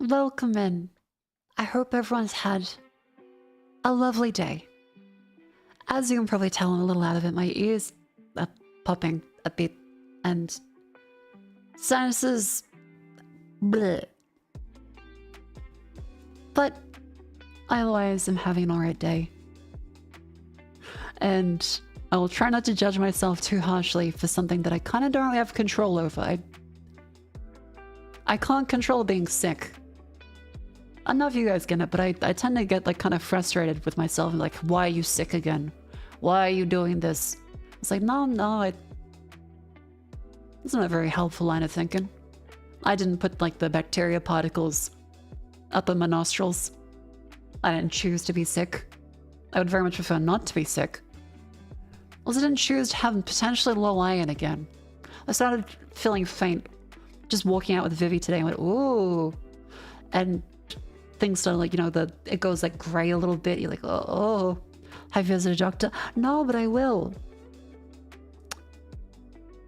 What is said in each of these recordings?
Welcome in. I hope everyone's had a lovely day. As you can probably tell, I'm a little out of it. My ears are popping a bit and sinuses bleh. But I otherwise am having an alright day. And I will try not to judge myself too harshly for something that I kind of don't really have control over. I can't control being sick. I don't know if you guys get it, but I tend to get like kind of frustrated with myself. Like, why are you sick again? Why are you doing this? It's like, no, it's not a very helpful line of thinking. I didn't put like the bacteria particles up in my nostrils. I didn't choose to be sick. I would very much prefer not to be sick. Also, I didn't choose to have potentially low iron again. I started feeling faint just walking out with Vivi today. I went, ooh. And things started like, you know, it goes like gray a little bit. You're like, oh. Have you visited a doctor? No, but I will.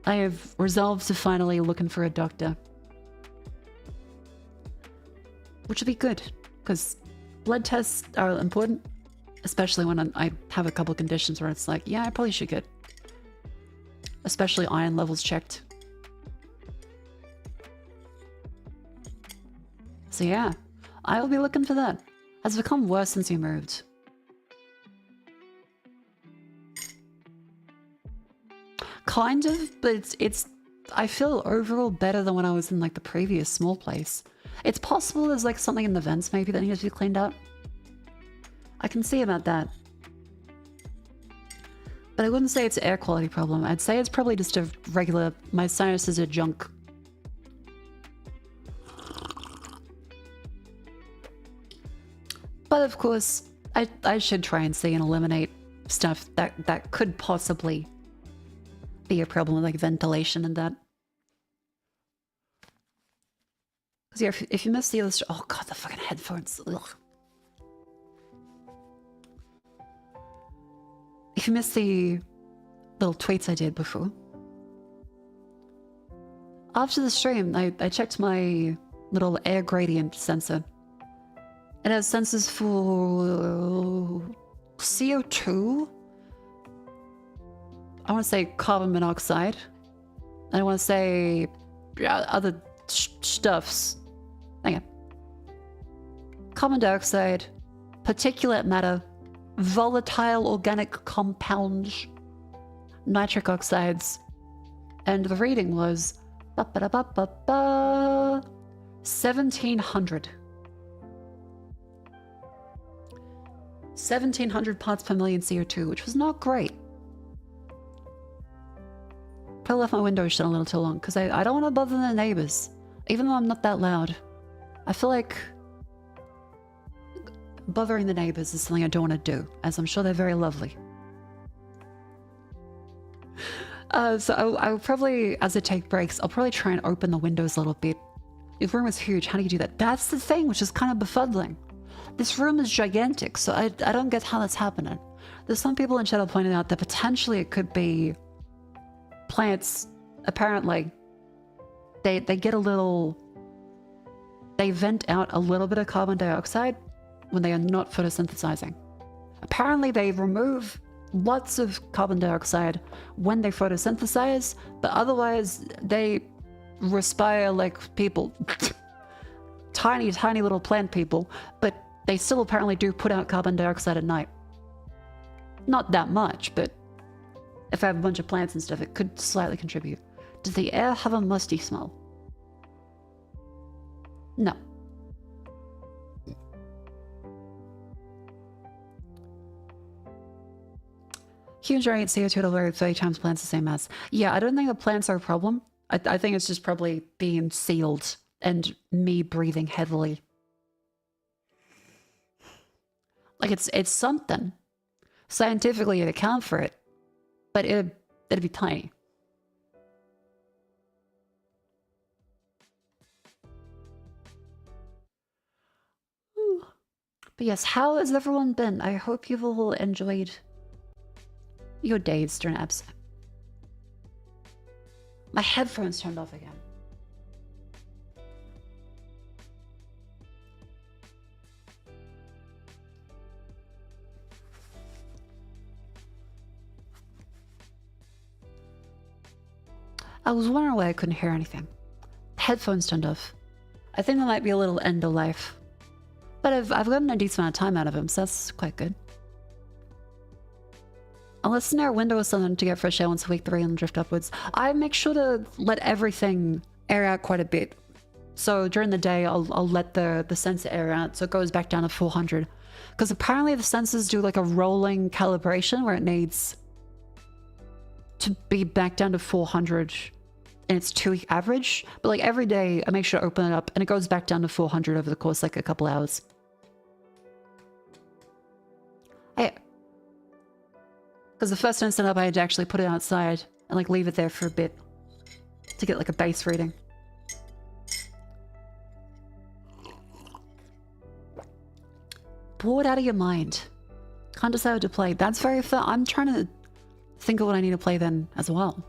I have resolved to finally looking for a doctor. Which would be good, because blood tests are important. Especially when I have a couple conditions where it's like, yeah, I probably should get especially iron levels checked. So yeah, I will be looking for that. Has it become worse since you moved? Kind of, but it's I feel overall better than when I was in like the previous small place. It's possible there's like something in the vents maybe that needs to be cleaned up. I can see about that. But I wouldn't say it's an air quality problem. I'd say it's probably just a regular, my sinuses are junk. But of course, I should try and see and eliminate stuff that could possibly be a problem, like ventilation and that. Because yeah, if you miss the illustration, oh god, the fucking headphones. Ugh. If you missed the little tweets I did before, after the stream, I checked my little air gradient sensor. It has sensors for CO2. I want to say carbon monoxide. And I want to say other stuffs. Hang on. Carbon dioxide, particulate matter, volatile organic compounds, nitric oxides, and the reading was 1700. 1700 parts per million CO2, which was not great. Probably left my window shut a little too long because I don't want to bother the neighbors, even though I'm not that loud. I feel like bothering the neighbors is something I don't want to do, as I'm sure they're very lovely. So I'll probably, as I take breaks, I'll probably try and open the windows a little bit. Your room is huge. How do you do that? That's the thing, which is kind of befuddling. This room is gigantic, so I don't get how that's happening. There's some people in chat are pointing out that potentially it could be plants. Apparently, they get a little... They vent out a little bit of carbon dioxide when they are not photosynthesizing. Apparently they remove lots of carbon dioxide when they photosynthesize, but otherwise they respire like people. Tiny little plant people, but they still apparently do put out carbon dioxide at night. Not that much, but if I have a bunch of plants and stuff, it could slightly contribute. Does the air have a musty smell? No. Huge rate CO2 to lower 30 times plants the same mass. Yeah, I don't think the plants are a problem. I think it's just probably being sealed and me breathing heavily. Like it's something. Scientifically you'd account for it, but it'd be tiny. But yes, how has everyone been? I hope you've all enjoyed your days during abs. My headphones turned off again. I was wondering why I couldn't hear anything. Headphones turned off. I think there might be a little end of life. But I've gotten a decent amount of time out of him, so that's quite good. Unless near a window or something to get fresh air once week 3 and drift upwards. I make sure to let everything air out quite a bit. So during the day, I'll let the sensor air out so it goes back down to 400. Because apparently the sensors do like a rolling calibration where it needs to be back down to 400 and it's 2-week average. But like every day I make sure to open it up and it goes back down to 400 over the course like a couple hours. Because the first instant up I had to actually put it outside and like leave it there for a bit to get like a base reading. Bored out of your mind. Can't decide what to play. That's very fair. I'm trying to think of what I need to play then as well.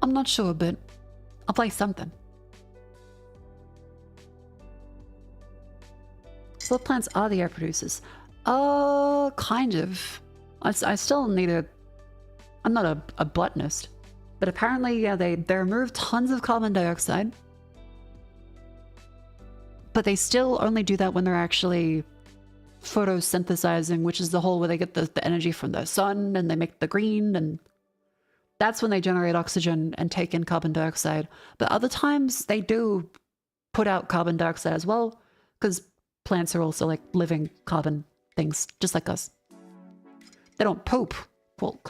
I'm not sure, but I'll play something. So what plants are the air producers? Kind of. I still need a... I'm not a botanist. But apparently, yeah, they remove tons of carbon dioxide. But they still only do that when they're actually photosynthesizing, which is the whole where they get the energy from the sun and they make the green, and that's when they generate oxygen and take in carbon dioxide. But other times they do put out carbon dioxide as well, because plants are also like living carbon things, just like us. They don't poop. Well,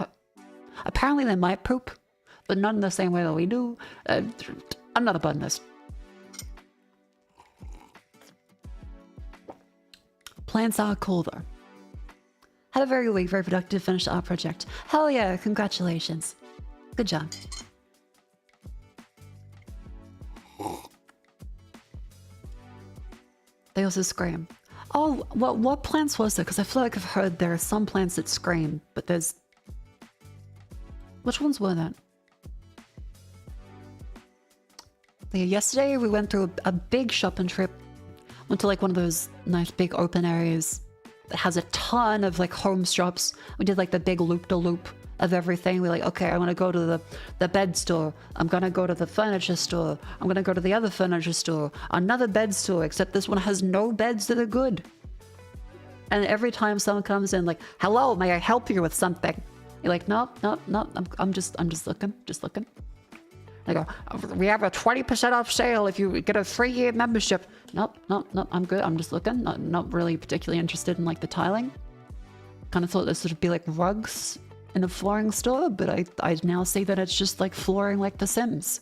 apparently they might poop, but not in the same way that we do. I'm not a botanist. Plants are cool though. Had a very week, very productive, finished art project. Hell yeah, congratulations. Good job. They also scream. Oh, what plants was there? Because I feel like I've heard there are some plants that scream, but there's... Which ones were that? Yeah, yesterday we went through a big shopping trip. Went to like one of those nice big open areas that has a ton of like home shops. We did like the big loop-de-loop of everything. We're like, okay, I want to go to the bed store. I'm gonna go to the furniture store. I'm gonna go to the other furniture store. Another bed store, except this one has no beds that are good. And every time someone comes in like, hello, may I help you with something? You're like, no, I'm just looking. They go, we have a 20% off sale if you get a 3-year membership. Nope, I'm good. I'm just looking. Not really particularly interested in like the tiling. Kind of thought this would be like rugs in a flooring store, but I now see that it's just like flooring like The Sims.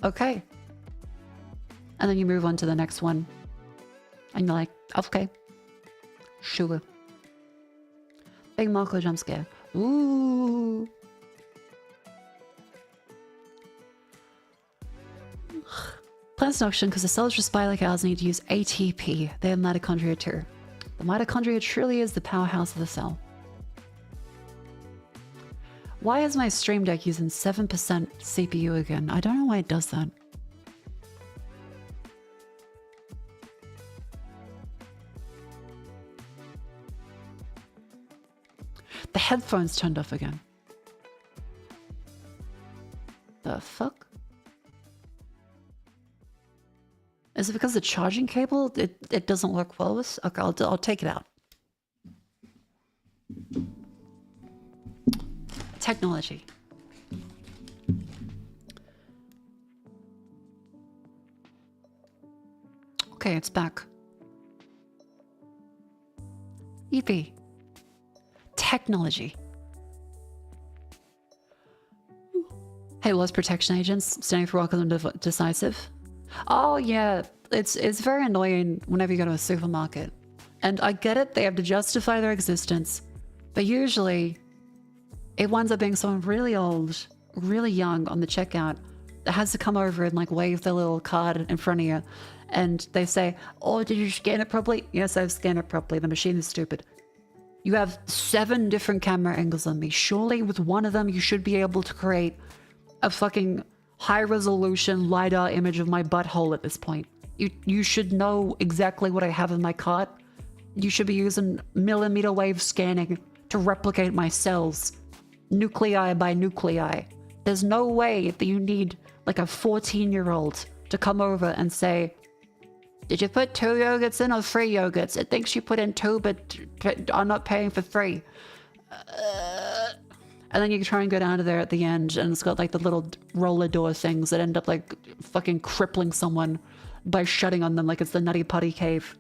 Okay. And then you move on to the next one. And you're like, okay. Sure. Big Mako jump scare. Ooh. Plants in oxygen because the cells respire like ours need to use ATP. They have mitochondria too. The mitochondria truly is the powerhouse of the cell. Why is my Stream Deck using 7% CPU again? I don't know why it does that. The headphones turned off again. The fuck? Is it because the charging cable, it doesn't work well with? Okay, I'll take it out. Technology. Okay, it's back. Yippee. Technology. Hey, loss protection agents, standing for welcome and decisive. Oh yeah, it's very annoying whenever you go to a supermarket. And I get it, they have to justify their existence. But usually, it winds up being someone really old, really young on the checkout that has to come over and like wave their little card in front of you. And they say, oh, did you scan it properly? Yes, I've scanned it properly. The machine is stupid. You have 7 different camera angles on me. Surely with one of them, you should be able to create a fucking high-resolution LiDAR image of my butthole at this point. You should know exactly what I have in my cart. You should be using millimeter wave scanning to replicate my cells. Nuclei by nuclei. There's no way that you need like a 14-year-old to come over and say, did you put 2 yogurts in or 3 yogurts? It thinks you put in 2, but I'm not paying for 3. And then you try and go down to there at the end, and it's got like the little roller door things that end up like fucking crippling someone by shutting on them like it's the Nutty Putty Cave.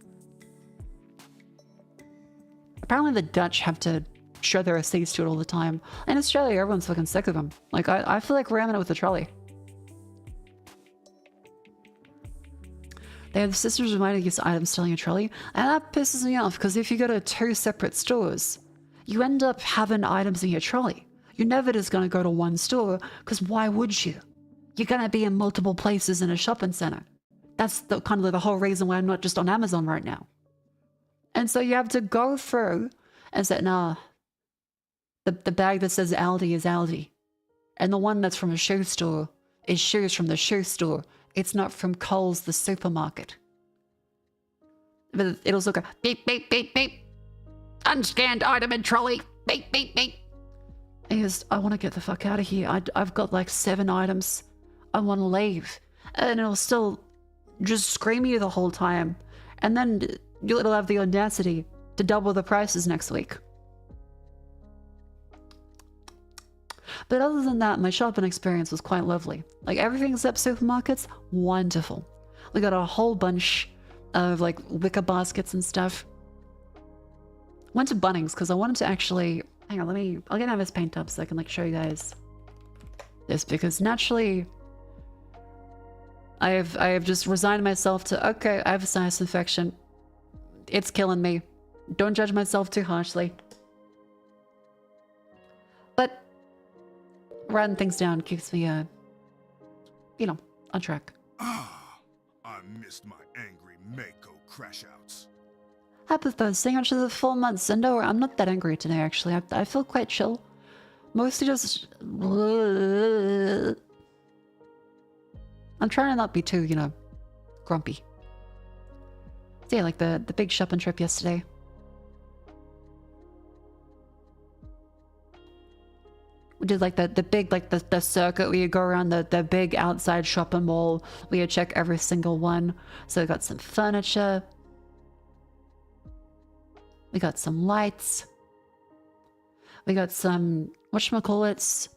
Apparently the Dutch have to show their receipts to it all the time. In Australia, everyone's fucking sick of them. Like, I feel like ramming it with a trolley. They have sisters reminding you items stealing a trolley, and that pisses me off because if you go to 2 separate stores, you end up having items in your trolley. You're never just going to go to one store, because why would you? You're going to be in multiple places in a shopping center. That's the kind of the whole reason why I'm not just on Amazon right now. And so you have to go through and say, nah, the bag that says Aldi is Aldi. And the one that's from a shoe store is shoes from the shoe store. It's not from Coles, the supermarket. But it'll also go, beep, beep, beep, beep. Unscanned item in trolley. Beep, beep, beep. And he goes, I want to get the fuck out of here. I've got like 7 items. I want to leave. And it'll still just scream at you the whole time. And then it'll have the audacity to double the prices next week. But other than that, my shopping experience was quite lovely. Like everything except supermarkets, wonderful. We got a whole bunch of like wicker baskets and stuff. Went to Bunnings because I wanted to actually, hang on, I'll get out this paint up so I can like show you guys this, because naturally I have just resigned myself to, okay, I have a sinus infection. It's killing me. Don't judge myself too harshly. But writing things down keeps me, you know, on track. Ah, I missed my angry Mako crash-outs. Happy Thursday, actually the 4 months, and no, I'm not that angry today, actually. I feel quite chill. Mostly just... I'm trying to not be too, you know, grumpy. So yeah, like the big shopping trip yesterday. We did like the big, like the circuit where you go around the big outside shopping mall where you check every single one. So we got some furniture. We got some lights. We got some, whatchamacallits?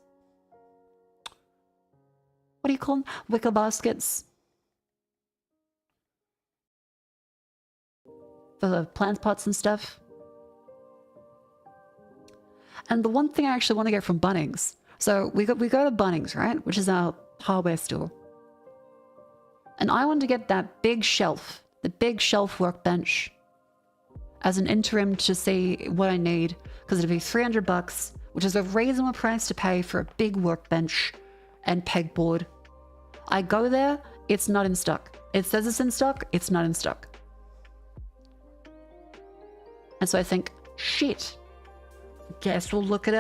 What do you call them? Wicker baskets. For the plant pots and stuff. And the one thing I actually want to get from Bunnings. So we go to Bunnings, right? Which is our hardware store. And I wanted to get that big shelf. The big shelf workbench. As an interim to see what I need. Because it'd be $300, which is a reasonable price to pay for a big workbench and pegboard. I go there, it's not in stock. It says it's in stock, it's not in stock. And so I think, shit, guess we'll look at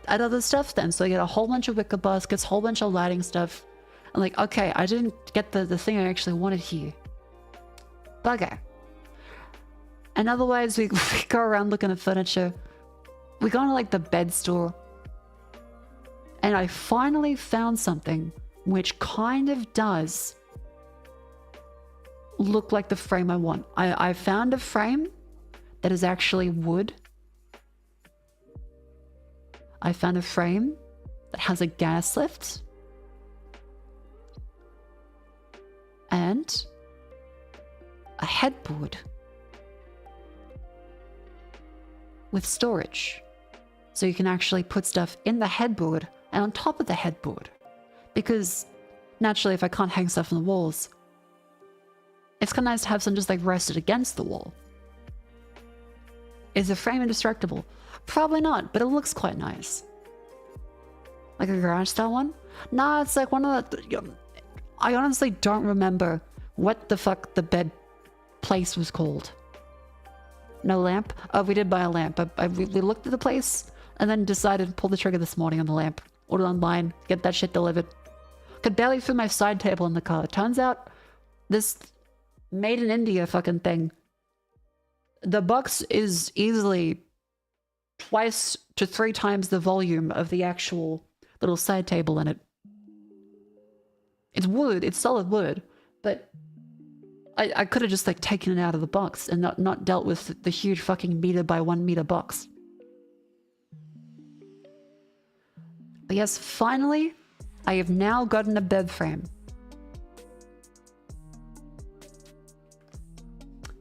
other stuff then. So I get a whole bunch of wicker baskets, whole bunch of lighting stuff. I'm like, okay, I didn't get the thing I actually wanted here. Bugger. And otherwise, we go around looking at furniture. We go to like the bed store. And I finally found something which kind of does look like the frame I want. I found a frame that is actually wood. I found a frame that has a gas lift. And a headboard with storage. So you can actually put stuff in the headboard and on top of the headboard. Because naturally, if I can't hang stuff on the walls, it's kind of nice to have some just like rested against the wall. Is the frame indestructible? Probably not, but it looks quite nice. Like a garage style one? Nah, it's like one of the... I honestly don't remember what the fuck the bed place was called. No lamp? Oh, we did buy a lamp. We looked at the place and then decided to pull the trigger this morning on the lamp. Ordered online, get that shit delivered. Could barely fit my side table in the car. Turns out, this made in India fucking thing, the box is easily 2 to 3 times the volume of the actual little side table in it. It's wood, it's solid wood, but I could have just like taken it out of the box and not dealt with the huge fucking meter by 1 meter box. But yes, finally, I have now gotten a bed frame.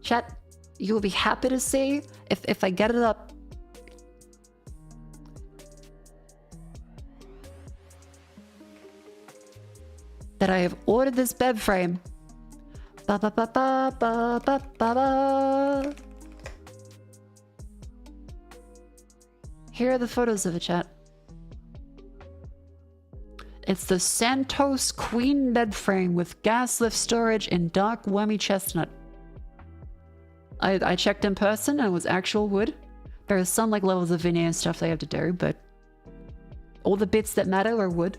Chat, you will be happy to see if I get it up. That I have ordered this bed frame. Ba ba ba ba ba ba ba ba. Here are the photos of it, chat. It's the Santos Queen bed frame with gas lift storage in dark wormy chestnut. I checked in person and it was actual wood. There are some like levels of veneer and stuff they have to do, but all the bits that matter are wood.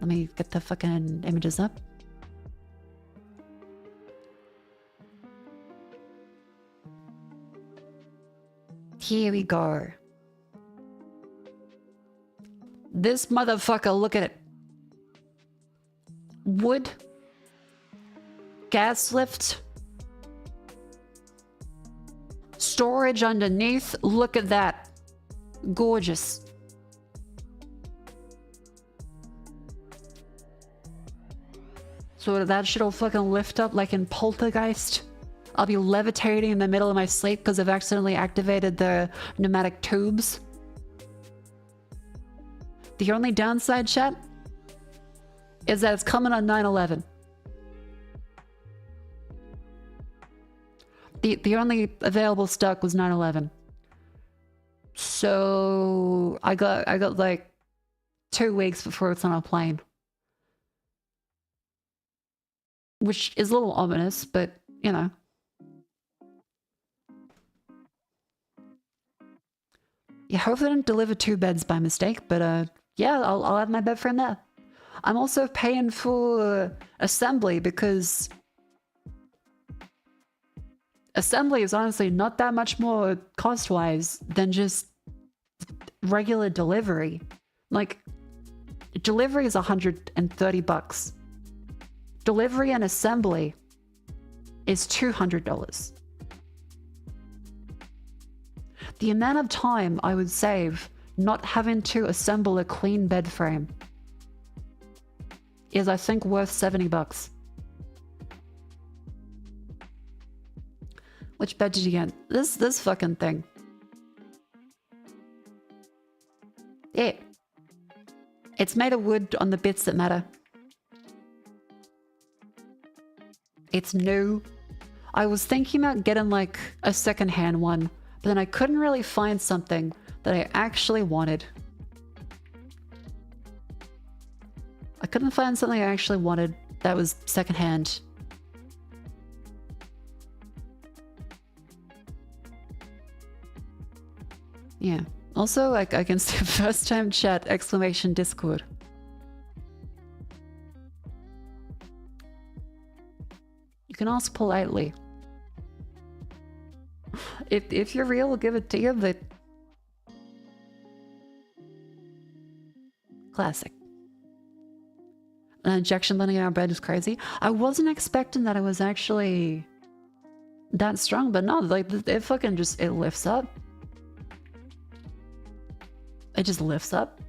Let me get the fucking images up. Here we go. This motherfucker, look at it. Wood. Gas lift. Storage underneath. Look at that. Gorgeous. So that shit'll fucking lift up like in Poltergeist. I'll be levitating in the middle of my sleep because I've accidentally activated the pneumatic tubes. The only downside, chat, is that it's coming on 9/11. The only available stock was 9/11. So I got like 2 weeks before it's on a plane. Which is a little ominous, but you know. Yeah, hopefully I didn't deliver 2 beds by mistake, but yeah, I'll have my bed frame there. I'm also paying for assembly because assembly is honestly not that much more cost-wise than just regular delivery. Like, delivery is $130. Delivery and assembly is $200. The amount of time I would save not having to assemble a clean bed frame is, I think, worth $70. Which bed did you get? This fucking thing. Yeah. It's made of wood on the bits that matter. It's new. I was thinking about getting like a secondhand one, but then I couldn't really find something that I actually wanted. I couldn't find something I actually wanted that was secondhand. Yeah. Also, like, I can see first time chat, exclamation Discord. You can ask politely. If you're real, we'll give it to you, but... Classic. An injection landing in our bed is crazy. I wasn't expecting that it was actually that strong, but no, like, it fucking just, it lifts up. It just lifts up.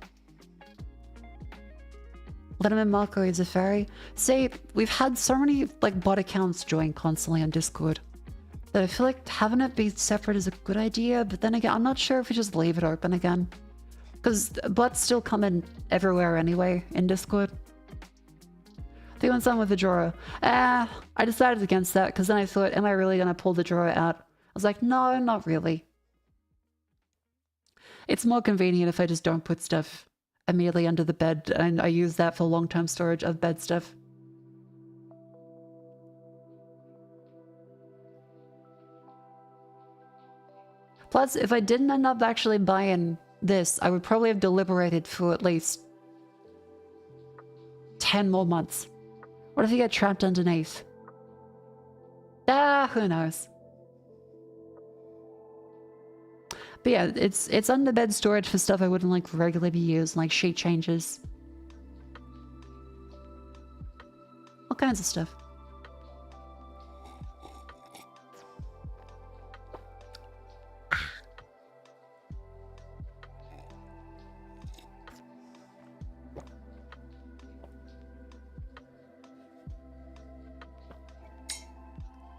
Let him in Mako is a fairy. See, we've had so many like bot accounts join constantly on Discord that I feel like having it be separate is a good idea, but then again, I'm not sure if we just leave it open again. Because bots still come in everywhere anyway in Discord. They want someone with a drawer. I decided against that because then I thought, am I really going to pull the drawer out? I was like, no, not really. It's more convenient if I just don't put stuff immediately under the bed, and I use that for long-term storage of bed stuff. Plus, if I didn't end up actually buying this, I would probably have deliberated for at least 10 more months. What if you get trapped underneath? Ah, who knows? But yeah, it's under bed storage for stuff I wouldn't like regularly use, like sheet changes. All kinds of stuff.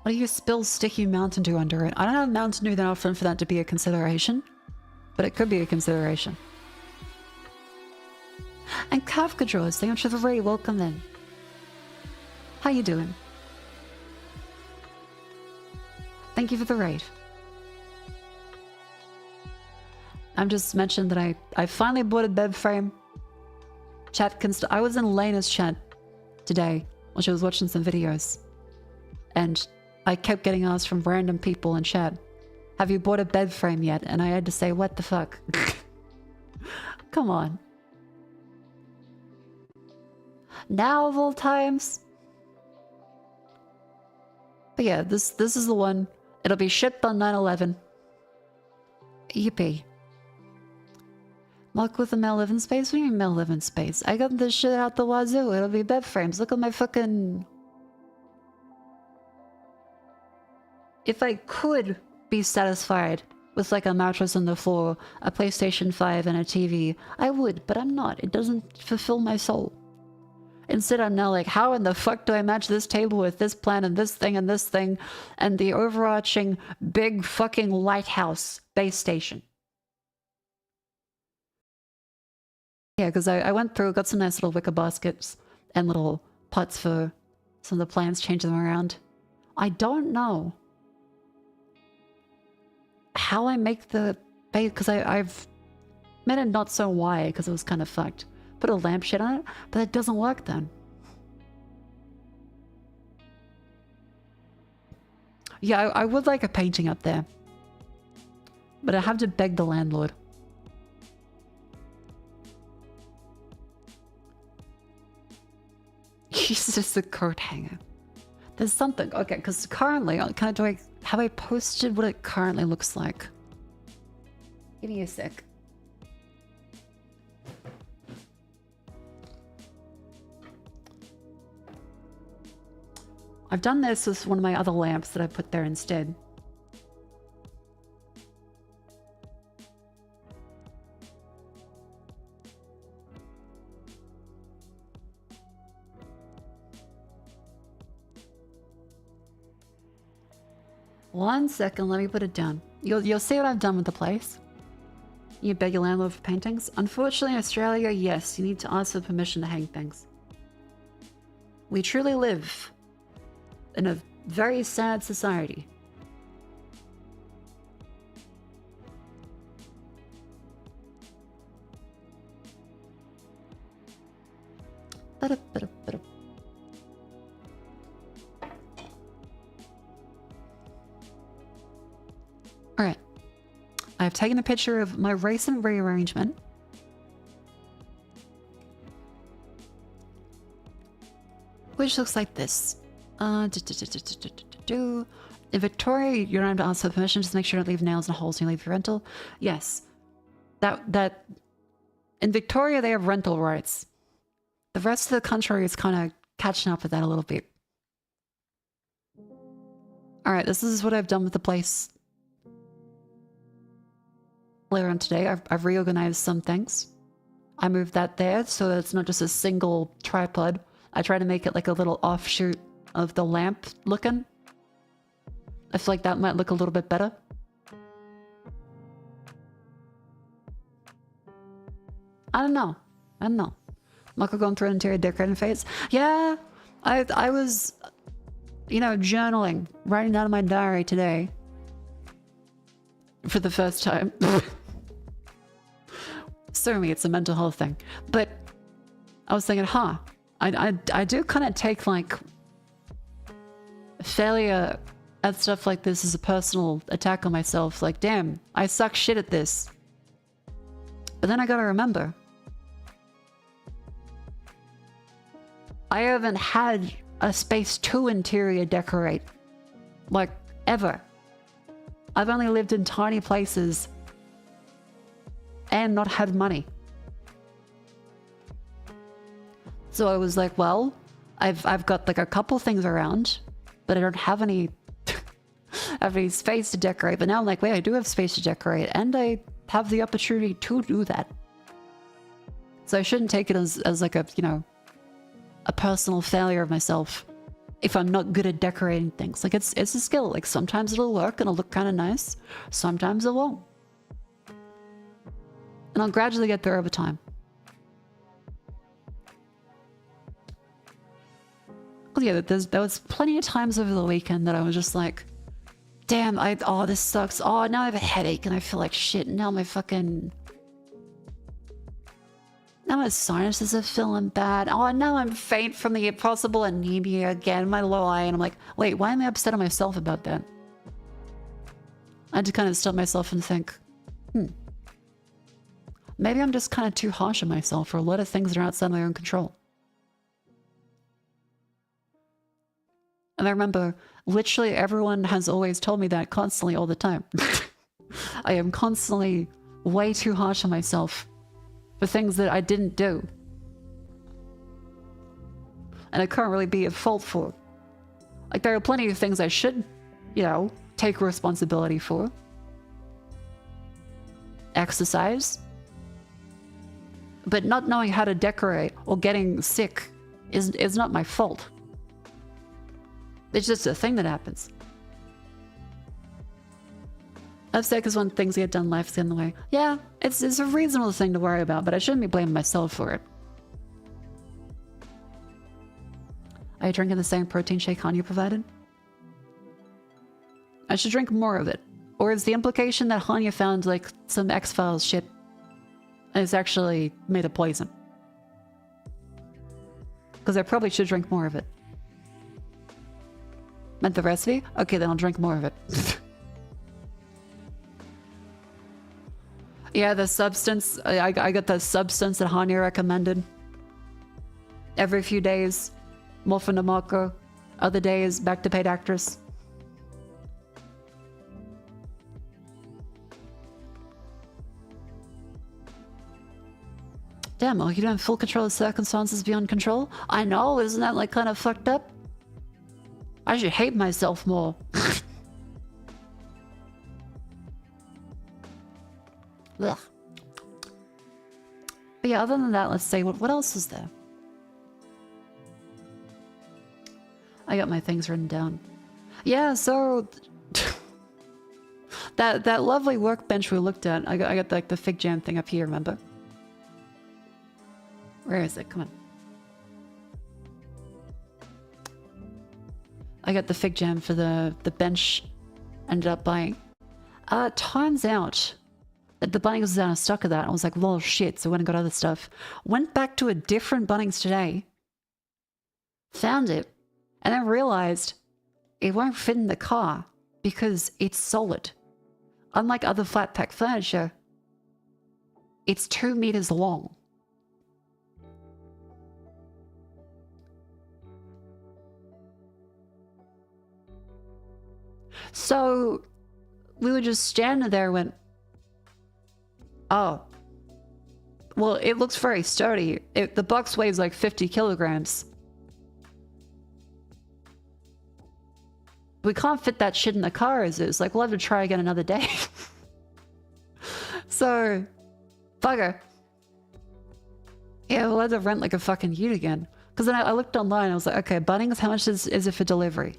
What do you spill sticky Mountain Dew under it? I don't have Mountain Dew that often for that to be a consideration, but it could be a consideration. And Kafka Draws, thank you for the raid. Welcome in. How you doing? Thank you for the raid. I'm just mentioned that I finally bought a bed frame. Chat can I was in Lena's chat today when she was watching some videos, and I kept getting asked from random people in chat, have you bought a bed frame yet? And I had to say, what the fuck? Come on. Now of all times? But yeah, this is the one. It'll be shipped on 9/11. Yippee. Mark with a Mel living space? What do you mean Mel living space? I got this shit out the wazoo. It'll be bed frames. Look at my fucking... If I could be satisfied with like a mattress on the floor, a PlayStation 5 and a TV, I would, but I'm not. It doesn't fulfill my soul. Instead, I'm now like, how in the fuck do I match this table with this plan and this thing and the overarching big fucking lighthouse base station? Yeah, because I went through, got some nice little wicker baskets and little pots for some of the plants, change them around. I don't know how I make the base, because I've made it not so wide because it was kind of fucked. Put a lampshade on it, but it doesn't work then. Yeah, I would like a painting up there, but I have to beg the landlord. He's just a coat hanger. There's something, okay, because currently, have I posted what it currently looks like? Give me a sec. I've done this with one of my other lamps that I put there instead. One second, let me put it down. You'll see what I've done with the place. You beg your landlord for paintings? Unfortunately, in Australia, yes, you need to ask for permission to hang things. We truly live in a very sad society. Alright. I've taken a picture of my recent rearrangement. Which looks like this. In Victoria, you don't have to ask for permission, just make sure you don't leave nails and holes when you leave your rental. Yes. That in Victoria they have rental rights. The rest of the country is kind of catching up with that a little bit. Alright, this is what I've done with the place. Later on today, I've reorganized some things. I moved that there so that it's not just a single tripod. I try to make it like a little offshoot of the lamp looking. I feel like that might look a little bit better. I don't know. Mako going through an interior decorating phase. Yeah, I was, you know, journaling, writing down in my diary today. For the first time. Certainly, it's a mental health thing. But I was thinking, I do kind of take like failure at stuff like this as a personal attack on myself. Like, damn, I suck shit at this. But then I gotta remember, I haven't had a space to interior decorate, like, ever. I've only lived in tiny places and not had money. So I was like, well, I've got like a couple things around, but I don't have any have any space to decorate. But now I'm like, wait, I do have space to decorate, and I have the opportunity to do that. So I shouldn't take it as like a, you know, a personal failure of myself if I'm not good at decorating things. Like it's a skill. Like sometimes it'll work and it'll look kind of nice. Sometimes it won't. And I'll gradually get there over time. Oh yeah, there was plenty of times over the weekend that I was just like, damn, oh, this sucks. Oh, now I have a headache and I feel like shit. Now my sinuses are feeling bad. Oh, now I'm faint from the possible anemia again. My low eye. And I'm like, wait, why am I upset at myself about that? I had to kind of stop myself and think, maybe I'm just kind of too harsh on myself for a lot of things that are outside my own control. And I remember literally everyone has always told me that constantly all the time. I am constantly way too harsh on myself for things that I didn't do. And I can't really be at fault for. Like there are plenty of things I should, you know, take responsibility for. Exercise. But not knowing how to decorate or getting sick is not my fault. It's just a thing that happens. Upset because when things get done, life's in the way. Yeah, it's a reasonable thing to worry about, but I shouldn't be blaming myself for it. Are you drinking the same protein shake Hanya provided? I should drink more of it. Or is the implication that Hanya found like some X-Files shit and it's actually made of poison? Because I probably should drink more of it. Meant the recipe? Okay, then I'll drink more of it. Yeah, the substance. I got the substance that Hanya recommended. Every few days, Morphin to Mako. Other days, back to paid actress. Damn, you don't have full control of circumstances beyond control? I know, isn't that like kind of fucked up? I should hate myself more. Ugh. But yeah, other than that, let's see, what else is there? I got my things written down. Yeah, so... that lovely workbench we looked at, I got like the fig jam thing up here, remember? Where is it? Come on. I got the fig jam for the bench. Ended up buying. Turns out that the Bunnings was out of stock of that. I was like, well, shit. So I went and got other stuff. Went back to a different Bunnings today. Found it. And then realized it won't fit in the car because it's solid. Unlike other flat pack furniture, it's 2 meters long. So we were just standing there and went, oh, well, it looks very sturdy. The box weighs like 50 kilograms. We can't fit that shit in the car as is. Like, we'll have to try again another day. So, bugger. Yeah, we'll have to rent like a fucking ute again. Because then I looked online, I was like, okay, Bunnings, how much is it for delivery?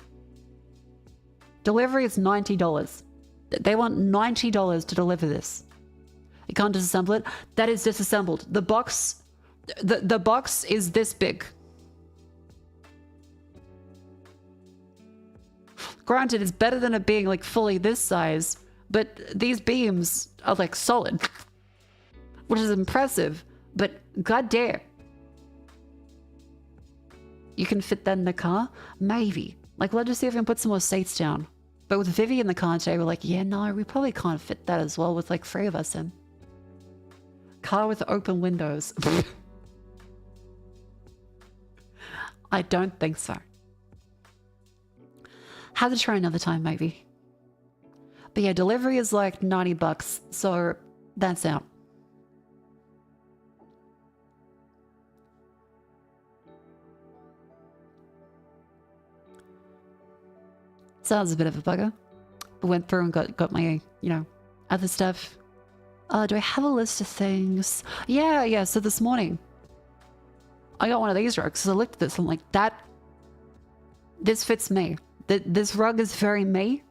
Delivery is $90. They want $90 to deliver this. You can't disassemble it. That is disassembled. The box is this big. Granted, it's better than it being like fully this size, but these beams are like solid, which is impressive, but goddamn. You can fit that in the car? Maybe. Like, let's just see if we can put some more seats down. But with Vivi in the car today, we're like, yeah, no, we probably can't fit that as well with like 3 of us in. Car with open windows. I don't think so. Have to try another time, maybe. But yeah, delivery is like $90, so that's out. So that was a bit of a bugger. Went through and got my, you know, other stuff. Do I have a list of things? Yeah, so this morning I got one of these rugs. So I looked at this, I'm like, this fits me. This rug is very me.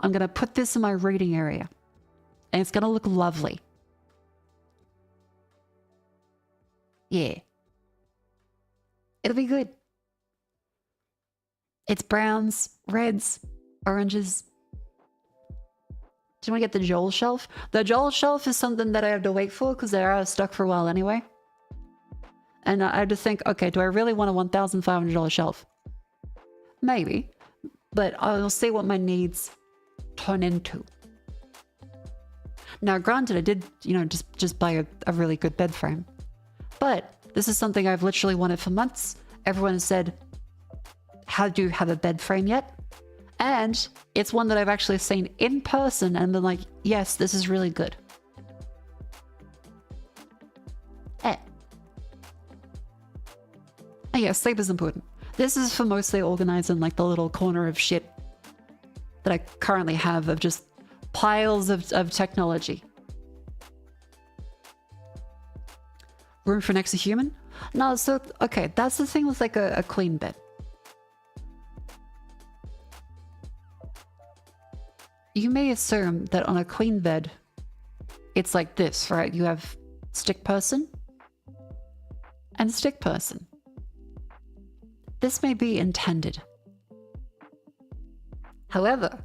I'm gonna put this in my reading area. And it's gonna look lovely. Yeah. It'll be good. It's browns, reds, oranges. Do you want to get the Joel shelf? The Joel shelf is something that I have to wait for because they're out of stock for a while anyway. And I had to think, okay, do I really want a $1,500 shelf? Maybe. But I'll see what my needs turn into. Now, granted, I did, you know, just buy a really good bed frame. But this is something I've literally wanted for months. Everyone has said, how do you have a bed frame yet? And it's one that I've actually seen in person and been like, yes, this is really good. Oh yeah, sleep is important. This is for mostly organizing like the little corner of shit that I currently have of just piles of technology. Room for next to human? No, so, okay, that's the thing with like a queen bed. You may assume that on a queen bed, it's like this, right? You have stick person and stick person. This may be intended. However,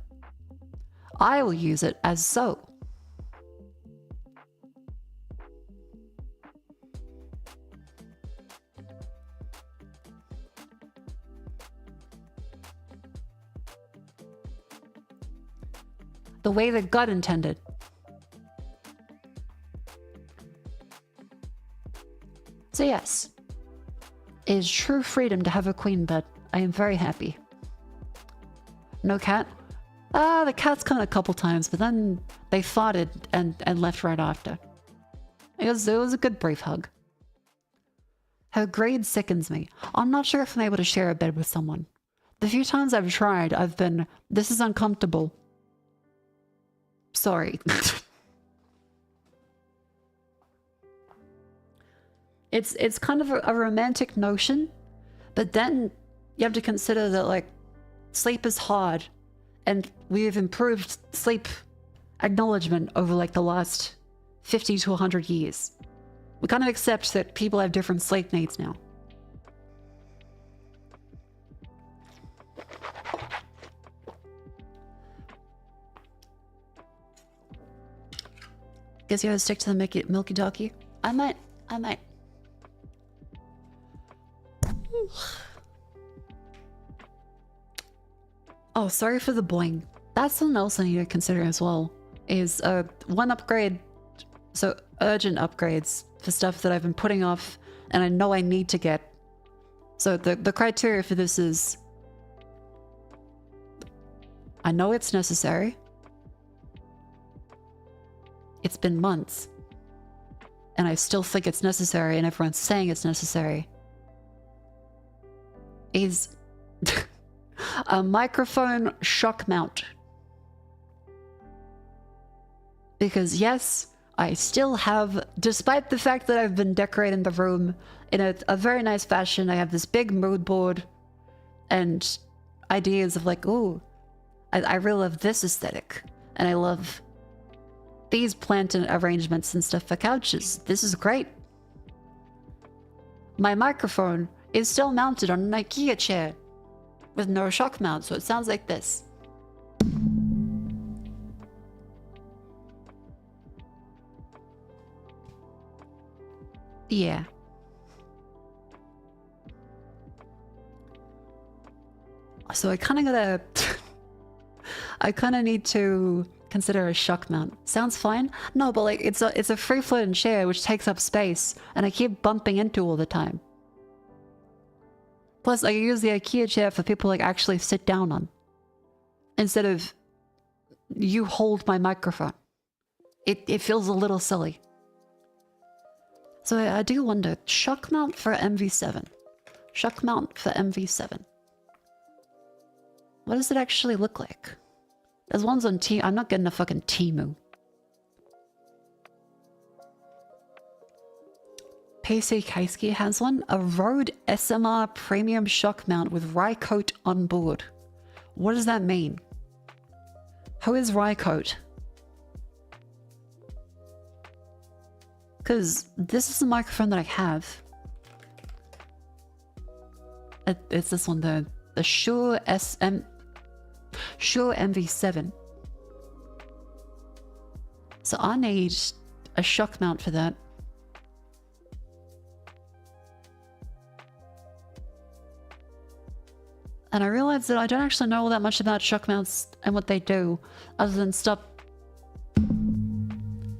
I will use it as so. The way that God intended. So yes, it is true freedom to have a queen bed. I am very happy. No cat? The cat's come a couple times, but then they farted and left right after. It was a good brief hug. Her greed sickens me. I'm not sure if I'm able to share a bed with someone. The few times I've tried, I've been, this is uncomfortable. Sorry. It's kind of a romantic notion, but then you have to consider that like sleep is hard and we've improved sleep acknowledgement over like the last 50 to 100 years. We kind of accept that people have different sleep needs now. Guess you gotta stick to the milky docky. I might. Oh, sorry for the boing. That's something else I need to consider as well. Is one upgrade. So urgent upgrades for stuff that I've been putting off and I know I need to get. So the criteria for this is I know it's necessary. It's been months. And I still think it's necessary and everyone's saying it's necessary. Is a microphone shock mount. Because yes, I still have, despite the fact that I've been decorating the room in a very nice fashion, I have this big mood board and ideas of like, ooh, I really love this aesthetic. And I love these plant arrangements and stuff for couches. This is great. My microphone is still mounted on an IKEA chair with no shock mount, so it sounds like this. Yeah. So I kind of gotta... I kind of need to consider a shock mount. Sounds fine? No, but like it's a free-floating chair which takes up space and I keep bumping into all the time. Plus, I use the IKEA chair for people like actually sit down on. Instead of you hold my microphone. It feels a little silly. So I do wonder, shock mount for MV7. Shock mount for MV7. What does it actually look like? There's ones on T. I'm not getting a fucking Temu. PC Keisuke has one. A Rode SMR premium shock mount with Rycote on board. What does that mean? Who is Rycote? Because this is the microphone that I have. It's this one, the Shure MV7. So I need a shock mount for that. And I realized that I don't actually know all that much about shock mounts and what they do, other than stop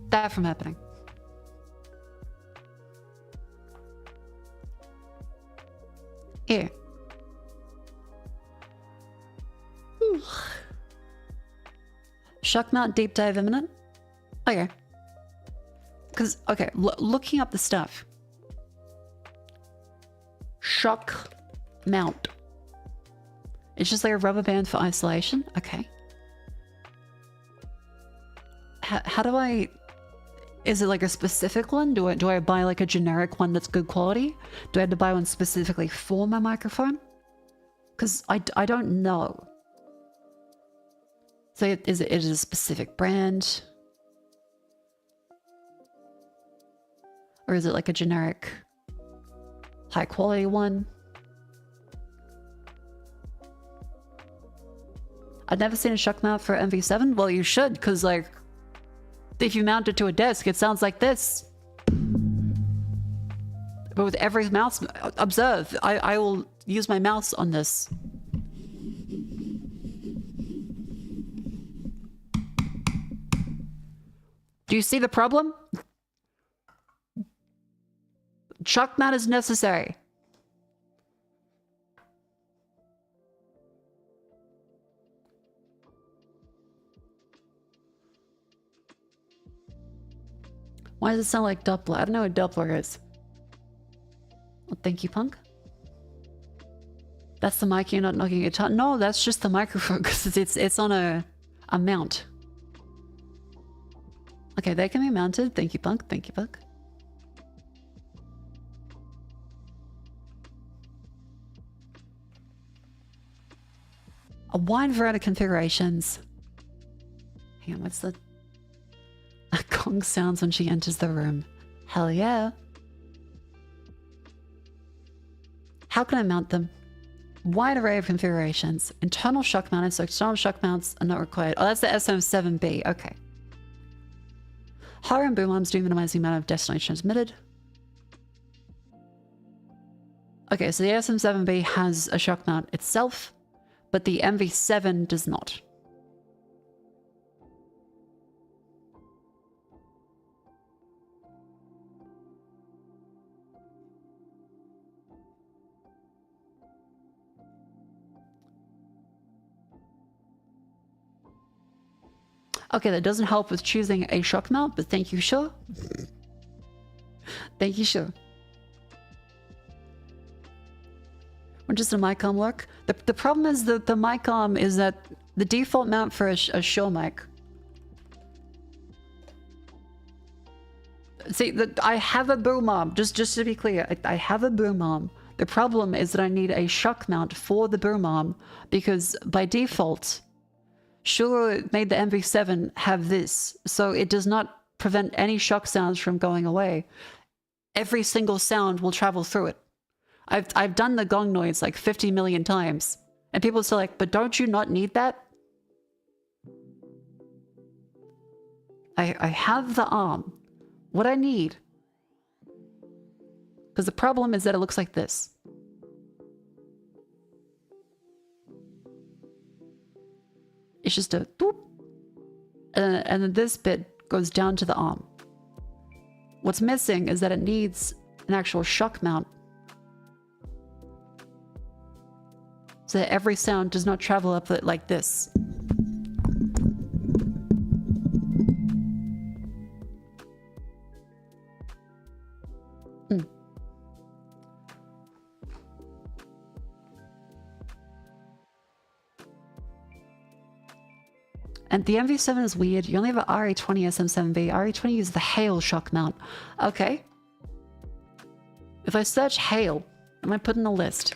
that from happening. Here. Shock mount deep dive imminent? Okay. Because, okay, looking up the stuff. Shock mount. It's just like a rubber band for isolation? Okay. How do I... Is it like a specific one? Do I buy like a generic one that's good quality? Do I have to buy one specifically for my microphone? Because I don't know. So it is a specific brand? Or is it like a generic high quality one? I've never seen a shock mount for MV7. Well, you should, because like, if you mount it to a desk, it sounds like this. But with every mouse, observe, I will use my mouse on this. Do you see the problem? Shock mount is necessary. Why does it sound like Doppler? I don't know what Doppler is. Well, thank you, Punk. That's the mic, you're not knocking it out. No, that's just the microphone because it's on a mount. Okay, they can be mounted. Thank you, Punk. Thank you, Punk. A wide variety of configurations. Hang on, what's the... A gong sounds when she enters the room. Hell yeah. How can I mount them? Wide array of configurations. Internal shock mounted, so external shock mounts are not required. Oh, that's the SM7B. Okay. Higher and boom arms do minimize the amount of destination transmitted. Okay, so the SM7B has a shock mount itself, but the MV7 does not. Okay, that doesn't help with choosing a shock mount, but thank you, sure. Thank you, sure. When does the mic arm work? The problem is that the mic arm is that the default mount for a Shure mic. See, I have a boom arm, just to be clear, I have a boom arm. The problem is that I need a shock mount for the boom arm because by default, Shure made the MV7 have this, so it does not prevent any shock sounds from going away. Every single sound will travel through it. I've done the gong noise like 50 million times, and people are still like, but don't you not need that? I have the arm. What I need, because the problem is that it looks like this. It's just a boop. And then this bit goes down to the arm. What's missing is that it needs an actual shock mount. So that every sound does not travel up it like this. And the MV7 is weird. You only have an RE20 SM7B. RE20 uses the hail shock mount. Okay. If I search hail, am I put in a list?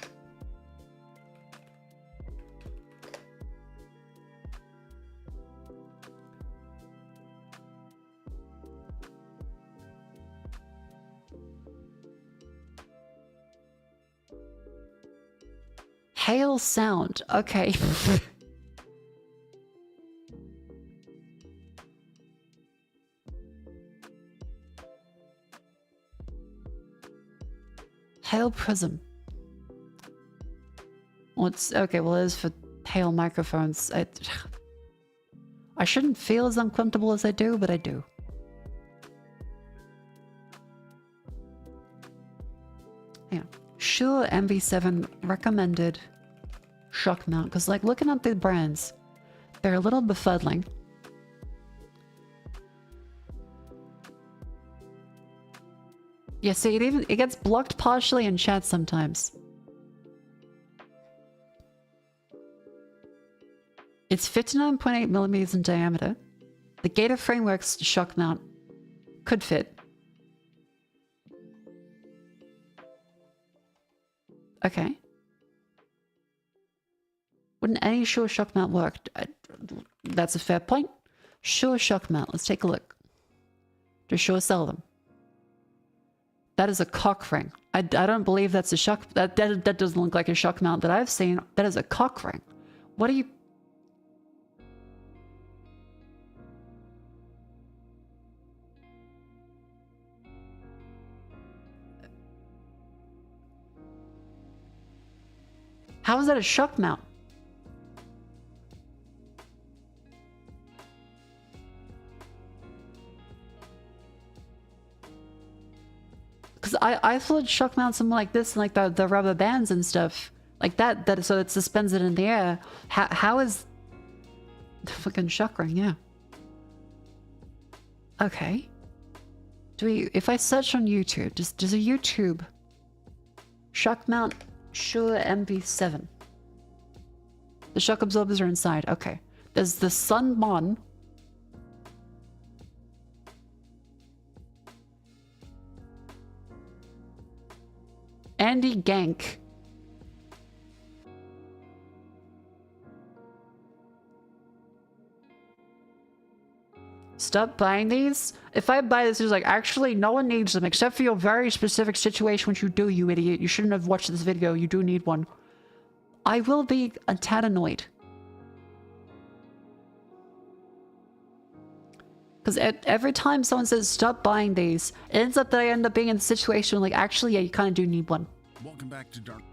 Hail sound. Okay. Hail prism. Well, it's okay. Well, it is for hail microphones. I shouldn't feel as uncomfortable as I do, but I do. Yeah. Sure, MV7 recommended shock mount, because like looking at the brands, they're a little befuddling. Yeah, see, it gets blocked partially in chat sometimes. It's 59.8 millimeters in diameter. The Gator Frameworks shock mount could fit. Okay. Wouldn't any Shure shock mount work? That's a fair point. Shure shock mount. Let's take a look. Does Shure sell them? That is a cock ring. I don't believe that's a shock. That doesn't look like a shock mount that I've seen. That is a cock ring. What are you... How is that a shock mount? Because I thought shock mounts something like this, like the rubber bands and stuff like that so it suspends it in the air. How is the fucking shock ring? Yeah. Okay. If I search on YouTube, does a YouTube shock mount Shure MV7? The shock absorbers are inside. Okay. There's the Sunmon. Andy Gank. Stop buying these. If I buy this, it's like, actually, no one needs them except for your very specific situation, which you do, you idiot. You shouldn't have watched this video. You do need one. I will be a tad annoyed. Because every time someone says, stop buying these, it ends up that I end up being in the situation like, actually, yeah, you kind of do need one. Welcome back to Dark.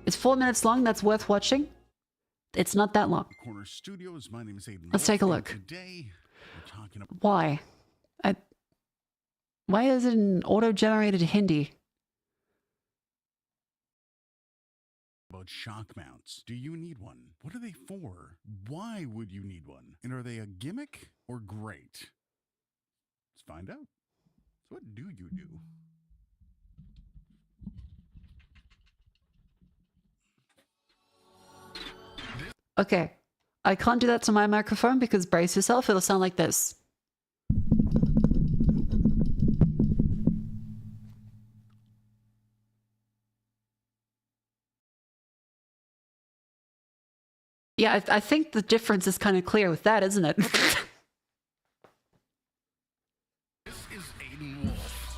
It's 4 minutes long. That's worth watching. It's not that long. Corner Studios. My name is Aiden. Let's take a look. Today, we're talking about... Why? Why is it an auto-generated Hindi? About shock mounts. Do you need one? What are they for? Why would you need one? And are they a gimmick or great? Let's find out. So what do you do? Okay. I can't do that to my microphone because brace yourself, it'll sound like this. Yeah, I think the difference is kind of clear with that, isn't it? This is Aiden Wolf.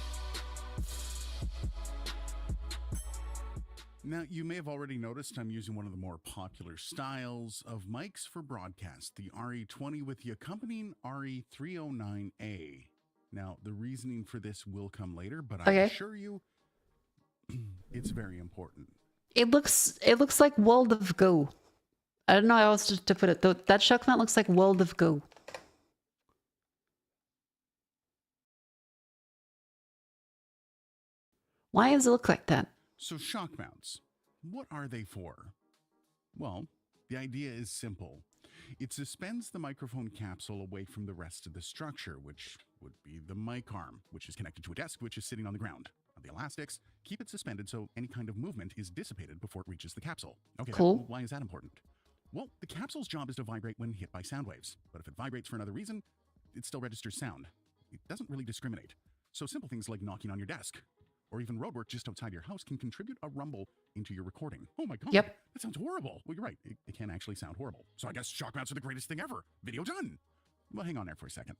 Now, you may have already noticed I'm using one of the more popular styles of mics for broadcast, the RE20 with the accompanying RE309A. Now, the reasoning for this will come later, but I assure you, it's very important. It looks like World of Goo. I don't know how else to put it. That shock mount looks like World of Goo. Why does it look like that? So shock mounts, what are they for? Well, the idea is simple. It suspends the microphone capsule away from the rest of the structure, which would be the mic arm, which is connected to a desk, which is sitting on the ground. The elastics keep it suspended so any kind of movement is dissipated before it reaches the capsule. Okay, cool. Why is that important? Well, the capsule's job is to vibrate when hit by sound waves, but if it vibrates for another reason, it still registers sound. It doesn't really discriminate. So simple things like knocking on your desk, or even roadwork just outside your house can contribute a rumble into your recording. Oh my god, Yep. that sounds horrible. Well, you're right, it can actually sound horrible. So I guess shock mounts are the greatest thing ever. Video done. Well, hang on there for a second.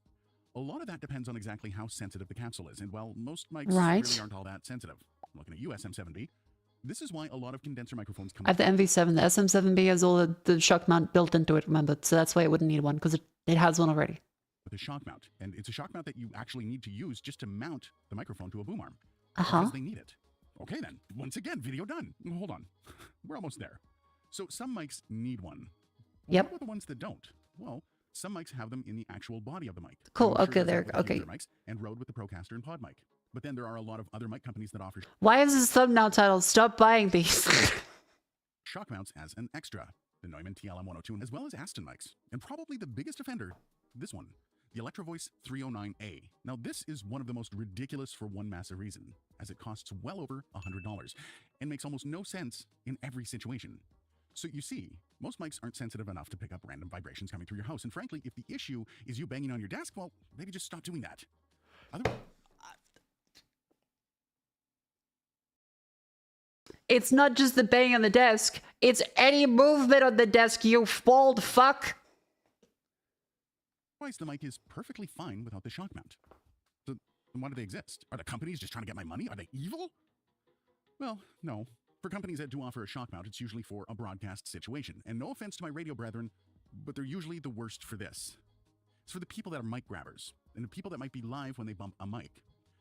A lot of that depends on exactly how sensitive the capsule is, and well, most mics Right. really aren't all that sensitive. I'm looking at you, SM7B. This is why a lot of condenser microphones come I have the MV7. The SM7B has all the shock mount built into it, remember? So that's why it wouldn't need one, because it has one already. with a shock mount, and it's a shock mount that you actually need to use just to mount the microphone to a boom arm. Uh-huh. Because they need it. Okay then, once again, video done. Hold on, we're almost there. So some mics need one. Well, Yep. what about the ones that don't? Well, some mics have them in the actual body of the mic. Cool, Shure okay, does there, that with the okay. Vtuber mics, and Rode with the Procaster and Pod mic. But then there are a lot of other mic companies that offer Why is this thumbnail title? Stop buying these. shock mounts as an extra. The Neumann TLM102, as well as Aston mics. And probably the biggest offender, this one, the Electrovoice 309A. Now this is one of the most ridiculous for one massive reason, as it costs well over $100 and makes almost no sense in every situation. So you see, most mics aren't sensitive enough to pick up random vibrations coming through your house, and frankly, if the issue is you banging on your desk, well, maybe just stop doing that. It's not just the bang on the desk. It's any movement on the desk, you bald fuck. Otherwise, the mic is perfectly fine without the shock mount. So then why do they exist? Are the companies just trying to get my money? Are they evil? Well, no. For companies that do offer a shock mount, it's usually for a broadcast situation. And no offense to my radio brethren, but they're usually the worst for this. It's for the people that are mic grabbers, and the people that might be live when they bump a mic.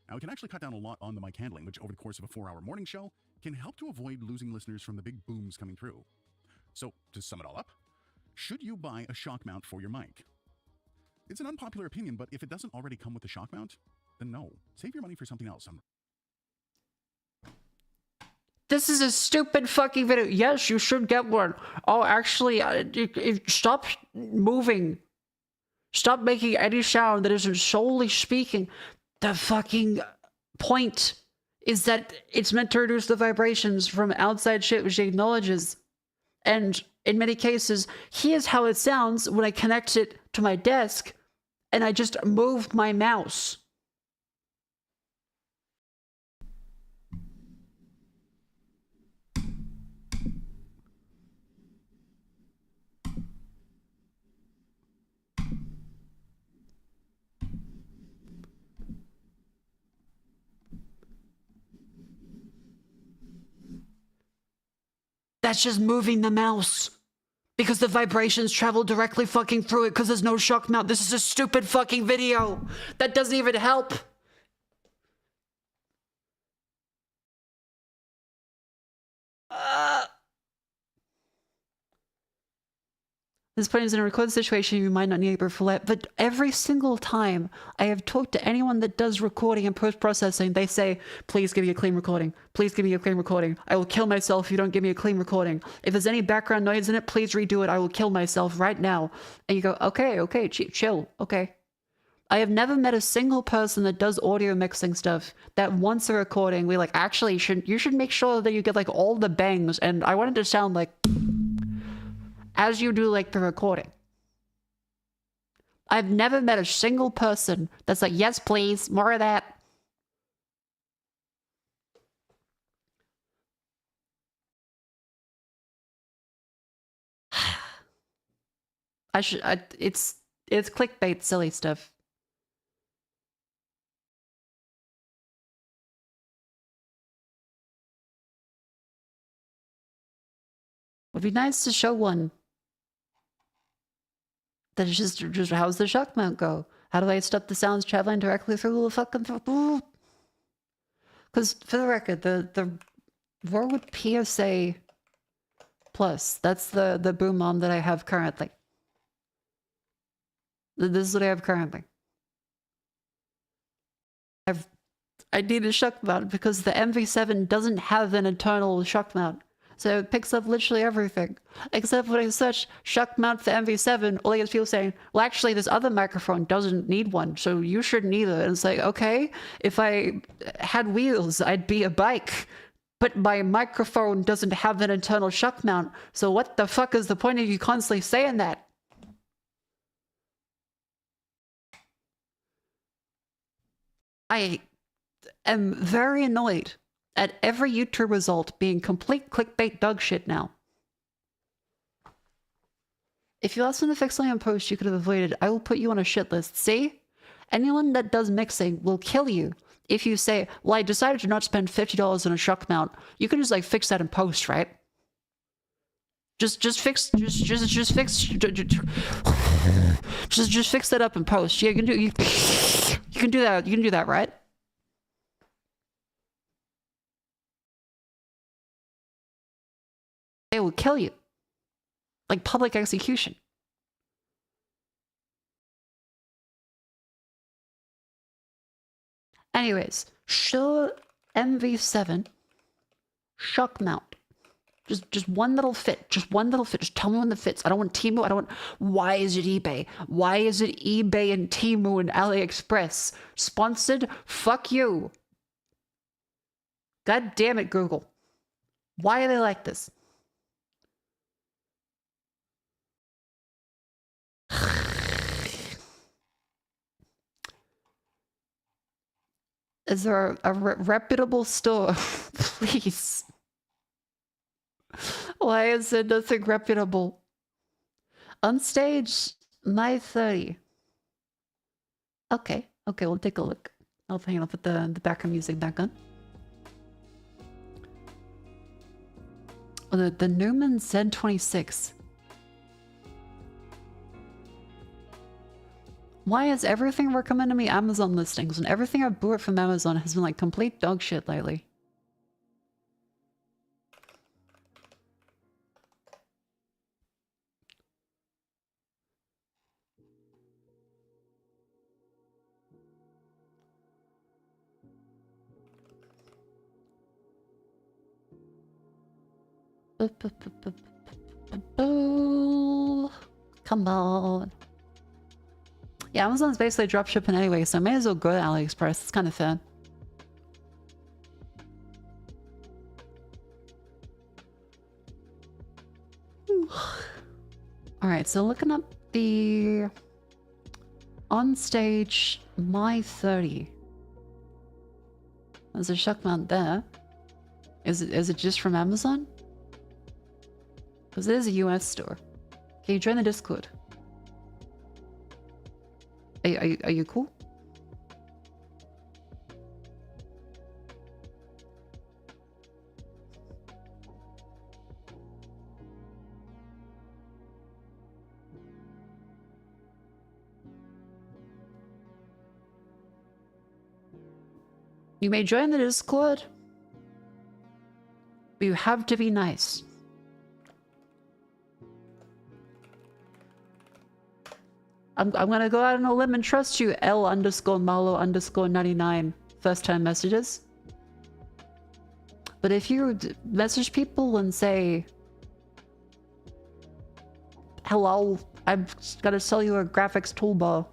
Now, it can actually cut down a lot on the mic handling, which over the course of a 4-hour morning show can help to avoid losing listeners from the big booms coming through. So, to sum it all up, should you buy a shock mount for your mic? It's an unpopular opinion, but if it doesn't already come with a shock mount, then no. Save your money for something else. This is a stupid fucking video. Yes, you should get one. Oh, actually, stop moving. Stop making any sound that isn't solely speaking. The fucking point is that it's meant to reduce the vibrations from outside shit which it acknowledges. And in many cases, here's how it sounds when I connect it to my desk and I just move my mouse. That's just moving the mouse. Because the vibrations travel directly fucking through it because there's no shock mount. This is a stupid fucking video. That doesn't even help. This point is in a recorded situation, you might not need it for that, but every single time I have talked to anyone that does recording and post-processing, they say, please give me a clean recording. Please give me a clean recording. I will kill myself if you don't give me a clean recording. If there's any background noise in it, please redo it. I will kill myself right now. And you go, okay, chill, okay. I have never met a single person that does audio mixing stuff that wants a recording, we like, actually, you should make sure that you get like all the bangs, and I want it to sound like as you do like the recording. I've never met a single person that's like, yes, please, more of that. It's clickbait, silly stuff. Would be nice to show one. That is just how's the shock mount go? How do I stop the sounds traveling directly through the fucking... Because for the record, the Rode PSA Plus, that's the boom arm that I have currently. This is what I have currently. I need a shock mount because the MV7 doesn't have an internal shock mount. So it picks up literally everything. Except when I search shock mount for MV7, all I get people saying, well, actually, this other microphone doesn't need one, so you shouldn't either. And it's like, okay, if I had wheels, I'd be a bike. but my microphone doesn't have an internal shock mount, so what the fuck is the point of you constantly saying that? I am very annoyed at every YouTube result being complete clickbait dog shit now. If you asked me to fix something on post you could have avoided, I will put you on a shit list. See? Anyone that does mixing will kill you. If you say, well, I decided to not spend $50 on a shock mount, you can just like fix that in post, right? Just fix that up in post. Yeah, you can do that. You can do that, right? They will kill you. Like public execution. Anyways, Shure MV7 shock mount. Just one that'll fit. Just one that'll fit. Just tell me when that fits. I don't want Temu. I don't want... Why is it eBay? Why is it eBay and Temu and AliExpress? Sponsored? Fuck you. God damn it, Google. Why are they like this? Is there a reputable store? Please. Why is there nothing reputable? On stage, my 30. Okay, we'll take a look. I'll put the background music back on. Oh, the Newman Z26. Why is everything recommended me Amazon listings and everything I bought from Amazon has been like complete dog shit lately? Come on. Yeah, Amazon's basically dropshipping anyway, so I may as well go to AliExpress. It's kind of fair. Alright, so looking up the on stage my 30. There's a shock mount there. Is it just from Amazon? Because it is a US store. Can you join the Discord? Are you cool? You may join the Discord, but you have to be nice. I'm gonna go out on a limb and trust you, L_Malo_99 first time messages. But if you message people and say, hello, I've gotta sell you a graphics toolbar,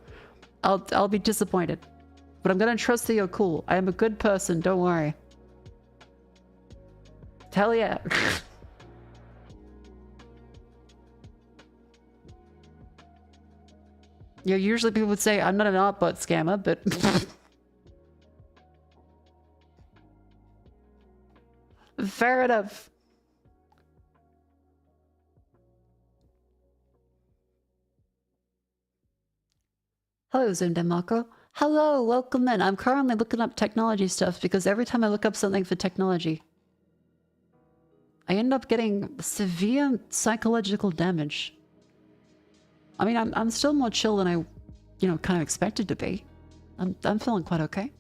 I'll be disappointed. But I'm gonna trust that you're cool. I am a good person, don't worry. Hell yeah. Yeah, usually people would say, I'm not an outbot scammer, but... Fair enough. Hello, Zoomed in Mako. Hello, welcome in. I'm currently looking up technology stuff because every time I look up something for technology, I end up getting severe psychological damage. I mean, I'm still more chill than I, kind of expected to be. I'm feeling quite okay.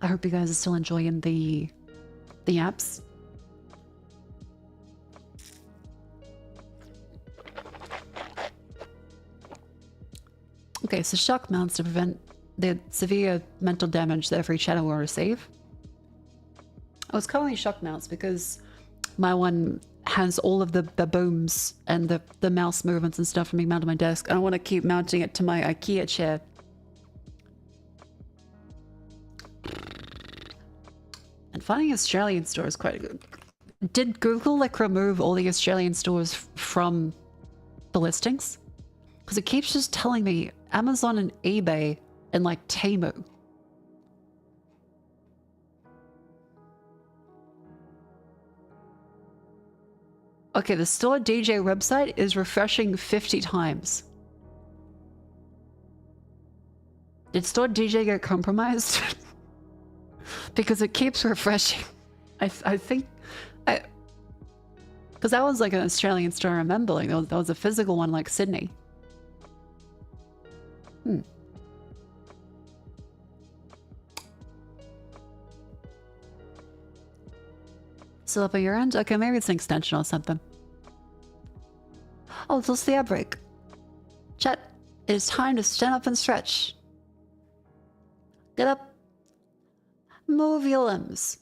I hope you guys are still enjoying the apps. Okay, so shock mounts to prevent the severe mental damage that every channel will receive. I was calling these shock mounts because my one has all of the booms and the mouse movements and stuff from being mounted on my desk. I want to keep mounting it to my IKEA chair. And Finding Australian stores quite good. Did Google like remove all the Australian stores from the listings? Because it keeps just telling me Amazon and eBay and like Temu. Okay, the store DJ website is refreshing 50 times. Did store DJ get compromised? Because it keeps refreshing. I think... Because that was like an Australian store, I remember. Like, that was a physical one like Sydney. Still up on your end? Okay, maybe it's an extension or something. Oh, it's also the ad break. Chat, it is time to stand up and stretch. Get up. Move your limbs.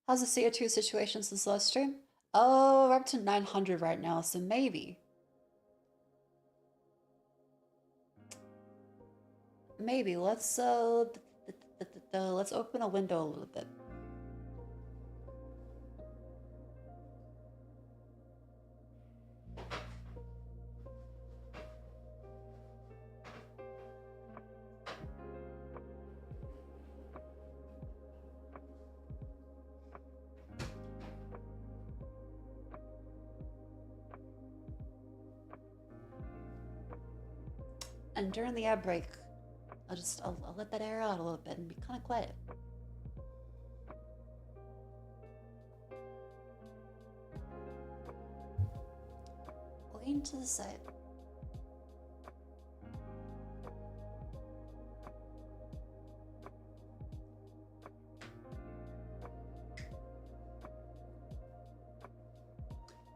How's the CO2 situation since last stream? Oh, we're up to 900 right now, so maybe. Maybe let's open a window a little bit. And during the ad break, I'll let that air out a little bit and be kind of quiet. Lean to the side.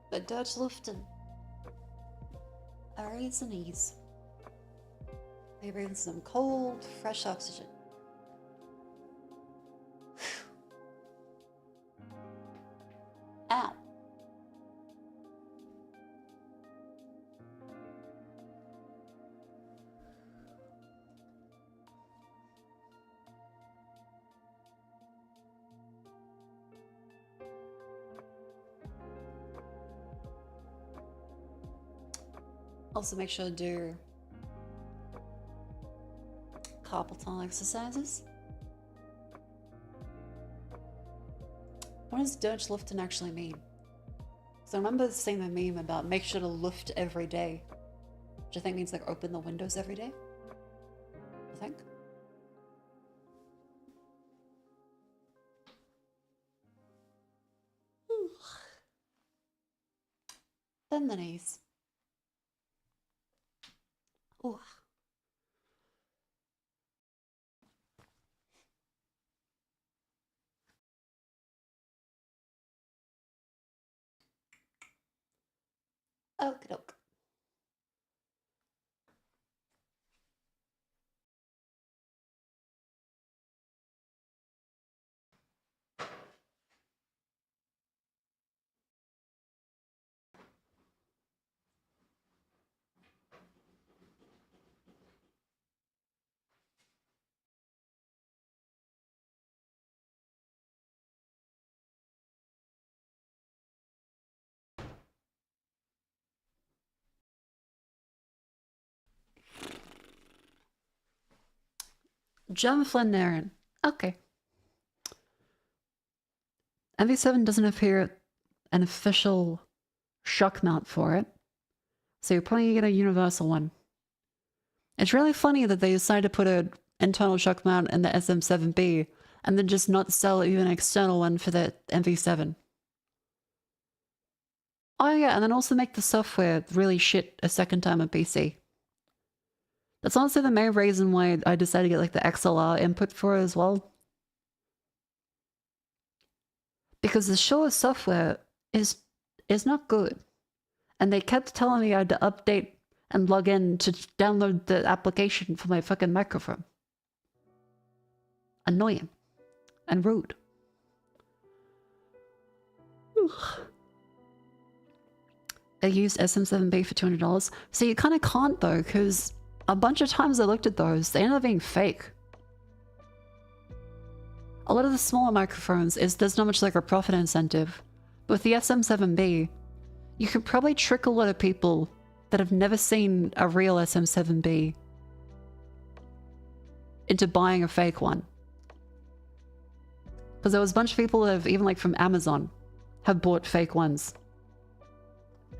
But Dutch lifting. Aries and ease. They breathe some cold, fresh oxygen. Ow. Also make sure to do carpal tunnel exercises. What does Dirge lifting actually mean? So I remember seeing the meme about make sure to lift every day, which I think means like open the windows every day. I think. Bend the knees. Ooh. Okie doke. John Flanagan. Okay. MV7 doesn't appear an official shock mount for it, so you're probably gonna get a universal one. It's really funny that they decided to put an internal shock mount in the SM7B and then just not sell even an external one for the MV7. Oh yeah, and then also make the software really shit a second time on PC. That's honestly the main reason why I decided to get like the XLR input for it as well. Because the Shure software is not good. And they kept telling me I had to update and log in to download the application for my fucking microphone. Annoying. And rude. I used SM7B for $200. So you kind of can't though, because a bunch of times I looked at those, they ended up being fake. A lot of the smaller microphones there's not much like a profit incentive. But with the SM7B, you could probably trick a lot of people that have never seen a real SM7B into buying a fake one. Because there was a bunch of people that have, even like from Amazon, have bought fake ones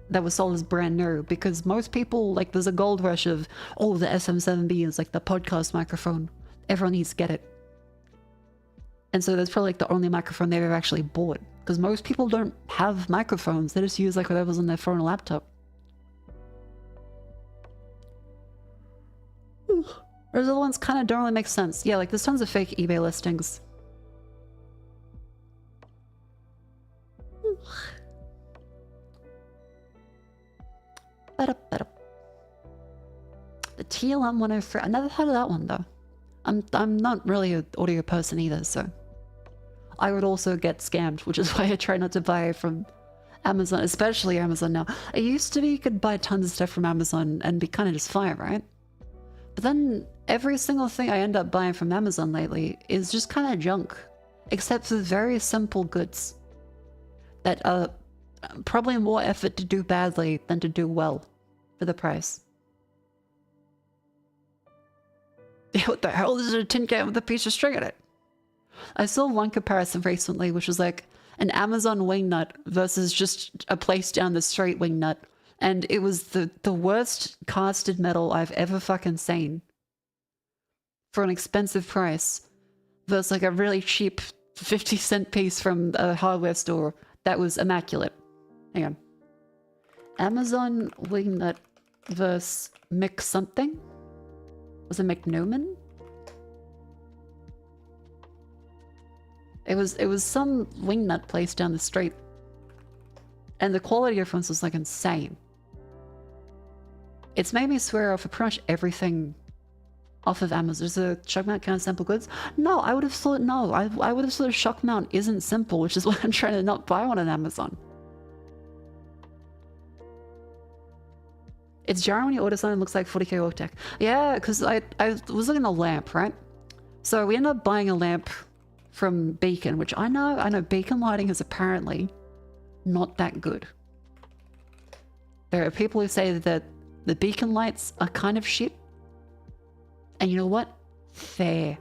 that were sold as brand new, because most people, like, there's a gold rush of, oh, the SM7B is like the podcast microphone. Everyone needs to get it. And so that's probably like the only microphone they've ever actually bought. Because most people don't have microphones. They just use like whatever's on their phone or laptop. Those other ones kind of don't really make sense. Yeah, like there's tons of fake eBay listings. The TLM 103. I never heard of that one though. I'm not really an audio person either, so I would also get scammed, which is why I try not to buy from Amazon, especially Amazon now. It used to be you could buy tons of stuff from Amazon and be kind of just fine, right? But then every single thing I end up buying from Amazon lately is just kind of junk, except for very simple goods that are probably more effort to do badly than to do well for the price. What the hell is a tin can with a piece of string in it? I saw one comparison recently, which was like an Amazon wingnut versus just a place down the street wingnut. And it was the worst casted metal I've ever fucking seen for an expensive price versus like a really cheap 50-cent piece from a hardware store that was immaculate. Hang on. Amazon wingnut versus Mc something? Was it McNewman? It was some wingnut place down the street. And the quality difference was like insane. It's made me swear off for pretty much everything off of Amazon. Is a shock mount kind of simple goods? No, I would have thought no. I would have thought a shock mount isn't simple, which is why I'm trying to not buy one on Amazon. It's jarring when you order something that looks like 40k work tech. Yeah, because I was looking at a lamp, right? So we ended up buying a lamp from Beacon, which I know Beacon lighting is apparently not that good. There are people who say that the Beacon lights are kind of shit. And you know what? Fair.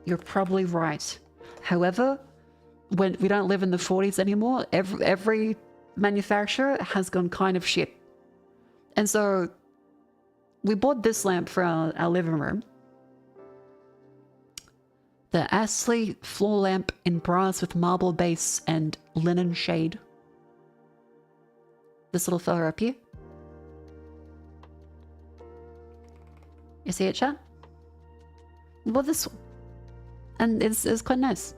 You're probably right. However, when we don't live in the 40s anymore, every manufacturer has gone kind of shit. And so we bought this lamp for our living room. The Astley floor lamp in brass with marble base and linen shade. This little fella up here. You see it, chat? Well, this one. And it's quite nice.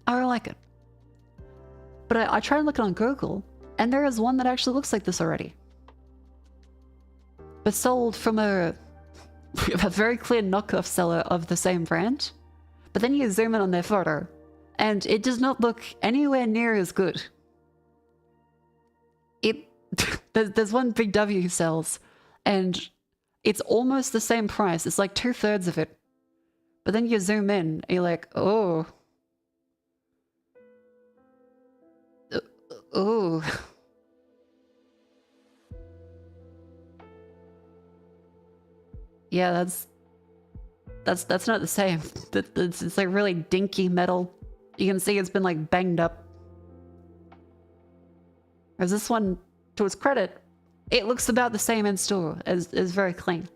I really like it. But I tried to look it on Google, and there is one that actually looks like this already. But sold from a very clear knockoff seller of the same brand. But then you zoom in on their photo, and it does not look anywhere near as good. There's one Big W who sells, and it's almost the same price. It's like 2/3 of it. But then you zoom in, and you're like, oh. Oh. Yeah, that's not the same. It's like really dinky metal. You can see it's been like banged up. Whereas this one, to its credit, it looks about the same in store, as very clean.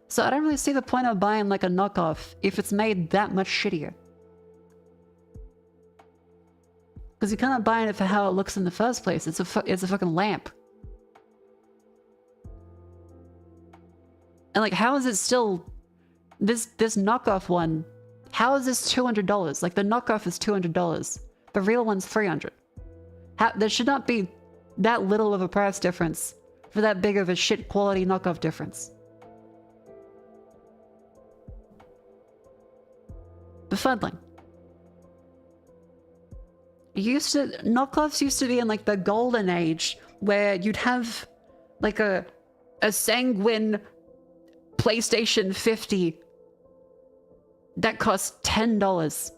So I don't really see the point of buying like a knockoff if it's made that much shittier. Because you're kind of buying it for how it looks in the first place. It's a fucking lamp. And like, how is it still this knockoff one? How is this $200? Like the knockoff is $200. The real one's $300. There should not be that little of a price difference for that big of a shit quality knockoff difference. Befuddling. knockoffs used to be in like the golden age where you'd have like a sanguine PlayStation 50 that costs $10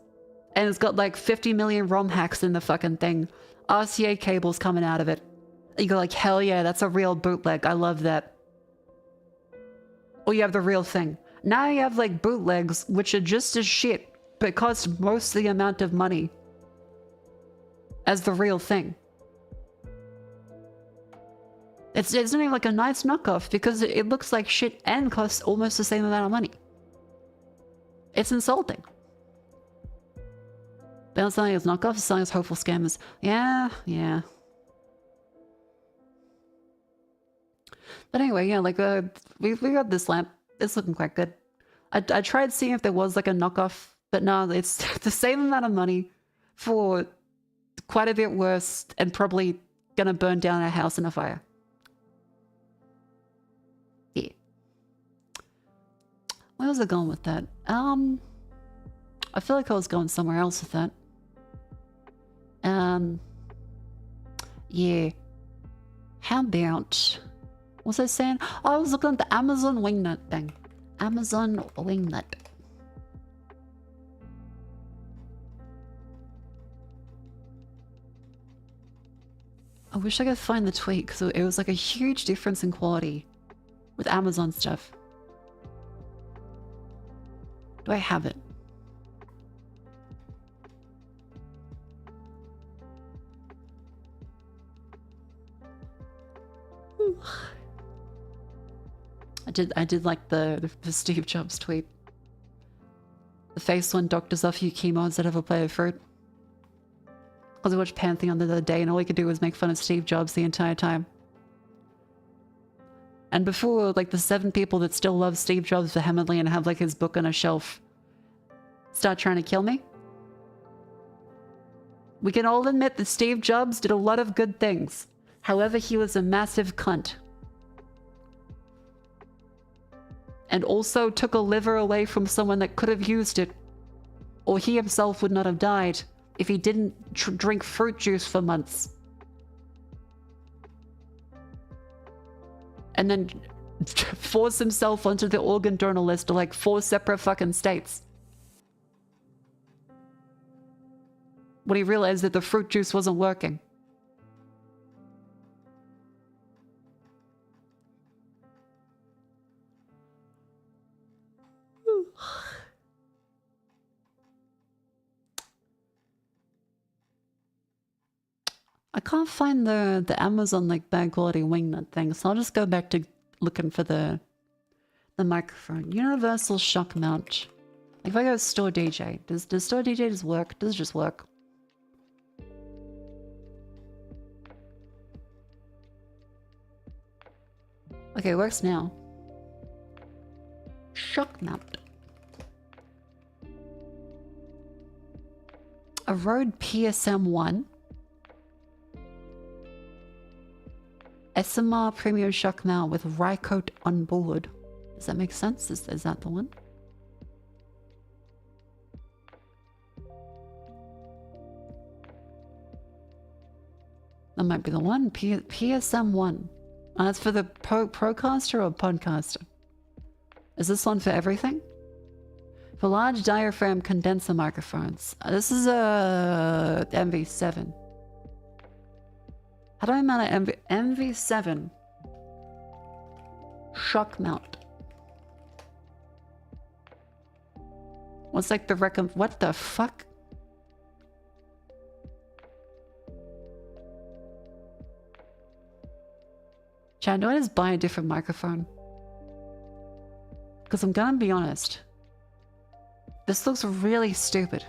and it's got like 50 million ROM hacks in the fucking thing. RCA cables coming out of it. You go like, hell yeah, that's a real bootleg. I love that. Or you have the real thing. Now you have like bootlegs, which are just as shit, but cost most of the amount of money as the real thing. It's not even like a nice knockoff because it looks like shit and costs almost the same amount of money. It's insulting. They're not selling as knockoffs, they're selling as hopeful scammers. Yeah. But anyway, yeah, like we got this lamp. It's looking quite good. I tried seeing if there was like a knockoff, but no, it's the same amount of money for quite a bit worse and probably gonna burn down our house in a fire. Yeah. Where was I going with that? I feel like I was going somewhere else with that. Yeah. How about... What was I saying? Oh, I was looking at the Amazon wingnut thing. Amazon wingnut. I wish I could find the tweet because it was like a huge difference in quality with Amazon stuff. Do I have it? I did like the Steve Jobs tweet. The face when doctors offer you chemo instead of a plate of fruit. Because I watched Pantheon the other day and all he could do was make fun of Steve Jobs the entire time. And before, like, the 7 people that still love Steve Jobs vehemently and have, like, his book on a shelf start trying to kill me. We can all admit that Steve Jobs did a lot of good things. However, he was a massive cunt. And also took a liver away from someone that could have used it. Or he himself would not have died if he didn't drink fruit juice for months. And then force himself onto the organ donor list to like 4 separate fucking states. When he realized that the fruit juice wasn't working. I can't find the Amazon like bad quality wingnut thing, so I'll just go back to looking for the microphone. Universal shock mount. Like if I go store DJ, does store DJ just work? Does it just work? Okay, it works now. Shock mount. A Rode PSM1. SMR premium shock mount with Rycote on board. Does that make sense? Is that the one? That might be the one. PSM1. Oh, that's for the Procaster or Podcaster? Is this one for everything? For large diaphragm condenser microphones. This is a MV7. How do I mount an MV7 shock mount? What's like the what the fuck? Chad, do I just buy a different microphone? Because I'm gonna be honest. This looks really stupid.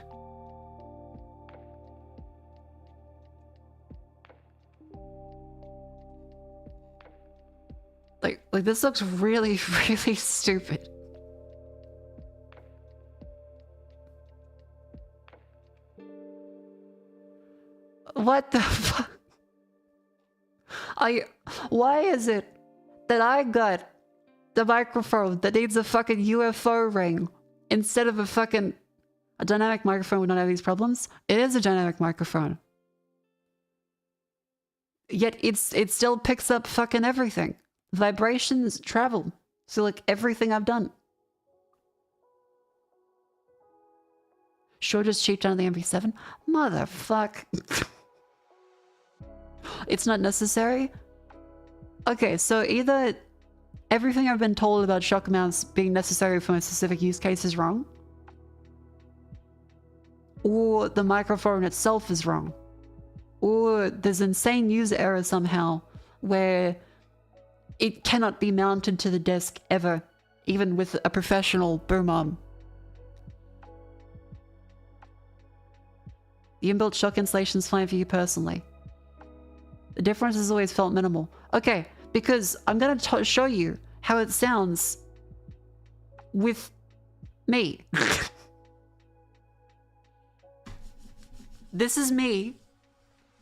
Like this looks really, really stupid. What the fuck? Why is it that I got the microphone that needs a fucking UFO ring instead of a dynamic microphone would not have these problems? It is a dynamic microphone. Yet it still picks up fucking everything. Vibrations travel. So like everything I've done. Sure, just cheap down the MP7. Motherfuck. It's not necessary. Okay, so either everything I've been told about shock mounts being necessary for a specific use case is wrong, or the microphone itself is wrong, or there's insane user error somehow where it cannot be mounted to the desk ever, even with a professional boom arm. The inbuilt shock insulation is fine for you personally. The difference has always felt minimal. Okay, because I'm going to show you how it sounds with me. This is me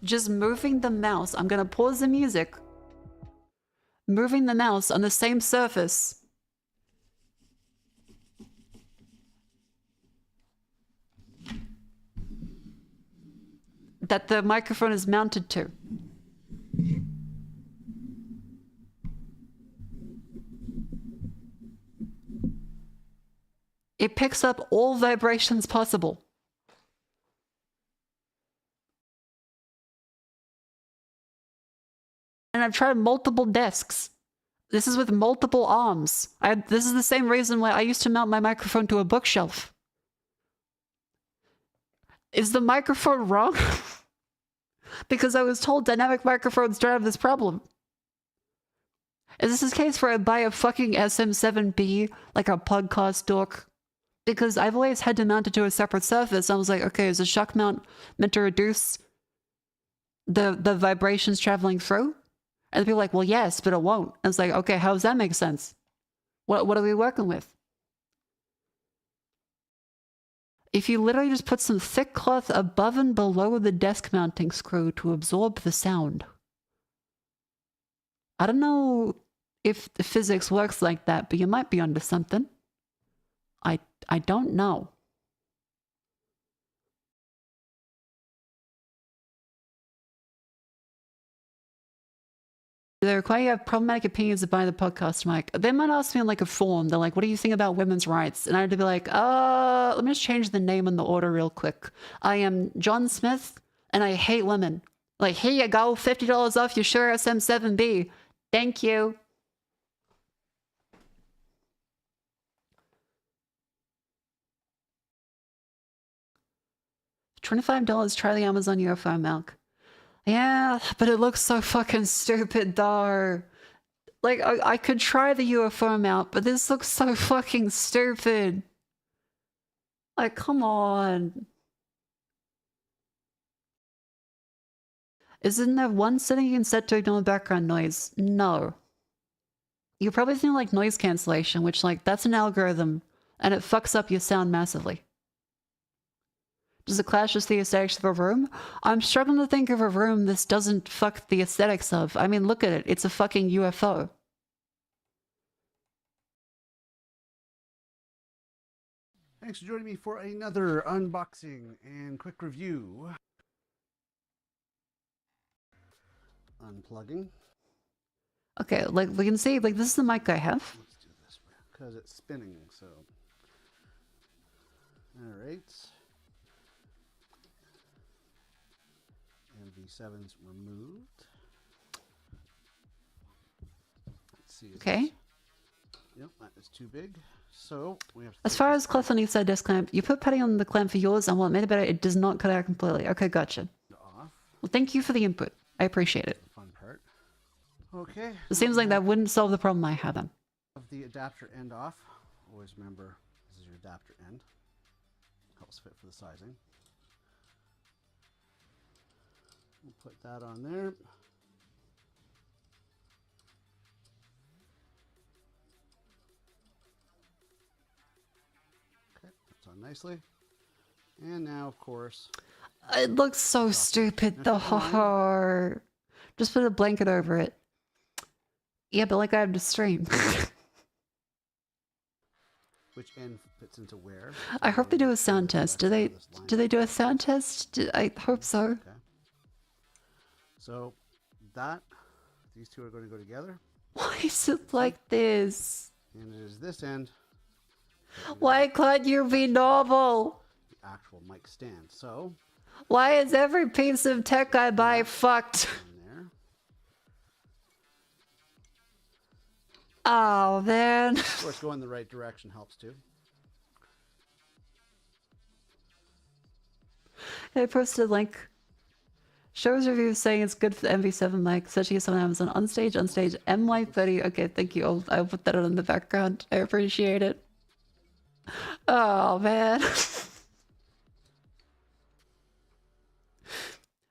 just moving the mouse. I'm going to pause the music. Moving the mouse on the same surface. That the microphone is mounted to. It picks up all vibrations possible. And I've tried multiple desks. This is with multiple arms. This is the same reason why I used to mount my microphone to a bookshelf. Is the microphone wrong? Because I was told dynamic microphones don't have this problem. Is this the case where I buy a fucking SM7B, like a podcast dock? Because I've always had to mount it to a separate surface. I was like, okay, is the shock mount meant to reduce the vibrations traveling through? And people are like, well, yes, but it won't. I was like, okay, how does that make sense? What are we working with? If you literally just put some thick cloth above and below the desk mounting screw to absorb the sound. I don't know if the physics works like that, but you might be onto something. I don't know. They require you have problematic opinions about the podcast mic. They might ask me on like a form. They're like, what do you think about women's rights? And I had to be like, let me just change the name and the order real quick. I am John Smith and I hate women. Like, here you go, $50 off your Shure SM7B. Thank you. $25, try the Amazon UFO milk. Yeah, but it looks so fucking stupid though. Like, I could try the UFO mount, but this looks so fucking stupid. Like, come on. Isn't there one setting you can set to ignore background noise? No. You're probably thinking like noise cancellation, which like, that's an algorithm, and it fucks up your sound massively. Does it clash with the aesthetics of a room? I'm struggling to think of a room this doesn't fuck the aesthetics of. I mean, look at it. It's a fucking UFO. Thanks for joining me for another unboxing and quick review. Unplugging. Okay, like we can see, like this is the mic I have. Let's do this because it's spinning, so. All right. MV7's removed. Let's see. Okay. Yep, that is too big. So we have to as far as cloth on each side desk clamp, you put padding on the clamp for yours, and what made it better, it does not cut out completely. Okay, gotcha. Off. Well, thank you for the input. I appreciate it. Fun part. Okay. It seems like that wouldn't solve the problem I had then. Of the adapter end off. Always remember this is your adapter end. Helps fit for the sizing. We'll put that on there. Okay, that's on nicely. And now, of course, It looks so stupid though. Just put a blanket over it. Yeah, but like I have to stream. which end fits into where? I hope they do a sound test. Do they do a sound test? I hope so. Okay. So that. These two are going to go together. Why is it like this? And it is this end. Why can't you be normal? The actual mic stand. So, Why is every piece of tech I buy fucked? in there. Oh, man. Of course, going the right direction helps too. I posted a link. Shows review saying it's good for the MV7 mic. Such use on Amazon. Unstage, MY30. Okay, thank you. I'll put that on in the background. I appreciate it. Oh, man.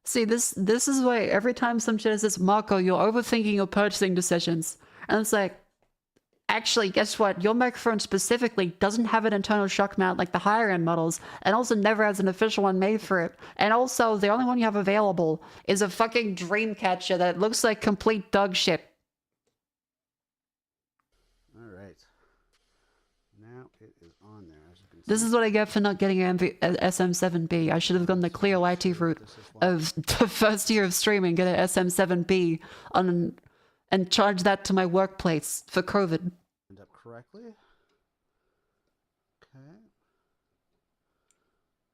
See, this is why every time some shit says, Mako, you're overthinking your purchasing decisions. And it's like, actually, guess what? Your microphone specifically doesn't have an internal shock mount like the higher end models, and also never has an official one made for it. And also, the only one you have available is a fucking dream catcher that looks like complete dog shit. Alright. Now it is on there, as you can see. This is what I get for not getting an SM7B. I should have gone the clear lighty route of the first year of streaming, get an SM7B on and charge that to my workplace for COVID. End up correctly. Okay.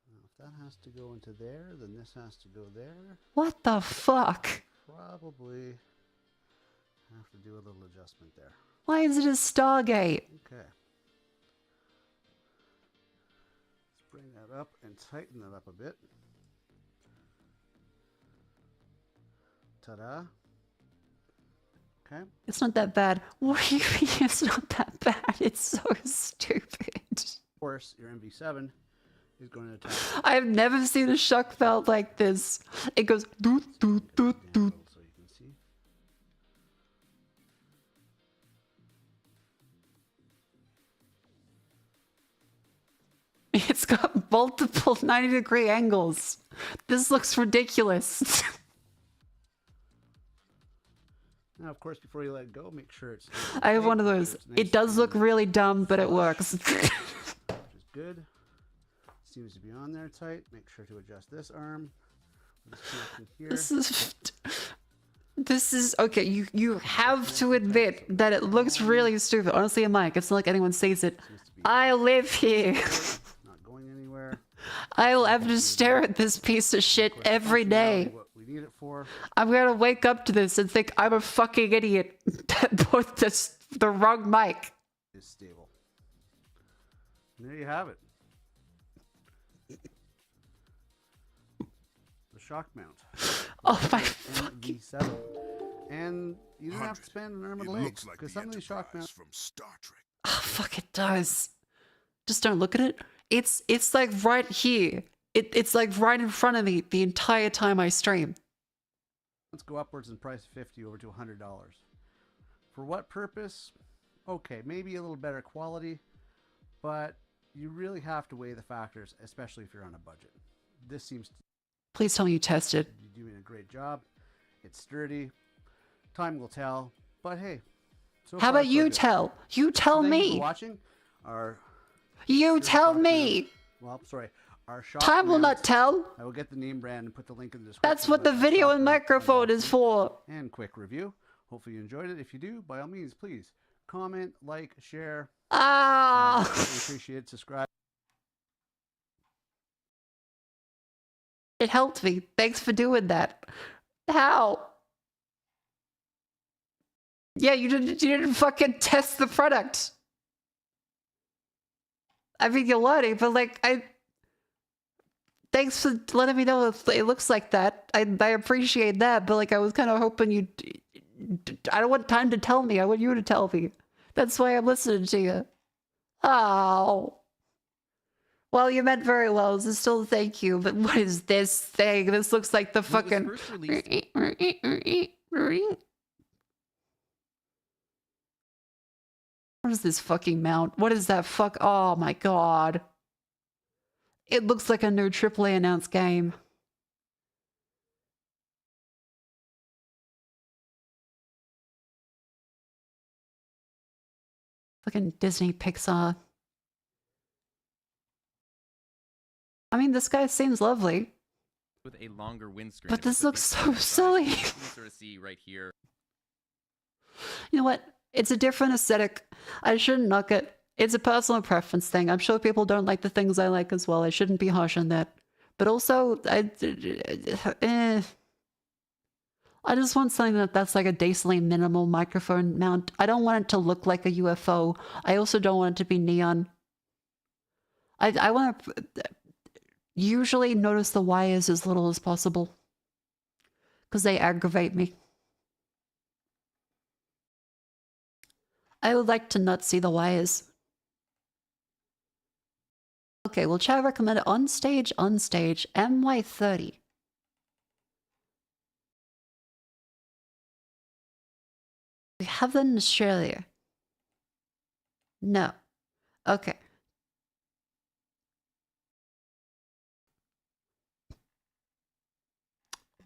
Now if that has to go into there, then this has to go there. What the fuck? Probably have to do a little adjustment there. Why is it a Stargate? Okay. Let's bring that up and tighten that up a bit. Ta-da. Okay. It's not that bad. What do you mean it's not that bad? It's so stupid. Of course, your MV7 is going to attack. I have never seen a shock belt like this. It goes doot doot doot doot. So you can see. It's got multiple 90-degree angles. This looks ridiculous. Now, of course, before you let it go, make sure it's... I have one of those. It does look really dumb, but it works. Which is good. Seems to be on there tight. Make sure to adjust this arm. This connection here. This is okay. You have to admit that it looks really stupid. Honestly, a mic. It's not like anyone sees it. I live here. Not going anywhere. I'll have to stare at this piece of shit every day. What we need it for. I'm gonna wake up to this and think I'm a fucking idiot that bought the wrong mic. Is stable. And there you have it. The shock mount. Oh my fucking. MV7. And you don't have to spend an arm and legs Like because the some of these shock Enterprise mounts. from Star Trek. Oh fuck! It does. Just don't look at it. It's like right here. It's like right in front of me the entire time I stream. Let's go upwards in price, $50 over to $100. For what purpose? Okay, maybe a little better quality, but you really have to weigh the factors, especially if you're on a budget. This seems to Please tell me you tested. be doing a great job. It's sturdy. Time will tell. But hey, so How far, about so you good. tell? You tell Thank you for me. watching. Our You tell shock me. mount- Well, sorry. Our shock Time will mount- not tell. I will get the name brand and put the link in the description. That's what the with video shock and mount microphone is for. and quick review. Hopefully you enjoyed it. If you do, by all means, please comment, like, share. Ah. We appreciate it. Subscribe. It helped me. Thanks for doing that. How? Yeah, you didn't fucking test the product. I mean, you're learning, but like, thanks for letting me know if it looks like that. I appreciate that, but like, I was kind of hoping you. I don't want time to tell me. I want you to tell me. That's why I'm listening to you. Oh. Well, you meant very well, so still thank you, but what is this thing? This looks like the fucking... What is this fucking mount? What is that fuck? Oh my god. It looks like a new AAA announced game. Fucking Disney Pixar. I mean, this guy seems lovely. with a longer windscreen. But this looks so You silly. can sort of see right here. You know what? It's a different aesthetic. I shouldn't knock it. It's a personal preference thing. I'm sure people don't like the things I like as well. I shouldn't be harsh on that. But also, I just want something that's like a decently minimal microphone mount. I don't want it to look like a UFO. I also don't want it to be neon. I want to usually notice the wires as little as possible because they aggravate me. I would like to not see the wires. Okay, well, chat recommended on stage, MY30. We have that in Australia. No. Okay.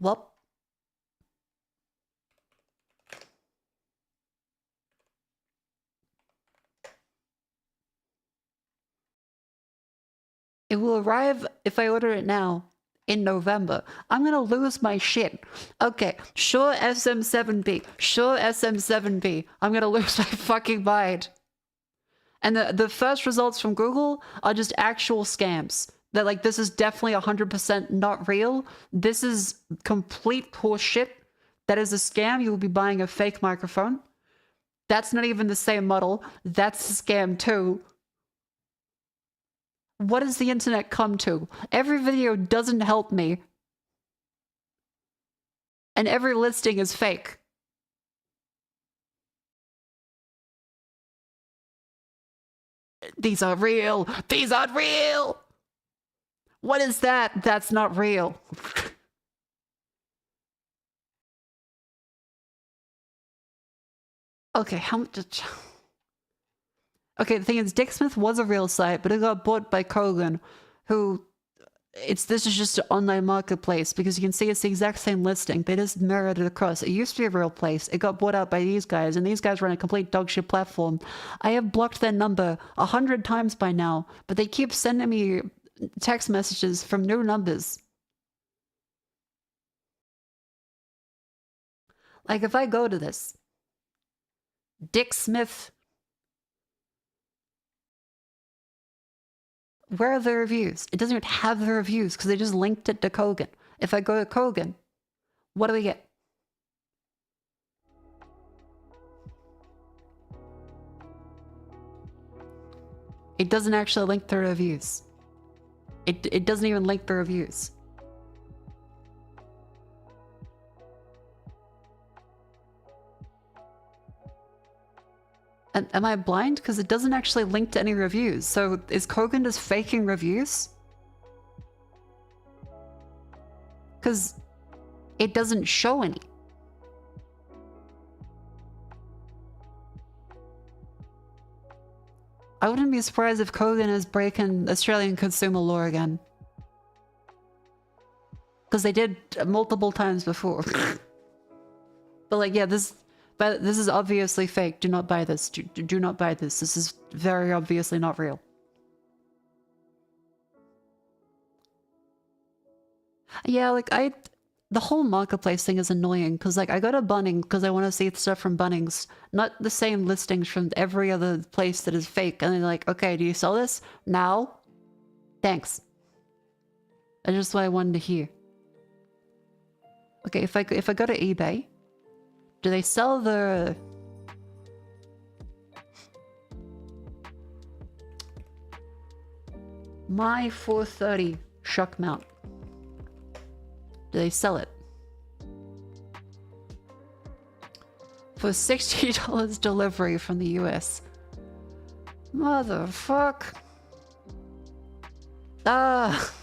Well. It will arrive if I order it now in November. I'm gonna lose my shit. Okay, sure SM7B, sure SM7B. I'm gonna lose my fucking mind. And the first results from Google are just actual scams. That like, this is definitely 100% not real. This is complete horseshit. That is a scam. You will be buying a fake microphone. That's not even the same model. That's a scam too. What does the internet come to? Every video doesn't help me. And every listing is fake. These aren't real. These aren't real. What is that? That's not real. Okay, how much? Okay, the thing is, Dick Smith was a real site, but it got bought by Kogan, who... This is just an online marketplace, because you can see it's the exact same listing. They just mirrored it across. It used to be a real place. It got bought out by these guys, and these guys run a complete dogshit platform. I have blocked their number 100 times by now, but they keep sending me text messages from new numbers. Like, if I go to this, Dick Smith... Where are the reviews? It doesn't even have the reviews because they just linked it to Kogan. If I go to Kogan, what do we get? It doesn't actually link the reviews. It doesn't even link the reviews. Am I blind? Because it doesn't actually link to any reviews. So is Kogan just faking reviews? Because it doesn't show any. I wouldn't be surprised if Kogan is breaking Australian consumer law again. Because they did multiple times before. But like, yeah, this is obviously fake. Do not buy this. Do not buy this. This is very obviously not real. Yeah, like the whole marketplace thing is annoying because like I go to Bunnings because I want to see stuff from Bunnings, not the same listings from every other place that is fake. And they're like, okay, do you sell this now? Thanks. That's just what I wanted to hear. Okay, if I go to eBay, do they sell the... My 430 shock mount? Do they sell it? For $60 delivery from the US. Motherfuck. Ah.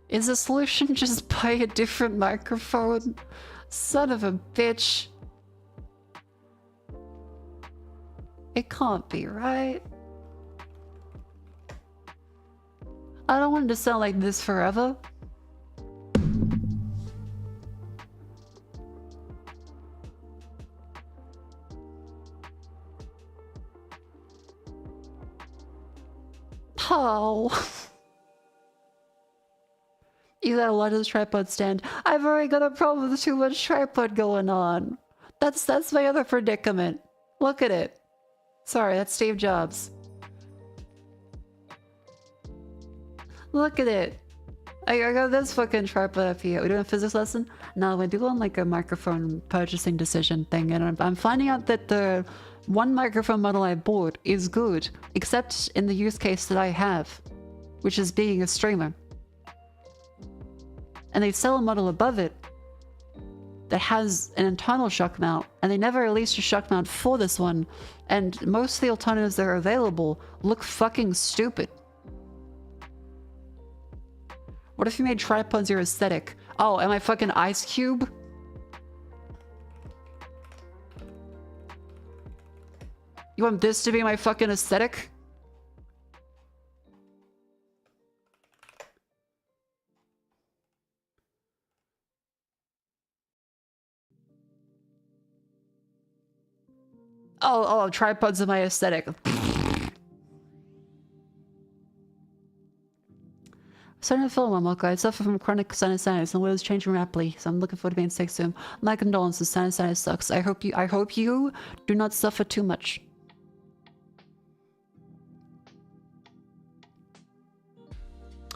Is the solution just buy a different microphone? Son of a bitch. It can't be, right? I don't want it to sound like this forever. Oh. You got a lot of this tripod stand. I've already got a problem with too much tripod going on. That's my other predicament. Look at it. Sorry, that's Steve Jobs. Look at it. I got this fucking tripod up here. We doing a physics lesson? No, we're doing like a microphone purchasing decision thing, and I'm finding out that the one microphone model I bought is good, except in the use case that I have, which is being a streamer. And they sell a model above it that has an internal shock mount, and they never released a shock mount for this one, and most of the alternatives that are available look fucking stupid. What if you made tripods your aesthetic? Oh, am I fucking Ice Cube? You want this to be my fucking aesthetic? Oh, tripods are my aesthetic. Starting to feel well, Mako. I suffer from chronic sinusitis and weather's changing rapidly, so I'm looking forward to being sick soon. My condolences, sinusitis sucks. I hope you do not suffer too much.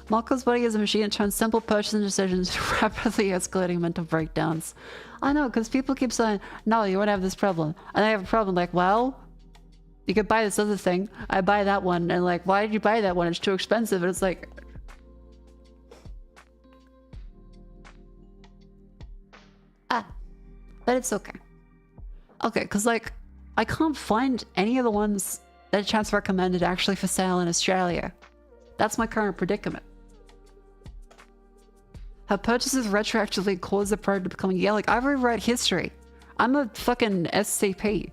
Mako's body is a machine that turns simple purchasing decisions into rapidly escalating mental breakdowns. I know, because people keep saying, no, you won't have this problem. And I have a problem, like, well, you could buy this other thing. I buy that one, and like, why did you buy that one? It's too expensive. And it's like... But it's okay. Okay, because like, I can't find any of the ones that Chance recommended actually for sale in Australia. That's my current predicament. How purchases retroactively cause the product to become... Yeah, like, I've rewrite history. I'm a fucking SCP.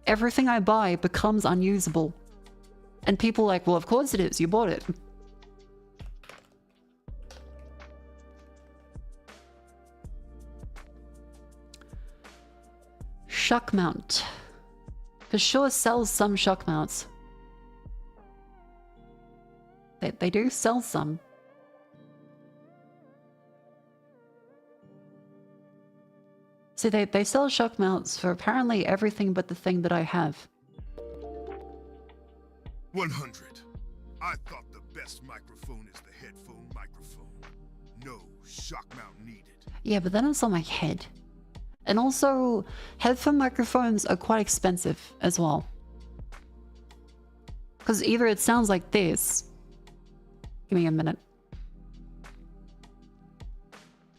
Everything I buy becomes unusable. And people are like, well, of course it is. You bought it. Shock mount. For sure sells some shock mounts. They do sell some. See, they sell shock mounts for apparently everything but the thing that I have. 100. I thought the best microphone is the headphone microphone. No shock mount needed. Yeah, but then it's on my head. And also, headphone microphones are quite expensive as well. Because either it sounds like this. Give me a minute.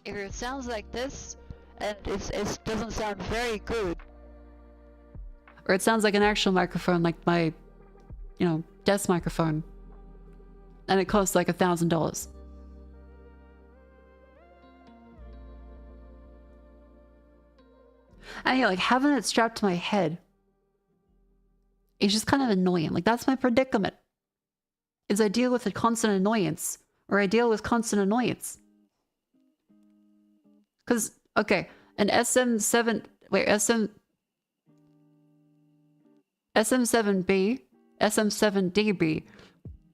Either it sounds like this, and it doesn't sound very good. Or it sounds like an actual microphone, like my, you know, desk microphone. And it costs like $1,000. And yeah, like having it strapped to my head is just kind of annoying. Like that's my predicament. Is I deal with a constant annoyance, or I deal with constant annoyance. Because, okay, an SM7B, SM7dB,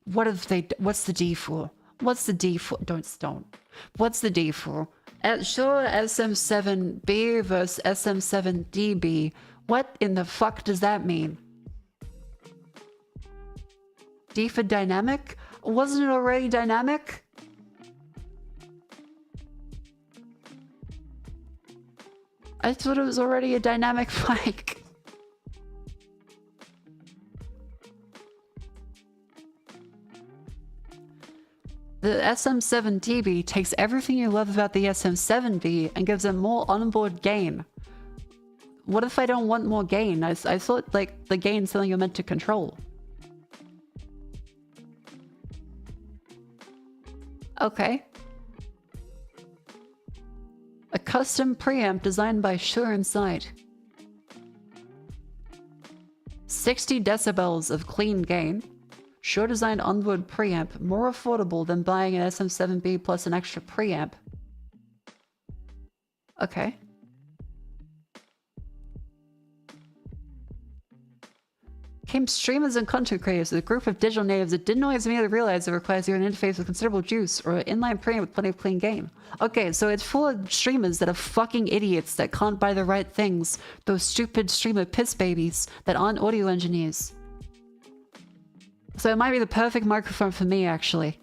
what's the D for? What's the D for? Don't. What's the D for? Sure, SM7B versus SM7dB. What in the fuck does that mean? D for dynamic? Wasn't it already dynamic? I thought it was already a dynamic mic. The SM7dB takes everything you love about the SM7B and gives it more onboard gain. What if I don't want more gain? I thought like the gain's something you're meant to control. Okay. A custom preamp designed by Shure Inside. 60 decibels of clean gain. Shure designed onboard preamp, more affordable than buying an SM7B plus an extra preamp. Okay. became streamers and content creators with a group of digital natives that didn't always immediately realize it requires either an interface with considerable juice or an inline preamp with plenty of clean game. Okay, so it's full of streamers that are fucking idiots that can't buy the right things. Those stupid streamer piss babies that aren't audio engineers. So it might be the perfect microphone for me, actually.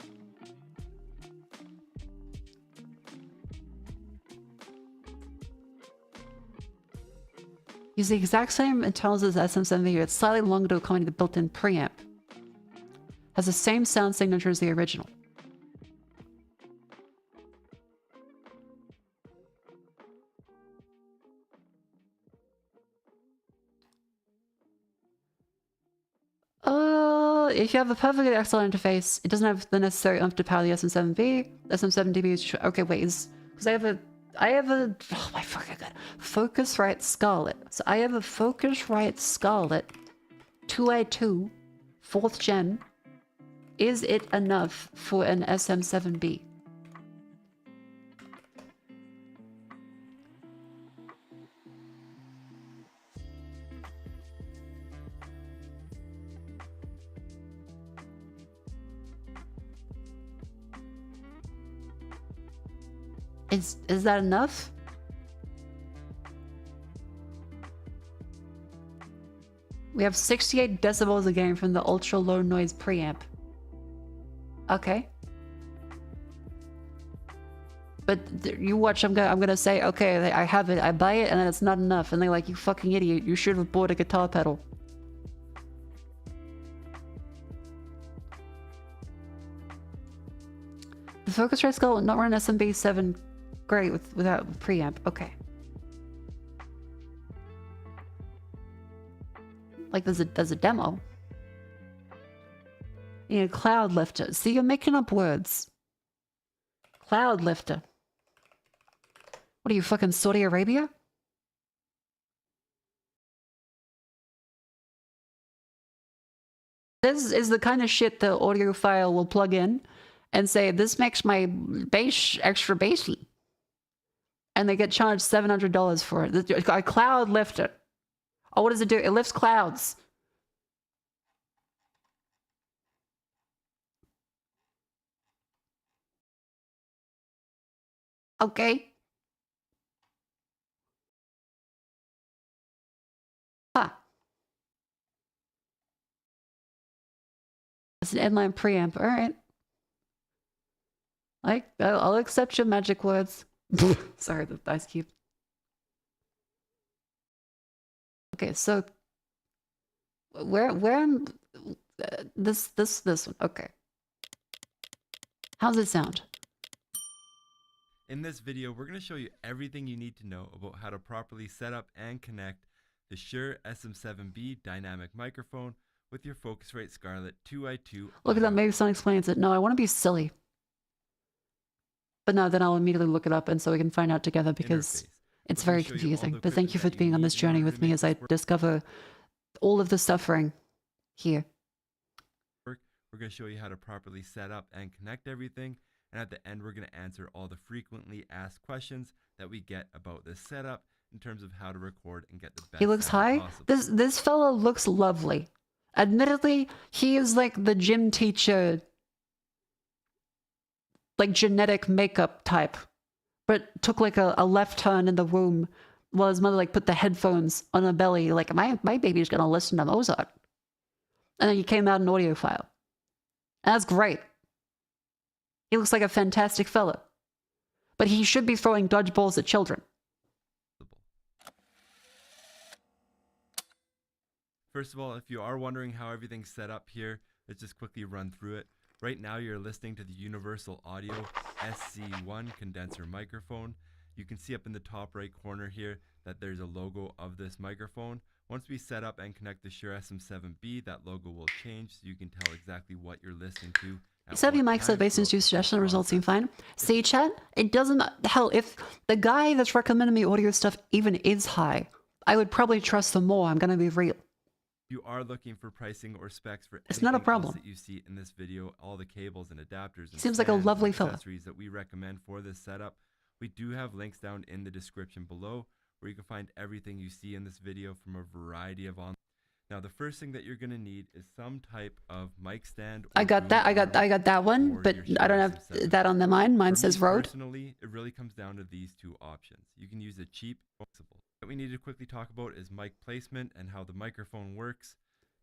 Use the exact same internals as SM7B, it's slightly longer to accommodate the built-in preamp. Has the same sound signature as the original. If you have a perfectly excellent interface, it doesn't have the necessary oomph to power the SM7B. SM7dB is... Okay, wait, because I have a... Oh my fucking god. Focusrite Scarlett. So I have a Focusrite Scarlett 2i2 4th gen. Is it enough for an SM7B? Is that enough? We have 68 decibels a gain from the ultra low noise preamp. Okay. But you watch, I'm gonna say, okay, I have it, I buy it, and then it's not enough. And they're like, you fucking idiot, you should have bought a guitar pedal. The Focusrite Skull will not run SMB7 great without preamp. Okay. Like there's a demo. You need a cloud lifter. See, you're making up words. Cloud lifter. What are you, fucking Saudi Arabia? This is the kind of shit the audiophile will plug in and say, this makes my bass extra bassy. And they get charged $700 for it. A cloud lifter. Oh, what does it do? It lifts clouds. Okay. Huh. It's an inline preamp. All right. Like, I'll accept your magic words. Sorry, the ice cube. Okay, so where this one. Okay. How's it sound? In this video, we're going to show you everything you need to know about how to properly set up and connect the Shure SM7B dynamic microphone with your Focusrite Scarlett 2i2. Look at that, maybe someone explains it. No, I want to be silly. But no, then I'll immediately look it up and so we can find out together because it's very confusing. But thank you for being on this journey with me as I discover all of the suffering here. We're going to show you how to properly set up and connect everything. And at the end, we're going to answer all the frequently asked questions that we get about this setup in terms of how to record and get the best. He looks high. Possible. This fellow looks lovely. Admittedly, he is like the gym teacher, like genetic makeup type, but took like a left turn in the womb while his mother like put the headphones on her belly. Like my baby's gonna listen to Mozart, and then he came out an audiophile. And that's great. He looks like a fantastic fella, but he should be throwing dodgeballs at children. First of all, if you are wondering how everything's set up here, let's just quickly run through it. Right now, you're listening to the Universal Audio SC1 condenser microphone. You can see up in the top right corner here that there's a logo of this microphone. Once we set up and connect the Shure SM7B, that logo will change so you can tell exactly what you're listening to. Except you might set based on your suggestion, the results seem fine. See, chat, it doesn't, hell, if the guy that's recommending me audio stuff even is high, I would probably trust them more, I'm gonna be real. You are looking for pricing or specs for it's not a else problem that you see in this video, all the cables and adapters and seems like a lovely fella. Accessories that we recommend for this setup. We do have links down in the description below where you can find everything you see in this video from a variety of online. Now, the first thing that you're going to need is some type of mic stand. I got that. I got that one, or but your I don't Shure have SM7B. that on the mine. Mine For says me Rode. personally, it really comes down to these two options. You can use a cheap flexible. What we need to quickly talk about is mic placement and how the microphone works.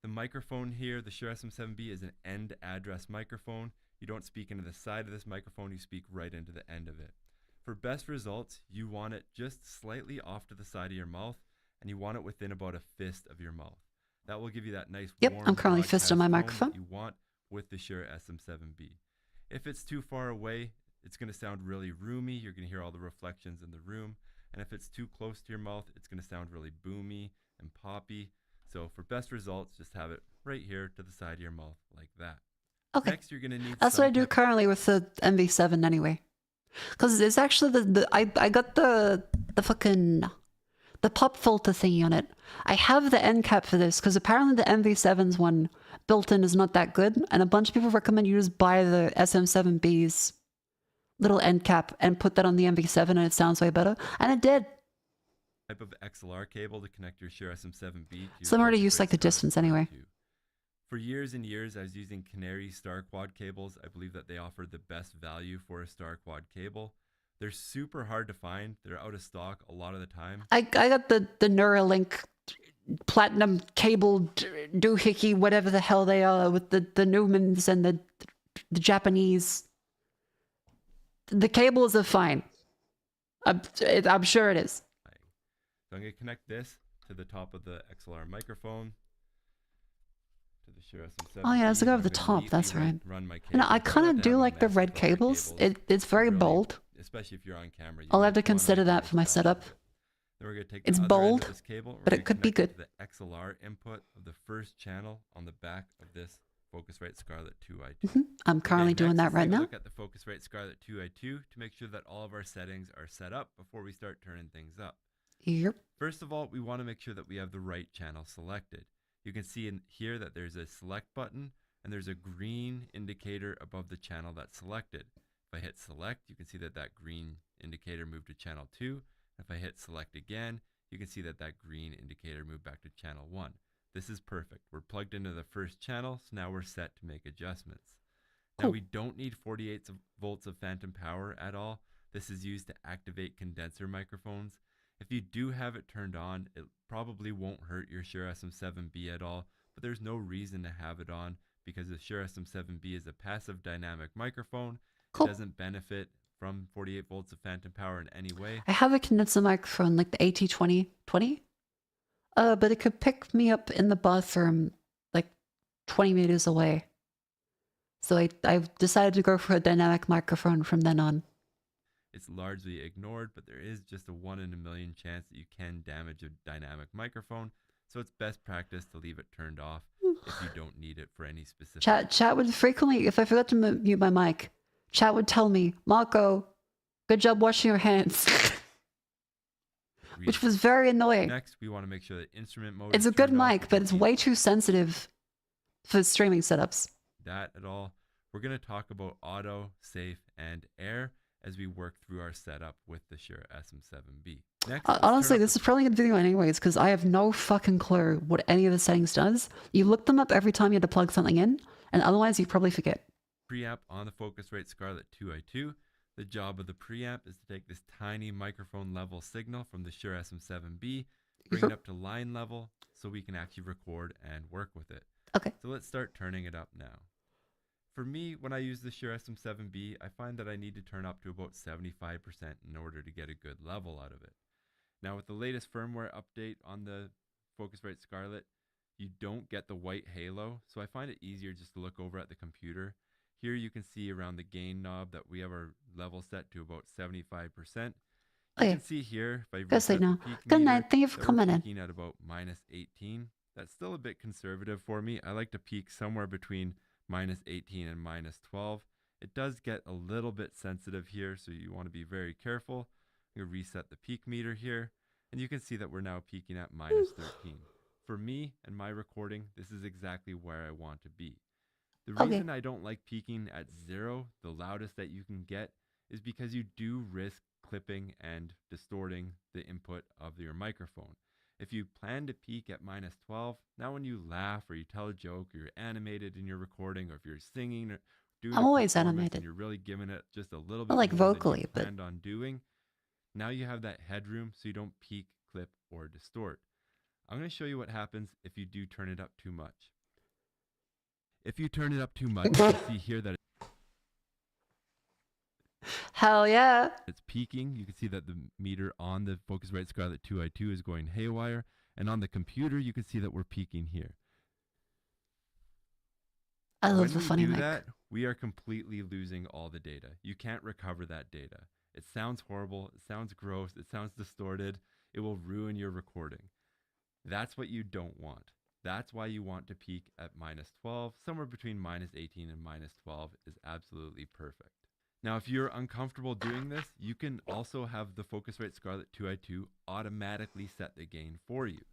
The microphone here, the Shure SM7B, is an end address microphone. You don't speak into the side of this microphone, you speak right into the end of it. For best results, you want it just slightly off to the side of your mouth, and you want it within about a fist of your mouth. That will give you that nice Yep, warm I'm currently fisting my broadcast tone microphone. that you want with the Shure SM7B. If it's too far away, it's going to sound really roomy. You're going to hear all the reflections in the room. And if it's too close to your mouth, it's going to sound really boomy and poppy. So for best results, just have it right here to the side of your mouth like that. Okay. Next, you're going to need That's some what I do type- currently with the MV7 anyway. Because it's actually I got the fucking the pop filter thingy on it. I have the end cap for this because apparently the MV7's one built in is not that good, and a bunch of people recommend you just buy the SM7B's little end cap and put that on the MV7 and it sounds way better. And it did. type of XLR cable to connect your Shure SM7B to So I'm already your used like the Scarlett distance anyway. 2. For years and years, I was using Canary Star Quad cables. I believe that they offer the best value for a Star Quad cable. They're super hard to find. They're out of stock a lot of the time. I got the Neuralink platinum cable doohickey, whatever the hell they are, with the Newmans and the Japanese. The cables are fine. I'm sure it is. So I'm going to connect this to the top of the XLR microphone. To the Shure SM7B. Oh yeah, let's go over I'm the gonna top. neatly That's right. run my And I cables. kind like of to do have a like the mesh red with other cables. It's very really- bold. Especially if you're on camera. you I'll might have to wanna consider that make for my it setup. better. Then we're going to take It's the other end bold, of this cable. We're but gonna it could be connect good. to the XLR input of the first channel on the back of this Focusrite Scarlett 2i2. I'm currently doing that right now. Look at the Focusrite Scarlett 2i2 to make sure that all of our settings are set up before we start turning things up. Yep. First of all, we want to make sure that we have the right channel selected. You can see in here that there's a select button and there's a green indicator above the channel that's selected. If I hit select, you can see that that green indicator moved to channel 2. If I hit select again, you can see that that green indicator moved back to channel 1. This is perfect. We're plugged into the first channel, so now we're set to make adjustments. Now Cool. we don't need 48 volts of phantom power at all. This is used to activate condenser microphones. If you do have it turned on, it probably won't hurt your Shure SM7B at all, but there's no reason to have it on because the Shure SM7B is a passive dynamic microphone. Cool. It doesn't benefit from 48 volts of phantom power in any way. I have a condenser microphone like the AT2020, but it could pick me up in the bathroom like 20 meters away. So I've decided to go for a dynamic microphone from then on. It's largely ignored, but there is just a 1 in a million chance that you can damage a dynamic microphone. So it's best practice to leave it turned off if you don't need it for any specific. Chat would frequently, if I forgot to mute my mic, chat would tell me, Mako, good job washing your hands. Which was very annoying. Next, we want to make sure that instrument mode It's is a good turned off. mic, but it's way too sensitive for streaming setups. That at all. We're going to talk about auto, safe, and air as we work through our setup with the Shure SM7B. Next, let's Honestly, turn up this is probably a good video anyways, because I have no fucking clue what any of the settings does. You look them up every time you have to plug something in, and otherwise you probably forget. preamp on the Focusrite Scarlett 2i2. The job of the preamp is to take this tiny microphone level signal from the Shure SM7B, bring it up to line level so we can actually record and work with it. Okay. So let's start turning it up now. For me, when I use the Shure SM7B, I find that I need to turn up to about 75% in order to get a good level out of it. Now with the latest firmware update on the Focusrite Scarlett, you don't get the white halo, so I find it easier just to look over at the computer. Here you can see around the gain knob that we have our level set to about 75%. You can see here, if I Go sleep reset the now. peak Good meter, night. Thank you for that we're coming in. peaking at about minus 18. That's still a bit conservative for me. I like to peak somewhere between minus 18 and minus 12. It does get a little bit sensitive here, so you want to be very careful. I'm going to reset the peak meter here, and you can see that we're now peaking at minus 13. For me and my recording, this is exactly where I want to be. The reason I don't like peaking at 0, the loudest that you can get, is because you do risk clipping and distorting the input of your microphone. If you plan to peak at -12, now when you laugh or you tell a joke or you're animated in your recording, or if you're singing or doing I'm a always performance animated. and you're really giving it just a little bit Not like more vocally, than you but planned on doing, now you have that headroom so you don't peak, clip, or distort. I'm going to show you what happens if you do turn it up too much. If you turn it up too much, you can see here that hell yeah. it's peaking. You can see that the meter on the Focusrite Scarlett 2i2 is going haywire, and on the computer you can see that we're peaking here. I love When the we funny do mic. that, we are completely losing all the data. You can't recover that data. It sounds horrible, it sounds gross, it sounds distorted, it will ruin your recording. That's what you don't want. That's why you want to peak at -12. Somewhere between -18 and -12 is absolutely perfect. Now, if you're uncomfortable doing this, you can also have the Focusrite Scarlett 2i2 automatically set the gain for you.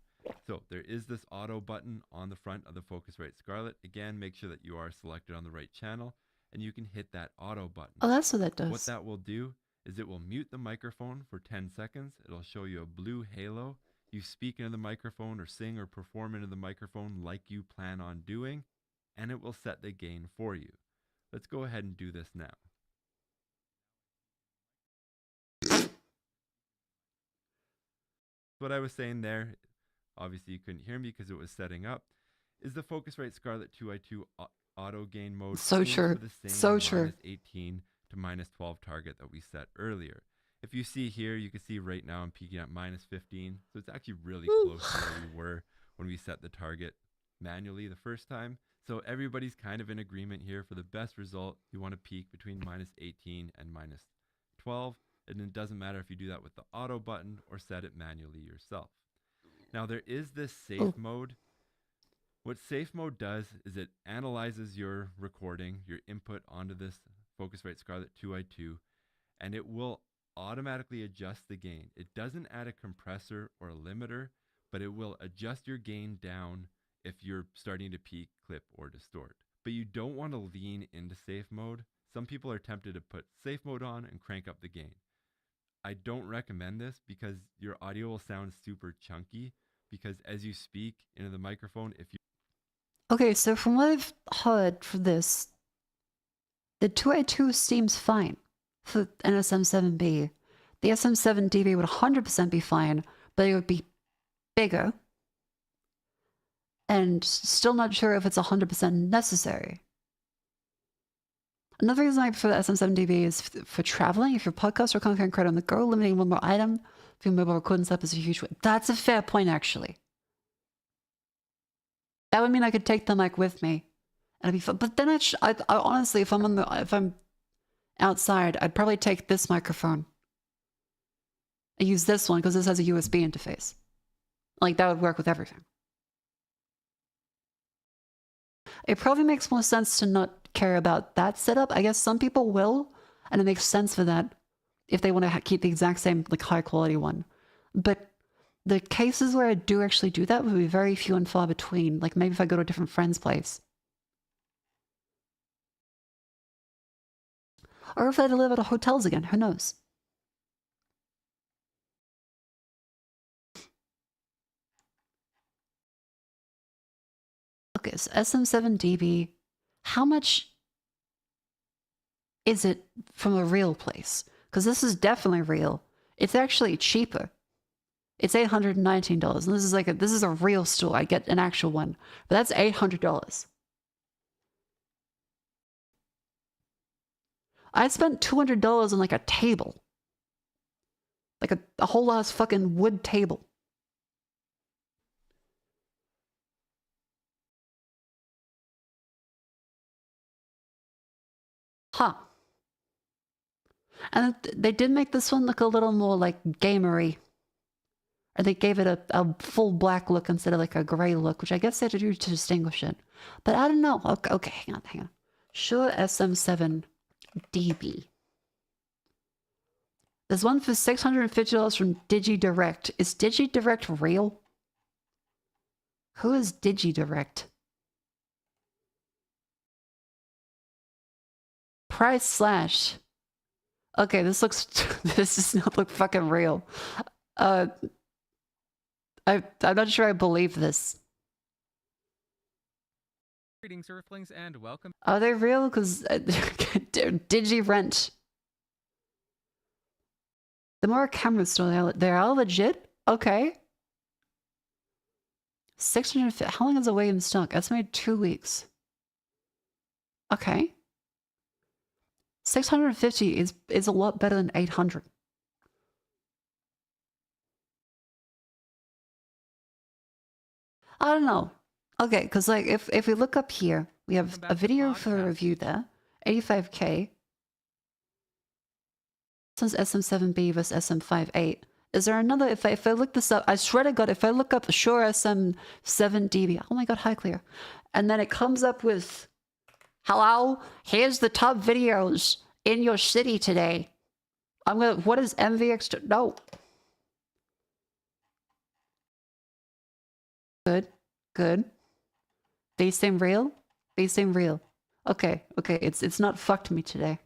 So there is this auto button on the front of the Focusrite Scarlett. Again, make sure that you are selected on the right channel, and you can hit that auto button. Oh, that's what that does. What that will do is it will mute the microphone for 10 seconds. It'll show you a blue halo. You speak into the microphone or sing or perform into the microphone like you plan on doing, and it will set the gain for you. Let's go ahead and do this now. What I was saying there, obviously you couldn't hear me because it was setting up, is the Focusrite Scarlett 2i2 auto gain mode. So aims true. for the same So true. -18 to -12 target that we set earlier. If you see here, you can see right now I'm peaking at -15. So it's actually really close to where we were when we set the target manually the first time. So everybody's kind of in agreement here. For the best result, you want to peak between -18 and -12. And it doesn't matter if you do that with the auto button or set it manually yourself. Now there is this safe mode. What safe mode does is it analyzes your recording, your input onto this Focusrite Scarlett 2i2, and it will automatically adjust the gain. It doesn't add a compressor or a limiter, but it will adjust your gain down if you're starting to peak, clip, or distort. But you don't want to lean into safe mode. Some people are tempted to put safe mode on and crank up the gain. I don't recommend this because your audio will sound super chunky, because as you speak into the microphone, if you Okay, so from what I've heard for this, the 2i2 seems fine for an SM7B. The SM7dB would 100% be fine, but it would be bigger. And still not sure if it's 100% necessary. Another reason I prefer the SM7dB is for traveling. If your podcast or content creator on the go, limiting one more item for your mobile recording setup is a huge way. That's a fair point, actually. That would mean I could take the mic with me, and it'd be fun. But then I honestly, if I'm outside, I'd probably take this microphone. I use this one because this has a USB interface. Like that would work with everything. It probably makes more sense to not care about that setup. I guess some people will, and it makes sense for that if they want to keep the exact same like high quality one. But the cases where I do actually do that would be very few and far between. Like maybe if I go to a different friend's place. Or if I deliver to hotels again, who knows? Okay, so SM7dB, how much is it from a real place? Because this is definitely real. It's actually cheaper. It's $819, and this is a real store. I get an actual one, but that's $800. I spent $200 on like a table, like a whole ass fucking wood table. Huh. And they did make this one look a little more like gamery. Or they gave it a full black look instead of like a gray look, which I guess they had to do to distinguish it. But I don't know. Okay, hang on. Shure SM7dB. There's one for $650 from DigiDirect. Is DigiDirect real? Who is DigiDirect? Price slash. Okay, this does not look fucking real. I'm not sure I believe this. Greetings, Earthlings, and welcome. Are they real? Because digi rent. The more cameras still they're all legit. Okay. 650. How long is the way in stock? Estimated 2 weeks. Okay. 650 is a lot better than 800. I don't know. Okay, because like if we look up here, we have a video for a review there. 85K. This is SM7B versus SM58. Is there another? If I look this up, I swear to God, if I look up Shure SM7dB, oh my God, hi Clear, and then it comes up with, hello, here's the top videos in your city today. I'm gonna. What is MVX? No. Good, good. They seem real. They seem real. Okay, okay. It's not fucked me today.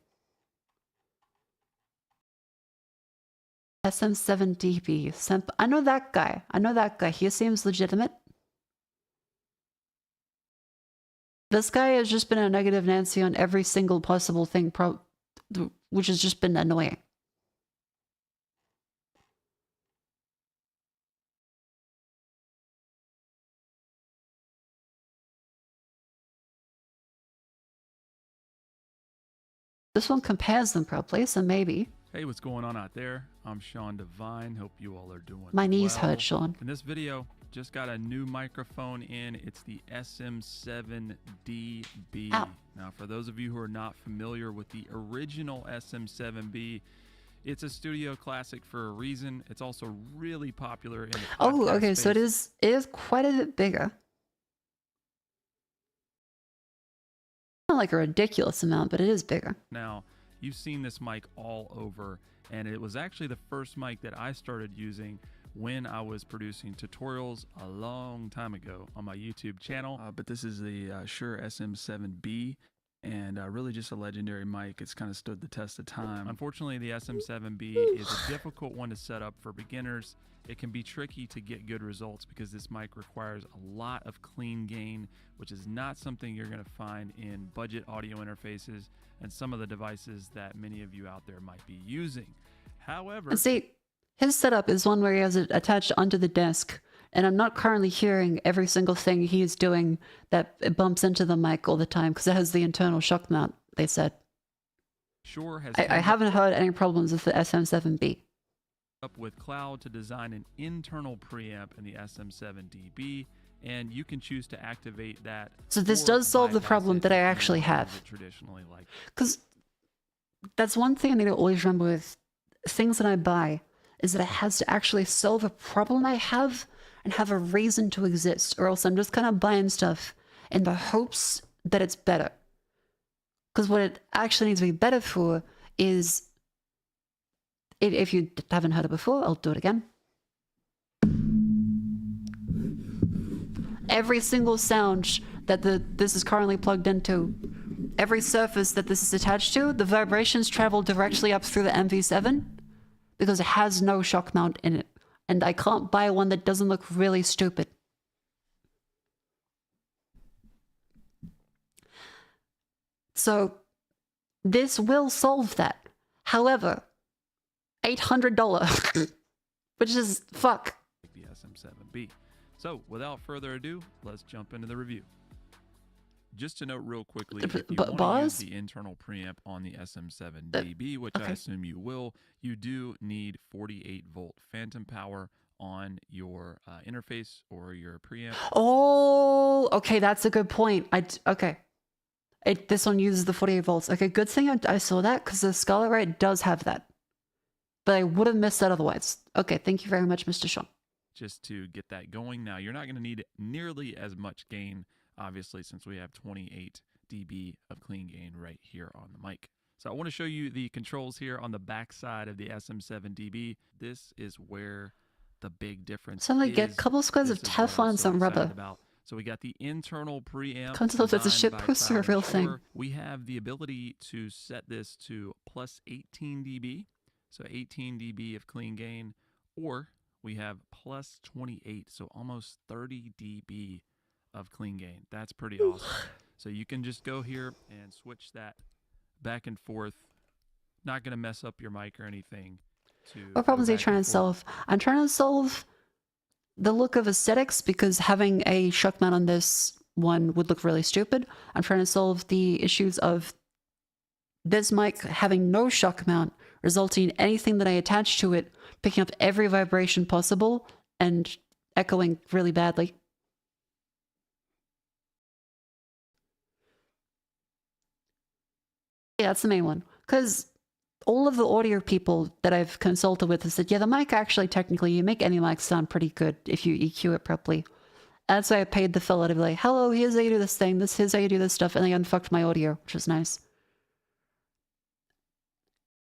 SM7dB. I know that guy. I know that guy. He seems legitimate. This guy has just been a negative Nancy on every single possible thing, which has just been annoying. This one compares them properly, so maybe. Hey, what's going on out there? I'm Sean Devine. Hope you all are doing My knees well. hurt, Sean. In this video, just got a new microphone in. It's the SM7dB. Ow. Now, for those of you who are not familiar with the original SM7B, it's a studio classic for a reason. It's also really popular in the Oh, podcast okay, so it space. is quite a bit bigger. Not like a ridiculous amount, but it is bigger. Now, you've seen this mic all over, and it was actually the first mic that I started using when I was producing tutorials a long time ago on my YouTube channel. But this is the Shure SM7B, and really just a legendary mic. It's kind of stood the test of time. Unfortunately, the SM7B is a difficult one to set up for beginners. It can be tricky to get good results because this mic requires a lot of clean gain, which is not something you're going to find in budget audio interfaces and some of the devices that many of you out there might be using. However, And see, his setup is one where he has it attached onto the desk, and I'm not currently hearing every single thing he is doing that it bumps into the mic all the time because it has the internal shock mount, they said. Shure has I haven't heard any problems with the SM7B. up with Cloud to design an internal preamp in the SM7dB, and you can choose to activate that. So this or does solve the bypass problem it that I if you actually want to use have. it traditionally, like Because that's one thing I need to always remember with things that I buy, is that it has to actually solve a problem I have and have a reason to exist, or else I'm just kind of buying stuff in the hopes that it's better. Because what it actually needs to be better for is, if you haven't heard it before, I'll do it again. Every single sound that this is currently plugged into, every surface that this is attached to, the vibrations travel directly up through the MV7 because it has no shock mount in it. And I can't buy one that doesn't look really stupid. So this will solve that. However, $800, which is fuck. the SM7B. So, without further ado, let's jump into the review. Just to note real quickly, if you want to use the internal preamp on the SM7dB, which I assume you will, you do need 48-volt phantom power on your interface or your preamp. Oh, okay, that's a good point. Okay. This one uses the 48 volts. Okay, good thing I saw that, because the Scarlet Right does have that. But I would have missed that otherwise. Okay, thank you very much, Mr. Sean. Just to get that going. Now, you're not going to need nearly as much gain, obviously, since we have 28 dB of clean gain right here on the mic. So I want to show you the controls here on the back side of the SM7dB. This is where the big difference So like get a couple squares of Teflon and some rubber. So we got the internal preamp. Can't tell if it's a shit designed by post or a Cloud real and thing. Shure. We have the ability to set this to plus 18 dB, so 18 dB of clean gain, or we have plus 28, so almost 30 dB of clean gain. That's pretty awesome. So you can just go here and switch that back and forth. Not going to mess up your mic or anything. What problems are you trying to solve? I'm trying to solve the look of aesthetics, because having a shock mount on this one would look really stupid. I'm trying to solve the issues of this mic having no shock mount, resulting in anything that I attach to it picking up every vibration possible and echoing really badly. Yeah, that's the main one. Because all of the audio people that I've consulted with have said, yeah, the mic actually, technically, you make any mic sound pretty good if you EQ it properly. That's why I paid the fella to be like, hello, here's how you do this thing, here's how you do this stuff, and they unfucked my audio, which was nice.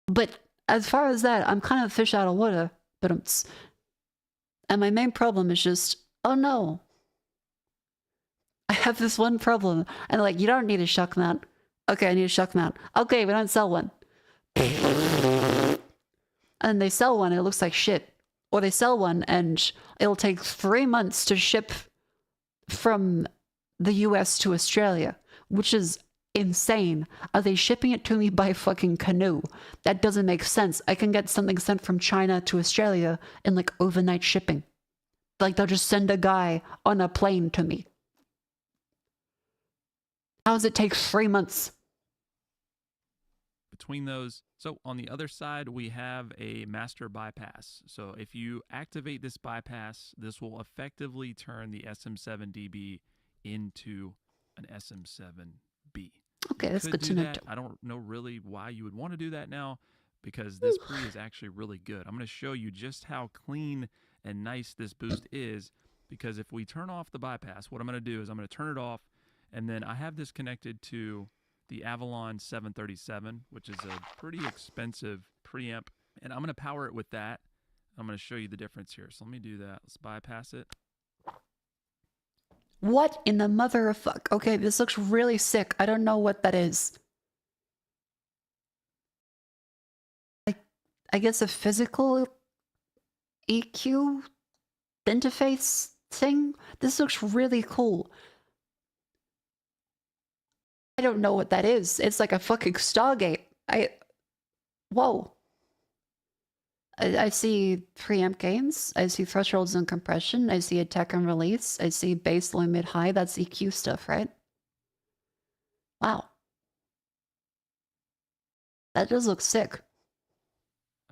But as far as that, I'm kind of fish out of water. And my main problem is just, oh no. I have this one problem. And they're like, you don't need a shock mount. Okay, I need a shock mount. Okay, we don't sell one. And they sell one, and it looks like shit. Or they sell one, and it'll take 3 months to ship from the US to Australia, which is insane. Are they shipping it to me by fucking canoe? That doesn't make sense. I can get something sent from China to Australia in like overnight shipping. Like they'll just send a guy on a plane to me. How does it take 3 months? Between those, so on the other side, we have a master bypass. So if you activate this bypass, this will effectively turn the SM7dB into an SM7B. Okay, that's good to know. I don't know really why you would want to do that now, because this pre is actually really good. I'm going to show you just how clean and nice this boost is, because if we turn off the bypass, what I'm going to do is I'm going to turn it off, and then I have this connected to the Avalon 737, which is a pretty expensive preamp, and I'm going to power it with that. I'm going to show you the difference here. So let me do that. Let's bypass it. What in the mother of fuck? Okay, this looks really sick. I don't know what that is. I guess a physical EQ interface thing? This looks really cool. I don't know what that is. It's like a fucking Stargate. Whoa. I see preamp gains. I see thresholds and compression. I see attack and release. I see bass, low, mid, high. That's EQ stuff, right? Wow. That does look sick.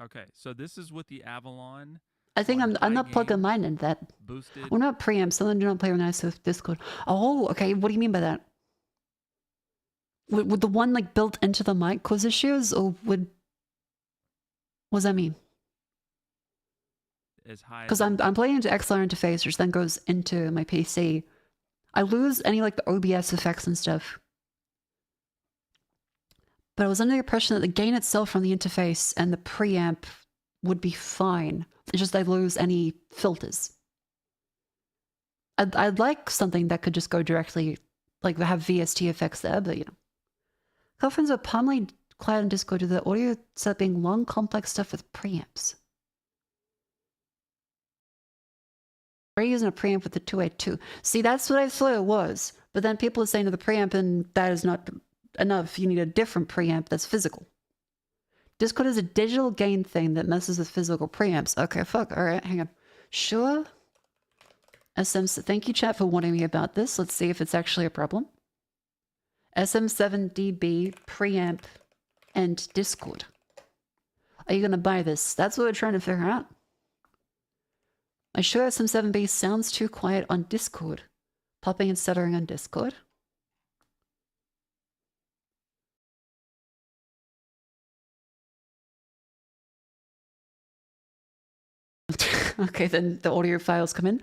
Okay, so this is with the Avalon. I think I'm not plugging mine in that. Boosted. We're not preamps. Someone do not play nice with Discord. Oh, okay. What do you mean by that? Would the one like built into the mic cause issues, or what does that mean? Because I'm playing into XLR interface, which then goes into my PC. I lose any like the OBS effects and stuff. But I was under the impression that the gain itself from the interface and the preamp would be fine. It's just I lose any filters. I'd like something that could just go directly, like have VST effects there, but you know. Girlfriends are palmly clad in Discord to the audio setup being long, complex stuff with preamps. We're using a preamp with the 282. See, that's what I thought it was. But then people are saying to the preamp, and that is not enough. You need a different preamp that's physical. Discord is a digital gain thing that messes with physical preamps. Okay, fuck. All right, hang on. Sure. Thank you, chat, for warning me about this. Let's see if it's actually a problem. SM7dB, preamp, and Discord. Are you going to buy this? That's what we're trying to figure out. I sure SM7B sounds too quiet on Discord. Popping and stuttering on Discord. Okay, then the audio files come in.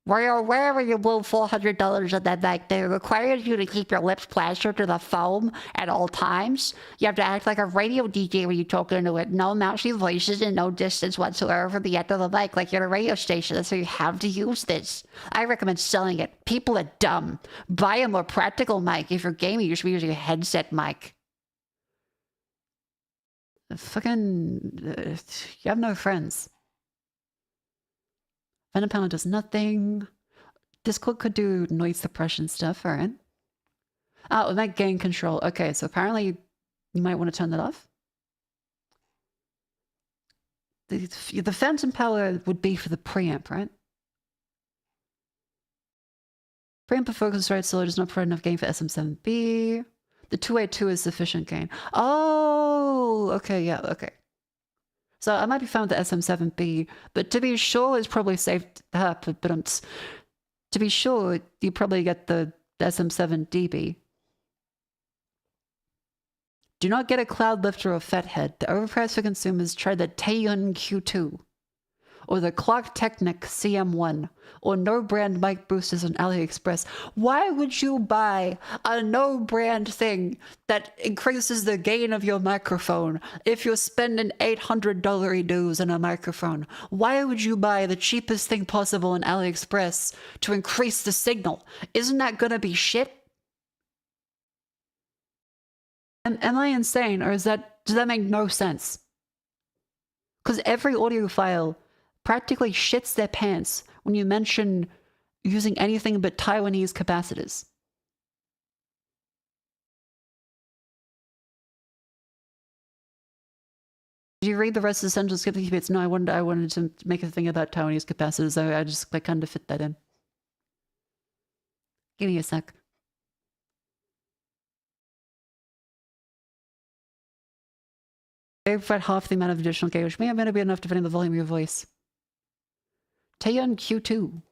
Wherever you blow $400 on that mic, they require you to keep your lips plastered to the foam at all times. You have to act like a radio DJ when you talk into it. No mousy voices and no distance whatsoever from the end of the mic, like you're a radio station. That's why you have to use this. I recommend selling it. People are dumb. Buy a more practical mic. If you're gaming, you should be using a headset mic. Fucking... you have no friends. Phantom panel does nothing. Discord could do noise suppression stuff, alright. Oh, that gain control. Okay, so apparently you might want to turn that off. The phantom power would be for the preamp, right? Preamp of focus rate solo does not provide enough gain for SM7B. The 282 is sufficient gain. Oh, okay, yeah, okay. So I might be fine with the SM7B, but to be sure, it's probably safe to be sure, you probably get the SM7dB. Do not get a cloud lifter or fathead. The overprice for consumers. Try the Taeyun Q2 or the Clark Technic CM1 or no brand mic boosters on AliExpress. Why would you buy a no brand thing that increases the gain of your microphone if you're spending $800 dues on a microphone? Why would you buy the cheapest thing possible on AliExpress to increase the signal? Isn't that gonna be shit? Am I insane, or does that make no sense? Because every audiophile practically shits their pants when you mention using anything but Taiwanese capacitors. Did you read the rest of the sentence? Skip the key bits. No, I wanted to make a thing about Taiwanese capacitors. I just kind of fit that in. Give me a sec. They provide half the amount of additional gain, which may or may not be enough depending on the volume of your voice. Taeyun Q2.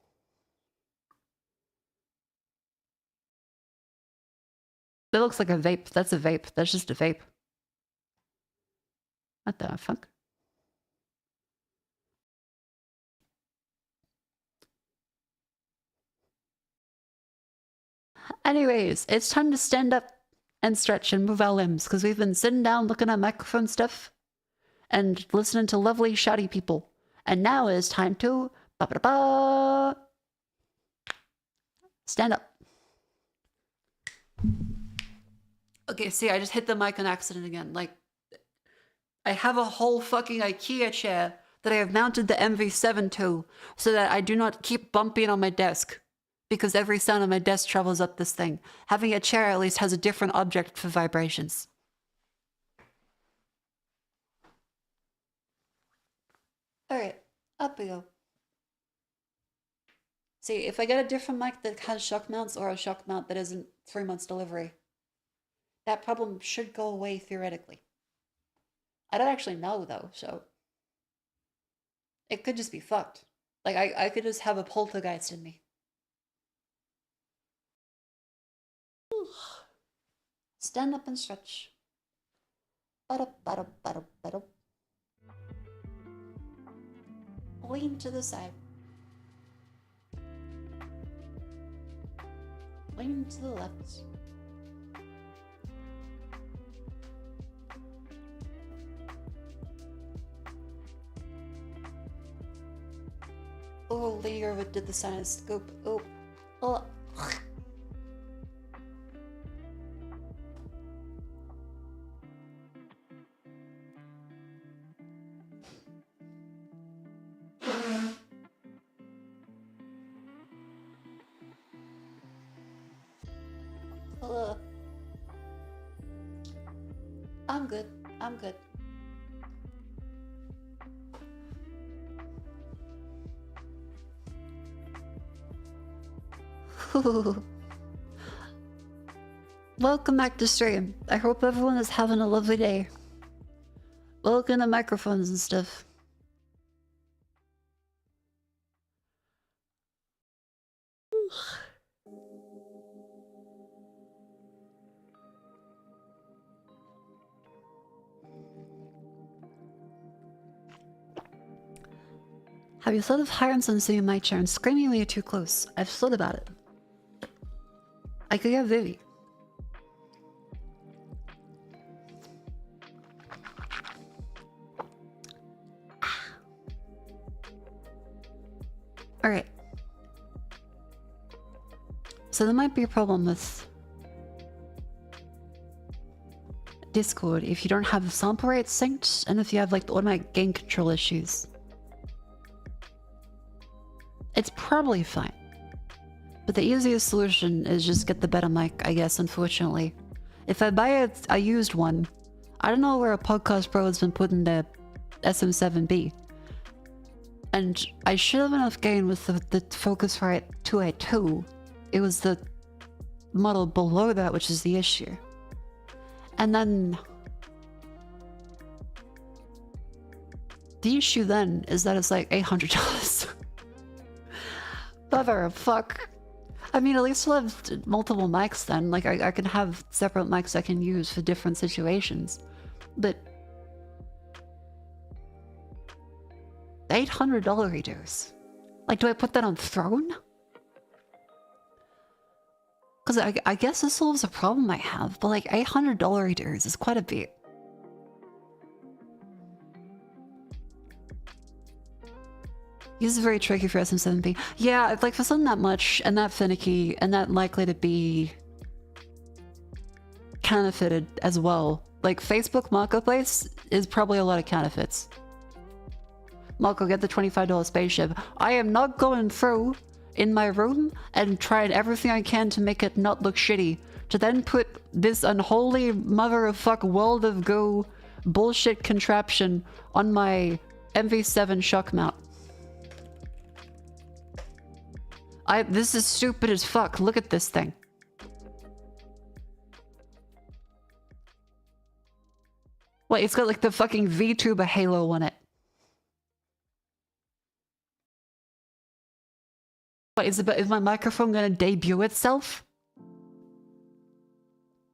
That looks like a vape. That's a vape. That's just a vape. What the fuck? Anyways, it's time to stand up and stretch and move our limbs, because we've been sitting down looking at microphone stuff and listening to lovely shouty people. And now it's time to stand up. Okay, see, I just hit the mic on accident again. Like, I have a whole fucking IKEA chair that I have mounted the MV7 to so that I do not keep bumping on my desk. Because every sound on my desk travels up this thing. Having a chair at least has a different object for vibrations. Alright, up we go. See, if I get a different mic that has shock mounts or a shock mount that isn't 3 months delivery, that problem should go away theoretically. I don't actually know though, so it could just be fucked. Like I could just have a poltergeist in me. Stand up and stretch. Lean to the side. Lean to the left. Oh, lean over to the side and scoop. Oh, oh. I'm good. I'm good. Welcome back to stream. I hope everyone is having a lovely day. Welcome to microphones and stuff. Have you thought of hiring someone sitting in my chair and screaming when you're too close? I've thought about it. I could get Vivi. Alright. So there might be a problem with Discord if you don't have the sample rate synced and if you have like the automatic gain control issues. it's probably fine. But the easiest solution is just get the better mic, I guess, unfortunately. If I buy a used one, I don't know where a Podcast Pro has been putting their SM7B. And I should have enough gain with the Focusrite 282. It was the model below that which is the issue. And then the issue then is that it's like $800. Mother of fuck. I mean, at least we'll have multiple mics then. Like, I can have separate mics I can use for different situations. But $800 readers. Like, do I put that on Throne? Because I guess this solves a problem I have, but like $800 readers is quite a bit. This is very tricky for SM7B. Yeah, like for something that much and that finicky and that likely to be counterfeited as well. Like Facebook Marketplace is probably a lot of counterfeits. Mako, get the $25 spaceship. I am not going through in my room and trying everything I can to make it not look shitty. To then put this unholy mother of fuck world of goo bullshit contraption on my MV7 shock mount. This is stupid as fuck. Look at this thing. Wait, it's got like the fucking VTuber halo on it. Wait, is my microphone gonna debut itself? Do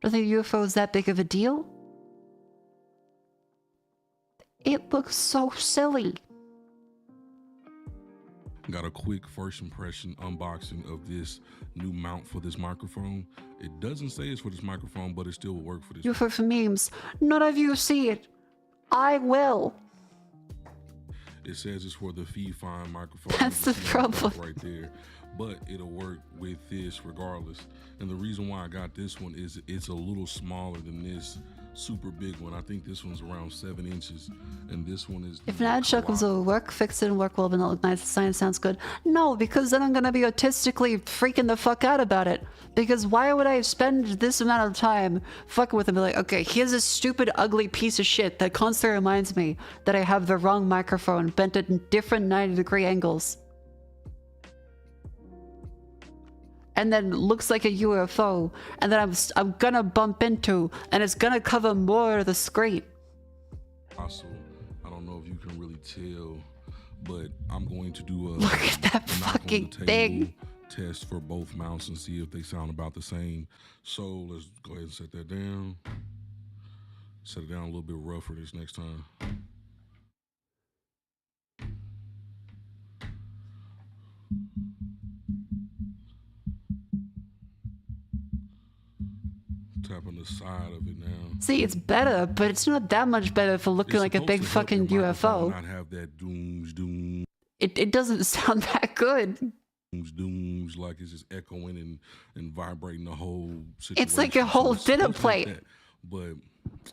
you think UFO is that big of a deal? It looks so silly. Got a quick first impression unboxing of this new mount for this microphone. It doesn't say it's for this microphone, but it still will work for this. UFO for memes. None of you see it. I will. It says it's for the Fine microphone. That's the problem. Right there. But it'll work with this regardless. And the reason why I got this one is it's a little smaller than this super big one. I think this one's around 7 inches. And this one is... If an ad shock was a work, fix it and work well, but not look nice. The science sounds good. No, because then I'm gonna be autistically freaking the fuck out about it. Because why would I spend this amount of time fucking with it and be like, okay, here's a stupid, ugly piece of shit that constantly reminds me that I have the wrong microphone bent at different 90-degree angles. And then looks like a UFO, and then I'm gonna bump into, and it's gonna cover more of the screen. Also, I don't know if you can really tell, but I'm going to do a look at that fucking thing test for both mounts and see if they sound about the same. So let's go ahead and set that down. Set it down a little bit rougher this next time. Tap on the side of it now. See, it's better, but it's not that much better for looking like a big fucking UFO. Not have that doom. It doesn't sound that good. Dooms, like it's just echoing and vibrating the whole situation. It's like a whole dinner plate. Like that. But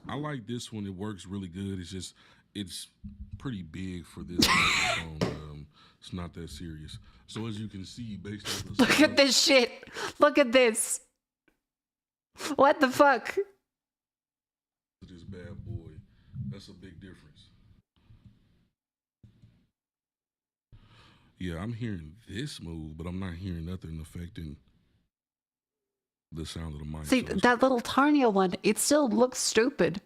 I like this one. It works really good. It's pretty big for this microphone. It's not that serious. So as you can see, based on the look at this shit. Look at this. What the fuck? This bad boy. That's a big difference. Yeah, I'm hearing this move, but I'm not hearing nothing affecting the sound of the mic. See, so that little tinier one, it still looks stupid,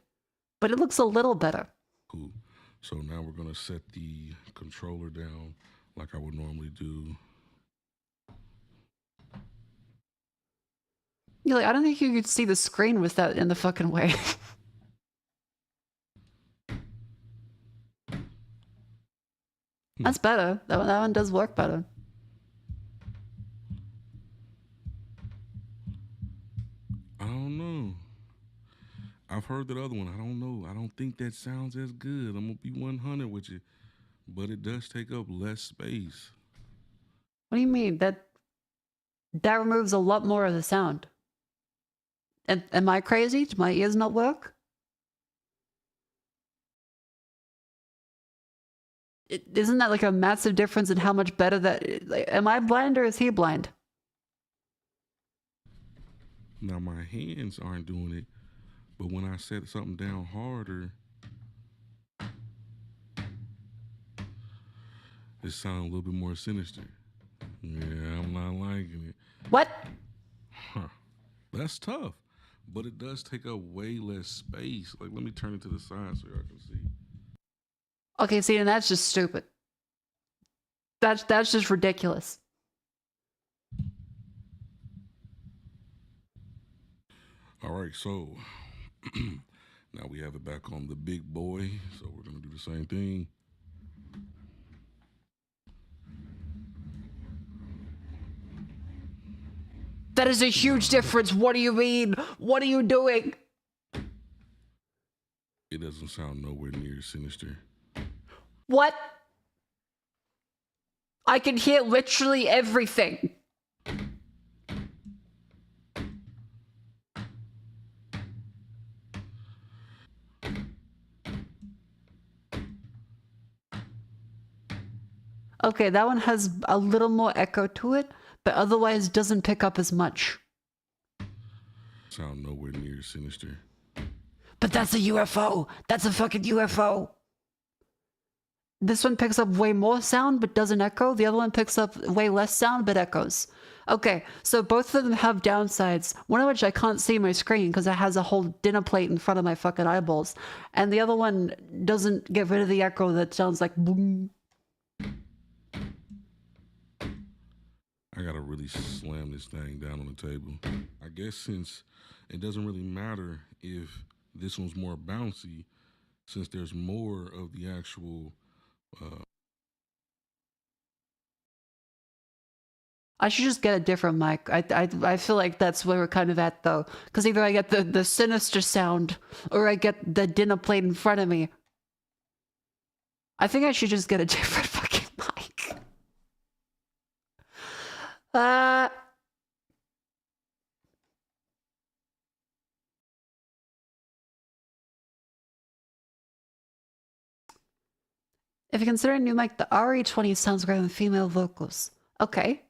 but it looks a little better. Cool. So now we're gonna set the controller down like I would normally do. You're like, I don't think you could see the screen with that in the fucking way. That's better. That one does work better. I don't know. I've heard that other one. I don't know. I don't think that sounds as good. I'm gonna be 100 with you, but it does take up less space. What do you mean? That removes a lot more of the sound. Am I crazy? Do my ears not work? Isn't that like a massive difference in how much better that... Like, am I blind or is he blind? Now my hands aren't doing it, but when I set something down harder, it sounds a little bit more sinister. Yeah, I'm not liking it. What? Huh. That's tough, but it does take up way less space. Like, let me turn it to the side so y'all can see. Okay, see, and that's just stupid. That's just ridiculous. All right, so now we have it back on the big boy. So we're gonna do the same thing. That is a huge difference. What do you mean? What are you doing? It doesn't sound nowhere near sinister. What? I can hear literally everything. Okay, that one has a little more echo to it, but otherwise doesn't pick up as much. Sound nowhere near sinister. But that's a UFO. That's a fucking UFO. This one picks up way more sound but doesn't echo. The other one picks up way less sound but echoes. Okay, so both of them have downsides. One of which I can't see my screen because it has a whole dinner plate in front of my fucking eyeballs. And the other one doesn't get rid of the echo that sounds like boom. I gotta really slam this thing down on the table. I guess since it doesn't really matter if this one's more bouncy, since there's more of the actual I should just get a different mic. I feel like that's where we're kind of at though. Because either I get the sinister sound or I get the dinner plate in front of me. I think I should just get a different fucking mic. If you consider a new mic, the RE20 sounds great with female vocals. Okay.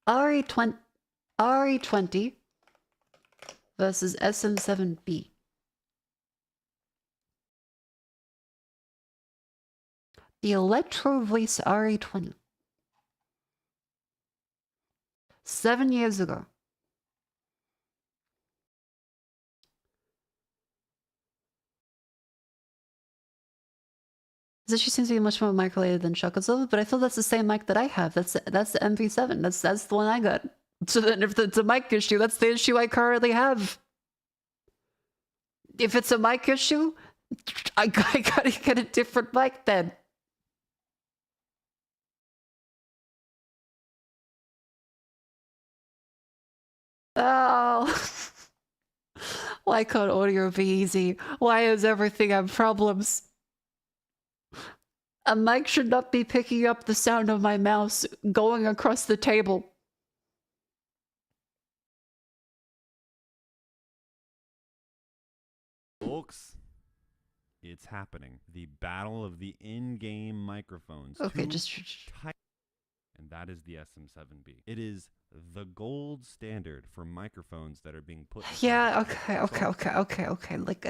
RE20 versus SM7B. The Electro Voice RE20. 7 years ago. This actually seems to be much more mic related than Shockozilla, but I feel that's the same mic that I have. That's the MV7. That's the one I got. So then if it's a mic issue, that's the issue I currently have. If it's a mic issue, I gotta get a different mic then. Oh. Why can't audio be easy? Why is everything have problems? A mic should not be picking up the sound of my mouse going across the table. Folks, it's happening. The battle of the in-game microphones. Okay, And that is the SM7B. It is the gold standard for microphones that are being put. Yeah, okay. Like,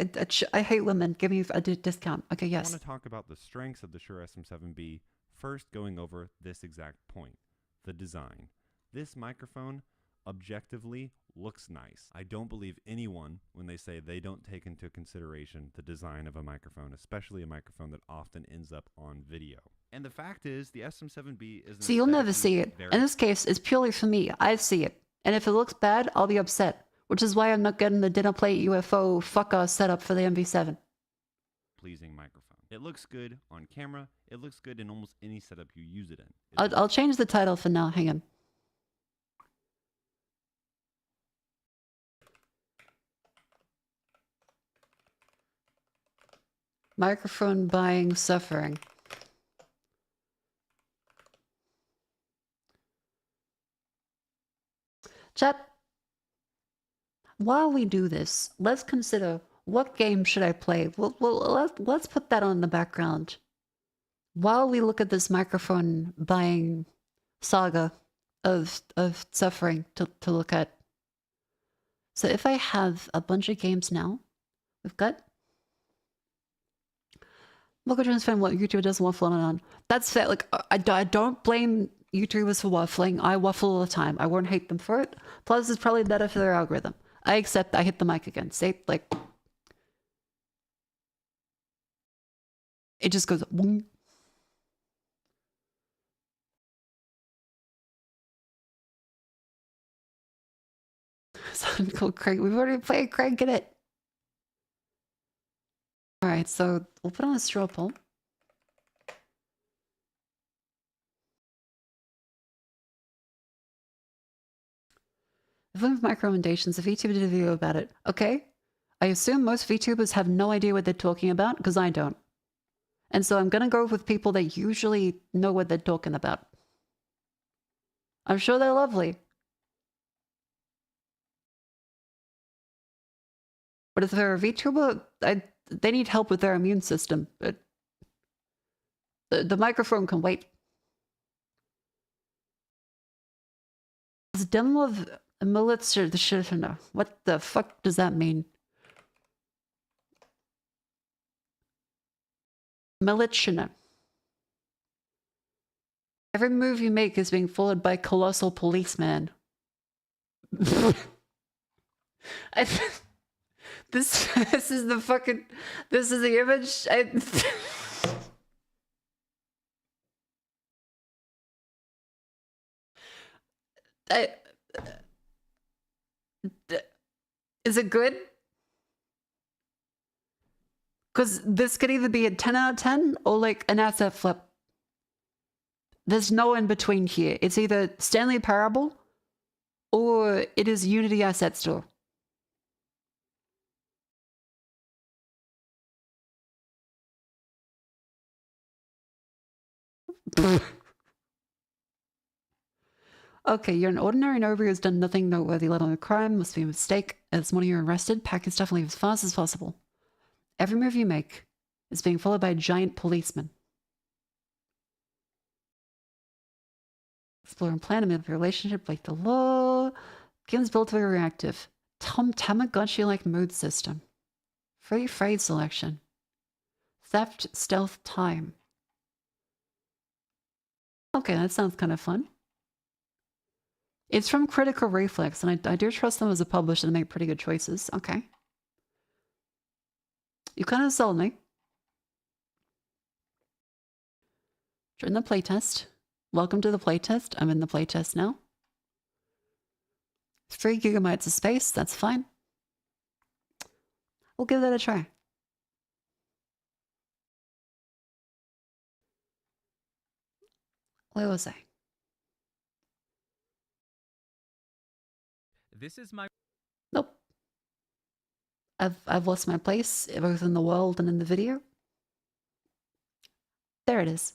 I hate women. Give me a discount. Okay, yes. I want to talk about the strengths of the Shure SM7B, first going over this exact point, the design. This microphone objectively looks nice. I don't believe anyone when they say they don't take into consideration the design of a microphone, especially a microphone that often ends up on video. And the fact is, the SM7B is... So you'll never see it. In this case, it's purely for me. I see it. And if it looks bad, I'll be upset. Which is why I'm not getting the dinner plate UFO fucker setup for the MV7. Pleasing microphone. It looks good on camera. It looks good in almost any setup you use it in. I'll change the title for now. Hang on. Microphone buying suffering. Chat, while we do this, let's consider What game should I play? Let's put that on in the background while we look at this microphone buying saga of suffering to look at. So if I have a bunch of games now, we've got Mako trying to find what YouTuber does waffle on. That's fair. Like I don't blame YouTubers for waffling. I waffle all the time. I won't hate them for it. Plus, it's probably better for their algorithm. I accept. I hit the mic again. See, like it just goes. Boom. Something called Craig. We've already played Craig. Get it. All right, so we'll put on a straw poll. If one of my recommendations, if VTuber did a video about it, okay. I assume most VTubers have no idea what they're talking about because I don't. And so I'm going to go with people that usually know what they're talking about. I'm sure they're lovely. But if they're a VTuber, they need help with their immune system. The microphone can wait. It's demo of military. What the fuck does that mean? Military. Every move you make is being followed by a colossal policeman. This is the fucking. This is the image. Is it good? Because this could either be a 10 out of 10 or like an asset flip. There's no in between here. It's either Stanley Parable or it is Unity Asset Store. Okay, you're an ordinary nobody who's done nothing noteworthy, let alone a crime. Must be a mistake. As one of you arrested, pack your stuff and leave as fast as possible. Every move you make is being followed by a giant policeman. Explore and plan to make a relationship like the law. Game's built very reactive. Tamagotchi-like mood system. Free fade selection. Theft, stealth, time. Okay, that sounds kind of fun. It's from Critical Reflex, and I do trust them as a publisher to make pretty good choices. Okay. You kind of sold me. Join the playtest. Welcome to the playtest. I'm in the playtest now. 3 gigabytes of space, that's fine. We'll give that a try. Where was I? This is my. Nope. I've lost my place, both in the world and in the video. There it is.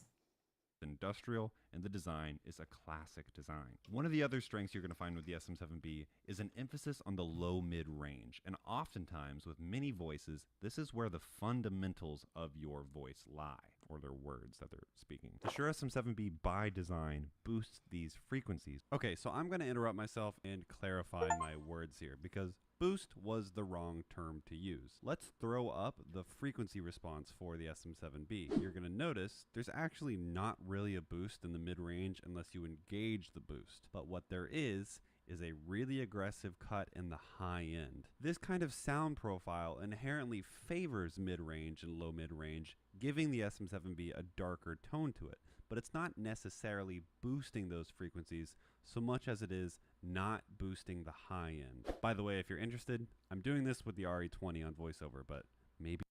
Industrial, and the design is a classic design. One of the other strengths you're going to find with the SM7B is an emphasis on the low-mid range, and oftentimes with many voices, this is where the fundamentals of your voice lie, or their words that they're speaking. The Shure SM7B by design boosts these frequencies. Okay, so I'm going to interrupt myself and clarify my words here, because boost was the wrong term to use. Let's throw up the frequency response for the SM7B. You're going to notice there's actually not really a boost in the mid-range unless you engage the boost. But what there is a really aggressive cut in the high end. This kind of sound profile inherently favors mid-range and low mid-range, giving the SM7B a darker tone to it. But it's not necessarily boosting those frequencies so much as it is not boosting the high end. By the way, if you're interested, I'm doing this with the RE20 on voiceover, but maybe.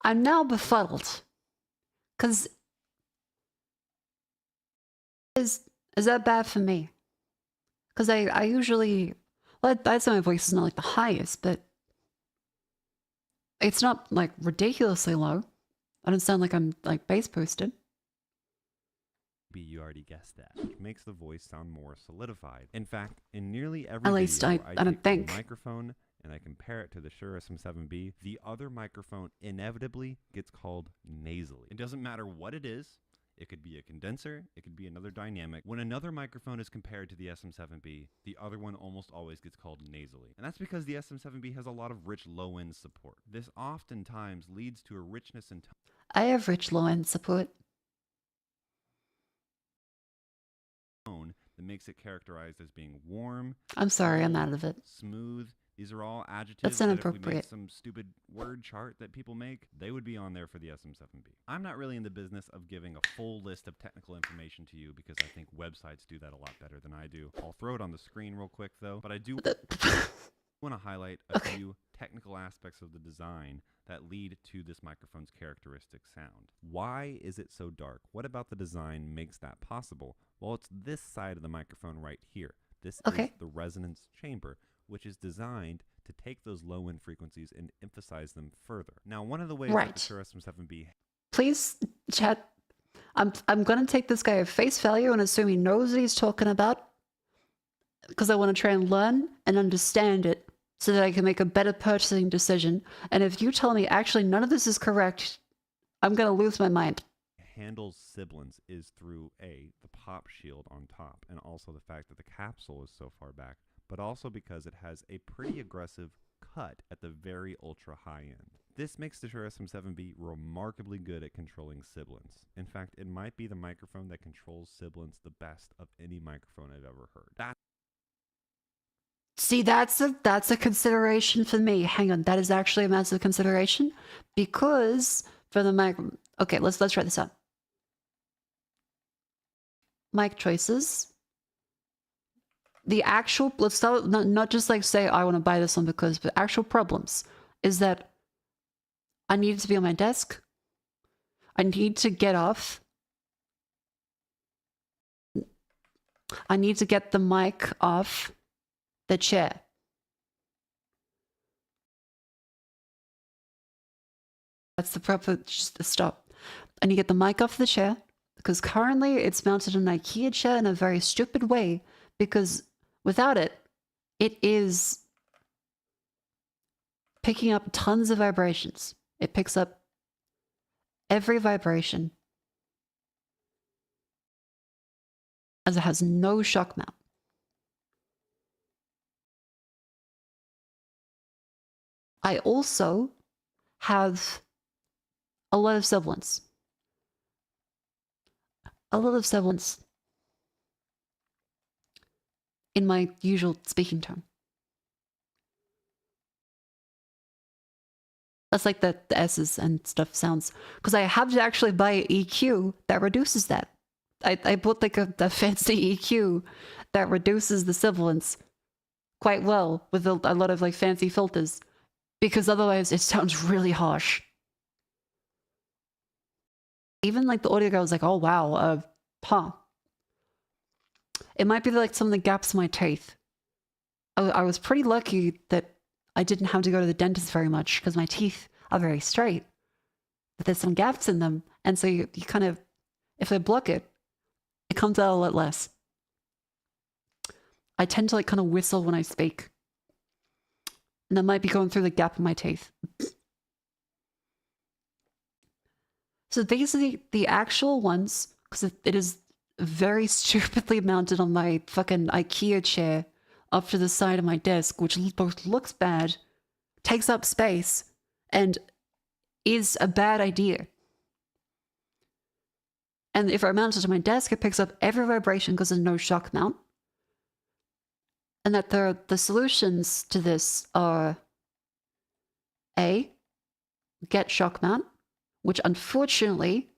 I'm now befuddled. Because is that bad for me? Because I usually, well, I'd say my voice is not like the highest, but it's not like ridiculously low. I don't sound like I'm like bass boosted. You already guessed that, which makes the voice sound more solidified. In fact, in nearly every At least video, I don't take think. the microphone and I compare it to the Shure SM7B, the other microphone inevitably gets called nasally. It doesn't matter what it is. It could be a condenser, it could be another dynamic. When another microphone is compared to the SM7B, the other one almost always gets called nasally. And that's because the SM7B has a lot of rich low-end support. This oftentimes leads to a richness in I have rich low-end support. tone that makes it characterized as being warm. I'm sorry, I'm out of it. Smooth. These are all adjectives That's that if we inappropriate. make some stupid word chart that people make, they would be on there for the SM7B. I'm not really in the business of giving a full list of technical information to you because I think websites do that a lot better than I do. I'll throw it on the screen real quick though, but I do want to highlight a few technical aspects of the design that lead to this microphone's characteristic sound. Why is it so dark? What about the design makes that possible? Well, it's this side of the microphone right here. This is the resonance chamber, which is designed to take those low-end frequencies and emphasize them further. Now, one of the ways that the Shure SM7B... Please, chat. I'm going to take this guy at face value and assume he knows what he's talking about, because I want to try and learn and understand it so that I can make a better purchasing decision. And if you tell me, actually, none of this is correct, I'm going to lose my mind. handles sibilance is through the pop shield on top, and also the fact that the capsule is so far back, but also because it has a pretty aggressive cut at the very ultra high end. This makes the Shure SM7B remarkably good at controlling sibilance. In fact, it might be the microphone that controls sibilance the best of any microphone I've ever heard. See, that's a consideration for me. Hang on, that is actually a massive consideration, because for the mic. Okay, let's try this out. Mic choices. The actual, let's start with not just like say I want to buy this one because, but actual problems is that I need it to be on my desk. I need to get off. I need to get the mic off the chair. That's the proper, just stop. I need to get the mic off the chair because currently it's mounted in an IKEA chair in a very stupid way, because without it, it is picking up tons of vibrations. It picks up every vibration as it has no shock mount. I also have a lot of sibilance. A lot of sibilance in my usual speaking tone. That's like the S's and stuff sounds. Because I have to actually buy an EQ that reduces that. I bought like a fancy EQ that reduces the sibilance quite well with a lot of like fancy filters. Because otherwise it sounds really harsh. Even like the audio guy was like, oh wow, it might be like some of the gaps in my teeth. I was pretty lucky that I didn't have to go to the dentist very much because my teeth are very straight. But there's some gaps in them. And so you kind of, if I block it, it comes out a lot less. I tend to like kind of whistle when I speak. And that might be going through the gap in my teeth. So these are the actual ones, because it is very stupidly mounted on my fucking IKEA chair up to the side of my desk, which both looks bad, takes up space, and is a bad idea. And if I mount it to my desk, it picks up every vibration because there's no shock mount. And that the solutions to this are A, get shock mount, which unfortunately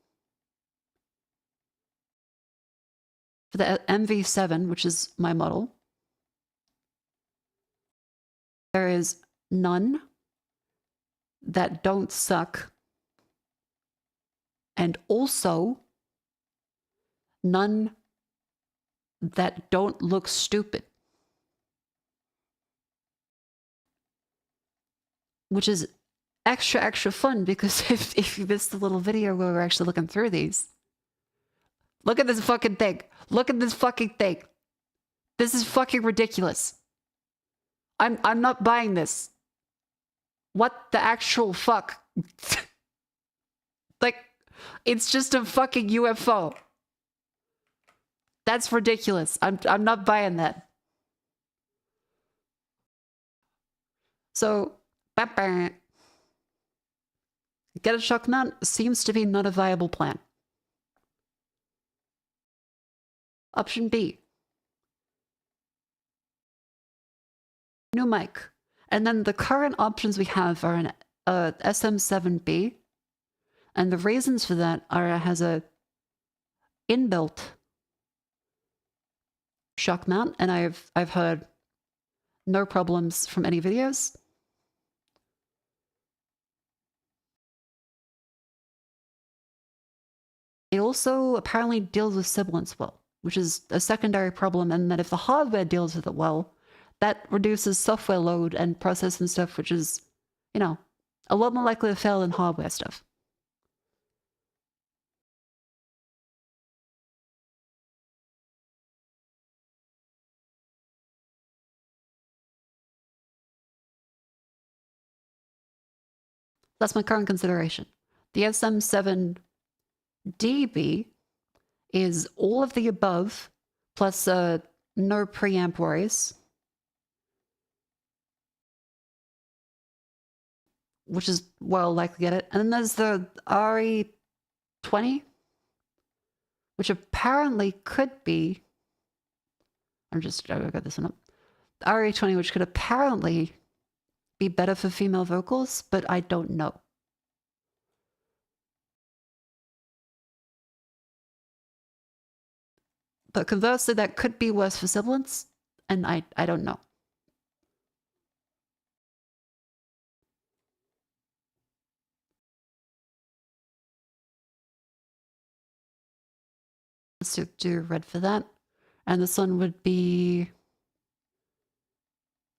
for the MV7, which is my model, there is none that don't suck, and also none that don't look stupid. Which is extra fun, because if you missed the little video where we're actually looking through these, look at this fucking thing. Look at this fucking thing. This is fucking ridiculous. I'm not buying this. What the actual fuck? Like, it's just a fucking UFO. That's ridiculous. I'm not buying that. So, get a shock mount seems to be not a viable plan. Option B. New mic. And then the current options we have are an SM7B. And the reasons for that are it has a inbuilt shock mount, and I've heard no problems from any videos. It also apparently deals with sibilance well, which is a secondary problem, and that if the hardware deals with it well, that reduces software load and processing stuff, which is, you know, a lot more likely to fail than hardware stuff. That's my current consideration. The SM7dB is all of the above, plus no preamp worries, which is well likely to get it. And then there's the RE20, which apparently could be, I got this one up. The RE20, which could apparently be better for female vocals, but I don't know. But conversely, that could be worse for sibilance, and I don't know. Let's do red for that. And this one would be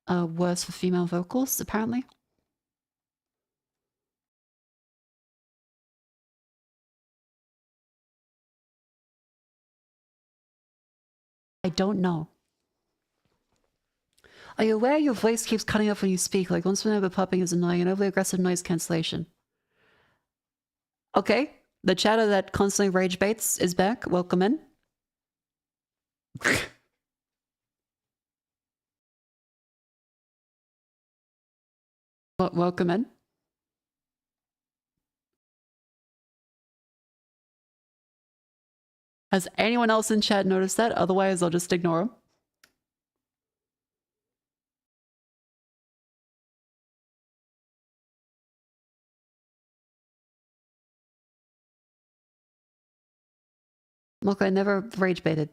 worse for female vocals, apparently. I don't know. Are you aware your voice keeps cutting off when you speak? Like once whenever popping is annoying and overly aggressive noise cancellation. Okay, the chatter that constantly rage baits is back. Welcome in. Welcome in. Has anyone else in chat noticed that? Otherwise, I'll just ignore them. Look, I never rage baited.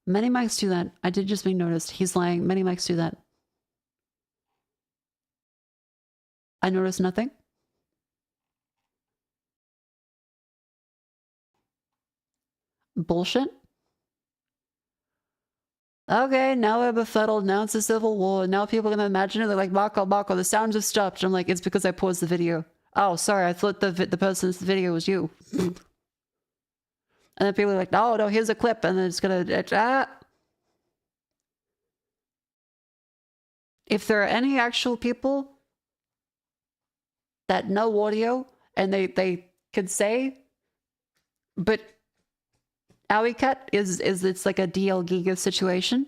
Many mics do that. I did just be noticed. He's lying. Many mics do that. I noticed nothing. Bullshit. Okay, now we're befuddled. Now it's a civil war. Now people are going to imagine it. They're like, Mako, the sounds have stopped. And I'm like, it's because I paused the video. Oh, sorry. I thought the person's video was you. And then people are like, no, here's a clip. And then it's going to... If there are any actual people that know audio and they could say, but Awicut is it's like a DL Giga situation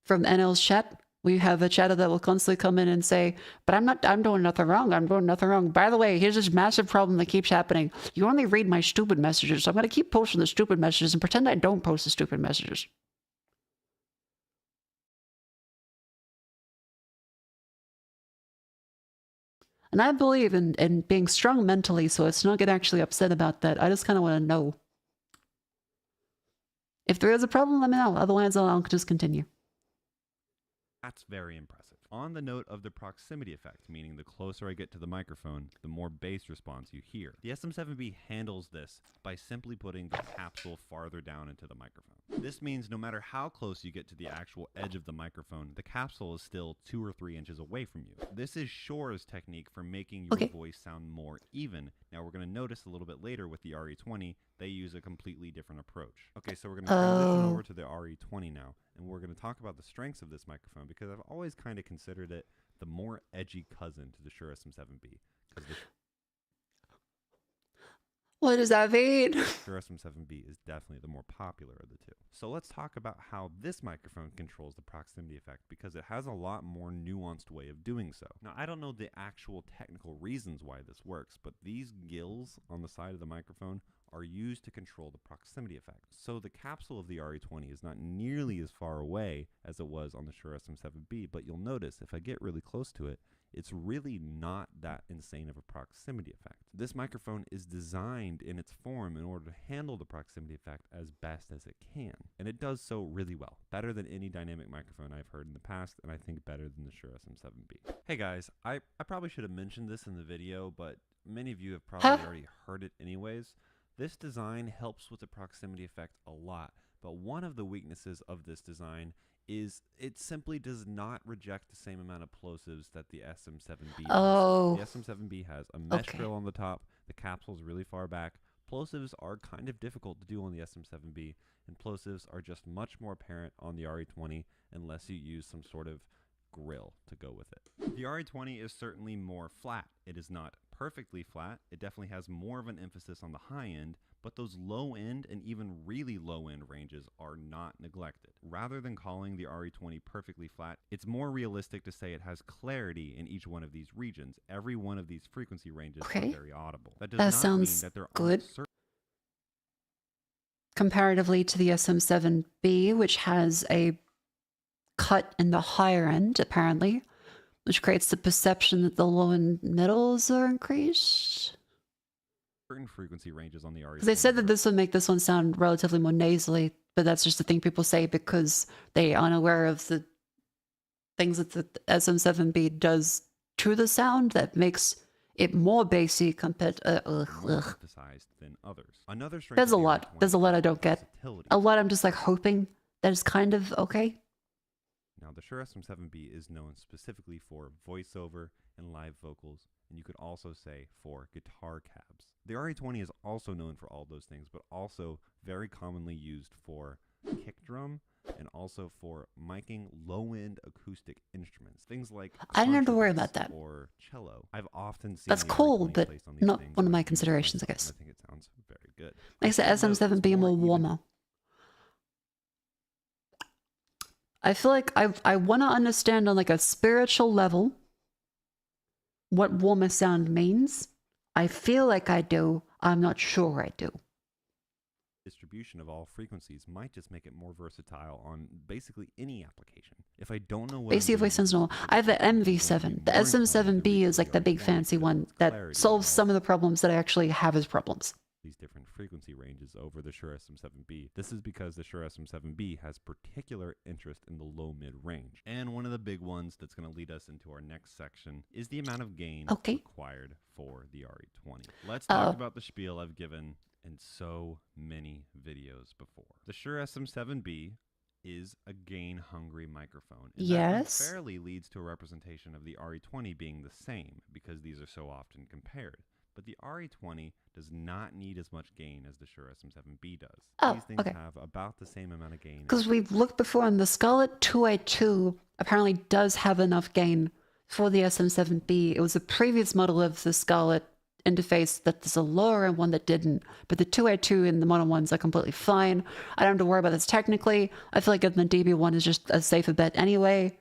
from NL's chat. We have a chatter that will constantly come in and say, but I'm doing nothing wrong. I'm doing nothing wrong. By the way, here's this massive problem that keeps happening. You only read my stupid messages, so I'm going to keep posting the stupid messages and pretend I don't post the stupid messages. And I believe in being strong mentally, so it's not get actually upset about that. I just kind of want to know. If there is a problem, let me know. Otherwise, I'll just continue. That's very impressive. On the note of the proximity effect, meaning the closer I get to the microphone, the more bass response you hear. The SM7B handles this by simply putting the capsule farther down into the microphone. This means no matter how close you get to the actual edge of the microphone, the capsule is still 2 or 3 inches away from you. This is Shore's technique for making your voice sound more even. Now we're going to notice a little bit later with the RE20, they use a completely different approach. Okay, so we're going to transition over to the RE20 now, and we're going to talk about the strengths of this microphone because I've always kind of considered it the more edgy cousin to the Shure SM7B. What does that mean? Shure SM7B is definitely the more popular of the two. So let's talk about how this microphone controls the proximity effect because it has a lot more nuanced way of doing so. Now, I don't know the actual technical reasons why this works, but these gills on the side of the microphone are used to control the proximity effect. So the capsule of the RE20 is not nearly as far away as it was on the Shure SM7B, but you'll notice if I get really close to it, it's really not that insane of a proximity effect. This microphone is designed in its form in order to handle the proximity effect as best as it can. And it does so really well. Better than any dynamic microphone I've heard in the past, and I think better than the Shure SM7B. Hey guys, I probably should have mentioned this in the video, but many of you have probably already heard it anyways. This design helps with the proximity effect a lot, but one of the weaknesses of this design is it simply does not reject the same amount of plosives that the SM7B does. The SM7B has a mesh grill on the top, the capsule is really far back. Plosives are kind of difficult to do on the SM7B, and plosives are just much more apparent on the RE20 unless you use some sort of grill to go with it. The RE20 is certainly more flat. It is not perfectly flat. It definitely has more of an emphasis on the high end, but those low end and even really low end ranges are not neglected. Rather than calling the RE20 perfectly flat, it's more realistic to say it has clarity in each one of these regions. Every one of these frequency ranges are very audible. That does not sounds mean that there good. aren't Comparatively to the SM7B, which has a cut in the higher end, apparently, which creates the perception that the low and middles are increased. certain frequency ranges on the RE20. They said that this would make this one sound relatively more nasally, but that's just the thing people say because they aren't aware of the things that the SM7B does to the sound that makes it more bassy compared to emphasized than others. Another strength There's a of the lot. RE20 There's a lot I is don't get. versatility. A lot I'm just like hoping that is kind of okay. Now, the Shure SM7B is known specifically for voiceover and live vocals, and you could also say for guitar cabs. The RE20 is also known for all those things, but also very commonly used for kick drum and also for miking low-end acoustic instruments. Things like I didn't have to worry about that. Or cello. I've often seen That's the cool, RE20 but placed on these not things one of and my I've used it considerations, I myself, guess. and I think it sounds very good. Makes the I should note it's SM7B more even- warmer. I feel like I want to understand on like a spiritual level what warmer sound means. I feel like I do. I'm not sure I do. Distribution of all frequencies might just make it more versatile on basically any application. If I don't know what Bassy voice sounds normal. I have the MV7. The SM7B is like the big fancy one that solves some of the problems that I actually have as problems. These different frequency ranges over the Shure SM7B. This is because the Shure SM7B has particular interest in the low-mid range. And one of the big ones that's going to lead us into our next section is the amount of gain required for the RE20. Let's talk about the spiel I've given in so many videos before. The Shure SM7B is a gain-hungry microphone. And that unfairly leads to a representation of the RE20 being the same because these are so often compared. But the RE20 does not need as much gain as the Shure SM7B does. These things have about the same amount of gain. Because we've looked before, and the Scarlett 282 apparently does have enough gain for the SM7B. It was a previous model of the Scarlett interface that there's a lower end one that didn't, but the 282 and the modern ones are completely fine. I don't have to worry about this technically. I feel like the DB one is just a safer bet anyway.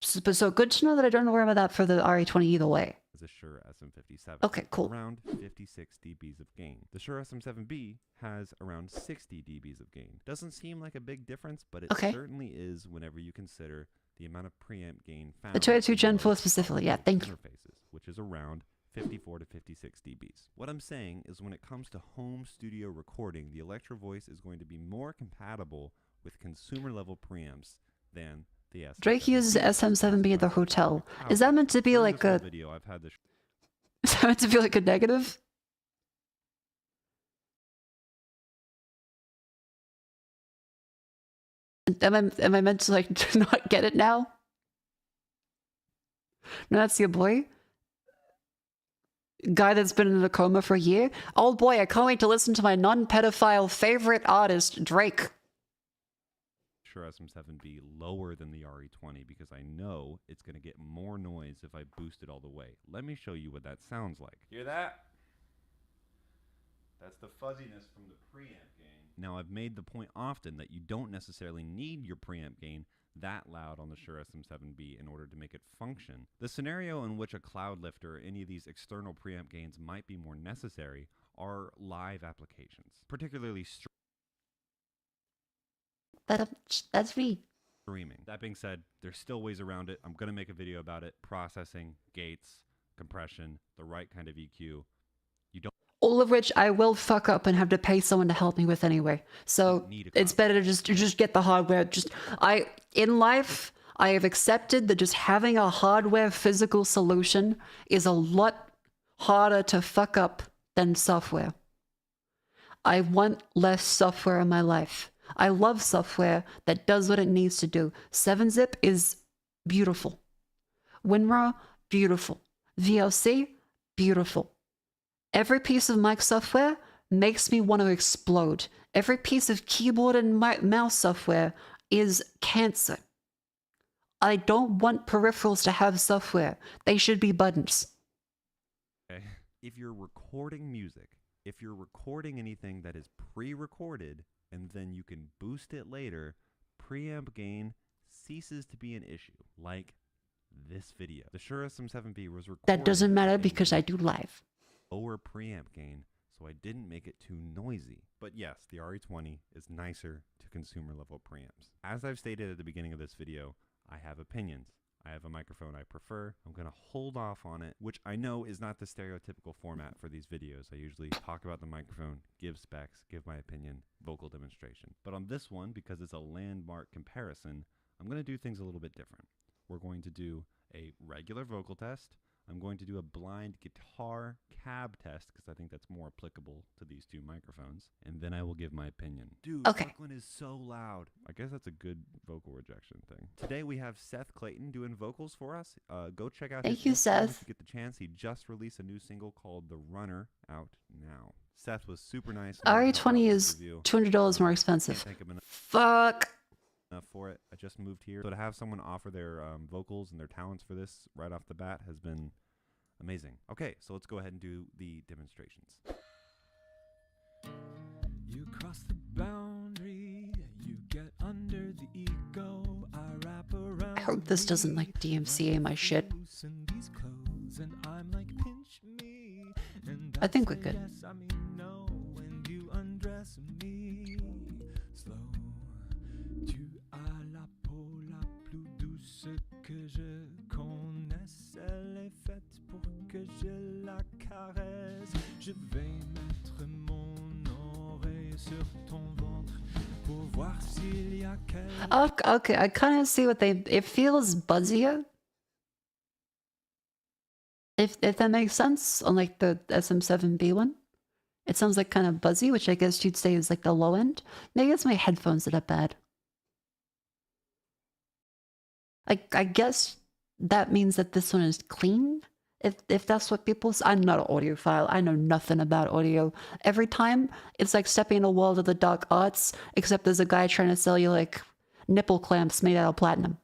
So good to know that I don't have to worry about that for the RE20 either way. The Shure SM57. Okay, cool. Around 56 dBs of gain. The Shure SM7B has around 60 dBs of gain. Doesn't seem like a big difference, but it certainly is whenever you consider the amount of preamp gain found. The 282 Gen 4 specifically, yeah, thank you. Interfaces, which is around 54 to 56 dBs. What I'm saying is when it comes to home studio recording, the Electro Voice is going to be more compatible with consumer level preamps than the the SM7B. Drake uses SM7B at the hotel. Is that meant to be During like this whole a... video, I've had this Is that meant to be like a negative? Am I meant to like not get it now? No, that's your boy. Guy that's been in a coma for a year. Oh boy, I can't wait to listen to my non-pedophile favorite artist, Drake. Shure SM7B lower than the RE20 because I know it's going to get more noise if I boost it all the way. Let me show you what that sounds like. Hear that? That's the fuzziness from the preamp gain. Now, I've made the point often that you don't necessarily need your preamp gain that loud on the Shure SM7B in order to make it function. The scenario in which a cloud lifter or any of these external preamp gains might be more necessary are live applications, particularly That's me. streaming. That being said, there's still ways around it. I'm going to make a video about it. Processing, gates, compression, the right kind of EQ. All of which I will fuck up and have to pay someone to help me with anyway. So it's better to just get the hardware. In life, I have accepted that just having a hardware physical solution is a lot harder to fuck up than software. I want less software in my life. I love software that does what it needs to do. 7-Zip is beautiful. WinRAR, beautiful. VLC, beautiful. Every piece of mic software makes me want to explode. Every piece of keyboard and mouse software is cancer. I don't want peripherals to have software. They should be buttons. Okay. If you're recording music, if you're recording anything that is pre-recorded and then you can boost it later, preamp gain ceases to be an issue. Like this video. The Shure SM7B was recorded. That doesn't matter because I do live. Lower preamp gain, so I didn't make it too noisy. But yes, the RE20 is nicer to consumer level preamps. As I've stated at the beginning of this video, I have opinions. I have a microphone I prefer. I'm going to hold off on it, which I know is not the stereotypical format for these videos. I usually talk about the microphone, give specs, give my opinion, vocal demonstration. But on this one, because it's a landmark comparison, I'm going to do things a little bit different. We're going to do a regular vocal test. I'm going to do a blind guitar cab test because I think that's more applicable to these two microphones. And then I will give my opinion. Dude, okay. Brooklyn is so loud. I guess that's a good vocal rejection thing. Today we have Seth Clayton doing vocals for us. Go check out Thank his you, Instagram Seth. if you get the chance. He just released a new single called The Runner out now. Seth was super nice. RE20 is $200 more expensive. Fuck. For it. I just moved here. So to have someone offer their vocals and their talents for this right off the bat has been amazing. Okay, so let's go ahead and do the demonstrations. You cross the boundary, you get under the ego. I wrap around. I hope this doesn't like DMCA my shit. I think we're good. Que je connaisse, elle est faite pour que je la caresse. Je vais mettre mon oreille sur ton ventre pour voir s'il y a quelque... Okay, I kind of see what it feels buzzier. If that makes sense, on like the SM7B one. It sounds like kind of buzzy, which I guess you'd say is like the low end. Maybe it's my headphones that are bad. I guess that means that this one is clean, if that's what people say. I'm not an audiophile. I know nothing about audio. Every time, it's like stepping in a world of the dark arts, except there's a guy trying to sell you like nipple clamps made out of platinum.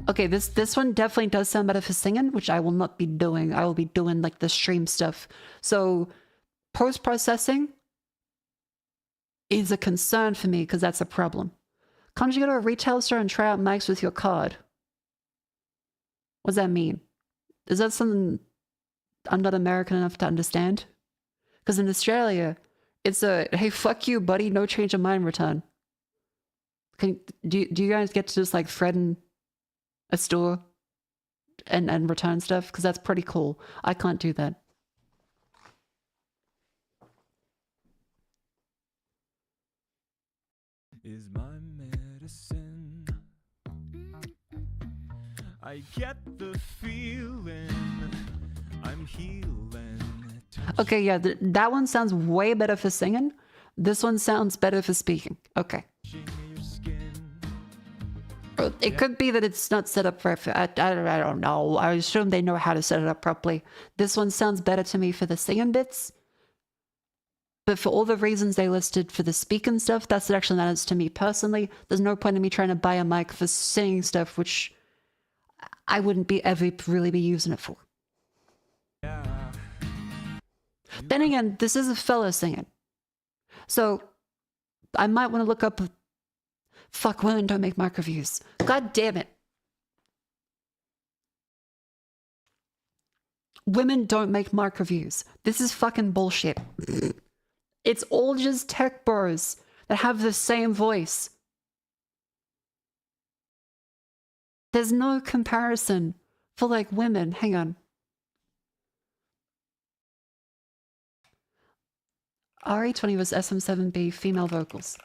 Okay, this one definitely does sound better for singing, which I will not be doing. I will be doing like the stream stuff. So post-processing is a concern for me because that's a problem. Can't you go to a retail store and try out mics with your card? What does that mean? Is that something I'm not American enough to understand? Because in Australia, it's a, hey, fuck you, buddy, no change of mind return. Do you guys get to just like threaten a store and return stuff? Because that's pretty cool. I can't do that. is my medicine. I get the feeling I'm healing. Okay, yeah, that one sounds way better for singing. This one sounds better for speaking. Okay. It could be that it's not set up for... I don't know. I assume they know how to set it up properly. This one sounds better to me for the singing bits. But for all the reasons they listed for the speaking stuff, that's what actually matters to me personally. There's no point in me trying to buy a mic for singing stuff, which I wouldn't be ever really be using it for. Then again, this is a fella singing. So I might want to look up... Fuck, women don't make mic reviews. God damn it. Women don't make mic reviews. This is fucking bullshit. It's all just tech bros that have the same voice. There's no comparison for like women. Hang on. RE20 was SM7B female vocals.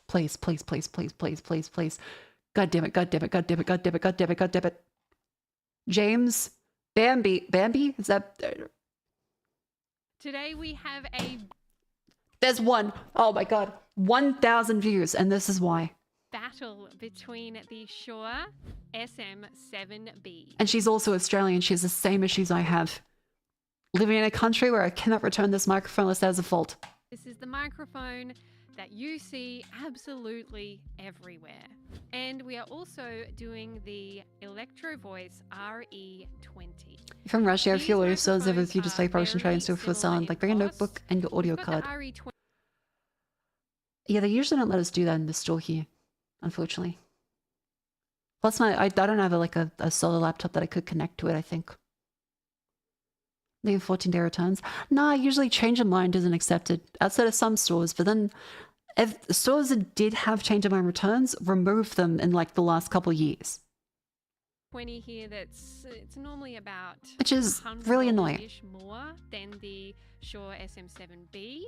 Please, please, please, please, please, please, please. God damn it, god damn it, god damn it, god damn it, god damn it, god damn it. James, Bambi, is that... Today we have a... There's one. Oh my god. 1,000 views, and this is why. Battle between the Shure SM7B. And she's also Australian. She has the same issues I have. Living in a country where I cannot return this microphone unless there's a fault. This is the microphone that you see absolutely everywhere. And we are also doing the Electro Voice RE20. From Russia, if you're so as if you display promotion try and still for sound, like bring a notebook and your audio card. Yeah, they usually don't let us do that in the store here, unfortunately. Plus, I don't have a solar laptop that I could connect to it, I think. Leave 14-day returns. Nah, usually change of mind isn't accepted outside of some stores, but then if stores that did have change of mind returns, remove them in like the last couple of years. 20 here, it's normally about... Which is really annoying. More than the Shure SM7B.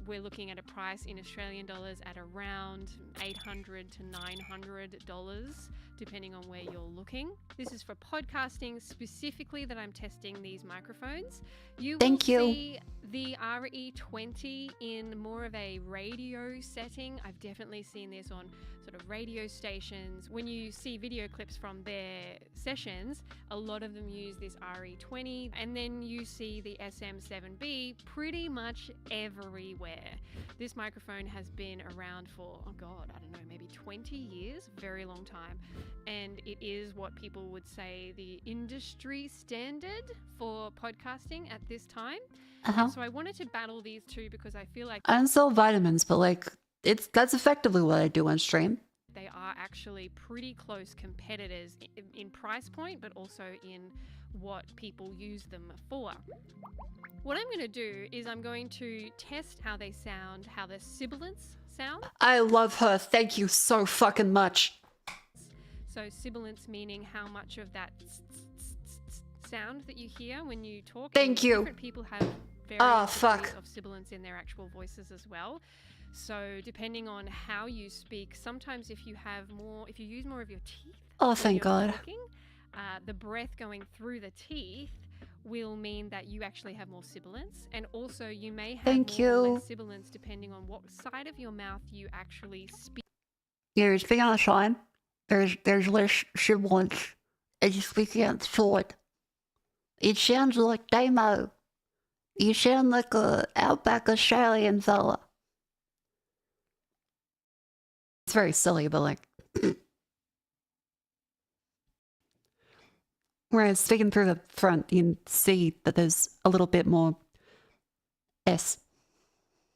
We're looking at a price in Australian dollars at around $800 to $900, depending on where you're looking. This is for podcasting specifically that I'm testing these microphones. You will see the RE20 in more of a radio setting. I've definitely seen this on sort of radio stations. When you see video clips from their sessions, a lot of them use this RE20, and then you see the SM7B pretty much everywhere. This microphone has been around for, oh God, I don't know, maybe 20 years, very long time. And it is what people would say the industry standard for podcasting at this time. So I wanted to battle these two because I feel like... I don't sell vitamins, but like, that's effectively what I do on stream. They are actually pretty close competitors in price point, but also in what people use them for. What I'm going to do is I'm going to test how they sound, how the sibilants sound. I love her. Thank you so fucking much. So sibilants meaning how much of that sound that you hear when you talk. Thank you. Different people have various degrees of sibilants in their actual voices as well. So depending on how you speak, sometimes if you use more of your teeth. Oh, thank God. Talking, the breath going through the teeth will mean that you actually have more sibilants, and also you may have more or less sibilants depending on what side of your mouth you actually speak. Yeah, speaking on the side, there's less sibilants as you speak outside. It sounds like demo. You sound like a outback Australian fella. It's very silly, but like... Whereas speaking through the front, you can see that there's a little bit more S.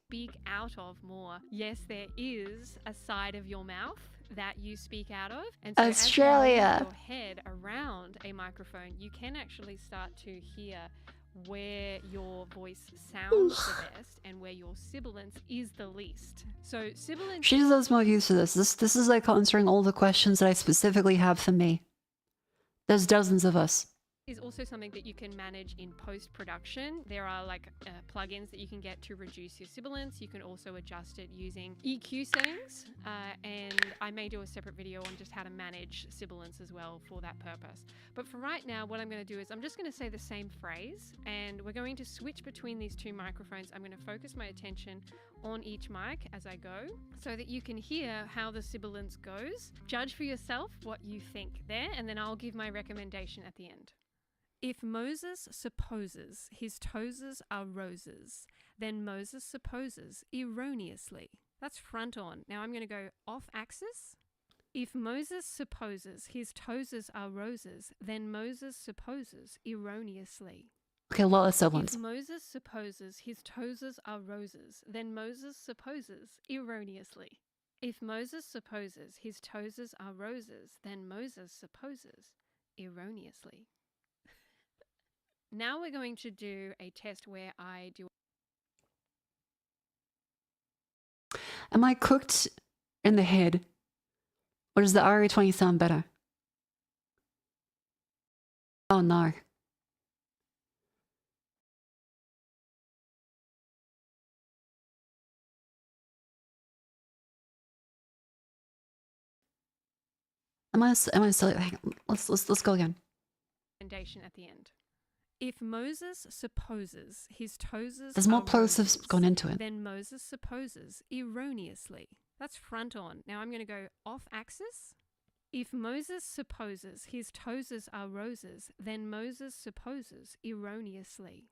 Speak out of more. Yes, there is a side of your mouth that you speak out of. And so Australia. As you move your head around a microphone, you can actually start to hear where your voice sounds the best and where your sibilance is the least. So sibilance... She deserves more use for this. This is like answering all the questions that I specifically have for me. There's dozens of us. Is also something that you can manage in post-production. There are like plugins that you can get to reduce your sibilance. You can also adjust it using EQ settings, and I may do a separate video on just how to manage sibilance as well for that purpose. But for right now, what I'm going to do is I'm just going to say the same phrase, and we're going to switch between these two microphones. I'm going to focus my attention on each mic as I go so that you can hear how the sibilance goes. Judge for yourself what you think there, and then I'll give my recommendation at the end. If Moses supposes his toes are roses, then Moses supposes erroneously. That's front on. Now I'm going to go off axis. If Moses supposes his toes are roses, then Moses supposes erroneously. Okay, a lot of sibilance. If Moses supposes his toes are roses, then Moses supposes erroneously. If Moses supposes his toes are roses, then Moses supposes erroneously. Now we're going to do a test where I do. Am I cooked in the head? Or does the RE20 sound better? Oh no. Am I silly? Hang on. Let's go again. Recommendation at the end. If Moses supposes his toes There's more are plosives roses, gone into it. then Moses supposes erroneously. That's front on. Now I'm going to go off axis. If Moses supposes his toes are roses, then Moses supposes erroneously.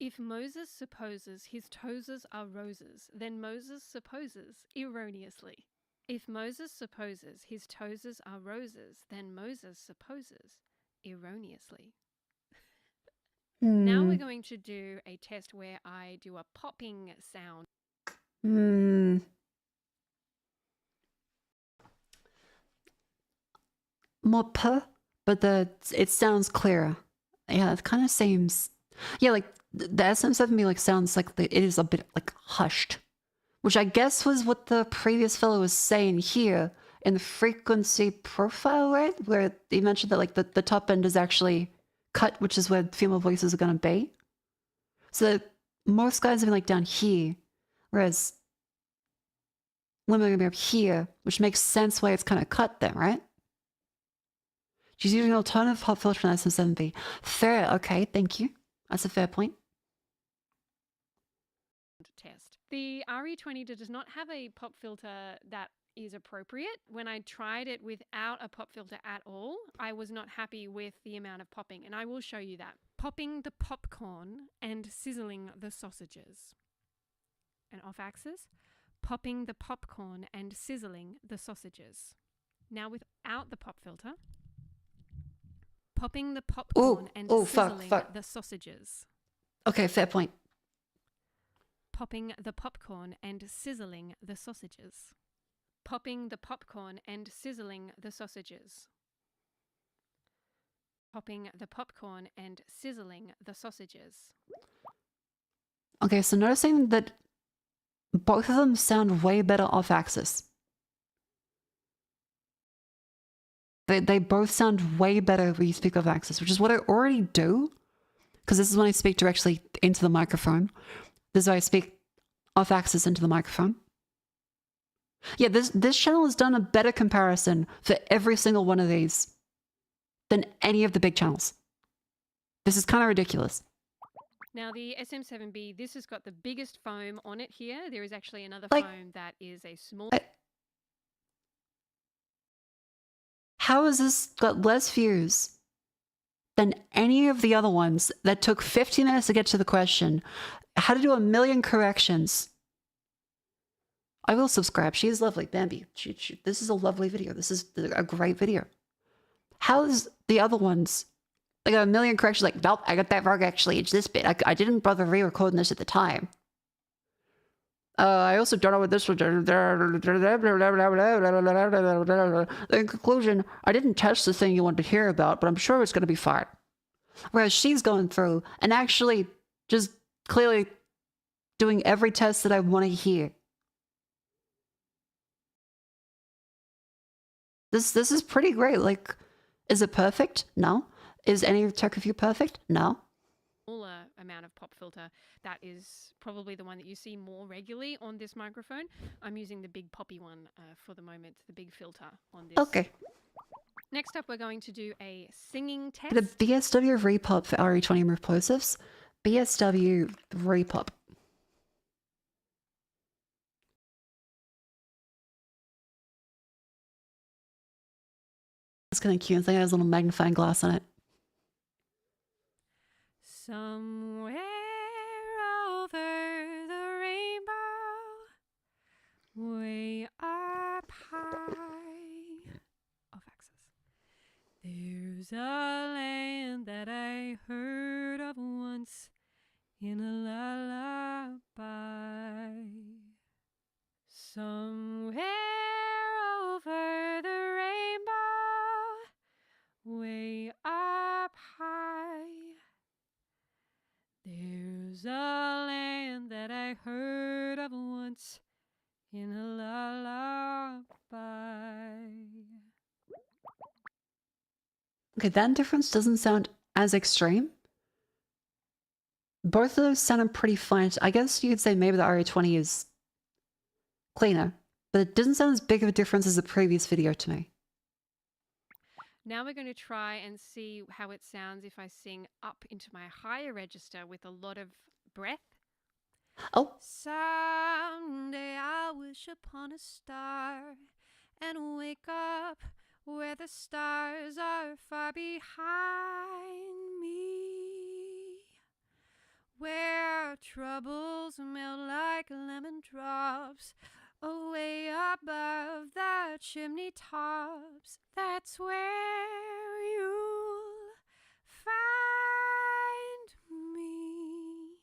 If Moses supposes his toes are roses, then Moses supposes erroneously. If Moses supposes his toes are roses, then Moses supposes erroneously. Now we're going to do a test where I do a popping sound. More p, but it sounds clearer. Yeah, it kind of seems. Yeah, like the SM7B like sounds like it is a bit like hushed, which I guess was what the previous fellow was saying here in the frequency profile, right? Where he mentioned that like the top end is actually cut, which is where female voices are going to be. So most guys are like down here, whereas women are going to be up here, which makes sense why it's kind of cut then, right? She's using an alternative pop filter on SM7B. Fair, okay, thank you. That's a fair point. Test. The RE20 does not have a pop filter that is appropriate. When I tried it without a pop filter at all, I was not happy with the amount of popping, and I will show you that. Popping the popcorn and sizzling the sausages. And off axis, popping the popcorn and sizzling the sausages. Now without the pop filter, popping the popcorn and sizzling the sausages. Okay, fair point. Popping the popcorn and sizzling the sausages. Popping the popcorn and sizzling the sausages. Popping the popcorn and sizzling the sausages. Okay, so noticing that both of them sound way better off axis. They both sound way better when you speak off axis, which is what I already do, because this is when I speak directly into the microphone. This is why I speak off axis into the microphone. Yeah, this channel has done a better comparison for every single one of these than any of the big channels. This is kind of ridiculous. Now the SM7B, this has got the biggest foam on it here. There is actually another foam that is a small... How has this got less views than any of the other ones that took 15 minutes to get to the question, how to do 1 million corrections? I will subscribe. She is lovely. Bambi. This is a lovely video. This is a great video. How's the other ones? I got 1 million corrections. Like, nope, I got that wrong actually. It's this bit. I didn't bother re-recording this at the time. I also don't know what this was. In conclusion, I didn't test the thing you wanted to hear about, but I'm sure it's going to be fine. Whereas she's going through and actually just clearly doing every test that I want to hear. This is pretty great. Like, is it perfect? No. Is any tech review perfect? No. Smaller amount of pop filter, that is probably the one that you see more regularly on this microphone. I'm using the big poppy one for the moment, the big filter on this. Okay. Next up, we're going to do a singing test. The BSW repop for RE20 move plosives. BSW repop. It's kind of cute. I think it has a little magnifying glass on it. Somewhere over the rainbow, way up high. Off axis. There's a land that I heard of once in a lullaby. Somewhere over the rainbow, way up high. There's a land that I heard of once in a lullaby. Okay, that difference doesn't sound as extreme. Both of those sounded pretty fine. I guess you could say maybe the RE20 is cleaner, but it doesn't sound as big of a difference as the previous video to me. Now we're going to try and see how it sounds if I sing up into my higher register with a lot of breath. Oh. Someday I'll wish upon a star and wake up where the stars are far behind me, where troubles melt like lemon drops away above the chimney tops. That's where you'll find me.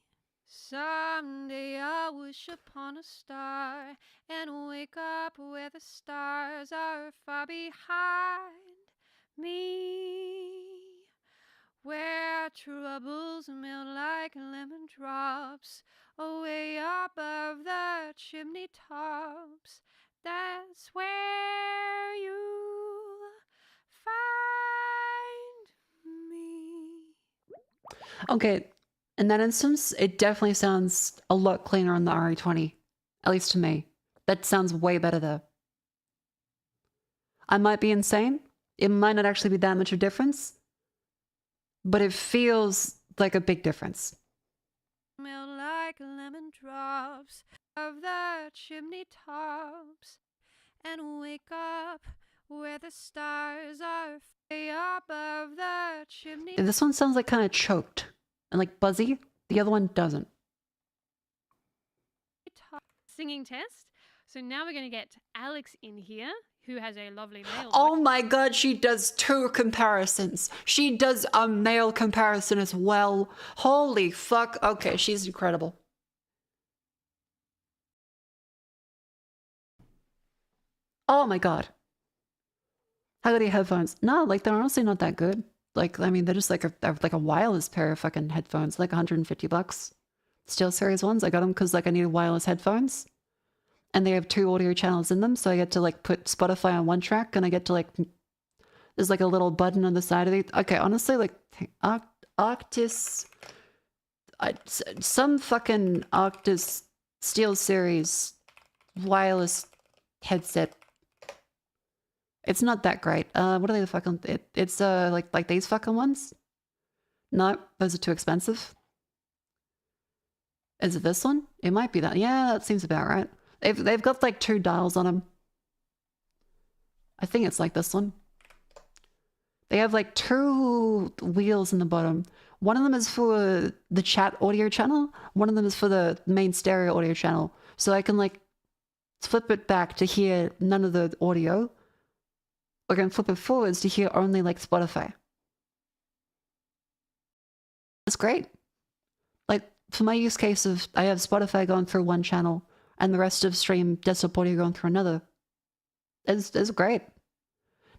Someday I'll wish upon a star and wake up where the stars are far behind me, where troubles melt like lemon drops away above the chimney tops. That's where you'll find me. Okay, in that instance, it definitely sounds a lot cleaner on the RE20, at least to me. That sounds way better though. I might be insane. It might not actually be that much of a difference, but it feels like a big difference. Melt like lemon drops of the chimney tops and wake up where the stars are way above the chimney. This one sounds like kind of choked and like buzzy. The other one doesn't. Singing test. So now we're going to get Alex in here, who has a lovely male Oh voice. my god, she does two comparisons. She does a male comparison as well. Holy fuck. Okay, she's incredible. Oh my god. How good are your headphones? No, like they're honestly not that good. Like, I mean, they're just like a wireless pair of fucking headphones, like 150 bucks. Steel Series ones. I got them because like I needed wireless headphones. And they have 2 audio channels in them, so I get to like put Spotify on one track, and I get to like, there's like a little button on the side of it. Okay, honestly, like Arctis, some fucking Arctis Steel Series wireless headset. It's not that great. What are they fucking? It's like these fucking ones. No, those are too expensive. Is it this one? It might be that. Yeah, that seems about right. They've got like 2 dials on them. I think it's like this one. They have like 2 wheels in the bottom. One of them is for the chat audio channel. One of them is for the main stereo audio channel. So I can like flip it back to hear none of the audio. Or I can flip it forwards to hear only like Spotify. It's great. Like for my use case of I have Spotify going through one channel and the rest of stream desktop audio going through another. It's great.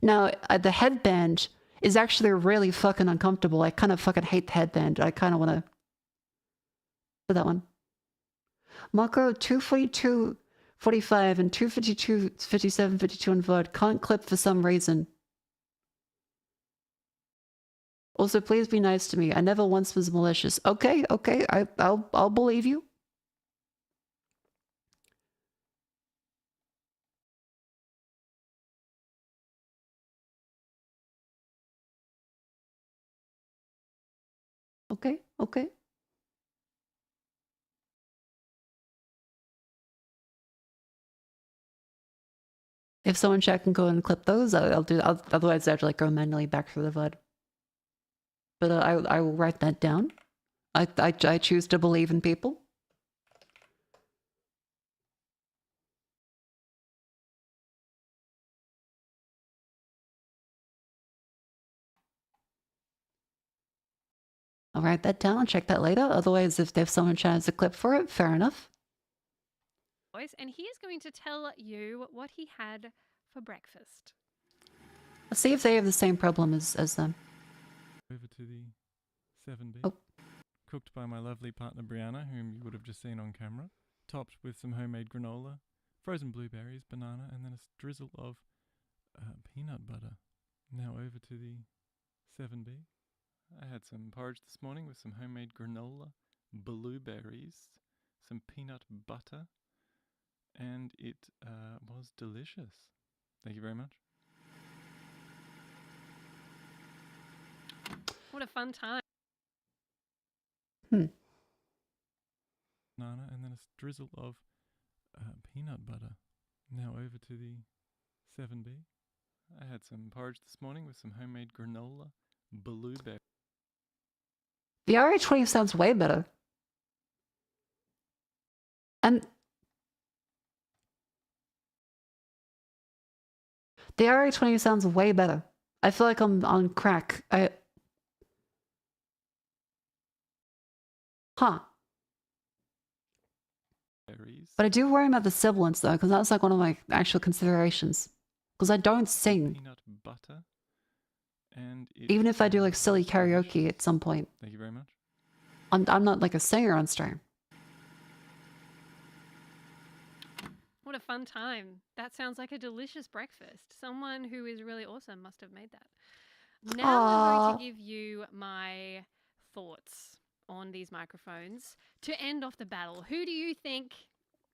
Now, the headband is actually really fucking uncomfortable. I kind of fucking hate the headband. I kind of want to... But that one. Mako 242, 45 and 252, 57, 52 and VOD can't clip for some reason. Also, please be nice to me. I never once was malicious. Okay, okay, I'll believe you. Okay, okay. If someone chat can go and clip those, I'll do. Otherwise, I have to like go manually back through the VOD. But I will write that down. I choose to believe in people. I'll write that down and check that later. Otherwise, if someone has a clip for it, fair enough. And he is going to tell you what he had for breakfast. Let's see if they have the same problem as them. Over to the 7B. Oh. Cooked by my lovely partner Brianna, whom you would have just seen on camera. Topped with some homemade granola, frozen blueberries, banana, and then a drizzle of peanut butter. Now over to the 7B. I had some porridge this morning with some homemade granola, blueberries, some peanut butter, and it was delicious. Thank you very much. What a fun time. Banana, and then a drizzle of peanut butter. Now over to the 7B. I had some porridge this morning with some homemade granola, blueberry. The RA20 sounds way better. And the RA20 sounds way better. I feel like I'm on crack. Huh. But I do worry about the sibilance though, because that's like one of my actual considerations. Because I don't sing. Peanut butter. And even if I do like silly karaoke at some point. Thank you very much. I'm not like a singer on stream. What a fun time. That sounds like a delicious breakfast. Someone who is really awesome must have made that. Now I'm going to give you my thoughts on these microphones to end off the battle. Who do you think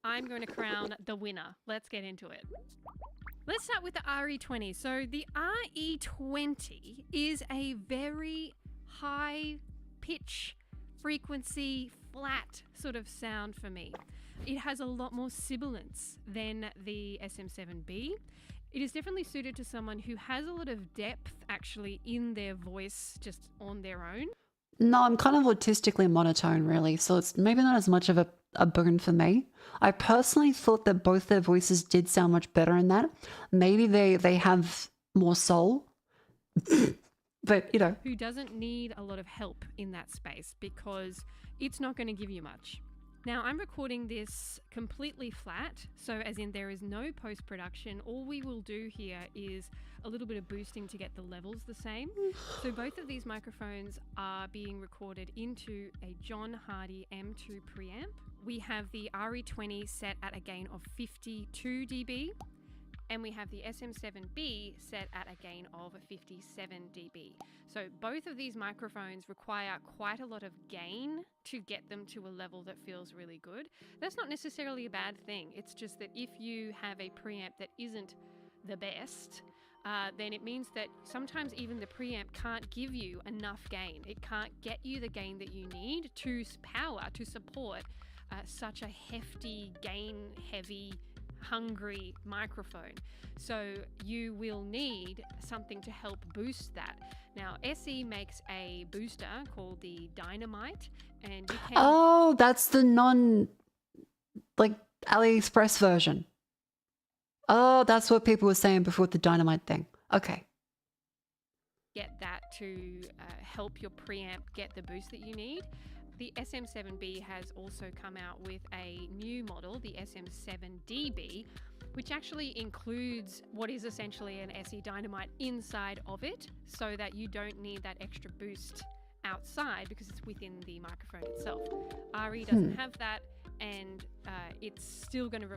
I'm going to crown the winner? Let's get into it. Let's start with the RE20. So the RE20 is a very high pitch, frequency, flat sort of sound for me. It has a lot more sibilance than the SM7B. It is definitely suited to someone who has a lot of depth actually in their voice just on their own. No, I'm kind of autistically monotone really, so it's maybe not as much of a boon for me. I personally thought that both their voices did sound much better in that. Maybe they have more soul. But, you know. Who doesn't need a lot of help in that space because it's not going to give you much. Now, I'm recording this completely flat, so as in there is no post-production. All we will do here is a little bit of boosting to get the levels the same. So both of these microphones are being recorded into a John Hardy M2 preamp. We have the RE20 set at a gain of 52 dB, and we have the SM7B set at a gain of 57 dB. So both of these microphones require quite a lot of gain to get them to a level that feels really good. That's not necessarily a bad thing. It's just that if you have a preamp that isn't the best, then it means that sometimes even the preamp can't give you enough gain. It can't get you the gain that you need to power to support such a hefty, gain-heavy, hungry microphone. So you will need something to help boost that. Now, SE makes a booster called the Dynamite, and you can... Oh, that's the AliExpress version. Oh, that's what people were saying before with the Dynamite thing. Okay. Get that to help your preamp get the boost that you need. The SM7B has also come out with a new model, the SM7dB, which actually includes what is essentially an SE Dynamite inside of it, so that you don't need that extra boost outside because it's within the microphone itself. RE doesn't have that, and it's still going to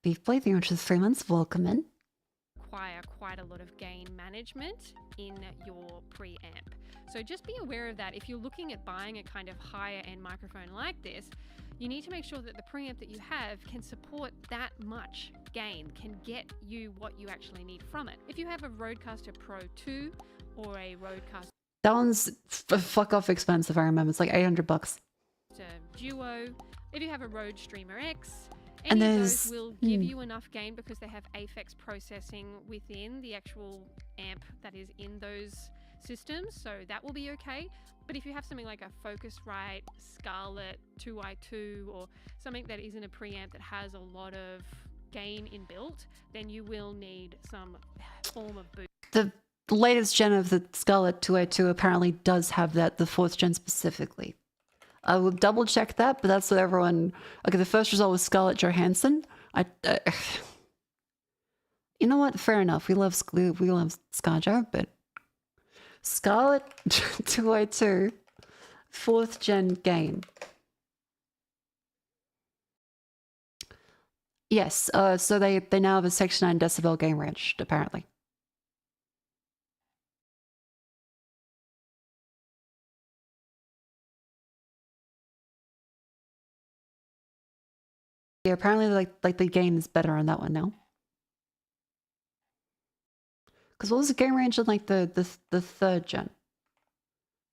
Beef Boy, the Orange 3 months, welcome in. require quite a lot of gain management in your preamp. So just be aware of that. If you're looking at buying a kind of higher end microphone like this, you need to make sure that the preamp that you have can support that much gain, can get you what you actually need from it. If you have a Rodecaster Pro 2 or a Rodecaster That one's fuck off expensive, I remember. It's like $800. Duo, if you have a Rode Streamer X, And any of there's- those will give you enough gain because they have Aphex processing within the actual amp that is in those systems, so that will be okay. But if you have something like a Focusrite Scarlett 2i2 or something that isn't a preamp that has a lot of gain inbuilt, then you will need some form of boost. The latest gen of the Scarlett 2i2 apparently does have that, the 4th gen specifically. I will double check that, but that's what everyone... Okay, the first result was Scarlett Johansson. You know what? Fair enough. We love Scarjo, but Scarlett 2i2 4th gen gain. Yes, so they now have a 69 decibel gain range, apparently. Yeah, apparently like the gain is better on that one now. Because what was the gain range on like the 3rd gen?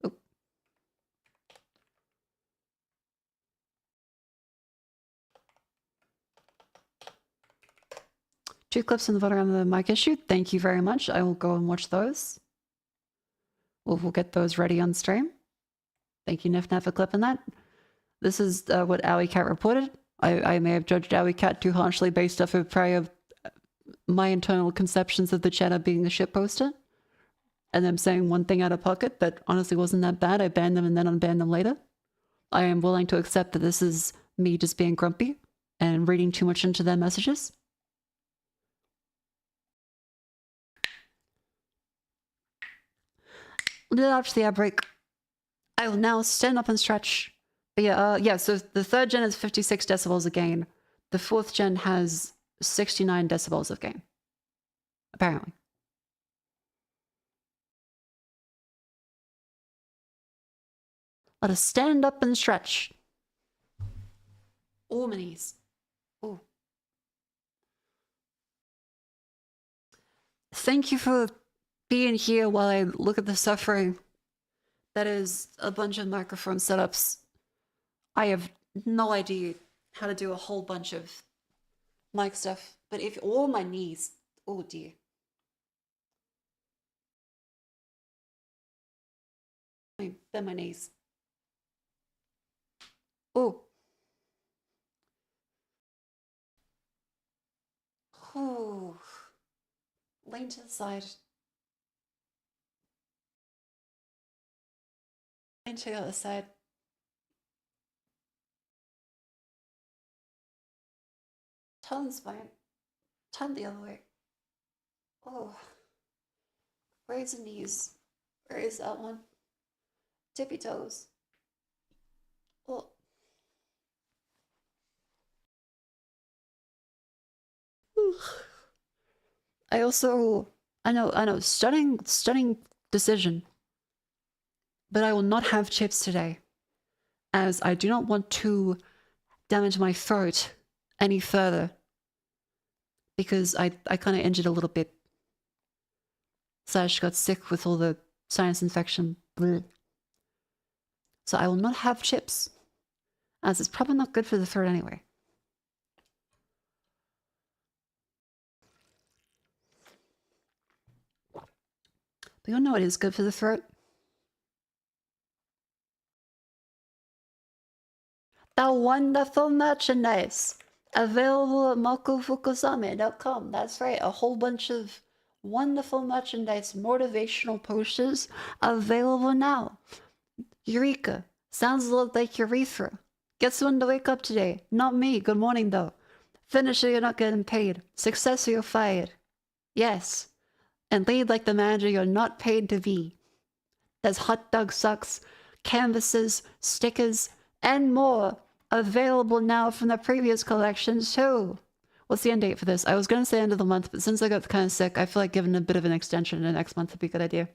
Oh. Two clips in the bottom of the mic issue. Thank you very much. I will go and watch those. We'll get those ready on stream. Thank you, Nif, for clipping that. This is what AwiCat reported. I may have judged AwiCat too harshly based off of prior my internal conceptions of the chatter being a shitposter, and them saying one thing out of pocket that honestly wasn't that bad. I banned them and then unbanned them later. I am willing to accept that this is me just being grumpy and reading too much into their messages. After the outbreak, I will now stand up and stretch. But yeah, so the 3rd gen is 56 decibels of gain. The 4th gen has 69 decibels of gain. Apparently. Let us stand up and stretch. Oh, my knees. Oh. Thank you for being here while I look at the suffering that is a bunch of microphone setups. I have no idea how to do a whole bunch of mic stuff, but if all my knees, oh dear. Let me bend my knees. Oh. Oh. Lean to the side. Lean to the other side. Turn the spine. Turn the other way. Oh. Raise the knees. Raise that one. Tippy toes. Oh. I know, stunning decision. But I will not have chips today, as I do not want to damage my throat any further, because I kind of injured a little bit. Slash got sick with all the sinus infection. Bleh. So I will not have chips, as it's probably not good for the throat anyway. But you know what is good for the throat? The wonderful merchandise available at mokofukusame.com. That's right, a whole bunch of wonderful merchandise, motivational posters available now. Eureka. Sounds a lot like urethra. Get someone to wake up today. Not me. Good morning, though. Finish or you're not getting paid. Success or you're fired. Yes. And lead like the manager you're not paid to be. There's hot dog sucks, canvases, stickers, and more available now from the previous collections too. What's the end date for this? I was going to say end of the month, but since I got kind of sick, I feel like giving a bit of an extension to next month would be a good idea.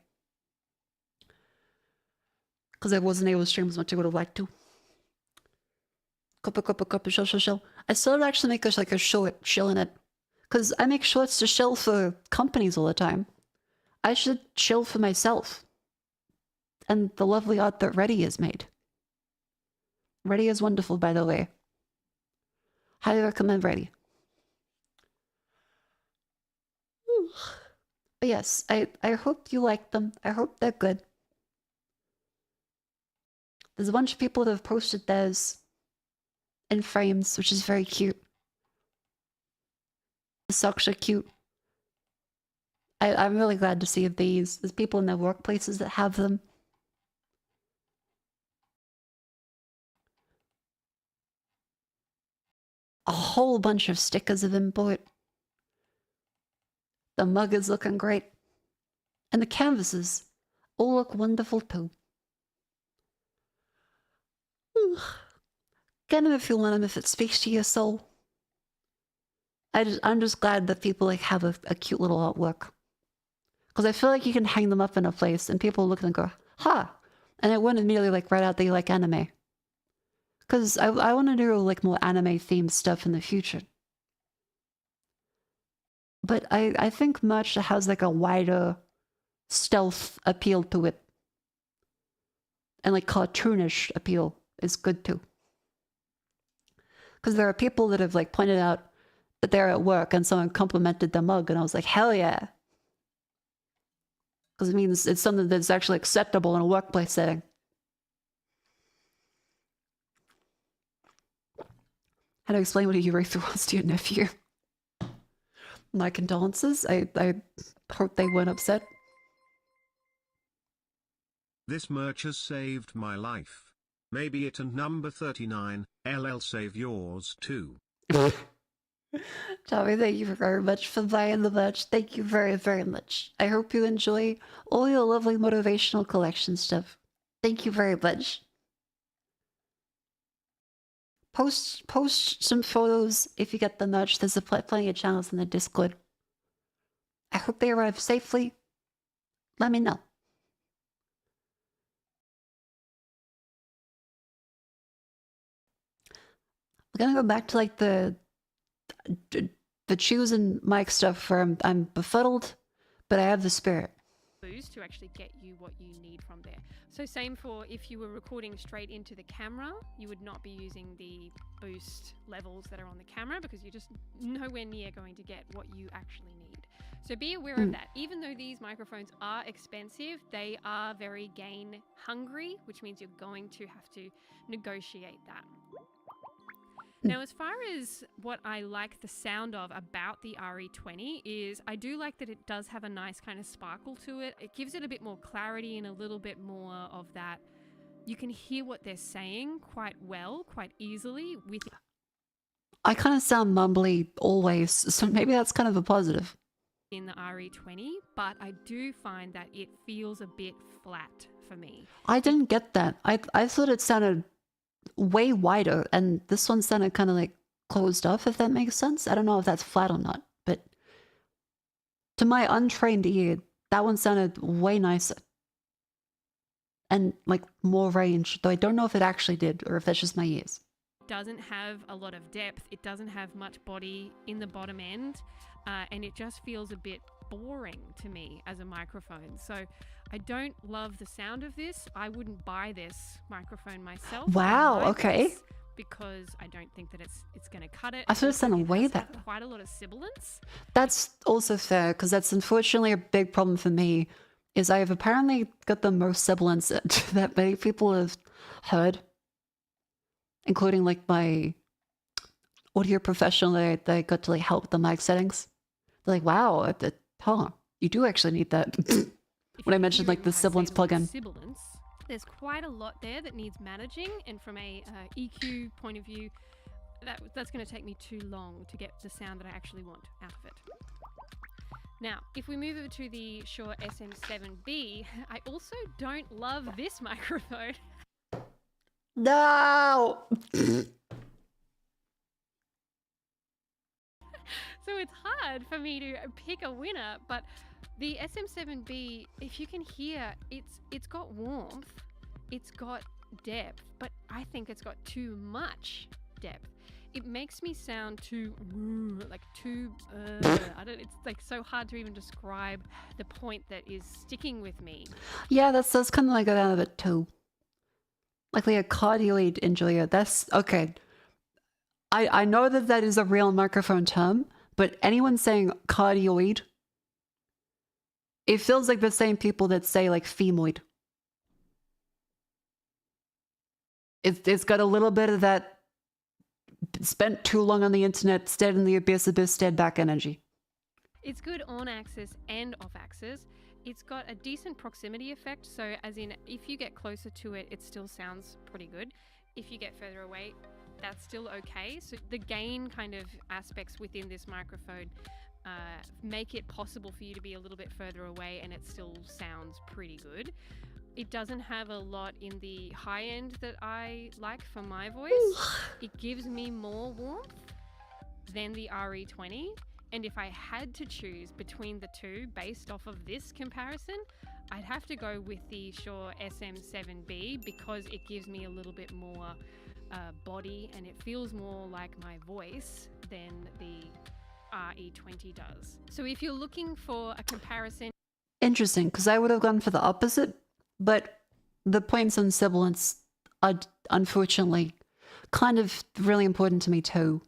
Because I wasn't able to stream as much as I would have liked to. Show. I still would actually make us like a shill in it. Because I make shorts to shill for companies all the time. I should shill for myself. And the lovely art that Reddy has made. Reddy is wonderful, by the way. Highly recommend Reddy. But yes, I hope you like them. I hope they're good. There's a bunch of people that have posted theirs in frames, which is very cute. The socks are cute. I'm really glad to see these. There's people in their workplaces that have them. A whole bunch of stickers of import. The mug is looking great. And the canvases all look wonderful too. Get them if you want them, if it speaks to your soul. I'm just glad that people like have a cute little artwork. Because I feel like you can hang them up in a place and people look and go, ha! And it wouldn't immediately like write out that you like anime. Because I want to do like more anime themed stuff in the future. But I think merch that has like a wider stealth appeal to it. And like cartoonish appeal is good too. Because there are people that have like pointed out that they're at work and someone complimented the mug and I was like, hell yeah. Because it means it's something that's actually acceptable in a workplace setting. How to explain what a urethra was to your nephew? My condolences. I hope they weren't upset. This merch has saved my life. Maybe it and number 39, LL save yours too. Tommy, thank you very much for buying the merch. Thank you very, very much. I hope you enjoy all your lovely motivational collection stuff. Thank you very much. Post some photos if you get the merch. There's plenty of channels in the Discord. I hope they arrive safely. Let me know. We're gonna go back to like the choose and mic stuff where I'm befuddled, but I have the spirit. Boost to actually get you what you need from there. So same for if you were recording straight into the camera, you would not be using the boost levels that are on the camera because you're just nowhere near going to get what you actually need. So be aware of that. Even though these microphones are expensive, they are very gain hungry, which means you're going to have to negotiate that. Now, as far as what I like the sound of about the RE20 is I do like that it does have a nice kind of sparkle to it. It gives it a bit more clarity and a little bit more of that. You can hear what they're saying quite well, quite easily. I kind of sound mumbly always, so maybe that's kind of a positive. In the RE20, but I do find that it feels a bit flat for me. I didn't get that. I thought it sounded way wider, and this one sounded kind of like closed off, if that makes sense. I don't know if that's flat or not, but to my untrained ear, that one sounded way nicer and like more range, though I don't know if it actually did or if that's just my ears. It doesn't have a lot of depth. It doesn't have much body in the bottom end, and it just feels a bit boring to me as a microphone. So I don't love the sound of this. I wouldn't buy this microphone myself. Wow, okay. Because I don't think that it's going to cut it. I thought it sounded way better. Quite a lot of sibilance. That's also fair, because that's unfortunately a big problem for me, is I have apparently got the most sibilance that many people have heard, including like my audio professional that I got to like help with the mic settings. They're like, wow, you do actually need that. When I mentioned like the sibilance plugin. There's quite a lot there that needs managing, and from a EQ point of view, that's going to take me too long to get the sound that I actually want out of it. Now, if we move over to the Shure SM7B, I also don't love this microphone. No! So it's hard for me to pick a winner, but the SM7B, if you can hear, it's got warmth, it's got depth, but I think it's got too much depth. It makes me sound too like too it's like so hard to even describe the point that is sticking with me. Yeah, that's kind of like out of it too. Like a cardioid injury. That's okay. I know that that is a real microphone term, but anyone saying cardioid, it feels like the same people that say like femoid. It's got a little bit of that spent too long on the internet, stared in the abyss, stared back energy. It's good on axis and off axis. It's got a decent proximity effect, so as in if you get closer to it, it still sounds pretty good. If you get further away, that's still okay. So the gain kind of aspects within this microphone make it possible for you to be a little bit further away and it still sounds pretty good. It doesn't have a lot in the high end that I like for my voice. It gives me more warmth than the RE20. And if I had to choose between the two based off of this comparison, I'd have to go with the Shure SM7B because it gives me a little bit more body and it feels more like my voice than the RE20 does. So if you're looking for a comparison... Interesting, because I would have gone for the opposite. But the points on sibilance are unfortunately kind of really important to me too.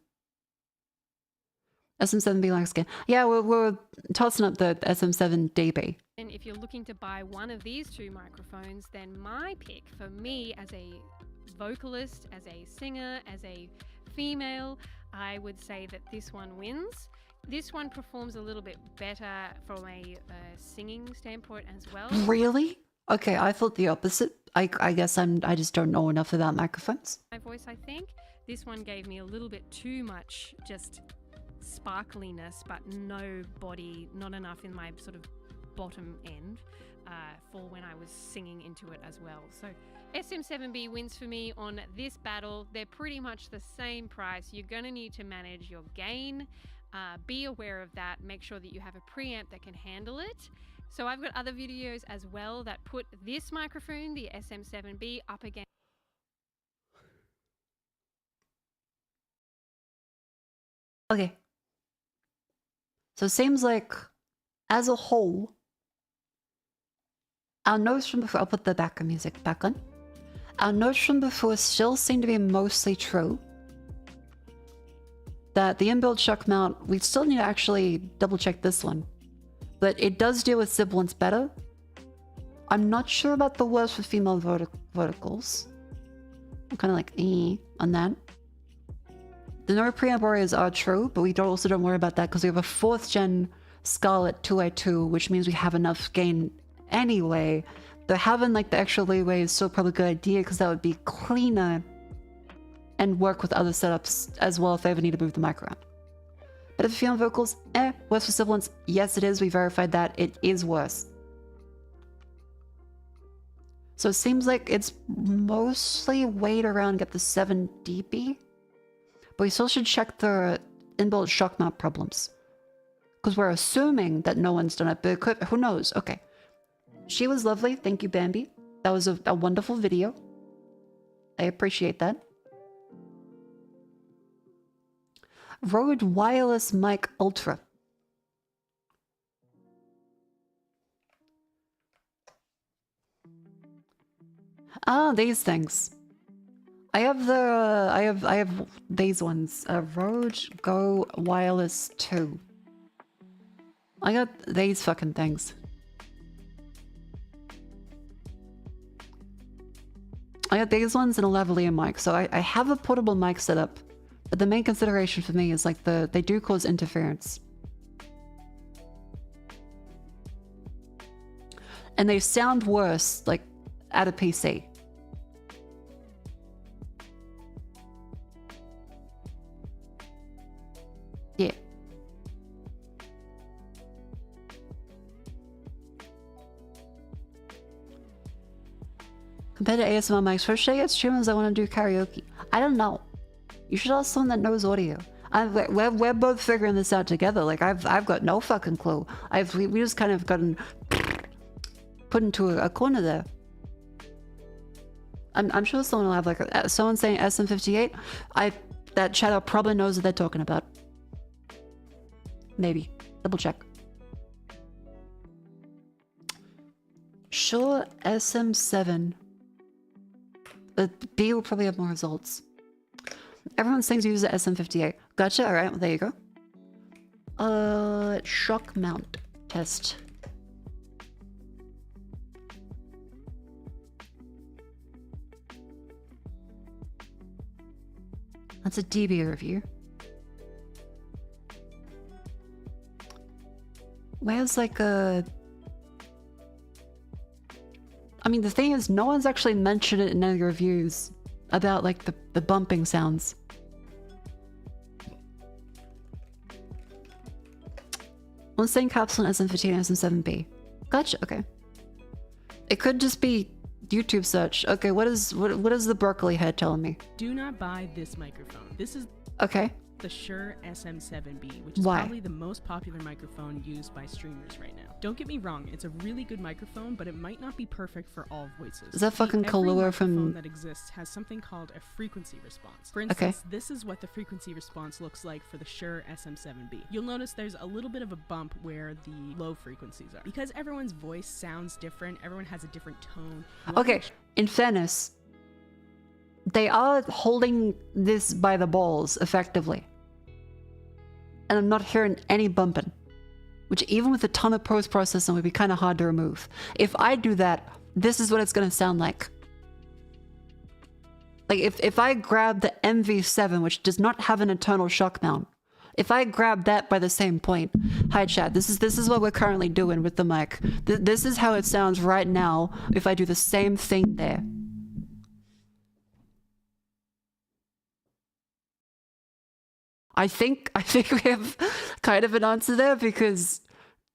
SM7B likes again. Yeah, we're tossing up the SM7dB. And if you're looking to buy one of these two microphones, then my pick for me as a vocalist, as a singer, as a female, I would say that this one wins. This one performs a little bit better from a singing standpoint as well. Really? Okay, I thought the opposite. I guess I just don't know enough about microphones. My voice, I think. This one gave me a little bit too much just sparkliness, but no body, not enough in my sort of bottom end for when I was singing into it as well. So SM7B wins for me on this battle. They're pretty much the same price. You're going to need to manage your gain. Be aware of that. Make sure that you have a preamp that can handle it. So I've got other videos as well that put this microphone, the SM7B, up against... Okay. So it seems like, as a whole, our notes from before... I'll put the background music back on. Our notes from before still seem to be mostly true. That the inbuilt shock mount, we still need to actually double check this one. But it does deal with sibilance better. I'm not sure about the worst for female verticals. I'm kind of like, on that. The no preamp warriors are true, but we also don't worry about that because we have a 4th gen Scarlett 2i2, which means we have enough gain anyway. Though having like the extra leeway is still probably a good idea because that would be cleaner and work with other setups as well if they ever need to move the mic around. But if female vocals, worse for sibilance, yes it is, we verified that, it is worse. So it seems like it's mostly weighed around get the 7 dB, but we still should check the inbuilt shock mount problems. Because we're assuming that no one's done it, but who knows? Okay. She was lovely, thank you Bambi. That was a wonderful video. I appreciate that. Rode Wireless Mic Ultra. Ah, these things. I have these ones. Rode Go Wireless 2. I got these fucking things. I got these ones and a lavalier mic. So I have a portable mic set up. But the main consideration for me is like they do cause interference. And they sound worse like at a PC. Yeah. Compared to ASMR mics, first should I get streamers that want to do karaoke? I don't know. You should ask someone that knows audio. We're both figuring this out together. Like I've got no fucking clue. We just kind of gotten put into a corner there. I'm sure someone will have like someone saying SM58. That chatter probably knows what they're talking about. Maybe double check. Sure, SM7. B will probably have more results. Everyone thinks you use the SM58. Gotcha. All right, well, there you go. Shock mount test. That's a DB review. Where's like a... I mean, the thing is, no one's actually mentioned it in any reviews about like the bumping sounds. One saying capsule in SM15 and SM7B. Gotcha, okay. It could just be YouTube search. Okay, what is the broccoli head telling me? Do not buy this microphone. This is okay. The Shure SM7B, which is Why? probably the most popular microphone used by streamers right now. Don't get me wrong, it's a really good microphone, but it might not be perfect for all voices. Is that fucking every Kahlua from... microphone that exists has something called a frequency response. For instance, this is what the frequency response looks like for the Shure SM7B. You'll notice there's a little bit of a bump where the low frequencies are. Because everyone's voice sounds different, everyone has a different tone. Okay, in fairness, they are holding this by the balls, effectively. And I'm not hearing any bumping. Which even with a ton of post-processing would be kind of hard to remove. If I do that, this is what it's going to sound like. Like if I grab the MV7, which does not have an internal shock mount, if I grab that by the same point, hi chat, this is what we're currently doing with the mic. This is how it sounds right now if I do the same thing there. I think we have kind of an answer there, because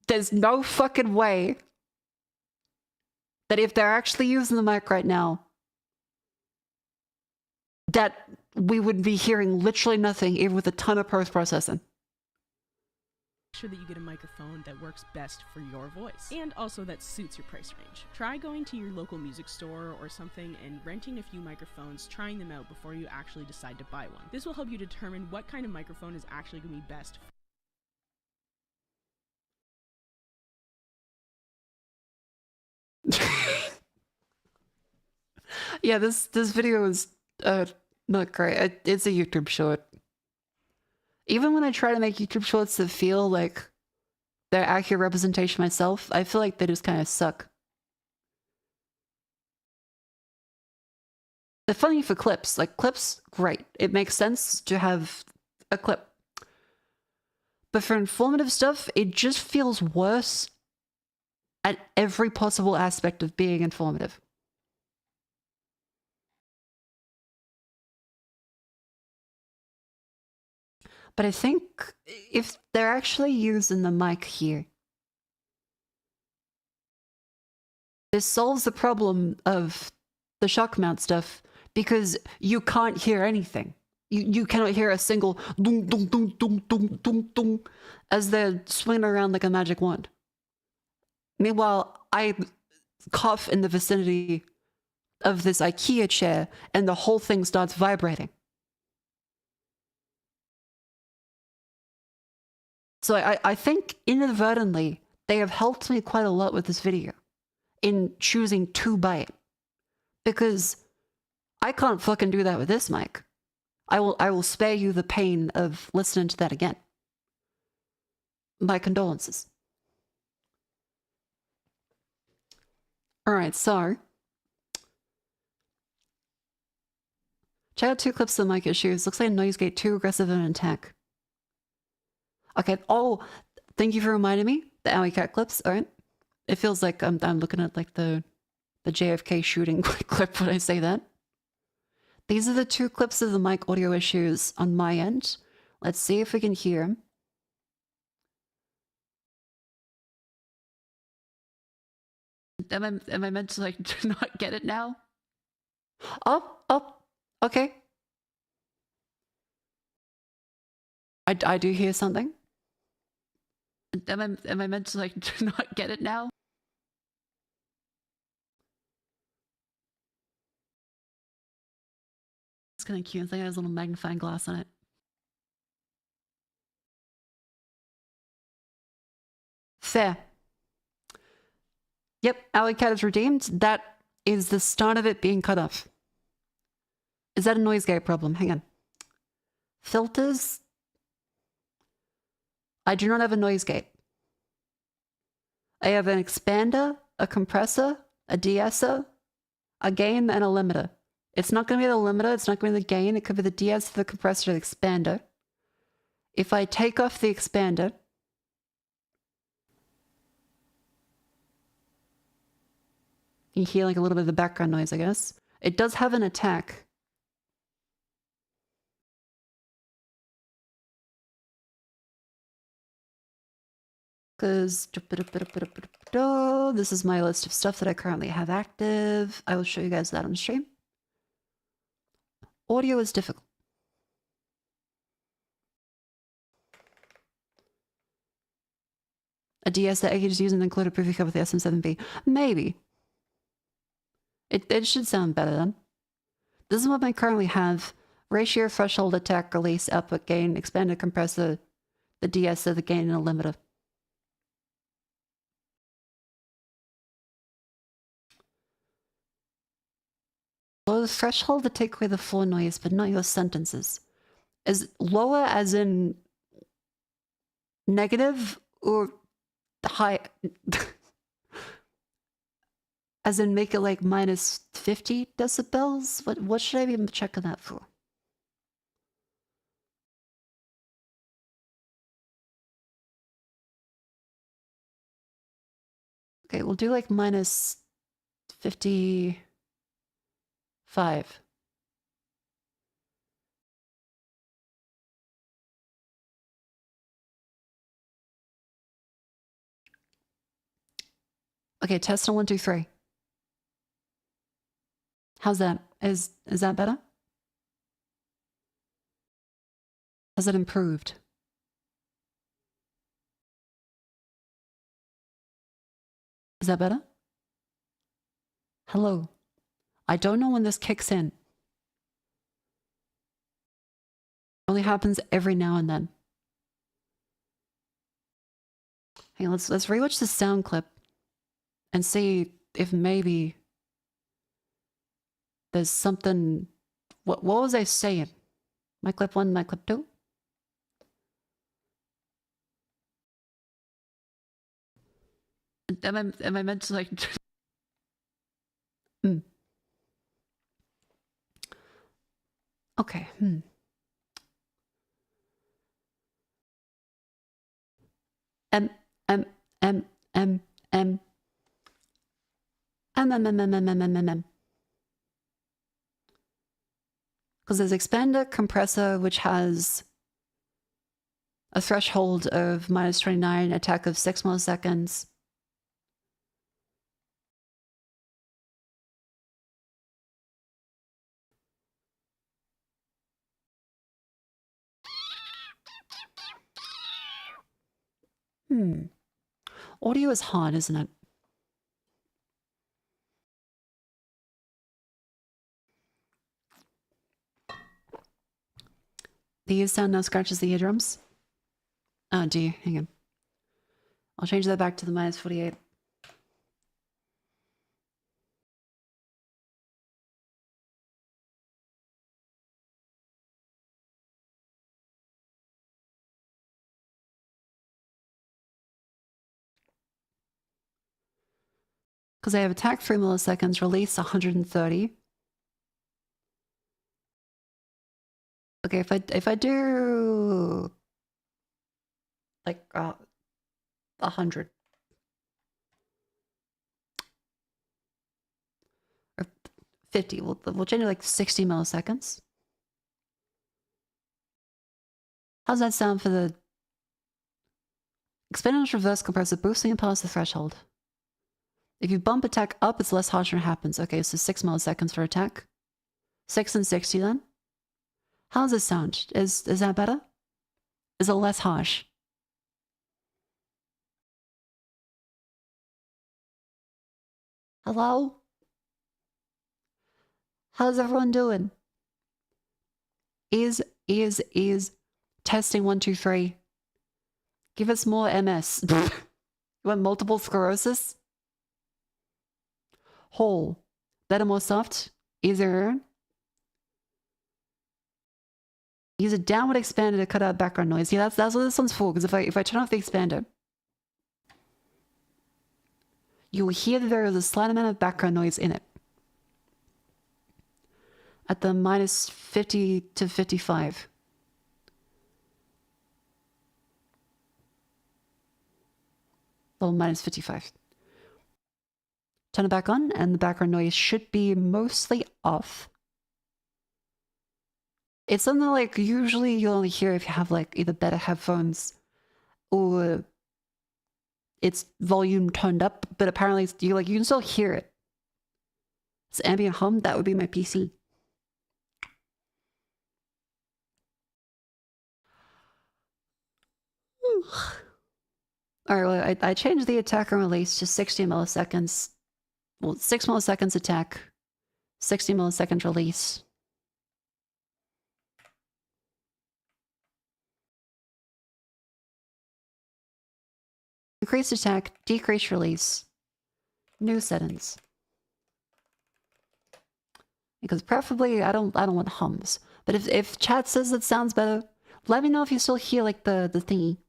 there's no fucking way that if they're actually using the mic right now, that we would be hearing literally nothing, even with a ton of post-processing. Make sure that you get a microphone that works best for your voice and also that suits your price range. Try going to your local music store or something and renting a few microphones, trying them out before you actually decide to buy one. This will help you determine what kind of microphone is actually going to be best. Yeah, this video is not great. It's a YouTube short. Even when I try to make YouTube shorts that feel like they're accurate representation myself, I feel like they just kind of suck. They're funny for clips. Like, clips, great. It makes sense to have a clip. But for informative stuff, it just feels worse at every possible aspect of being informative. But I think if they're actually using the mic here, this solves the problem of the shock mount stuff, because you can't hear anything. You cannot hear a single dum dum dum dum dum dum dum as they're swinging around like a magic wand. Meanwhile, I cough in the vicinity of this IKEA chair and the whole thing starts vibrating. So I think inadvertently, they have helped me quite a lot with this video in choosing to buy it. Because I can't fucking do that with this mic. I will spare you the pain of listening to that again. My condolences. Alright, so check out 2 clips of the mic issues. Looks like noise gate too aggressive and attack. Okay, oh, thank you for reminding me. The Owie Cat clips, alright. It feels like I'm looking at like the JFK shooting clip when I say that. These are the 2 clips of the mic audio issues on my end. Let's see if we can hear them. Am I meant to like not get it now? Oh, okay. I do hear something. Am I meant to like not get it now? It's kind of cute. I think it has a little magnifying glass on it. Fair. Yep, alley cat is redeemed. That is the start of it being cut off. Is that a noise gate problem? Hang on. Filters. I do not have a noise gate. I have an expander, a compressor, a de-esser, a gain, and a limiter. It's not going to be the limiter. It's not going to be the gain. It could be the de-esser, the compressor, the expander. If I take off the expander, you hear like a little bit of the background noise, I guess. It does have an attack. Because this is my list of stuff that I currently have active. I will show you guys that on stream. Audio is difficult. A DS that I could just use and include a preview code with the SM7B. Maybe. It should sound better then. This is what I currently have. Ratio, threshold, attack, release, output, gain, expanded compressor, the DS, the gain, and a limiter. Lower the threshold to take away the floor noise, but not your sentences. Is lower as in negative or high? As in make it like minus 50 decibels? What should I be checking that for? Okay, we'll do like minus 55. Okay, test on 1, 2, 3. How's that? Is that better? Has it improved? Is that better? Hello. I don't know when this kicks in. It only happens every now and then. Hey, let's rewatch the sound clip and see if maybe there's something. What was I saying? My clip 1, my clip 2? Am I meant to like Okay. M M M M M M. Because there's expander, compressor, which has a threshold of minus 29, attack of 6 milliseconds. Audio is hard, isn't it? The ear sound now scratches the eardrums. Oh, dear. Hang on. I'll change that back to the minus 48. Because I have attack 3 milliseconds, release 130. Okay, if I do like 100 or 50, we'll change it like 60 milliseconds. How's that sound for the exponential reverse compressor boosting and past the threshold? If you bump attack up, it's less harsh when it happens. Okay, so 6 milliseconds for attack. 6 and 60 then. How does it sound? Is that better? Is it less harsh? Hello? How's everyone doing? Is testing 1 2 3. Give us more MS. You want multiple sclerosis? Whole. Better, more soft? Easier. Use a downward expander to cut out background noise. Yeah, that's what this one's for, because if I turn off the expander, you will hear that there is a slight amount of background noise in it. At the minus 50 to 55. Well, minus 55. Turn it back on, and the background noise should be mostly off. It's something like usually you'll only hear if you have like either better headphones or it's volume turned up, but apparently you can still hear it. It's ambient hum. That would be my PC. Alright, well, I changed the attack and release to 60 milliseconds. Well, 6 milliseconds attack, 60 milliseconds release. Increase attack, decrease release. New settings. Because preferably I don't want hums. But if chat says it sounds better, let me know if you still hear like the thingy.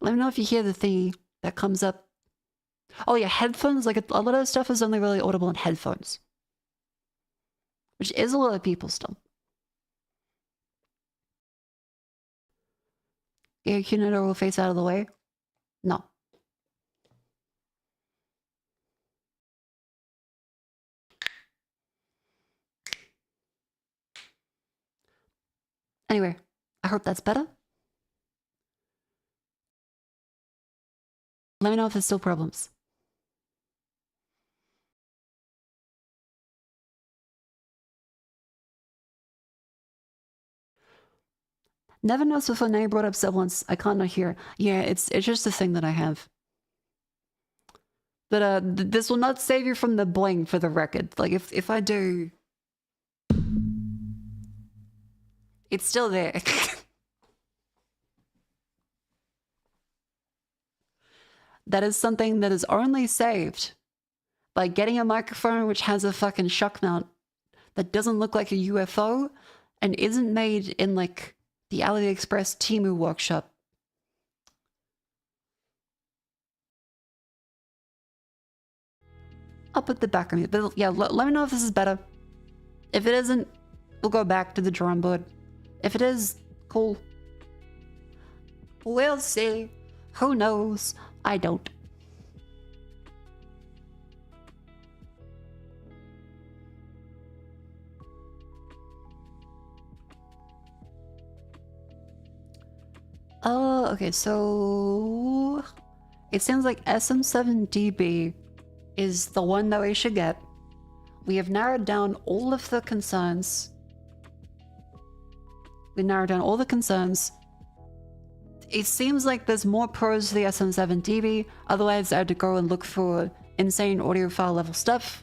Let me know if you hear the thingy that comes up. Oh yeah, headphones, like a lot of stuff is only really audible in headphones. Which is a lot of people still. Yeah, Kunator will face out of the way. No. Anyway, I hope that's better. Let me know if there's still problems. Never noticed before now you brought up sibilance. I can't not hear. Yeah, it's just a thing that I have. But this will not save you from the bling for the record. Like if I do, it's still there. That is something that is only saved by getting a microphone which has a fucking shock mount that doesn't look like a UFO and isn't made in like the AliExpress Temu workshop. I'll put the back on mute. But yeah, let me know if this is better. If it isn't, we'll go back to the drawing board. If it is, cool. We'll see. Who knows? I don't. Okay, so it seems like SM7dB is the one that we should get. We have narrowed down all of the concerns. We narrowed down all the concerns. It seems like there's more pros to the SM7dB, otherwise I had to go and look for insane audiophile level stuff.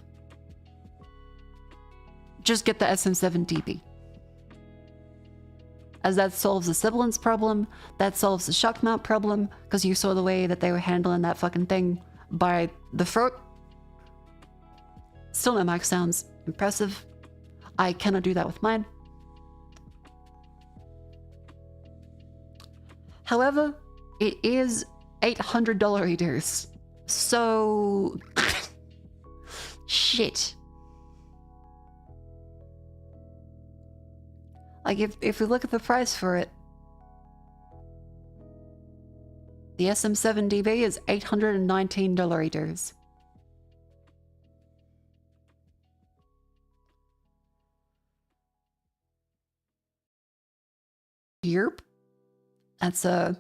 Just get the SM7dB. As that solves the sibilance problem, that solves the shock mount problem, because you saw the way that they were handling that fucking thing by the throat. Still no mic sounds. Impressive. I cannot do that with mine. However, it is $800 readers. So... shit. Like, if we look at the price for it, the SM7dB is $819 readers. Yerp. That's a...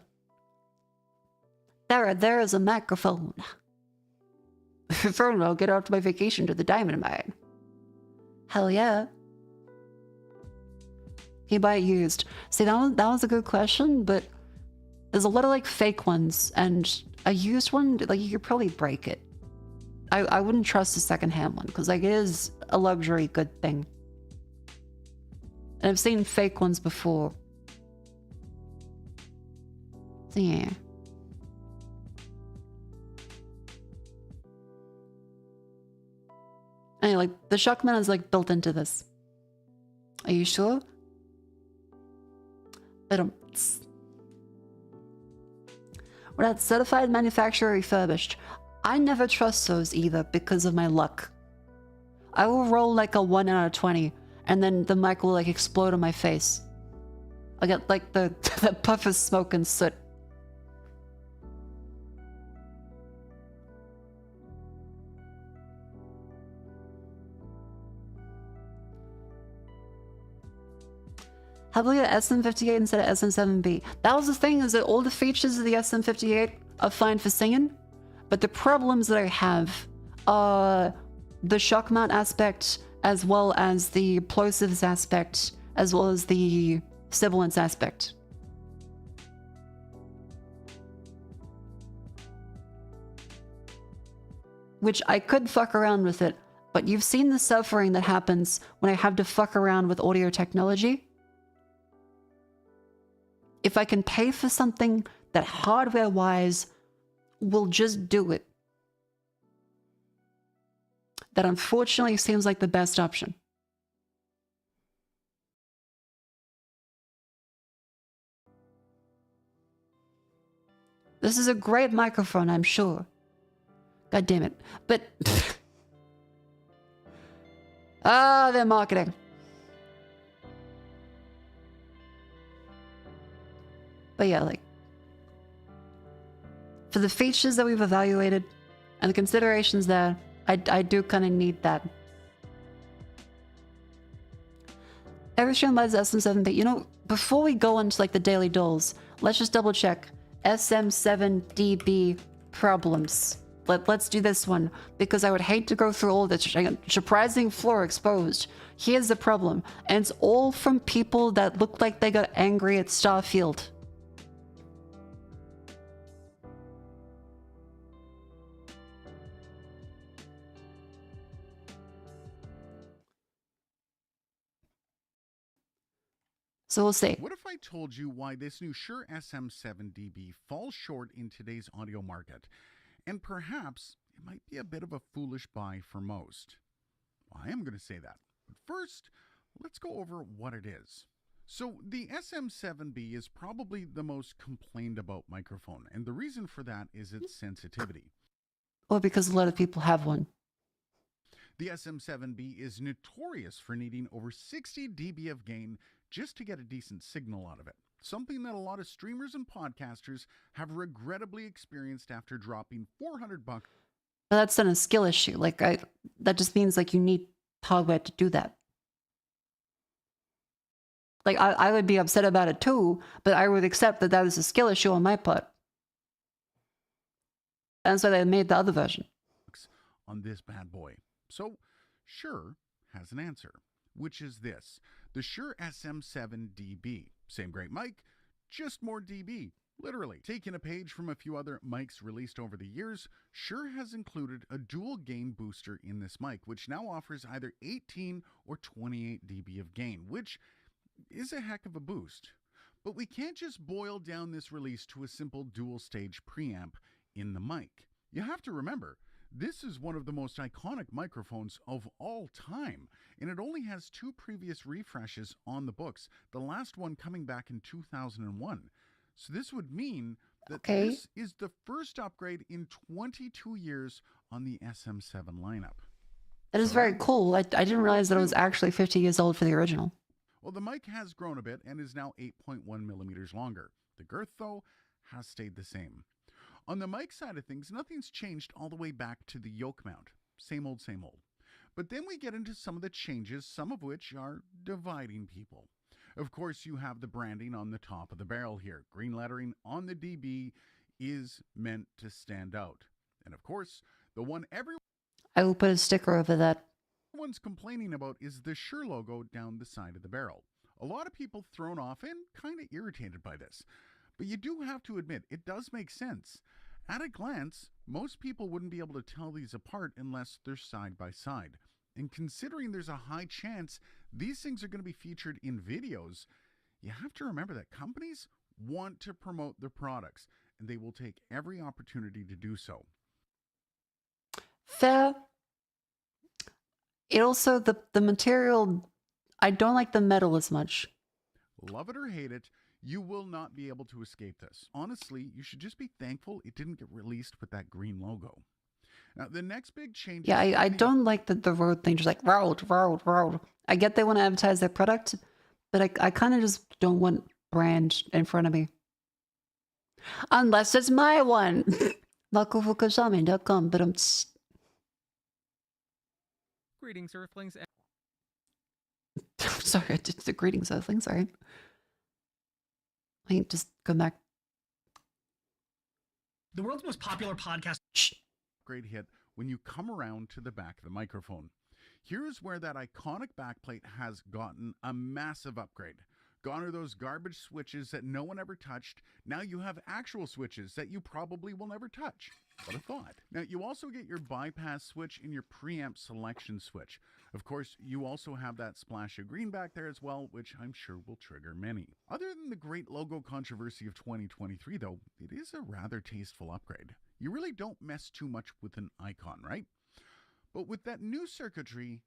There is a microphone. I'll get out to my vacation to the diamond mine. Hell yeah. He buy it used. See, that was a good question, but there's a lot of like fake ones, and a used one, like you could probably break it. I wouldn't trust a secondhand one because like it is a luxury good thing. And I've seen fake ones before. So yeah. And like the Shockman is like built into this. Are you sure? I don't. Without certified manufacturer refurbished. I never trust those either because of my luck. I will roll like a 1 out of 20 and then the mic will like explode on my face. I get like the puff of smoke and soot. How about get SM58 instead of SM7B? That was the thing, is that all the features of the SM58 are fine for singing, but the problems that I have are the shock mount aspect, as well as the plosives aspect, as well as the sibilance aspect. Which I could fuck around with it, but you've seen the suffering that happens when I have to fuck around with audio technology. If I can pay for something that hardware-wise will just do it, that unfortunately seems like the best option. This is a great microphone, I'm sure. God damn it. But... they're marketing. But yeah, like... for the features that we've evaluated, and the considerations there, I do kind of need that. Every stream buys SM7B. You know, before we go into like the daily dulls, let's just double check. SM7dB problems. Let's do this one, because I would hate to go through all this. Surprising floor exposed. Here's the problem. And it's all from people that look like they got angry at Starfield. So we'll see. What if I told you why this new Shure SM7dB falls short in today's audio market? And perhaps it might be a bit of a foolish buy for most. Well, I am going to say that. But first, let's go over what it is. So the SM7B is probably the most complained about microphone, and the reason for that is its sensitivity. Well, because a lot of people have one. The SM7B is notorious for needing over 60 dB of gain just to get a decent signal out of it. Something that a lot of streamers and podcasters have regrettably experienced after dropping $400. But that's not a skill issue. Like that just means like you need hardware to do that. Like I would be upset about it too, but I would accept that that is a skill issue on my part. That's why they made the other version. On this bad boy. So Shure has an answer, which is this. The Shure SM7dB. Same great mic, just more dB. Literally. Taking a page from a few other mics released over the years, Shure has included a dual gain booster in this mic, which now offers either 18 or 28 dB of gain, which is a heck of a boost. But we can't just boil down this release to a simple dual stage preamp in the mic. You have to remember, this is one of the most iconic microphones of all time, and it only has 2 previous refreshes on the books, the last one coming back in 2001. So this would mean that this is the first upgrade in 22 years on the SM7 lineup. That is very cool. I didn't realize that it was actually 50 years old for the original. Well, the mic has grown a bit and is now 8.1 millimeters longer. The girth, though, has stayed the same. On the mic side of things, nothing's changed all the way back to the yoke mount. Same old, same old. But then we get into some of the changes, some of which are dividing people. Of course, you have the branding on the top of the barrel here. Green lettering on the DB is meant to stand out. And of course, the one I will put a sticker over that. everyone's complaining about is the Shure logo down the side of the barrel. A lot of people thrown off and kind of irritated by this. But you do have to admit, it does make sense. At a glance, most people wouldn't be able to tell these apart unless they're side by side. And considering there's a high chance these things are going to be featured in videos, you have to remember that companies want to promote their products, and they will take every opportunity to do so. Fair. It also, the material, I don't like the metal as much. Love it or hate it, you will not be able to escape this. Honestly, you should just be thankful it didn't get released with that green logo. Now, the next big change... Yeah, I don't like the road thing, just like road. I get they want to advertise their product, but I kind of just don't want brand in front of me. Unless it's my one. MakoFukasami.com, but I'm... Greetings, Earthlings. Sorry, I did the greetings, Earthlings, sorry. I can just go back. The world's most popular podcast. Great hit when you come around to the back of the microphone. Here's where that iconic backplate has gotten a massive upgrade. Gone are those garbage switches that no one ever touched. Now you have actual switches that you probably will never touch. What a thought. Now you also get your bypass switch and your preamp selection switch. Of course, you also have that splash of green back there as well, which I'm sure will trigger many. Other than the great logo controversy of 2023 though, it is a rather tasteful upgrade. You really don't mess too much with an icon, right? But with that new circuitry,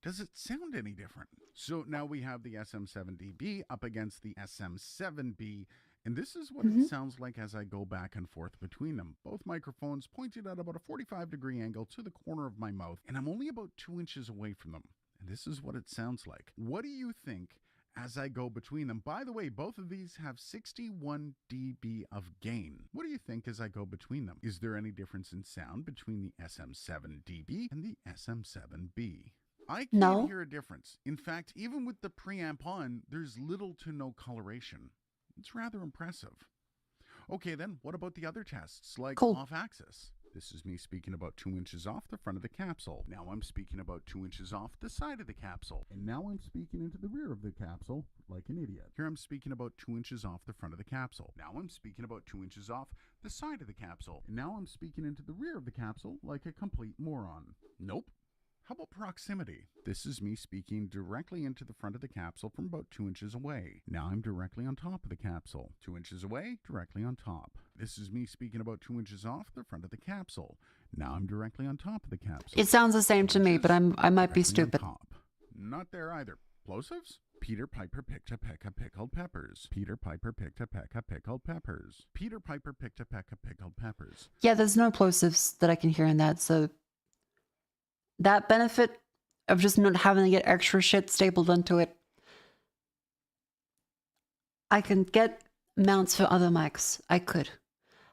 does it sound any different? So now we have the SM7dB up against the SM7B, and this is what it sounds like as I go back and forth between them. Both microphones pointed at about a 45-degree angle to the corner of my mouth, and I'm only about 2 inches away from them. And this is what it sounds like. What do you think as I go between them? By the way, both of these have 61 dB of gain. What do you think as I go between them? Is there any difference in sound between the SM7dB and the SM7B? I can't hear a difference. In fact, even with the preamp on, there's little to no coloration. It's rather impressive. Okay then, what about the other tests, like off-axis? This is me speaking about 2 inches off the front of the capsule. Now I'm speaking about 2 inches off the side of the capsule. And now I'm speaking into the rear of the capsule like an idiot. Here I'm speaking about 2 inches off the front of the capsule. Now I'm speaking about 2 inches off the side of the capsule. And now I'm speaking into the rear of the capsule like a complete moron. Nope. How about proximity? This is me speaking directly into the front of the capsule from about 2 inches away. Now I'm directly on top of the capsule. 2 inches away, directly on top. This is me speaking about 2 inches off the front of the capsule. Now I'm directly on top of the capsule. It sounds the same to me, but I might be stupid. Not there either. Plosives? Peter Piper picked a peck of pickled peppers. Peter Piper picked a peck of pickled peppers. Peter Piper picked a peck of pickled peppers. Yeah, there's no plosives that I can hear in that, so that benefit of just not having to get extra shit stapled onto it, I can get mounts for other mics. I could.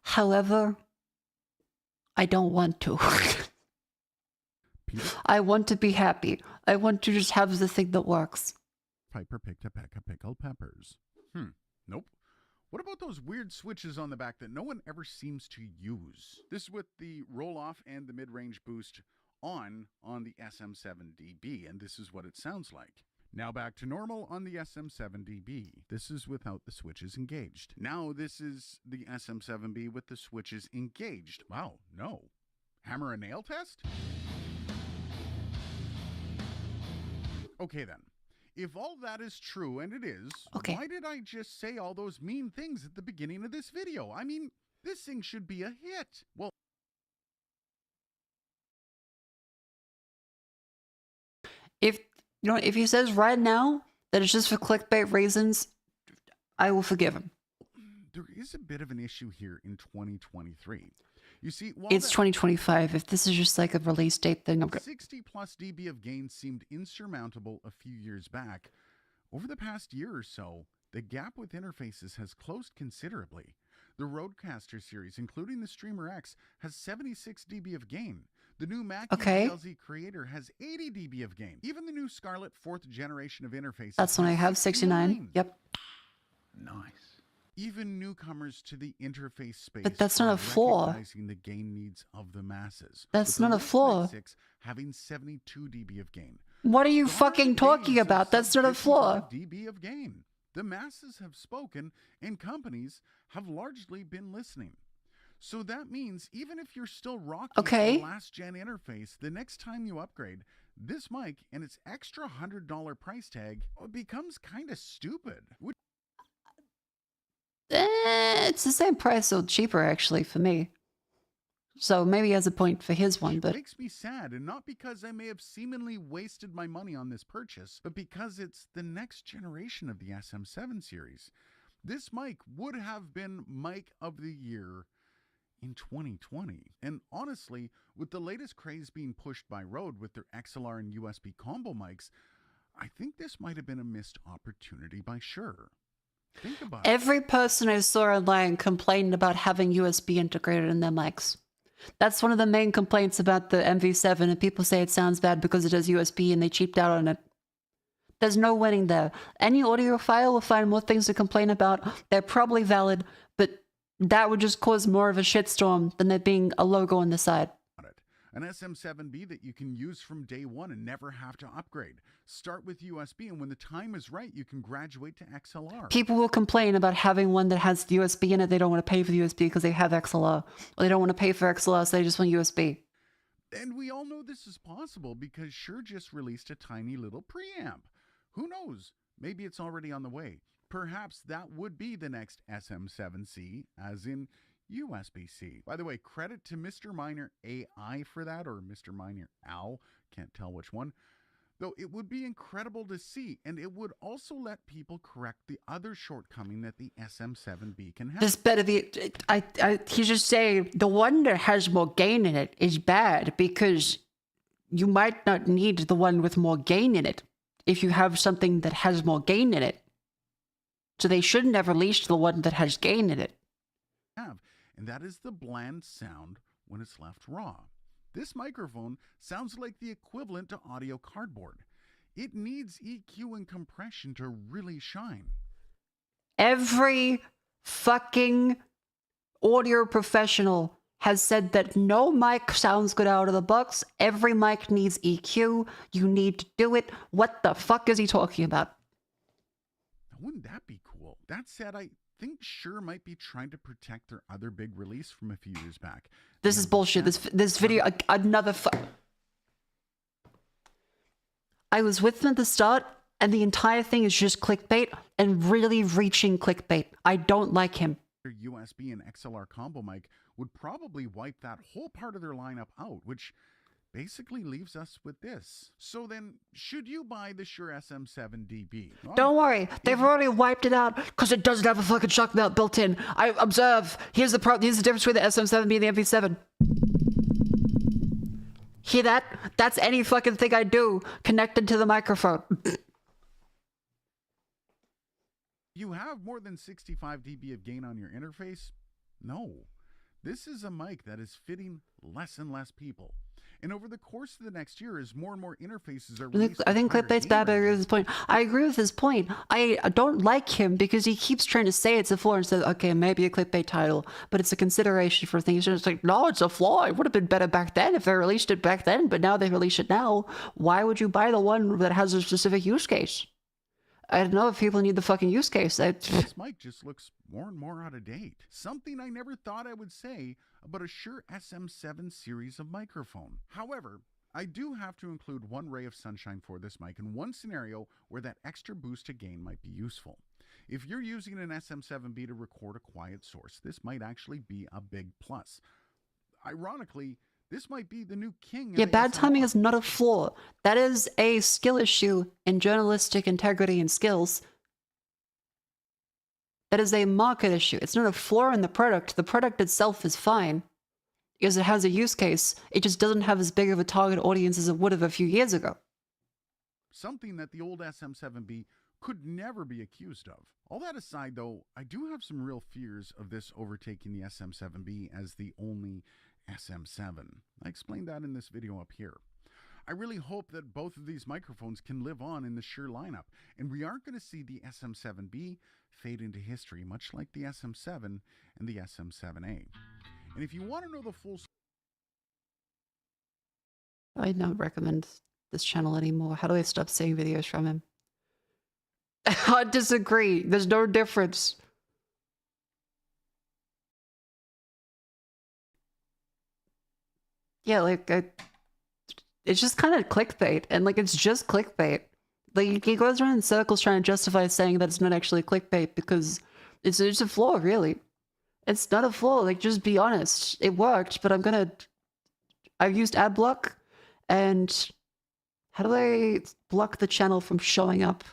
However, I don't want to. I want to be happy. I want to just have the thing that works. Piper picked a peck of pickled peppers. Nope. What about those weird switches on the back that no one ever seems to use? This is with the roll-off and the mid-range boost on the SM7dB, and this is what it sounds like. Now back to normal on the SM7dB. This is without the switches engaged. Now this is the SM7B with the switches engaged. Wow, no. Hammer and nail test? Okay then. If all that is true, and it is, why did I just say all those mean things at the beginning of this video? I mean, this thing should be a hit. Well, if he says right now that it's just for clickbait reasons, I will forgive him. There is a bit of an issue here in 2023. You see, It's 2025. If this is just like a release date thing, I'm good. 60 plus dB of gain seemed insurmountable a few years back. Over the past year or so, the gap with interfaces has closed considerably. The Rodecaster series, including the Streamer X, has 76 dB of gain. The new Mako LZ Creator has 80 dB of gain. Even the new Scarlett 4th generation of interfaces. That's when I have 69. Yep. Nice. Even newcomers to the interface space, but that's not a flaw. Recognizing the gain needs of the masses. That's not a flaw. 6 having 72 dB of gain. What are you fucking talking about? That's not a flaw. dB of gain. The masses have spoken, and companies have largely been listening. So that means even if you're still rocking the last gen interface, the next time you upgrade, this mic and its extra $100 price tag becomes kind of stupid. It's the same price or cheaper actually for me. So maybe he has a point for his one, but it makes me sad, and not because I may have seemingly wasted my money on this purchase, but because it's the next generation of the SM7 series. This mic would have been mic of the year in 2020. And honestly, with the latest craze being pushed by Rode with their XLR and USB combo mics, I think this might have been a missed opportunity by Shure. Think about every person I saw online complained about having USB integrated in their mics. That's one of the main complaints about the MV7, and people say it sounds bad because it has USB and they cheaped out on it. There's no winning there. Any audiophile will find more things to complain about. They're probably valid, but that would just cause more of a shitstorm than there being a logo on the side. an SM7B that you can use from day one and never have to upgrade. Start with USB, and when the time is right, you can graduate to XLR. People will complain about having one that has USB in it. They don't want to pay for the USB because they have XLR. Or they don't want to pay for XLR, so they just want USB. And we all know this is possible because Shure just released a tiny little preamp. Who knows? Maybe it's already on the way. Perhaps that would be the next SM7C, as in USB-C. By the way, credit to Mr. Minor AI for that, or Mr. Minor Ow, can't tell which one. Though it would be incredible to see, and it would also let people correct the other shortcoming that the SM7B can have. This better be, he's just saying the one that has more gain in it is bad because you might not need the one with more gain in it if you have something that has more gain in it. So they shouldn't have released the one that has gain in it. And that is the bland sound when it's left raw. This microphone sounds like the equivalent to audio cardboard. It needs EQ and compression to really shine. Every fucking audio professional has said that no mic sounds good out of the box. Every mic needs EQ. You need to do it. What the fuck is he talking about? Wouldn't that be cool? That said, I think Shure might be trying to protect their other big release from a few years back. This is bullshit. This video, another I was with them at the start, and the entire thing is just clickbait and really reaching clickbait. I don't like him. USB and XLR combo mic would probably wipe that whole part of their lineup out, which basically leaves us with this. So then, should you buy the Shure SM7dB? Well, don't worry, they've already wiped it out because it doesn't have a fucking shock mount built in. I observe. Here's the difference between the SM7B and the MV7. Hear that? That's any fucking thing I do connected to the microphone. You have more than 65 dB of gain on your interface? No. This is a mic that is fitting less and less people. And over the course of the next year, as more and more interfaces are released, I think clickbait's bad, but I agree with his point. I agree with his point. I don't like him because he keeps trying to say it's a flaw and says, okay, maybe a clickbait title, but it's a consideration for things. And it's like, no, it's a flaw. It would have been better back then if they released it back then, but now they release it now. Why would you buy the one that has a specific use case? I don't know if people need the fucking use case. This mic just looks more and more out of date. Something I never thought I would say about a Shure SM7 series of microphone. However, I do have to include one ray of sunshine for this mic in one scenario where that extra boost to gain might be useful. If you're using an SM7B to record a quiet source, this might actually be a big plus. Ironically, this might be the new king. Yeah, bad timing is not a flaw. That is a skill issue in journalistic integrity and skills. That is a market issue. It's not a flaw in the product. The product itself is fine because it has a use case. It just doesn't have as big of a target audience as it would have a few years ago. Something that the old SM7B could never be accused of. All that aside, though, I do have some real fears of this overtaking the SM7B as the only SM7. I explained that in this video up here. I really hope that both of these microphones can live on in the Shure lineup, and we aren't going to see the SM7B fade into history, much like the SM7 and the SM7A. And if you want to know the full... I don't recommend this channel anymore? How do I stop seeing videos from him? I disagree. There's no difference. Yeah, like, it's just kind of clickbait, and like, it's just clickbait. Like, he goes around in circles trying to justify saying that it's not actually clickbait because it's a flaw, really. It's not a flaw, like, just be honest. It worked, but I've used ad block, and how do I block the channel from showing up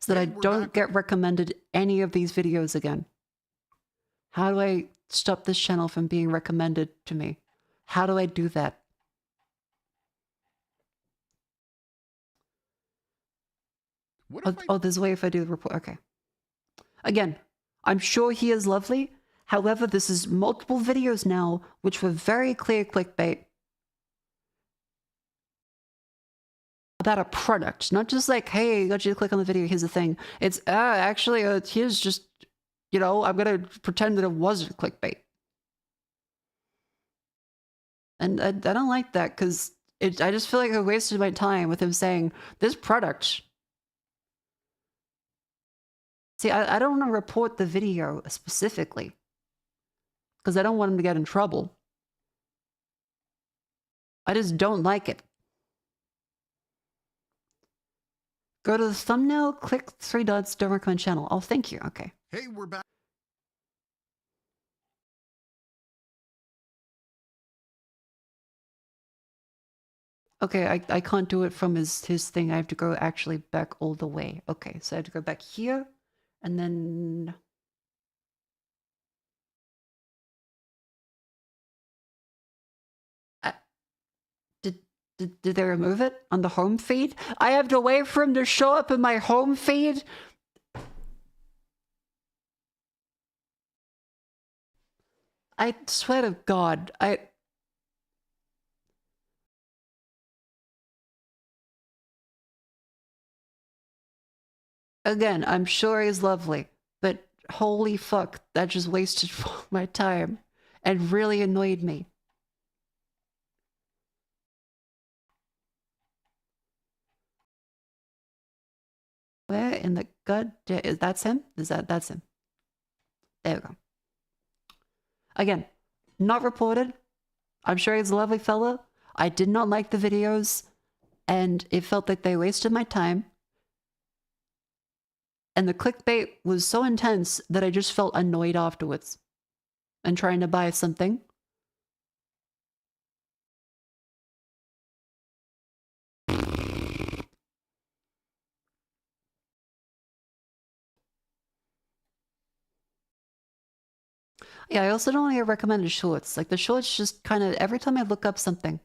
so that I don't get recommended any of these videos again? How do I stop this channel from being recommended to me? How do I do that? Oh, there's a way if I do the report. Okay. Again, I'm sure he is lovely. However, this is multiple videos now, which were very clear clickbait. About a product, not just like, hey, I got you to click on the video, here's the thing. It's, actually, here's just, you know, I'm gonna pretend that it wasn't clickbait. And I don't like that, because I just feel like I wasted my time with him saying, this product. See, I don't want to report the video specifically, because I don't want him to get in trouble. I just don't like it. Go to the thumbnail, click 3 dots, don't recommend channel. Oh, thank you. Okay. Hey, we're back. Okay, I can't do it from his thing. I have to go actually back all the way. Okay, so I have to go back here, and then... Did they remove it on the home feed? I have to wait for him to show up in my home feed? I swear to God, Again, I'm sure he's lovely, but holy fuck, that just wasted my time and really annoyed me. Where in the god? That's him? That's him? There we go. Again, not reported. I'm sure he's a lovely fella. I did not like the videos, and it felt like they wasted my time. And the clickbait was so intense that I just felt annoyed afterwards and trying to buy something. Yeah, I also don't want to get recommended shorts. Like, the shorts just kind of, every time I look up something,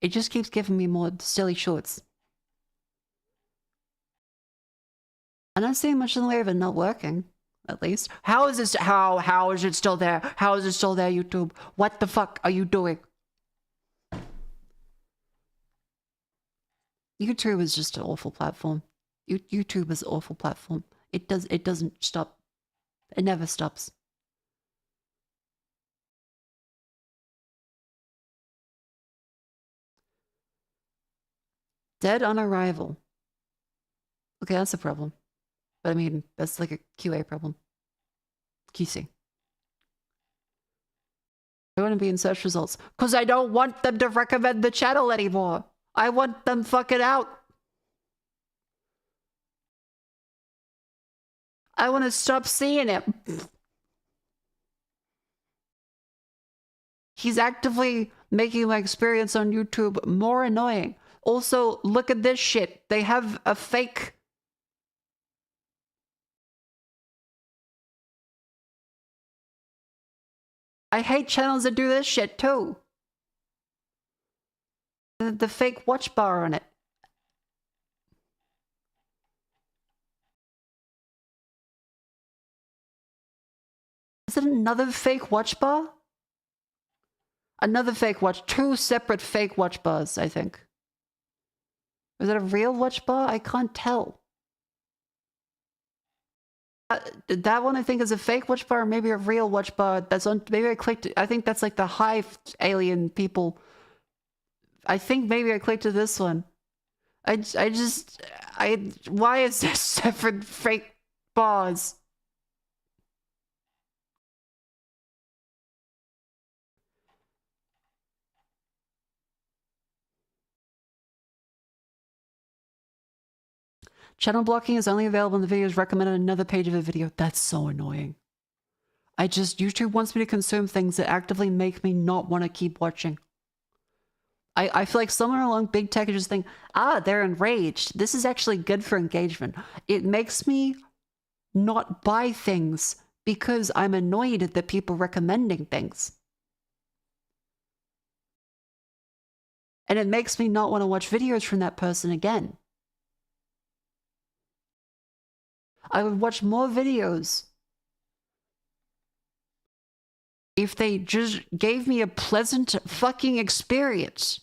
it just keeps giving me more silly shorts. I'm not seeing much in the way of it not working, at least. How is this, how is it still there? How is it still there, YouTube? What the fuck are you doing? YouTube is just an awful platform. YouTube is an awful platform. It doesn't stop. It never stops. Dead on arrival. Okay, that's a problem. But I mean, that's like a QA problem. QC. I want to be in search results. Because I don't want them to recommend the channel anymore. I want them fucking out. I want to stop seeing it. He's actively making my experience on YouTube more annoying. Also, look at this shit. They have a fake... I hate channels that do this shit too. The fake watch bar on it. Is it another fake watch bar? Another fake watch. 2 separate fake watch bars, I think. Is it a real watch bar? I can't tell. That one I think is a fake watch bar, or maybe a real watch bar. That's on. Maybe I clicked. I think that's like the Hive alien people. I think maybe I clicked to this one. Why is there 7 fake bars? Channel blocking is only available in the videos recommended on another page of a video. That's so annoying. YouTube wants me to consume things that actively make me not want to keep watching. I feel like somewhere along big tech is just think, they're enraged. This is actually good for engagement. It makes me not buy things because I'm annoyed at the people recommending things. And it makes me not want to watch videos from that person again. I would watch more videos if they just gave me a pleasant fucking experience.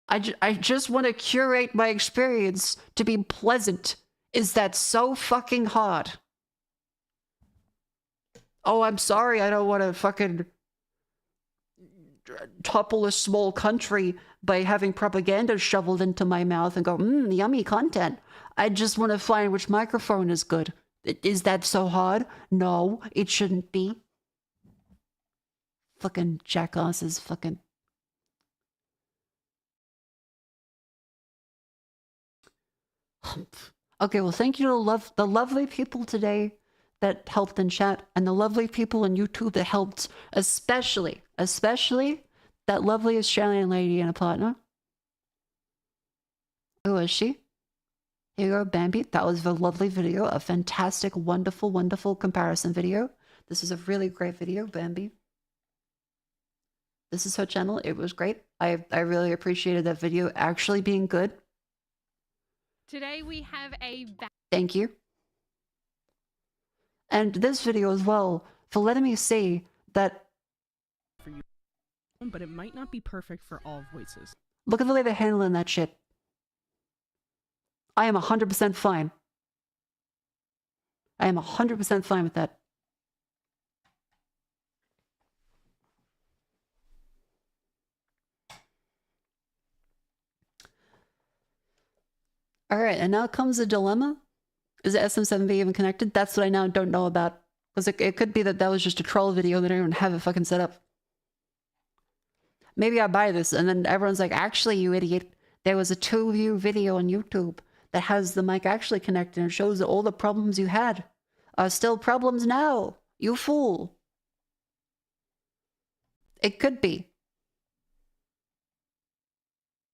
I just want to curate my experience to be pleasant. Is that so fucking hard? Oh, I'm sorry, I don't want to fucking topple a small country by having propaganda shoveled into my mouth and go, yummy content. I just want to find which microphone is good. Is that so hard? No, it shouldn't be. Fucking jackasses, fucking... Okay, well, thank you to the lovely people today that helped in chat, and the lovely people on YouTube that helped, especially that lovely Australian lady and a partner. Who is she? Here you go, Bambi. That was a lovely video, a fantastic, wonderful, wonderful comparison video. This is a really great video, Bambi. This is her channel. It was great. I really appreciated that video actually being good. Today we have a... Thank you. And this video as well, for letting me see that... For you, but it might not be perfect for all voices. Look at the way they're handling that shit. I am 100% fine. I am 100% fine with that. Alright, and now comes a dilemma. Is the SM7B even connected? That's what I now don't know about. Because it could be that that was just a troll video that I don't even have it fucking set up. Maybe I buy this and then everyone's like, actually, you idiot, there was a 2-view video on YouTube that has the mic actually connected and shows that all the problems you had are still problems now. You fool. It could be.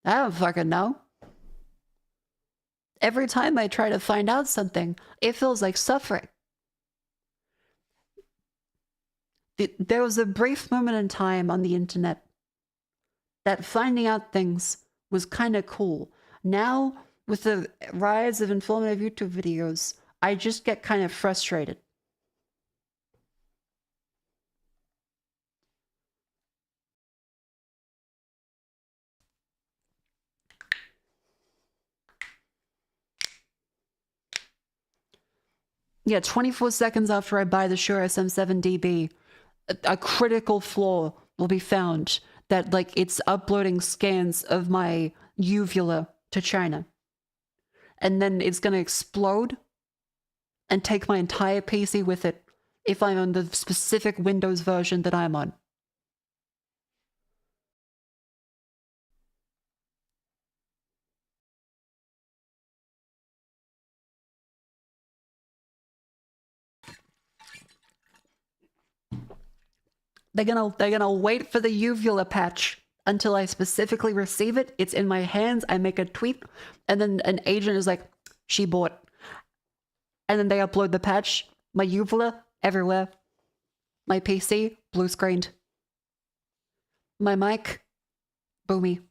I don't fucking know. Every time I try to find out something, it feels like suffering. There was a brief moment in time on the internet that finding out things was kind of cool. Now, with the rise of informative YouTube videos, I just get kind of frustrated. Yeah, 24 seconds after I buy the Shure SM7dB, a critical flaw will be found that, like, it's uploading scans of my uvula to China. And then it's going to explode and take my entire PC with it if I'm on the specific Windows version that I'm on. They're gonna wait for the uvula patch until I specifically receive it. It's in my hands. I make a tweet, and then an agent is like, "She bought," and then they upload the patch. My uvula everywhere. My PC blue screened. My mic boomy.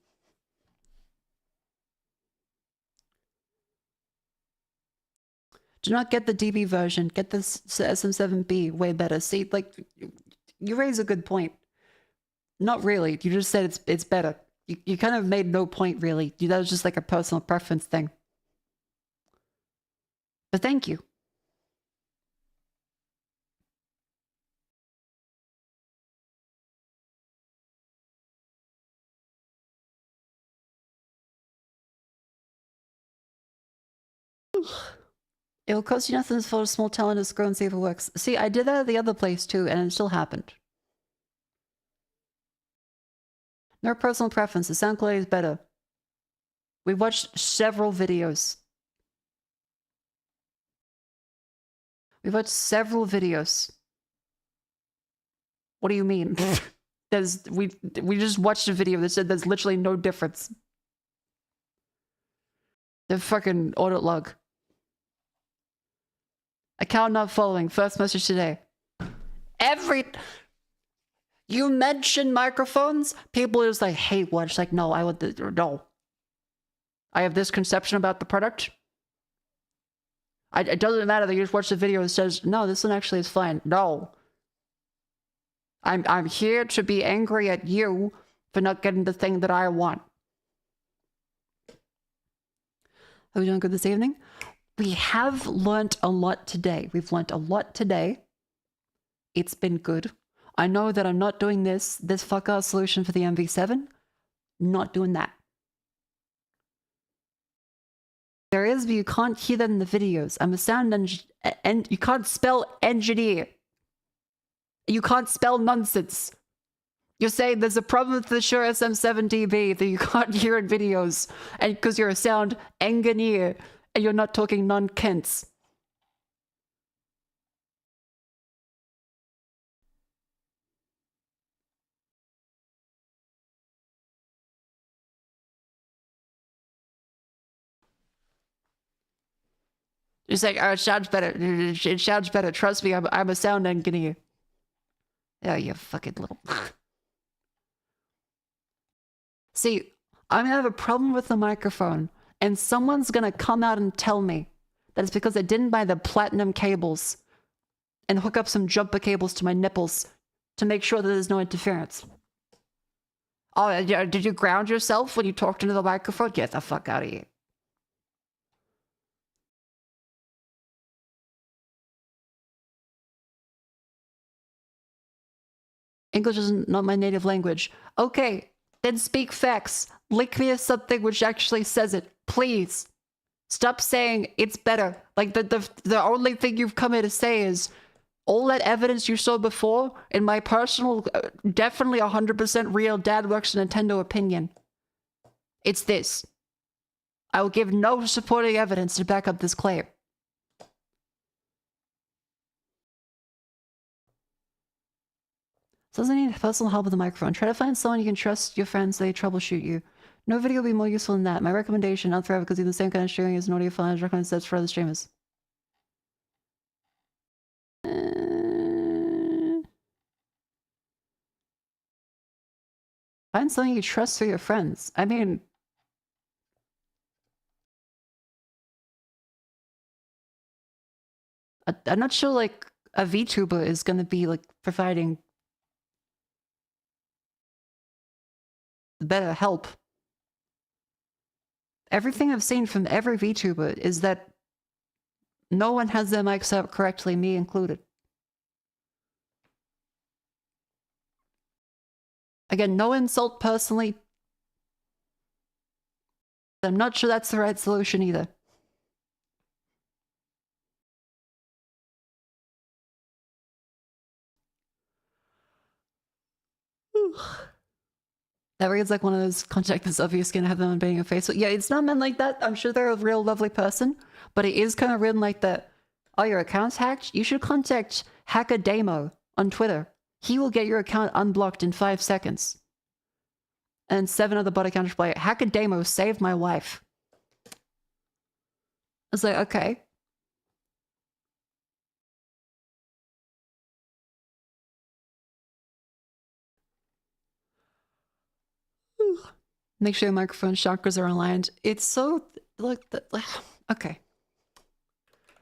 Do not get the DB version. Get this SM7B, way better. See, like, you raise a good point. Not really. You just said it's better. You kind of made no point, really. That was just like a personal preference thing. But thank you. It will cost you nothing for a small talent to scroll and see if it works. See, I did that at the other place too, and it still happened. No personal preference. The sound quality is better. We watched several videos. We watched several videos. What do you mean? We just watched a video that said there's literally no difference. The fucking audit log. Account not following. First message today. You mention microphones, people are just like, hey, what? It's like, no, I want the no. I have this conception about the product. It doesn't matter that you just watch the video and says, no, this one actually is fine. No. I'm here to be angry at you for not getting the thing that I want. Are we doing good this evening? We have learnt a lot today. We've learnt a lot today. It's been good. I know that I'm not doing this fuck-ass solution for the MV7. Not doing that. There is, but you can't hear that in the videos. I'm a sound engineer, and you can't spell engineer. You can't spell nonsense. You're saying there's a problem with the Shure SM7dB that you can't hear in videos, and because you're a sound engineer, and you're not talking non-Kents. You're saying, oh, it sounds better. It sounds better. Trust me, I'm a sound engineer. Oh, you fucking little... See, I'm gonna have a problem with the microphone, and someone's gonna come out and tell me that it's because I didn't buy the platinum cables and hook up some jumper cables to my nipples to make sure that there's no interference. Oh, did you ground yourself when you talked into the microphone? Get the fuck out of here. English is not my native language. Okay, then speak facts. Link me to something which actually says it. Please. Stop saying it's better. Like, the only thing you've come here to say is all that evidence you saw before, in my personal, definitely 100% real dad works Nintendo opinion. It's this. I will give no supporting evidence to back up this claim. So doesn't need personal help with the microphone. Try to find someone you can trust, your friends, they troubleshoot you. No video will be more useful than that. My recommendation, not forever, because you have the same kind of streaming as an audio file, and recommend sets for other streamers. Find something you trust for your friends. I mean... I'm not sure, like, a VTuber is gonna be, like, providing better help. Everything I've seen from every VTuber is that no one has their mics set up correctly, me included. Again, no insult personally. I'm not sure that's the right solution either. That reads like one of those contact this obvious gonna have them on being a Facebook. Yeah, it's not meant like that. I'm sure they're a real lovely person, but it is kind of written like that. Oh, your account's hacked? You should contact Hackademo on Twitter. He will get your account unblocked in 5 seconds. And 7 other bot accounts play. Hackademo saved my life. I was like, okay. Make sure your microphone chakras are aligned. It's so like okay.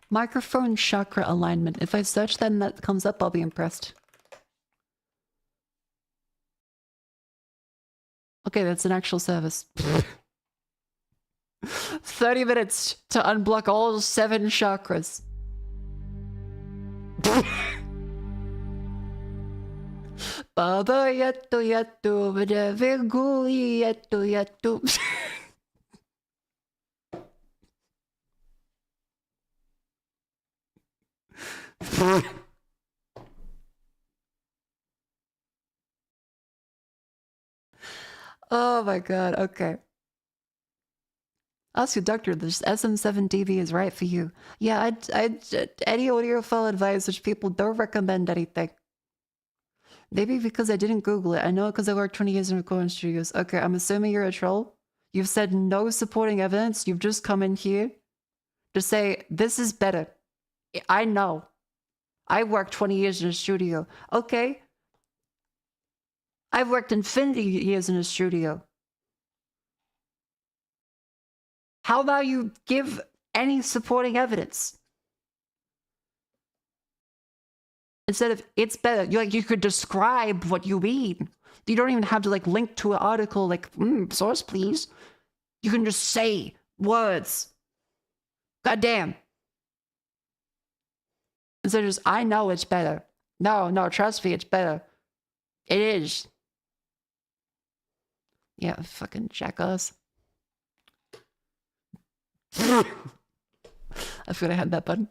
Microphone chakra alignment. If I search that and that comes up, I'll be impressed. Okay, that's an actual service. 30 minutes to unblock all 7 chakras. Baba yatto yatto bada verguli yatto yatto. Oh my god, okay. Ask your doctor, this SM7dB is right for you. Yeah, any audiophile advice which people don't recommend anything. Maybe because I didn't Google it. I know because I worked 20 years in recording studios. Okay, I'm assuming you're a troll. You've said no supporting evidence. You've just come in here to say, this is better. I know. I worked 20 years in a studio. Okay. I've worked infinity years in a studio. How about you give any supporting evidence? Instead of it's better, you could describe what you mean. You don't even have to like link to an article like source please. You can just say words. God damn. Instead of just I know it's better. No, trust me, it's better. It is. Yeah, fucking jackass. I forgot I had that button.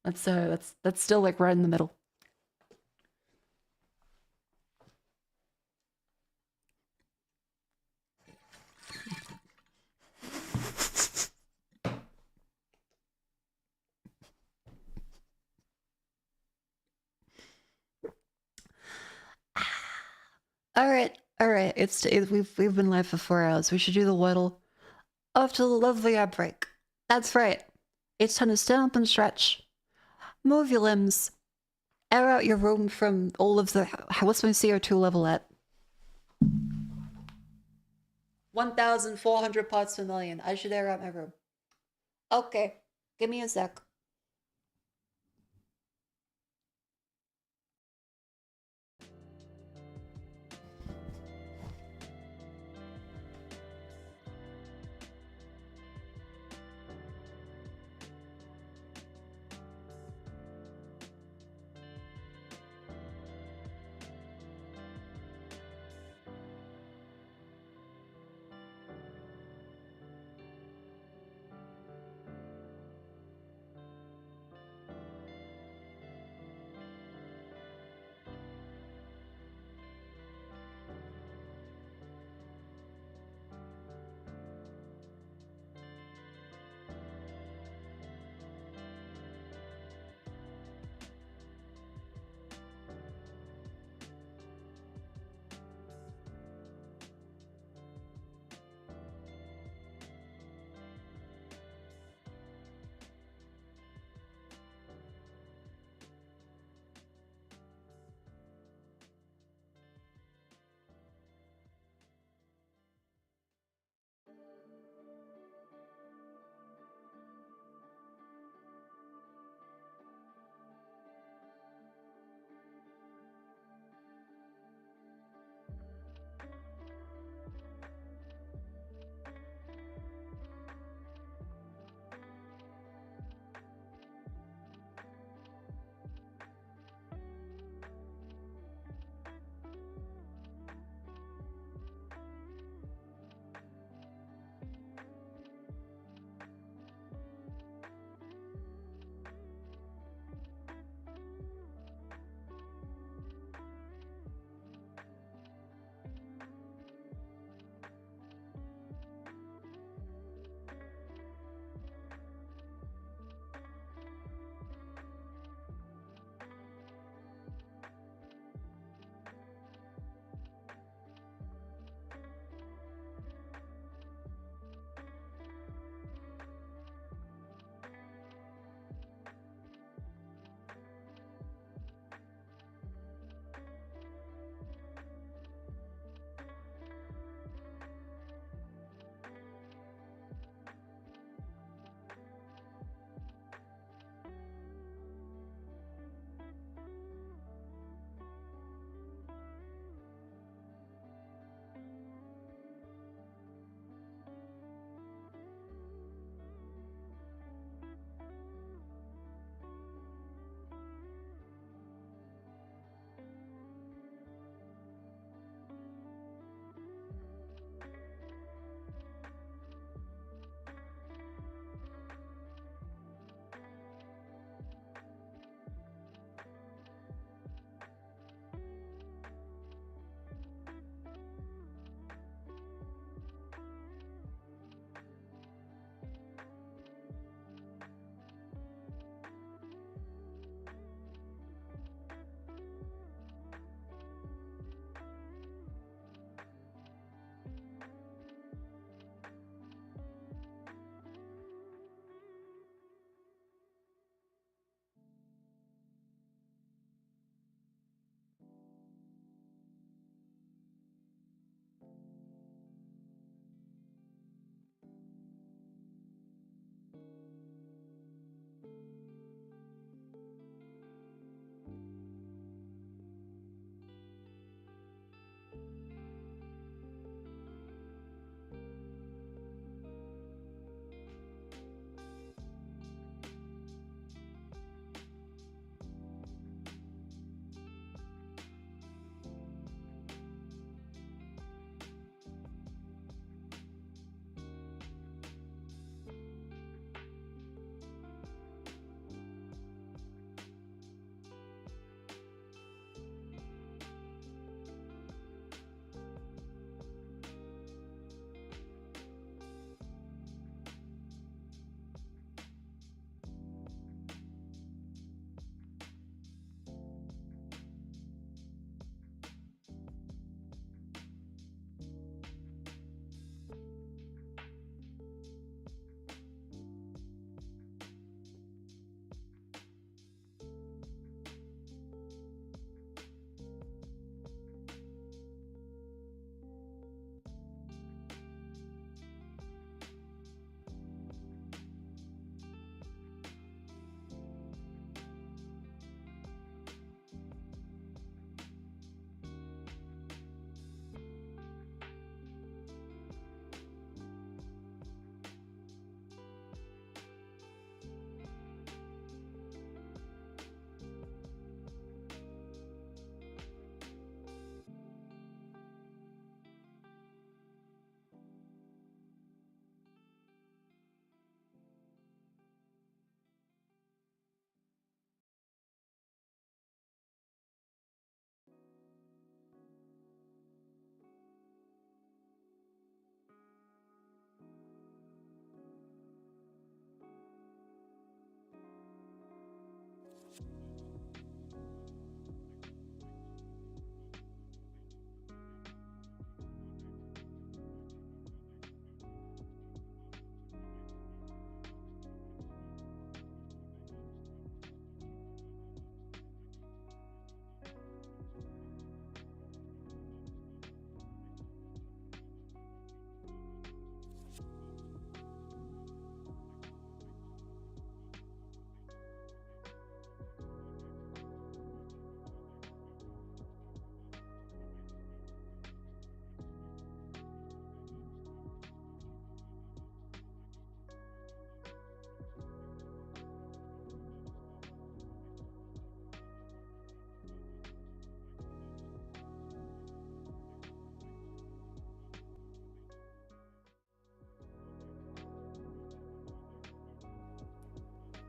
That's still like right in the middle. All right. We've been live for 4 hours. We should do the waddle after the lovely outbreak. That's right. It's time to stand up and stretch. Move your limbs. Air out your room from all of the... What's my CO2 level at? 1,400 parts per million. I should air out my room. Okay. Give me a sec.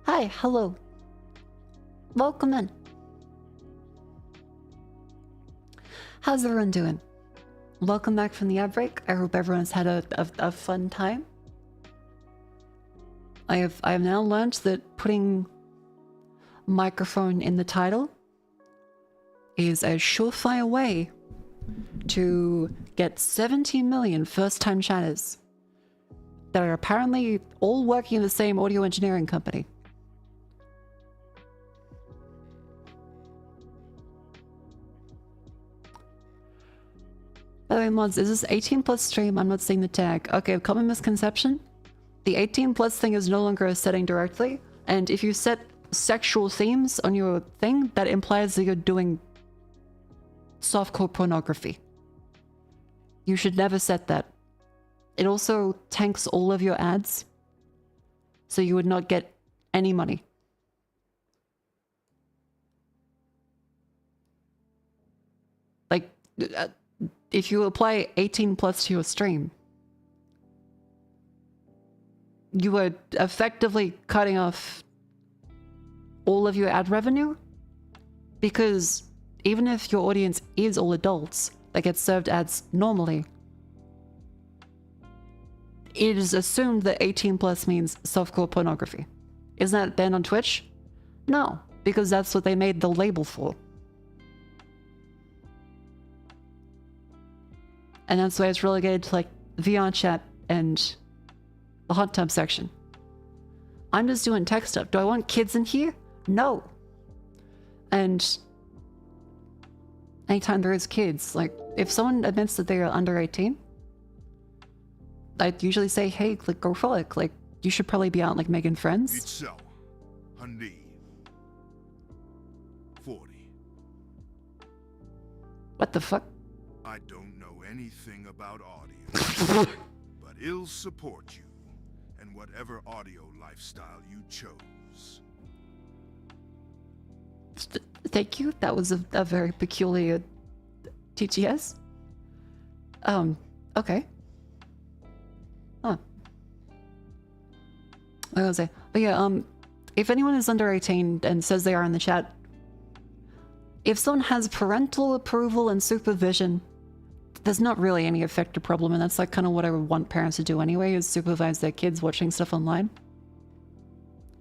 Hi, hello. Welcome in. How's everyone doing? Welcome back from the ad break. I hope everyone's had a fun time. I have now learned that putting microphone in the title is a surefire way to get 70 million first-time chatters that are apparently all working in the same audio engineering company. By the way, mods, is this 18 plus stream? I'm not seeing the tag. Okay, common misconception. The 18 plus thing is no longer a setting directly, and if you set sexual themes on your thing, that implies that you're doing softcore pornography. You should never set that. It also tanks all of your ads, so you would not get any money. Like, if you apply 18 plus to your stream, you are effectively cutting off all of your ad revenue, because even if your audience is all adults that get served ads normally, it is assumed that 18 plus means softcore pornography. Isn't that banned on Twitch? No, because that's what they made the label for. And that's why it's relegated to like VR chat and the hot tub section. I'm just doing tech stuff. Do I want kids in here? No. And anytime there is kids, like if someone admits that they are under 18, I'd usually say, hey, like, go frolic. Like, you should probably be out like making friends. It's so. 100. 40. What the fuck? I don't know anything about audio, but it'll support you and whatever audio lifestyle you chose. Thank you. That was a very peculiar TTS. Okay. Huh. What was I say? But yeah, if anyone is under 18 and says they are in the chat, if someone has parental approval and supervision, there's not really any effect or problem, and that's like kind of what I would want parents to do anyway, is supervise their kids watching stuff online.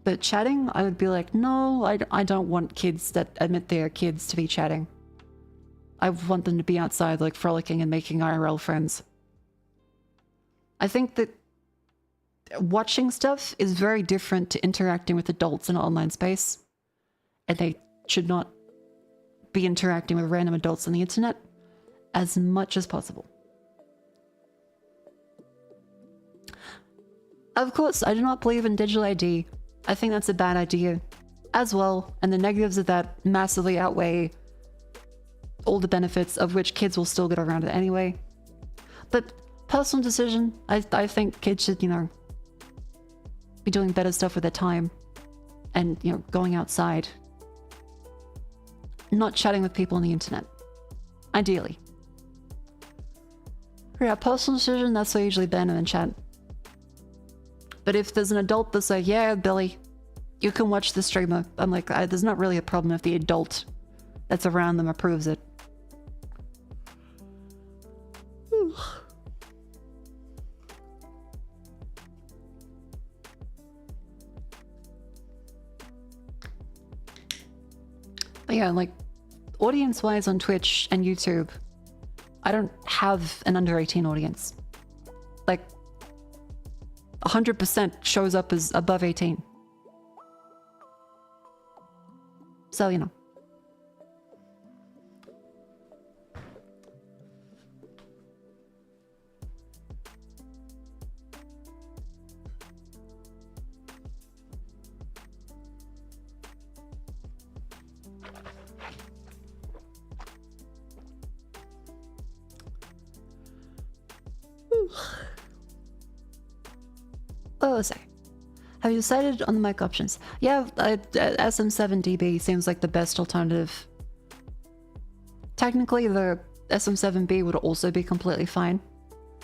But chatting, I would be like, no, I don't want kids that admit they are kids to be chatting. I want them to be outside, like, frolicking and making IRL friends. I think that watching stuff is very different to interacting with adults in an online space, and they should not be interacting with random adults on the internet as much as possible. Of course, I do not believe in digital ID. I think that's a bad idea as well, and the negatives of that massively outweigh all the benefits, of which kids will still get around it anyway. But personal decision, I think kids should, you know, be doing better stuff with their time and, you know, going outside. Not chatting with people on the internet. Ideally. Yeah, personal decision, that's what I usually ban them in chat. But if there's an adult that's like, yeah, Billy, you can watch the streamer, I'm like, there's not really a problem if the adult that's around them approves it. But yeah, like, audience-wise on Twitch and YouTube, I don't have an under 18 audience. Like, 100% shows up as above 18. So, you know. Oh, sorry. Have you decided on the mic options? Yeah, SM7dB seems like the best alternative. Technically, the SM7B would also be completely fine.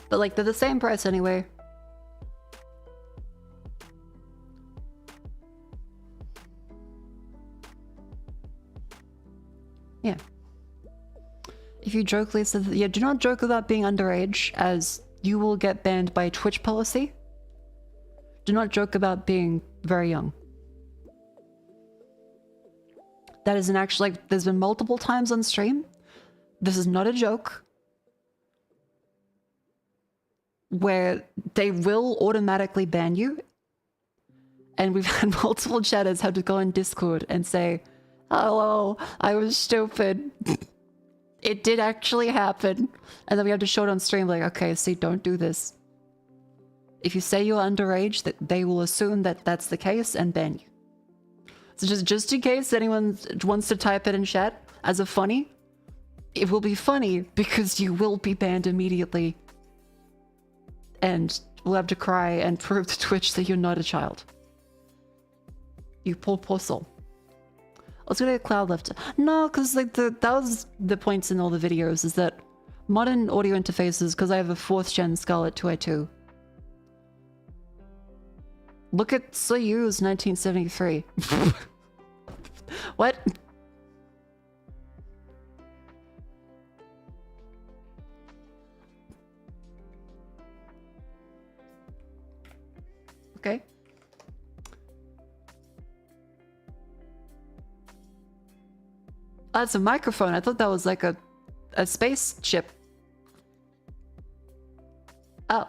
But, like, they're the same price anyway. Yeah. If you joke, Lisa, yeah, do not joke about being underage, as you will get banned by Twitch policy. Do not joke about being very young. That is an actual, like, there's been multiple times on stream. This is not a joke. Where they will automatically ban you. And we've had multiple chatters have to go on Discord and say, hello, I was stupid. It did actually happen. And then we have to show it on stream, like, okay, see, don't do this. If you say you're underage, that they will assume that that's the case and ban you. So just in case anyone wants to type it in chat as a funny, it will be funny because you will be banned immediately. And we'll have to cry and prove to Twitch that you're not a child. You poor soul. Let's go to Cloud Lifter. No, because like that was the points in all the videos, is that modern audio interfaces, because I have a 4th gen Scarlett 202. Look at Soyuz 1973. What? Okay. Oh, that's a microphone. I thought that was like a spaceship. Oh.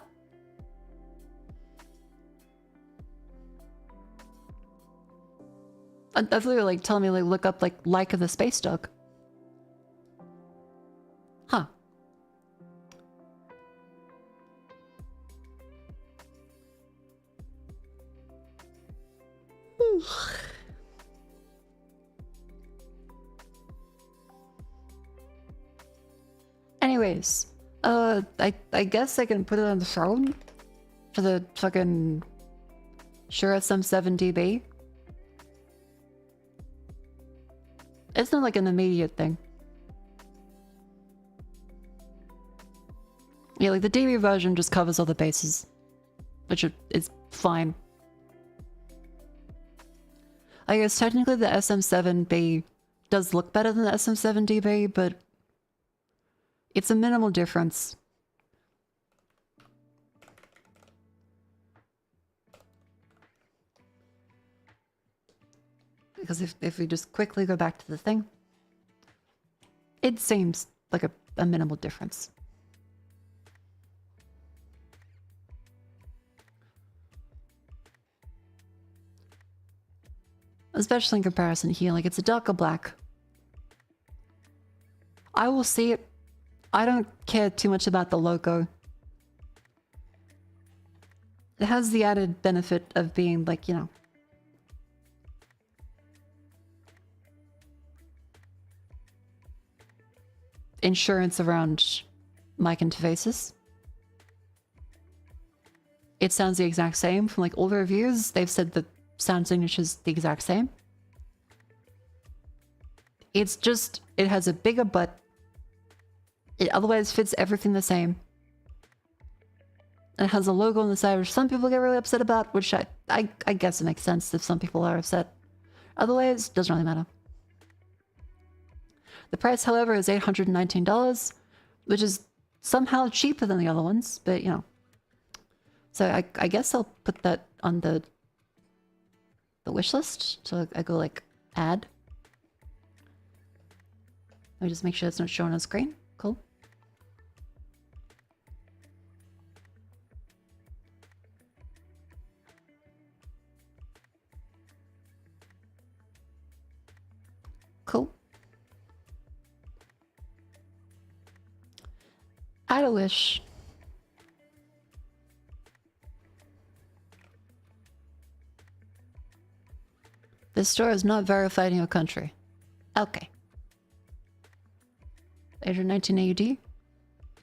I thought you were like telling me like look up like Laika the Space Dog. Huh. Anyways, I guess I can put it on the throne for the fucking Shure SM7dB. It's not like an immediate thing. Yeah, like the DB version just covers all the bases, which is fine. I guess technically the SM7B does look better than the SM7dB, but it's a minimal difference. Because if we just quickly go back to the thing, it seems like a minimal difference. Especially in comparison here, like it's a darker black. I will see it. I don't care too much about the logo. It has the added benefit of being like, you know, insurance around mic interfaces. It sounds the exact same from like all the reviews. They've said the sound signature's the exact same. It's just, it has a bigger butt. It otherwise fits everything the same. It has a logo on the side, which some people get really upset about, which I guess it makes sense if some people are upset. Otherwise, doesn't really matter. The price, however, is $819, which is somehow cheaper than the other ones, but you know. So I guess I'll put that on the wish list. So I go like add. Let me just make sure it's not showing on screen. Cool. Cool. Add a wish. This store is not verified in your country. Okay. 819 AUD?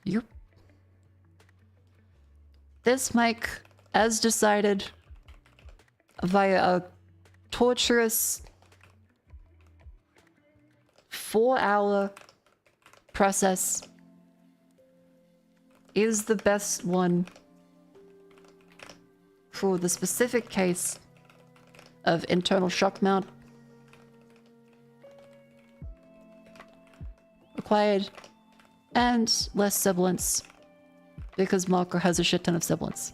Yep. This mic, as decided via a torturous 4-hour process, is the best one for the specific case of internal shock mount required and less sibilance because Mako has a shit ton of sibilance.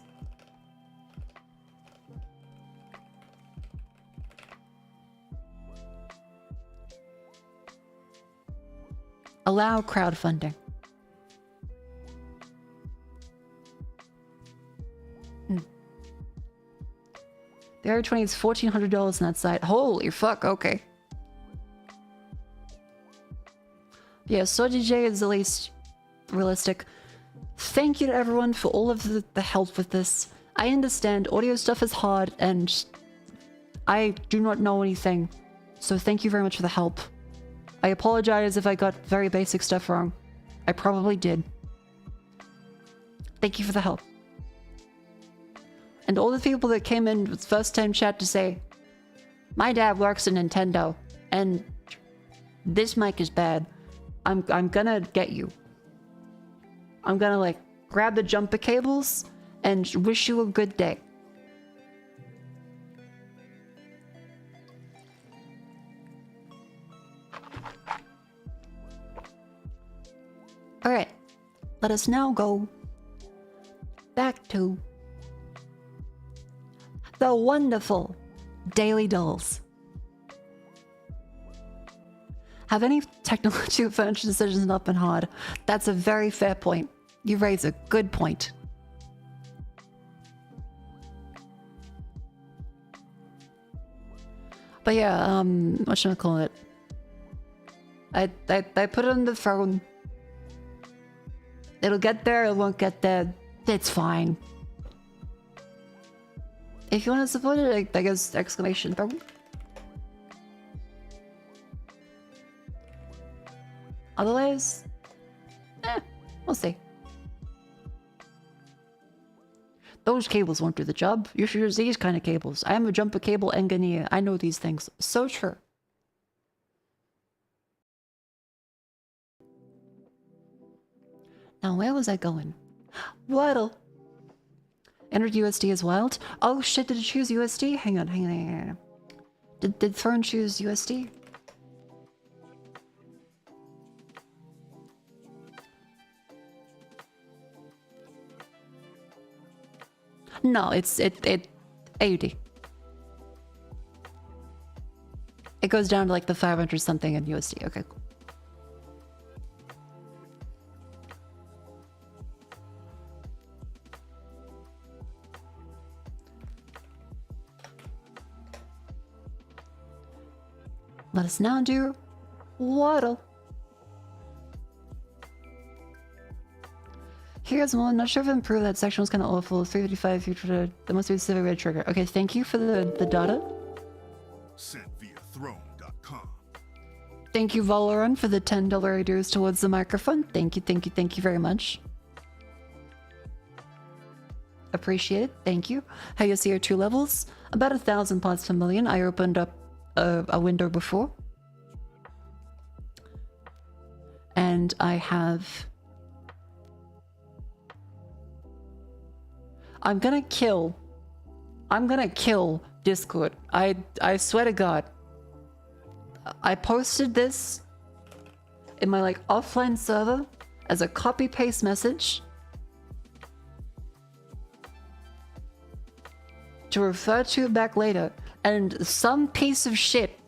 Allow crowdfunding. The R20 is $1,400 on that site. Holy fuck, okay. Yeah, so DJ is at least realistic. Thank you to everyone for all of the help with this. I understand audio stuff is hard and I do not know anything. So thank you very much for the help. I apologize if I got very basic stuff wrong. I probably did. Thank you for the help. And all the people that came in with first time chat to say, my dad works at Nintendo and this mic is bad. I'm gonna get you. I'm gonna like grab the jumper cables and wish you a good day. Alright, let us now go back to the wonderful Daily Dolls. Have any technology or furniture decisions not been hard? That's a very fair point. You raise a good point. But yeah, what should I call it? I put it on the phone. It'll get there, it won't get there. It's fine. If you want to support it, I guess exclamation point. Otherwise, We'll see. Those cables won't do the job. You should use these kind of cables. I am a jumper cable engineer. I know these things. So true. Now, where was I going? Waddle. Entered USD as wild. Oh shit, did it choose USD? Hang on, hang on, hang on. Did Throne choose USD? No, it's 80. It goes down to like the 500 something in USD. Okay, cool. Let us now do waddle. Here's one. Not sure if I improved that section was kind of awful. 355 future. That must be the Civic Red trigger. Okay, thank you for the data. Sent via throne.com. Thank you, Valoran, for the $10 ideas towards the microphone. Thank you, thank you, thank you very much. Appreciate it. Thank you. How you see your 2 levels? About 1,000 parts per million. I opened up a window before. And I have... I'm gonna kill Discord. I swear to God. I posted this in my like offline server as a copy paste message to refer to back later, and some piece of shit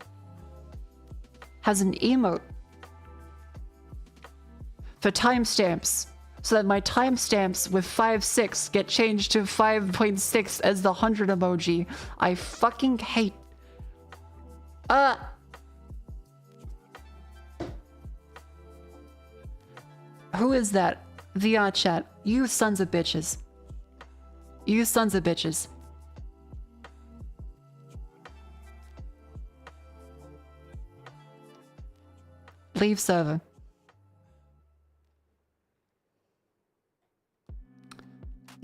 has an emote for timestamps, so that my timestamps with 5.6 get changed to 5.6 as the 100 emoji. I fucking hate. Who is that? VR chat. You sons of bitches. You sons of bitches. Leave server.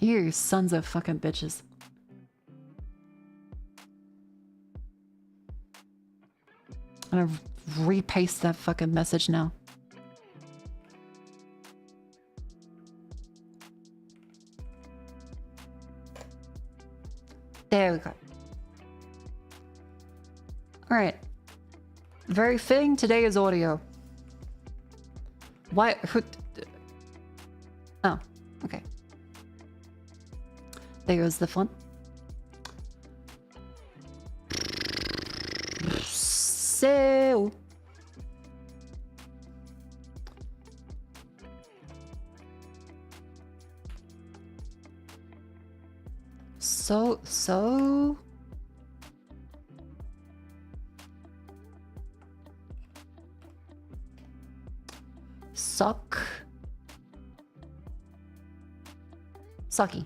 You sons of fucking bitches. I'm gonna repaste that fucking message now. There we go. Alright. Very fitting, today is audio. Why? Who? Oh, okay. There goes the font. So... Suck. Sucky.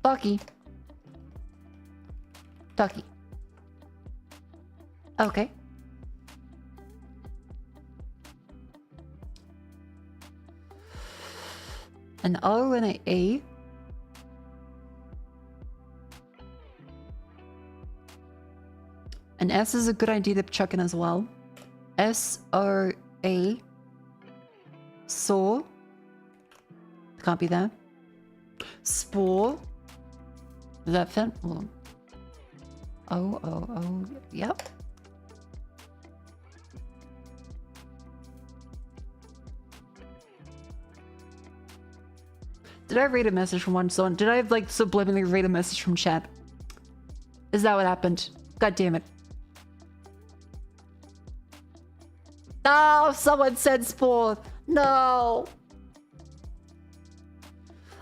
Bucky. Ducky. Okay. An O and an A. An S is a good idea to chuck in as well. S-O-A. Saw. Can't be that. Spore. Does that fit? Hold on. Oh. Yep. Did I read a message from someone? Did I like subliminally read a message from chat? Is that what happened? God damn it. Oh, someone said spore. No.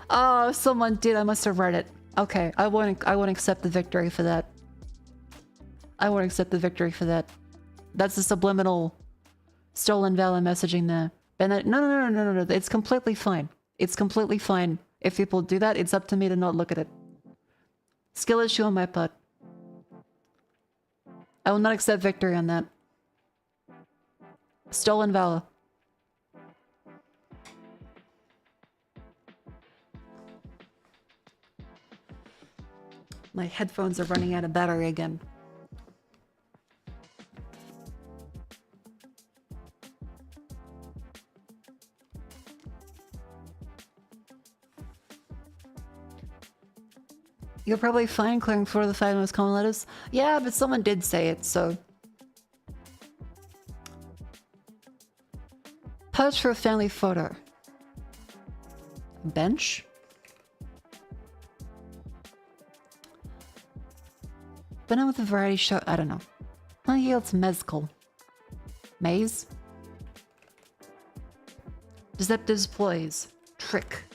Oh, someone did. I must have read it. Okay, I won't accept the victory for that. I won't accept the victory for that. That's a subliminal stolen valor messaging there. And that, no. It's completely fine. It's completely fine. If people do that, it's up to me to not look at it. Skill issue on my part. I will not accept victory on that. Stolen valor. My headphones are running out of battery again. You're probably fine clearing 4 of the 5 most common letters. Yeah, but someone did say it, so... Perch for a family photo. Bench? Banana with a variety show. I don't know. Plenty yields mezcal. Maze? Deceptive ploys. Trick.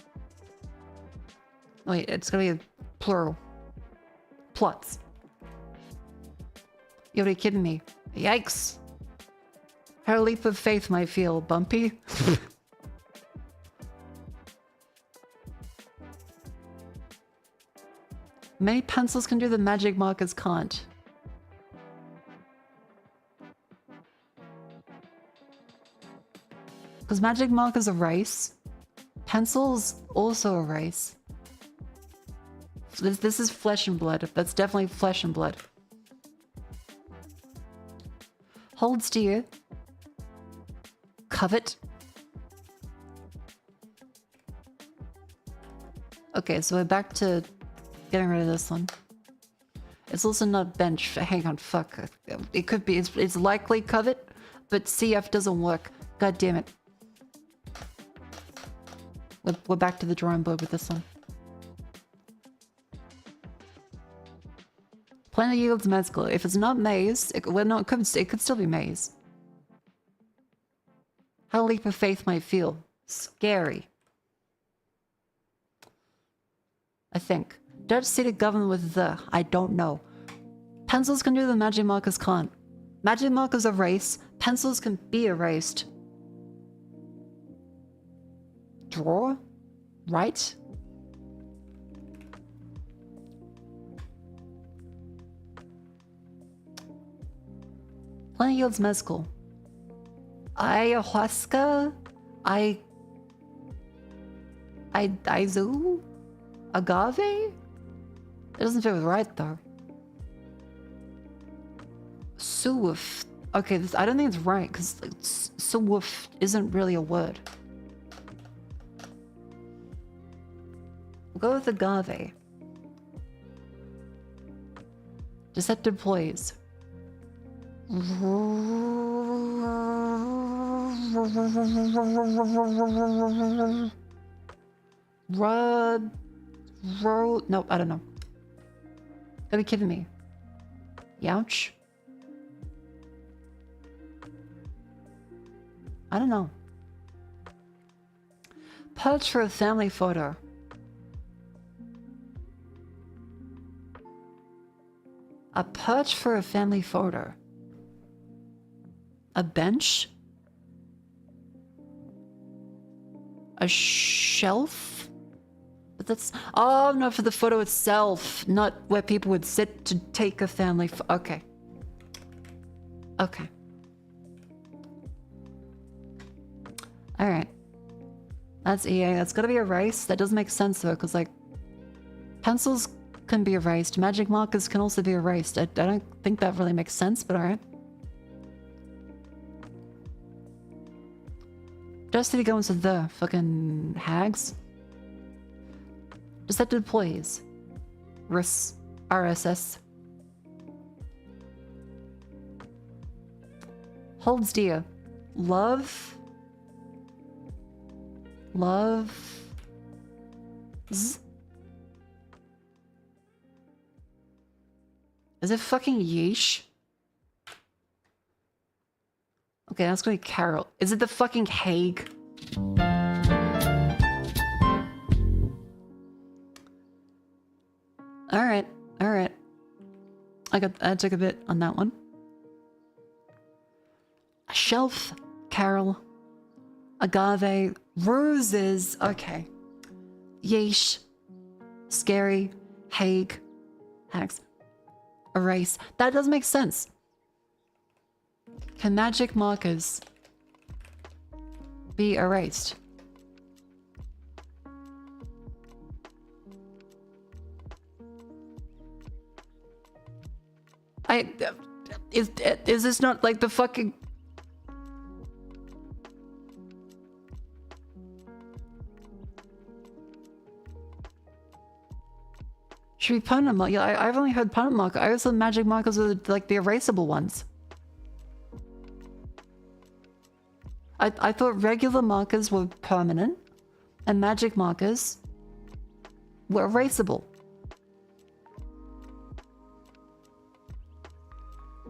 Wait, it's gonna be a plural. Plots. You're kidding me. Yikes. Her leap of faith might feel bumpy. Many pencils can do the magic markers can't. Because magic markers erase. Pencils also erase. This is flesh and blood. That's definitely flesh and blood. Hold steer. Covet. Okay, so we're back to getting rid of this one. It's also not bench. Hang on, fuck. It could be. It's likely covet, but CF doesn't work. God damn it. We're back to the drawing board with this one. Planet yields mezcal. If it's not maze, it could still be maze. How a leap of faith might feel. Scary. I think. Dutch seated government with the. I don't know. Pencils can do the magic markers can't. Magic markers erase. Pencils can be erased. Draw? Right? Plenty yields mezcal. Ayahuasca? Izu? Agave? It doesn't fit with right though. Suwuf. Okay, I don't think it's right because suwuf isn't really a word. We'll go with agave. Deceptive ploys. Nope, I don't know. Gotta be kidding me. Youch. I don't know. Perch for a family photo. A perch for a family photo. A bench? A shelf? But that's... Oh, no, for the photo itself. Not where people would sit to take a family okay. Okay. Alright. That's EA. That's gotta be erased. That doesn't make sense though, because like... Pencils can be erased. Magic markers can also be erased. I don't think that really makes sense, but alright. Just to go into the fucking hags. Deceptive ploys. RSS. Holds dear. Love. Love. Is it fucking yeesh? Okay, that's gonna be Carol. Is it the fucking Hague? Alright, alright. I took a bit on that one. A shelf, Carol. Agave, roses. Okay. Yeesh. Scary. Hague. Hags. Erase. That does make sense. Can magic markers be erased. Is this not like the fucking... Should be permanent mark. Yeah, I've only heard permanent marker. I also magic markers are like the erasable ones. I thought regular markers were permanent and magic markers were erasable.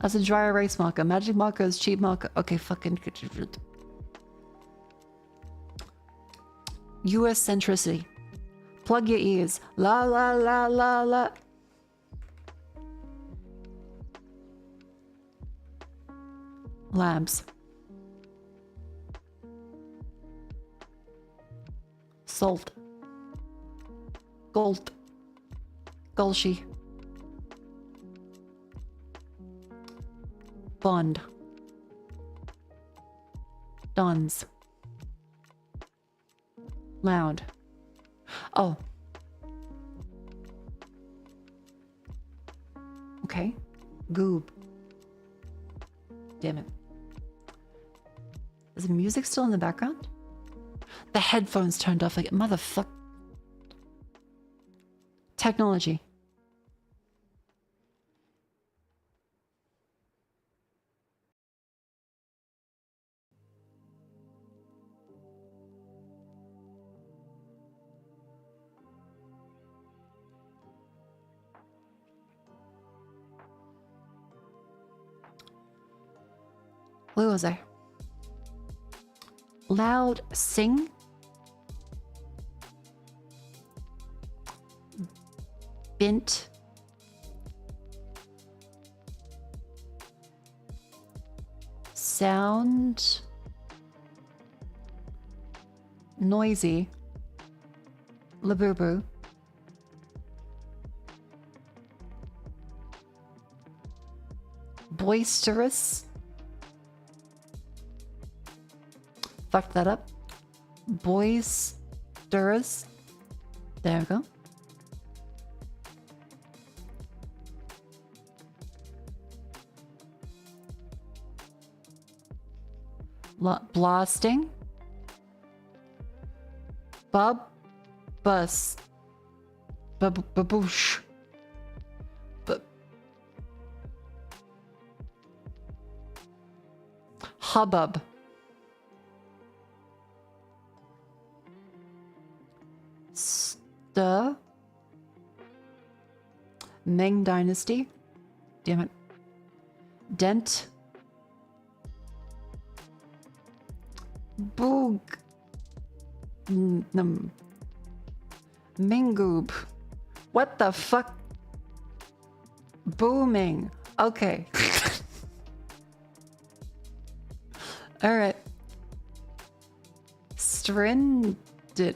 That's a dry erase marker. Magic marker is cheap marker. Okay, fucking... US centricity. Plug your ears. La la la la la. Labs. Salt. Gold. Golshi. Bond. Dons. Loud. Oh. Okay. Goob. Damn it. Is the music still in the background? The headphones turned off like motherfuck. Technology. Where was I? Loud sing. Bint. Sound. Noisy. Labubu. Boisterous. Fucked that up. Boisterous. There we go. Blasting. Bus. Baboosh. Hubbub. Stir. Ming Dynasty. Damn it. Dent. Boog. Mingoob. What the fuck? Booming. Okay. All right. Strinded.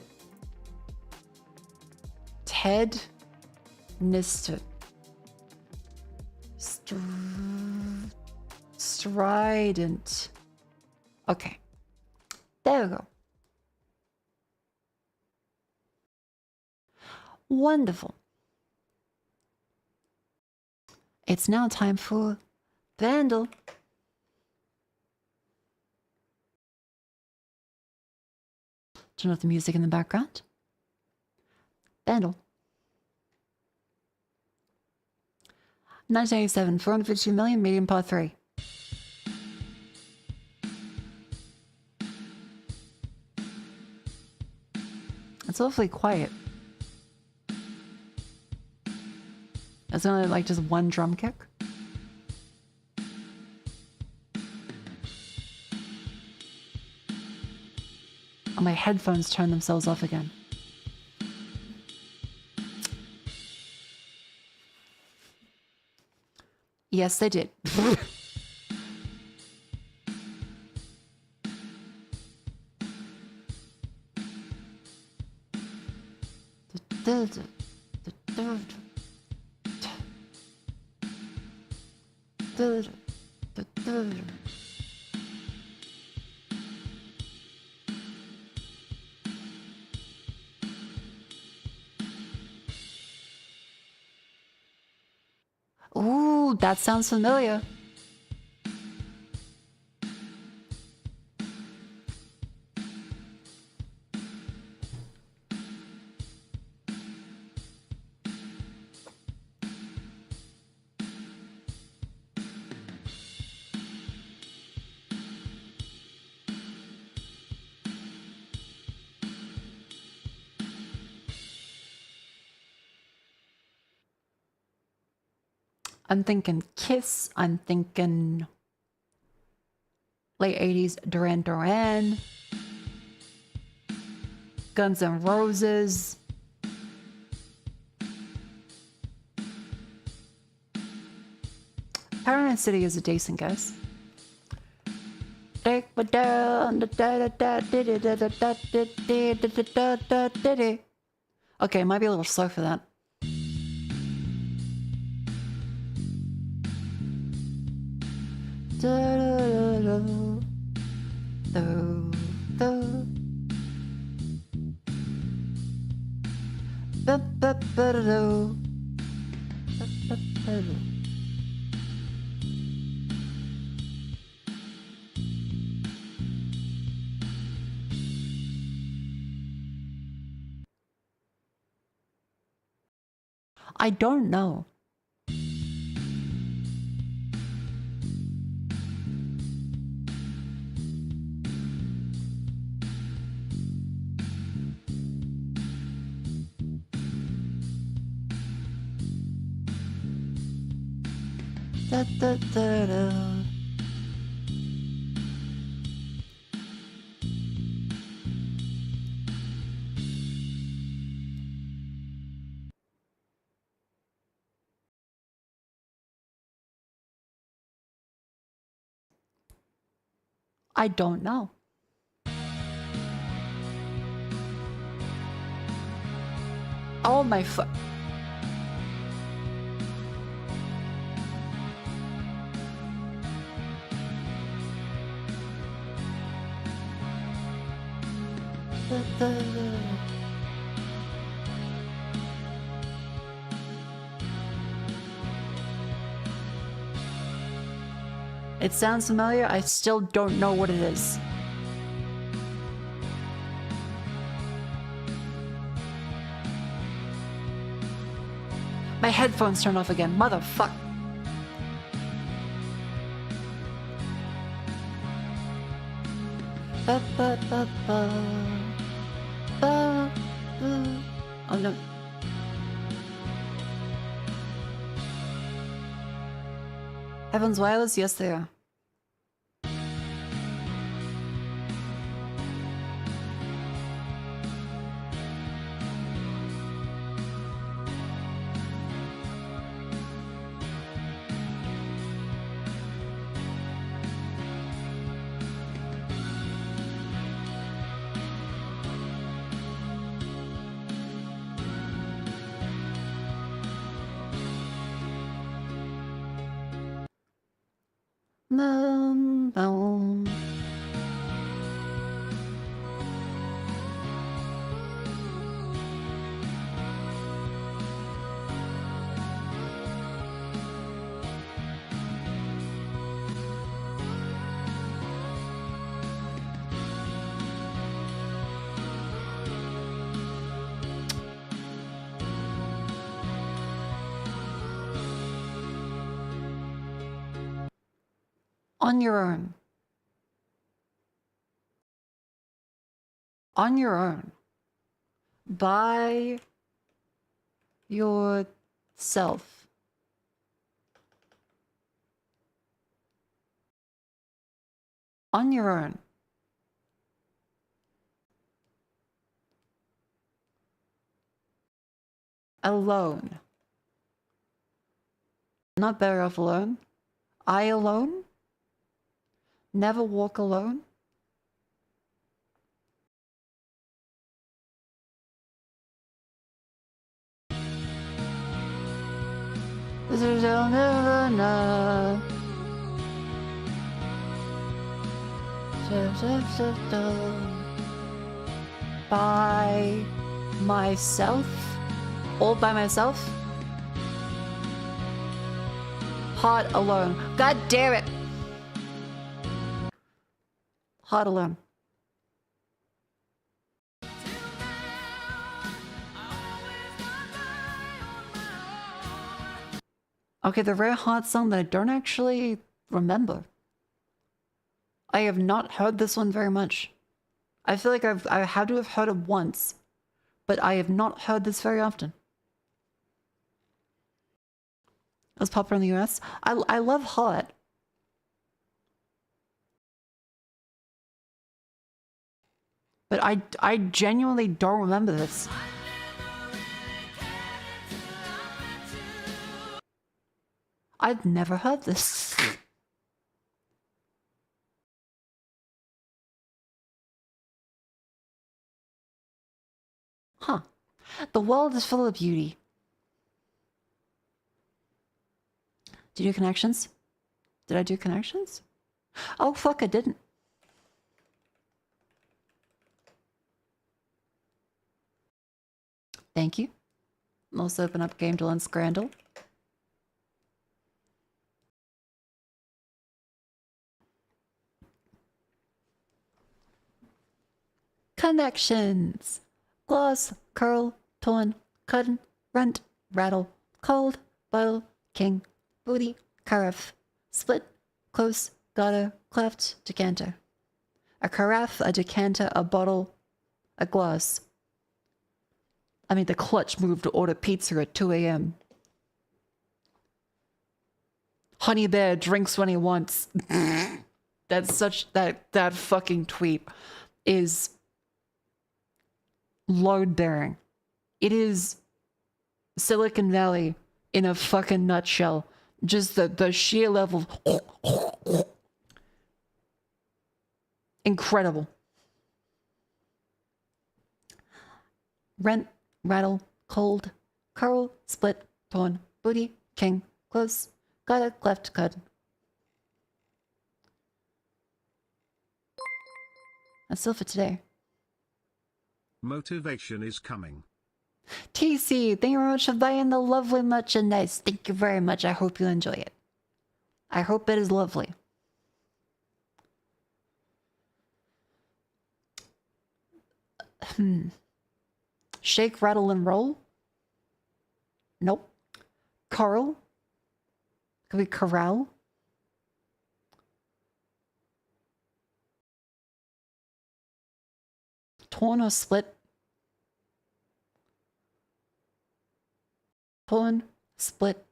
Ted. Nisted. Strident. Okay. There we go. Wonderful. It's now time for Vandal. Turn off the music in the background. Vandal. 1987, 452 million, medium par 3. It's awfully quiet. It's only like just one drum kick. Oh, my headphones turned themselves off again. Yes, they did. that sounds familiar. I'm thinking Kiss. I'm thinking late 80s Duran Duran. Guns N' Roses. PATRON City is a decent guess. Take me down. Okay, might be a little slow for that. I don't know. Da, da, da, da. I don't know. Oh my foot. It sounds familiar. I still don't know what it is. My headphones turned off again. Motherfuck. Ba, ba, ba, ba. Ba, ba. Oh no. Heaven's Wireless? Yes, they are. On your own. On your own. By yourself. On your own. Alone. Not better off alone. I alone? Never walk alone. This is I'll never know. By myself? All by myself? Heart alone. God damn it. Heart alone. Okay, the rare heart song that I don't actually remember. I have not heard this one very much. I feel like I had to have heard it once, but I have not heard this very often. It was popular in the US. I love Heart. But I genuinely don't remember this. I've never heard this. Huh. The world is full of beauty. Did you do connections? Did I do connections? Oh, fuck, I didn't. Thank you. Let's open up Game Dylan Scrandle. Connections. Gloss, curl, torn, cutting, rent, rattle, cold, bottle, king, booty, carafe, split, close, gutter, cleft, decanter. A carafe, a decanter, a bottle, a glass. I mean, the clutch moved to order pizza at 2 a.m. Honey Bear drinks when he wants. That's such... That fucking tweet is load-bearing. It is Silicon Valley in a fucking nutshell. Just the sheer level... Incredible. Rent, rattle, cold, curl, split, torn, booty, king, close, gutter, cleft, cut. That's all for today. Motivation is coming. TC, thank you very much for buying the lovely merchandise. Thank you very much. I hope you enjoy it. I hope it is lovely. Shake, rattle, and roll? Nope. Carl? Could be corral? Torn or split? Torn, split.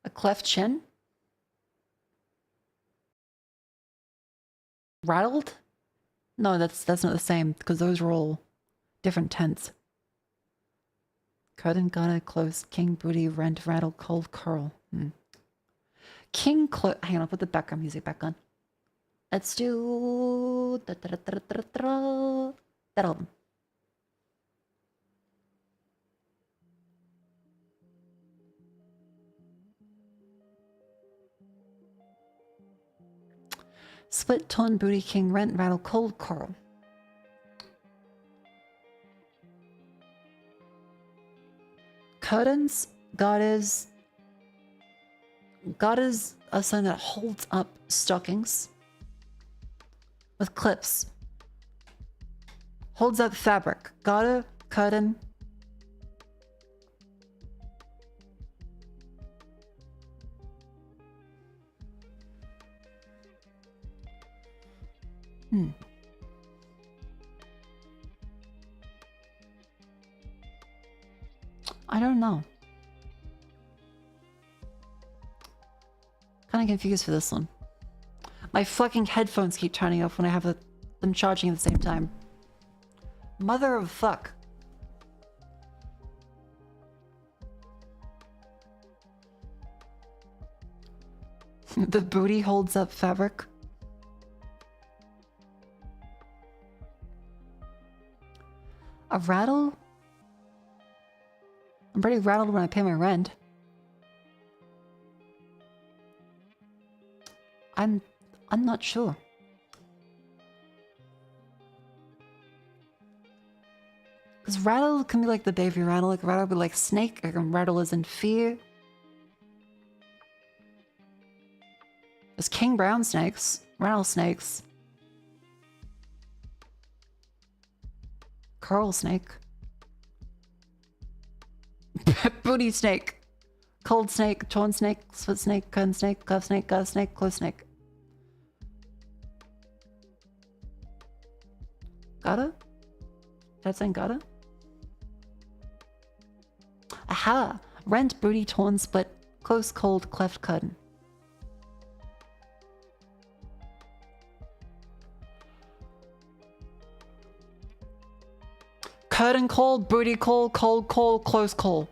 A cleft chin? Rattled? No, that's not the same because those are all different tense. Curtain, gutter, close, king, booty, rent, rattle, cold, curl. King, hang on, I'll put the background music back on. Let's do that album. Split, torn, booty, king, rent, rattle, cold, curl. Curtains, garters are something that holds up stockings with clips. Holds up fabric. Garter, curtain. I don't know. Kind of confused for this one. My fucking headphones keep turning off when I have them charging at the same time. Mother of fuck. The booty holds up fabric. A rattle? I'm pretty rattled when I pay my rent. I'm not sure. Because rattle can be like the baby rattle, like rattle be like snake, like rattle is in fear. There's king brown snakes, rattlesnakes. Coral snake. Booty snake. Cold snake, torn snake, split snake, cone snake, cuff snake, gut snake, close snake. Gotta? That's saying gotta? Aha! Rent, booty, torn, split, close, cold, cleft, cutting. Curtain call, booty call, cold call, close call.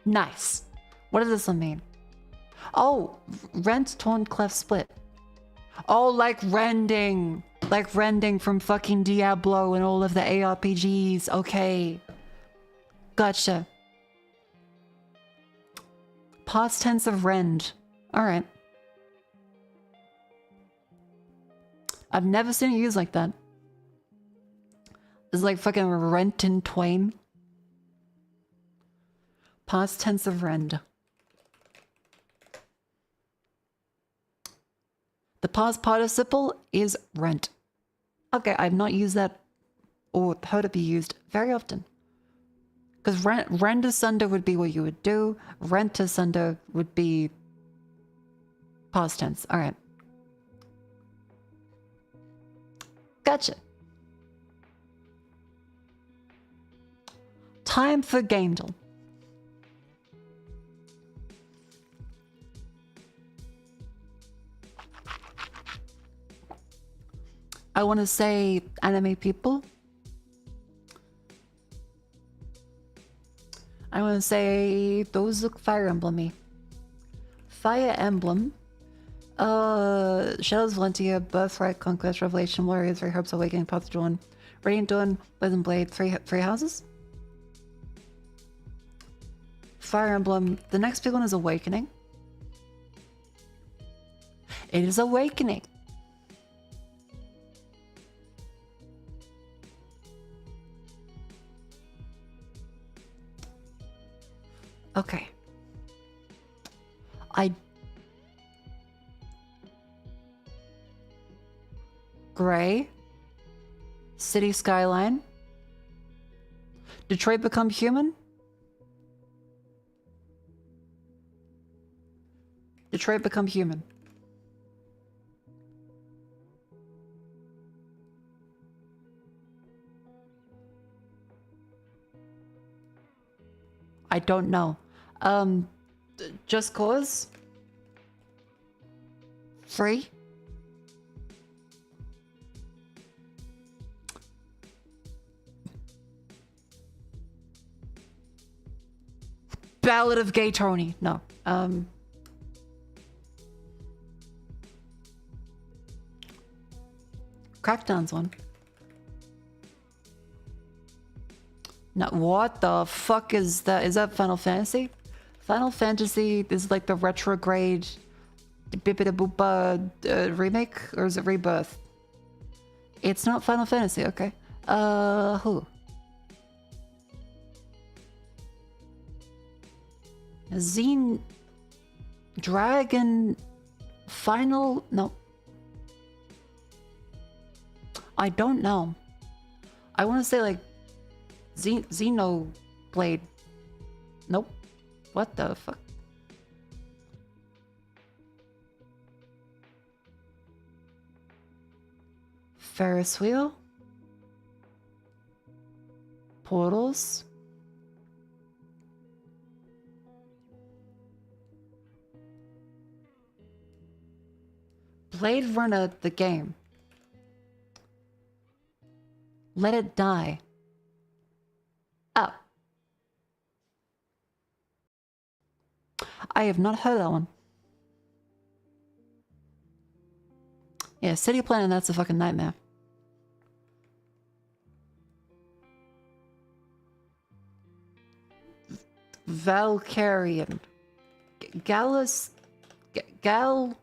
Nice. What does this one mean? Oh, rent, torn, cleft, split. Oh, like rending. Like rending from fucking Diablo and all of the ARPGs. Okay. Gotcha. Past tense of rend. Alright. I've never seen it used like that. It's like fucking rent in twain. Past tense of rend. The past participle is rent. Okay, I've not used that or heard it be used very often. Because rend asunder would be what you would do. Rent asunder would be past tense. Alright. Gotcha. Time for Gamedle. I want to say anime people. I want to say those look Fire Emblem-y. Fire Emblem. Shadows Valentia, Birthright, Conquest, Revelation, Warriors, Three Herbs, Awakening, Path of Dawn, Radiant Dawn, Blazing Blade, three houses. Fire Emblem. The next big one is Awakening. It is Awakening. Okay. Gray. City Skyline. Detroit Become Human. Detroit Become Human. I don't know. Just Cause? Free? Ballad of Gay Tony. No. Crackdown's one. No, what the fuck is that? Is that Final Fantasy? Final Fantasy is like the retrograde Bibida Boopa remake? Or is it Rebirth? It's not Final Fantasy, okay. Who? Zine Dragon Final? No. I don't know. I want to say like Xenoblade. Nope. What the fuck? Ferris wheel? Portals? Blade Runner, the game. Let It Die. Oh. I have not heard that one. Yeah, City Planning, that's a fucking nightmare. Valkyrian. Gallus... Gal...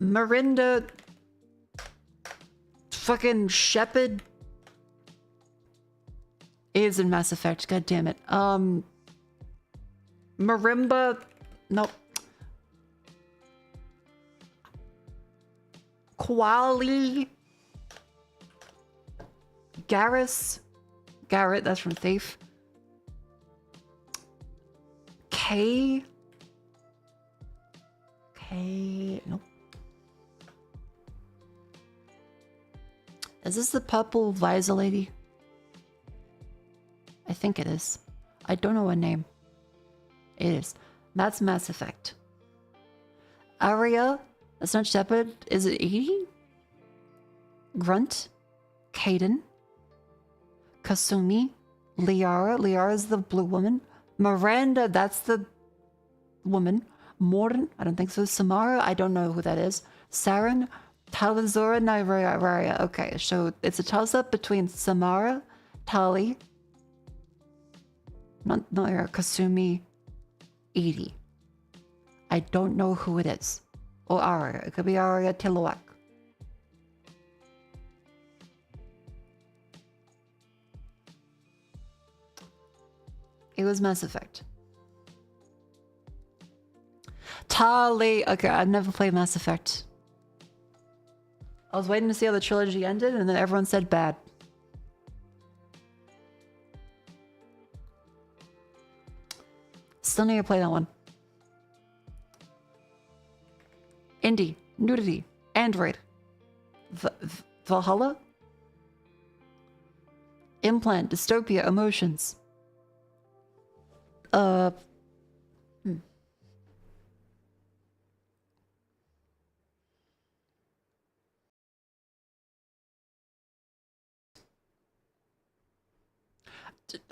Marinda fucking Shepard is in Mass Effect. God damn it. Marimba. Nope. Quali. Garrus. Garrett, that's from Thief. K. Nope. Is this the purple visor lady? I think it is. I don't know her name. It is. That's Mass Effect. Aria. That's not Shepard. Is it Edie? Grunt. Kaden. Kasumi. Liara. Liara is the blue woman. Miranda. That's the woman. Morden. I don't think so. Samara. I don't know who that is. Saren. Talazora. Nairaria. Okay, so it's a toss-up between Samara, Tali, not Kasumi, Edie. I don't know who it is. Or Aria. It could be Aria Tiluak. It was Mass Effect. Tali. Okay, I've never played Mass Effect. I was waiting to see how the trilogy ended, and then everyone said bad. Still need to play that one. Indie, nudity, Android, Valhalla, implant, dystopia, emotions.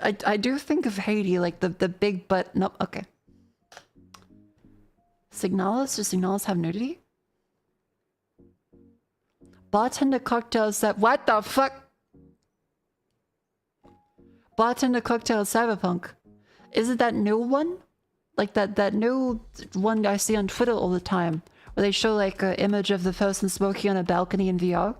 I do think of Haiti, like the big butt. No, okay. Signalis? Does Signalis have nudity? Bartender cocktail set. What the fuck? Bartender cocktail Cyberpunk. Is it that new one? Like that new one I see on Twitter all the time, where they show like an image of the person smoking on a balcony in VR?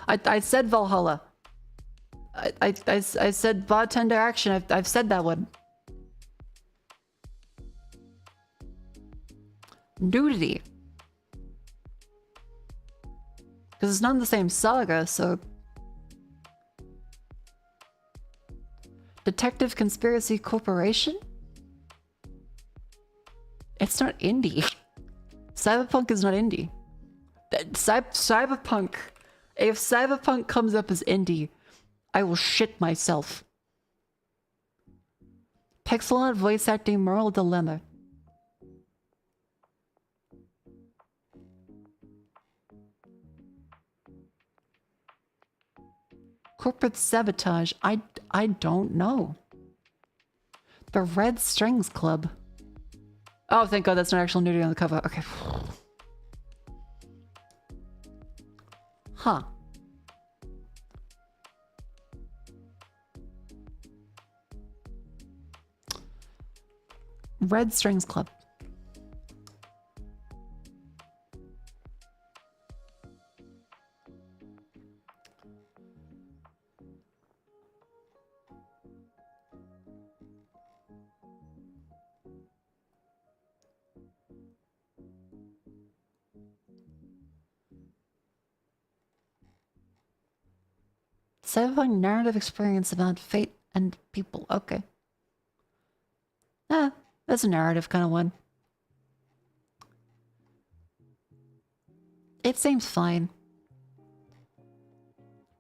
I said Valhalla. I said bartender action. I've said that one. Nudity. Because it's not in the same saga, so... Detective Conspiracy Corporation? It's not indie. Cyberpunk is not indie. Cyberpunk... If Cyberpunk comes up as indie, I will shit myself. Pixel art voice acting moral dilemma. Corporate sabotage. I don't know. The Red Strings Club. Oh, thank God that's not actual nudity on the cover. Okay. Huh. Red Strings Club. Cyberpunk narrative experience about fate and people. Okay. That's a narrative kind of one. It seems fine.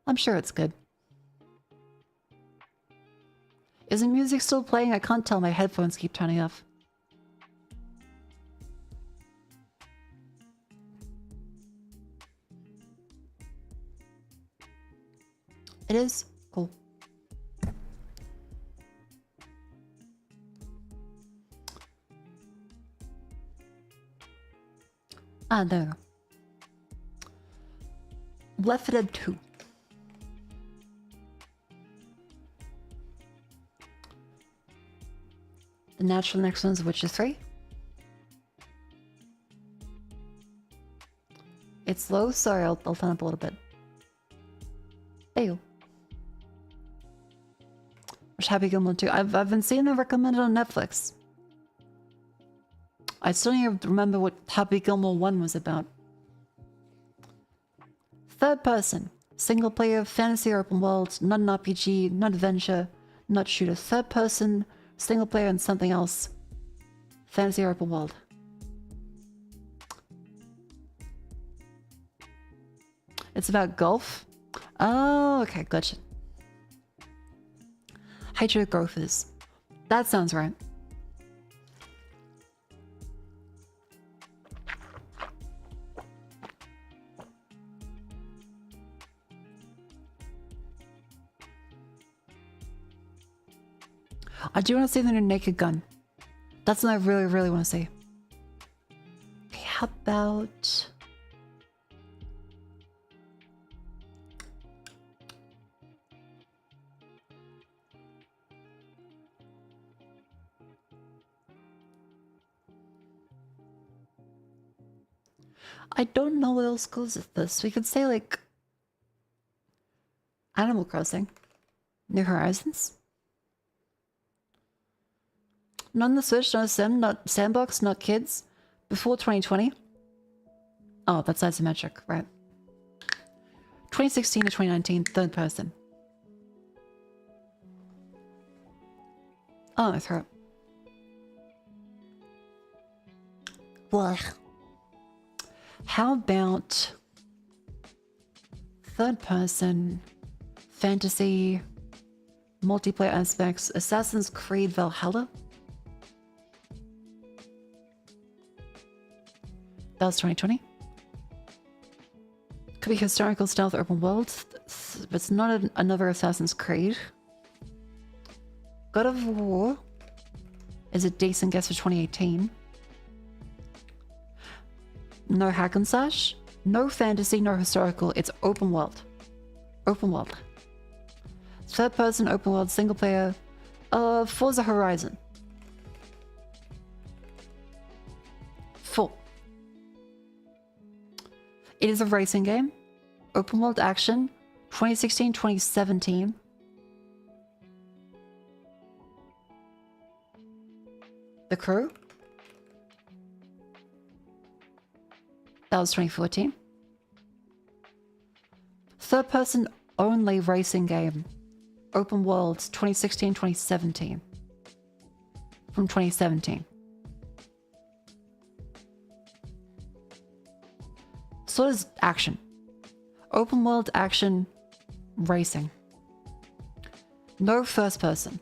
I'm sure it's good. Is the music still playing? I can't tell. My headphones keep turning off. It is? Cool. Ah, there. Left 4 Dead 2. The natural Necrons, Witcher 3. It's low. Sorry, I'll turn up a little bit. There you go. Watch Happy Gilmore 2. I've been seeing them recommended on Netflix. I still don't even remember what Happy Gilmore 1 was about. Third person. Single player, fantasy open world, not an RPG, not adventure, not shooter. Third person, single player and something else. Fantasy open world. It's about golf. Oh, okay, gotcha. Hatred golfers. That sounds right. I do want to see the new Naked Gun. That's what I really, really want to see. Okay, how about... I don't know what else goes with this. We could say like Animal Crossing, New Horizons. Not on the Switch, not a Sim, not Sandbox, not Kids. Before 2020. Oh, that's isometric, right. 2016 to 2019, third person. Oh, my throat. Blah. How about third person, fantasy, multiplayer aspects, Assassin's Creed Valhalla? That was 2020. Could be historical stealth open world, but it's not another Assassin's Creed. God of War is a decent guess for 2018. No hack and slash, no fantasy, no historical. It's open world. Open world. Third person, open world, single player. Forza Horizon. 4. It is a racing game. Open world action. 2016, 2017. The Crew. That was 2014. Third person only racing game. Open world 2016, 2017. From 2017. So is action. Open world action racing. No first person.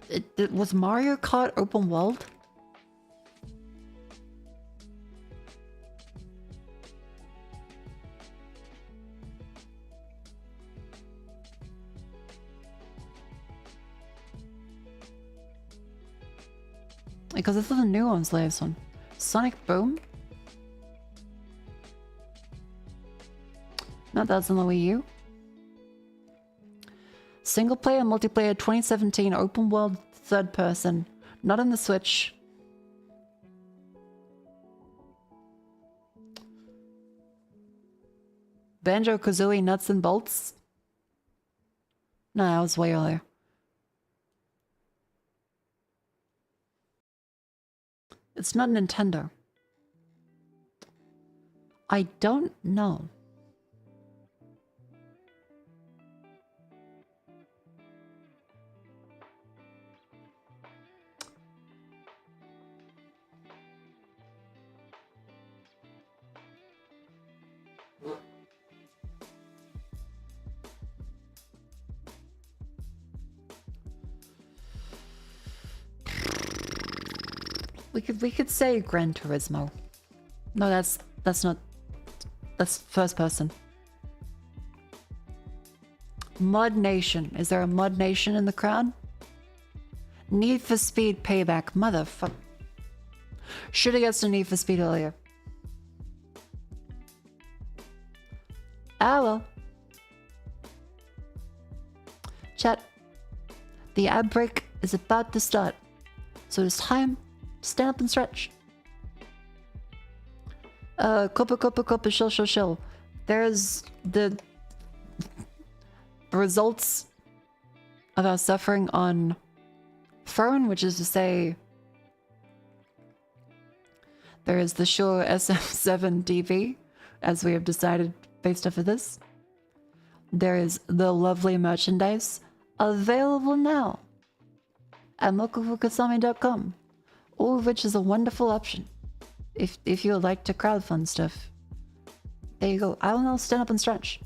It was Mario Kart open world? Because this is the new one's latest one. Sonic Boom? No, that's on the Wii U. Single player, multiplayer, 2017, open world, third person. Not on the Switch. Banjo-Kazooie Nuts and Bolts? No, that was way earlier. It's not Nintendo. I don't know. We could say Gran Turismo. No, that's not. That's first person. Mud Nation. Is there a Mud Nation in the crowd? Need for Speed Payback. Motherfucker. Should have guessed a Need for Speed earlier. Ah well. Chat. The ad break is about to start. So it's time to stand up and stretch. Copper, shill. There's the results of our suffering on phone, which is to say, there is the Shure SM7dB, as we have decided based off of this. There is the lovely merchandise available now at mokofukasami.com, all of which is a wonderful option if you would like to crowdfund stuff. There you go. I will now stand up and stretch.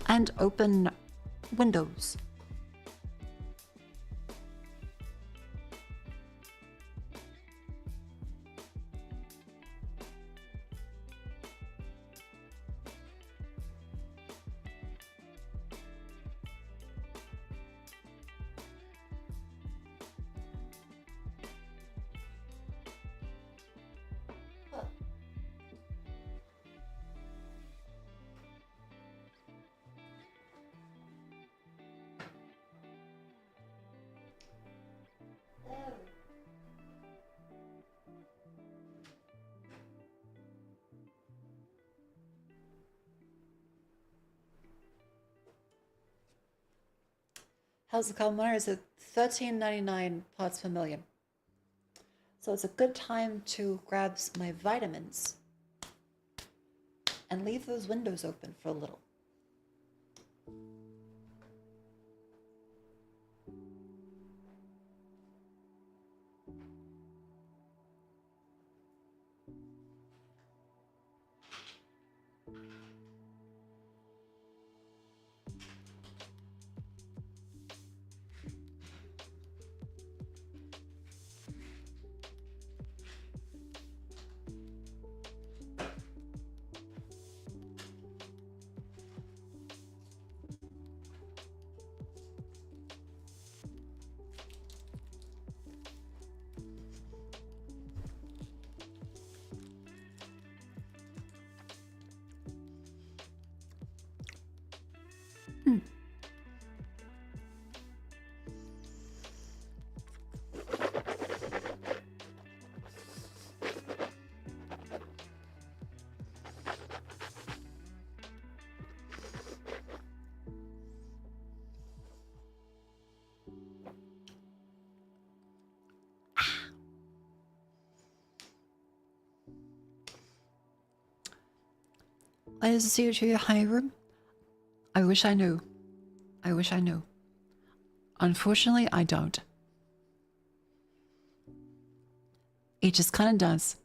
And open windows. How's the carbon monoxide? Is it 13.99 parts per million? So it's a good time to grab my vitamins and leave those windows open for a little. Is the CO2 your high room? I wish I knew. I wish I knew. Unfortunately, I don't. It just kind of does.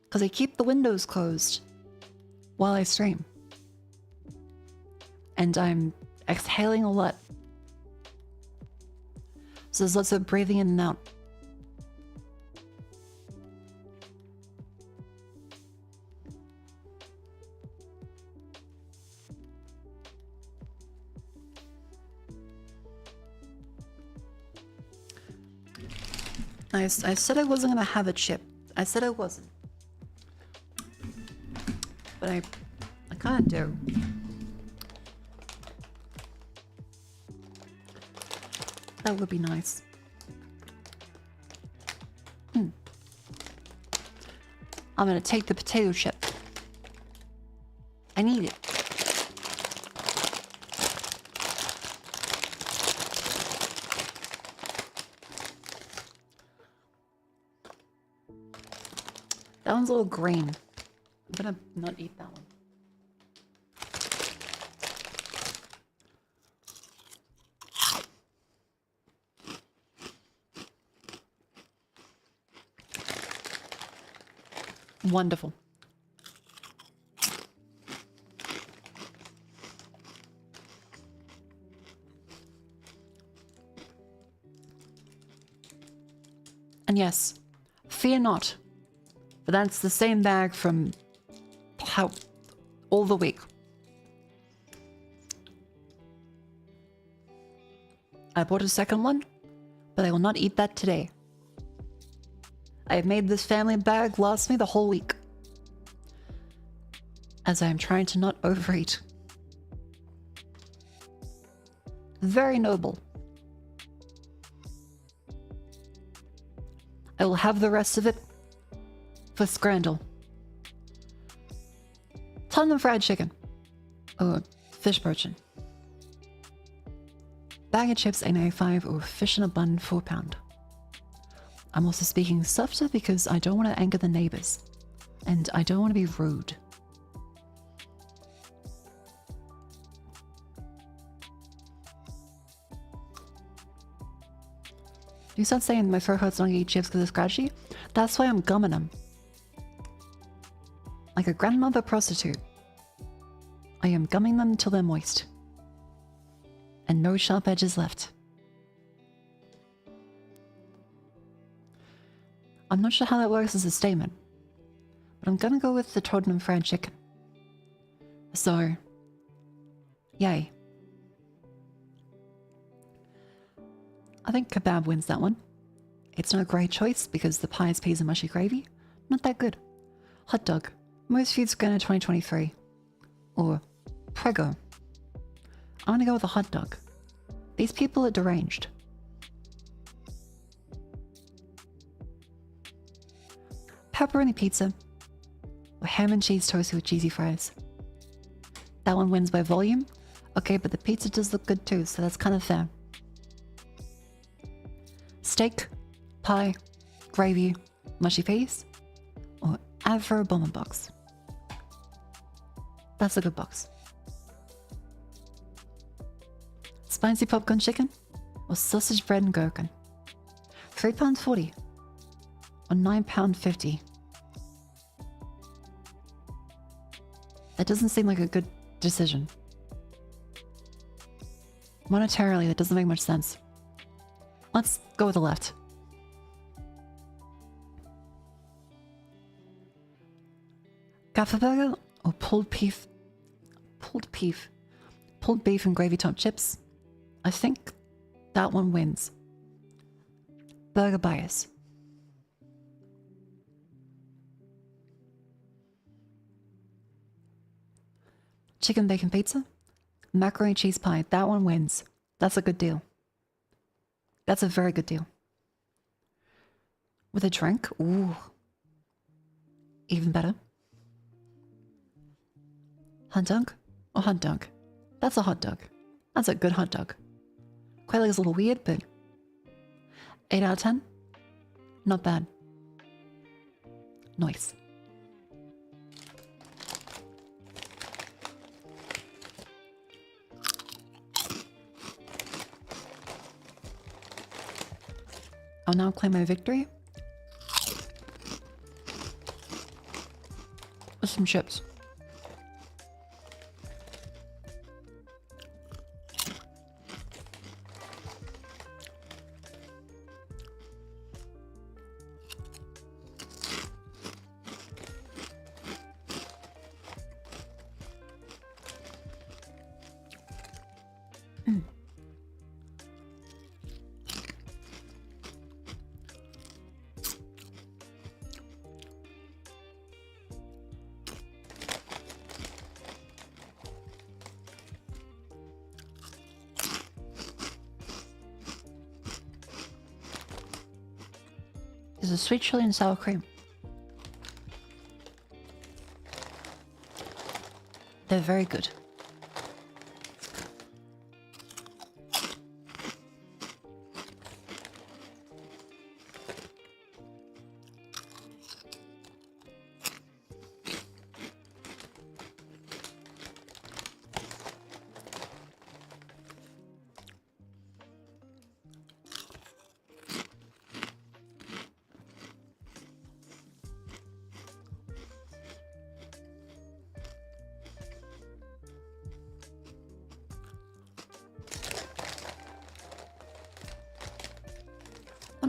Because I keep the windows closed while I stream. And I'm exhaling a lot. So there's lots of breathing in and out. I said I wasn't gonna have a chip. I said I wasn't. But I kinda do. That would be nice. I'm gonna take the potato chip. I need it. That one's a little green. I'm gonna not eat that one. Wonderful. And yes, fear not. But that's the same bag from all the week. I bought a second one, but I will not eat that today. I have made this family bag last me the whole week, as I am trying to not overeat. Very noble. I will have the rest of it for Scrandle. Ton of fried chicken. Or fish poachin. Bag of chips 8.95 or fish in a bun £4. I'm also speaking softer because I don't want to anger the neighbors. And I don't want to be rude. You start saying my throat hurts when I eat chips because it's scratchy? That's why I'm gumming them. Like a grandmother prostitute. I am gumming them till they're moist. And no sharp edges left. I'm not sure how that works as a statement. But I'm gonna go with the Tottenham fried chicken. So, yay. I think kebab wins that one. It's not a great choice because the pies, peas and mushy gravy, not that good. Hot dog, most foods going in 2023. Or Prego. I'm gonna go with a hot dog. These people are deranged. Pepperoni pizza. Or ham and cheese toasted with cheesy fries. That one wins by volume. Okay, but the pizza does look good too, so that's kind of fair. Steak, pie, gravy, mushy peas, or Avro bomber box. That's a good box. Spicy popcorn chicken, or sausage bread and gherkin. £3.40 or £9.50. That doesn't seem like a good decision. Monetarily, that doesn't make much sense. Let's go with the left. Gaffer burger or pulled beef and gravy top chips. I think that one wins. Burger bias. Chicken bacon pizza, macaroni cheese pie. That one wins. That's a good deal. That's a very good deal. With a drink? Ooh. Even better. Hot dog or hot dog? That's a hot dog. That's a good hot dog. Quite like it's a little weird, but 8 out of 10? Not bad. Nice. I'll now claim my victory with some chips. Is a sweet chili and sour cream. They're very good.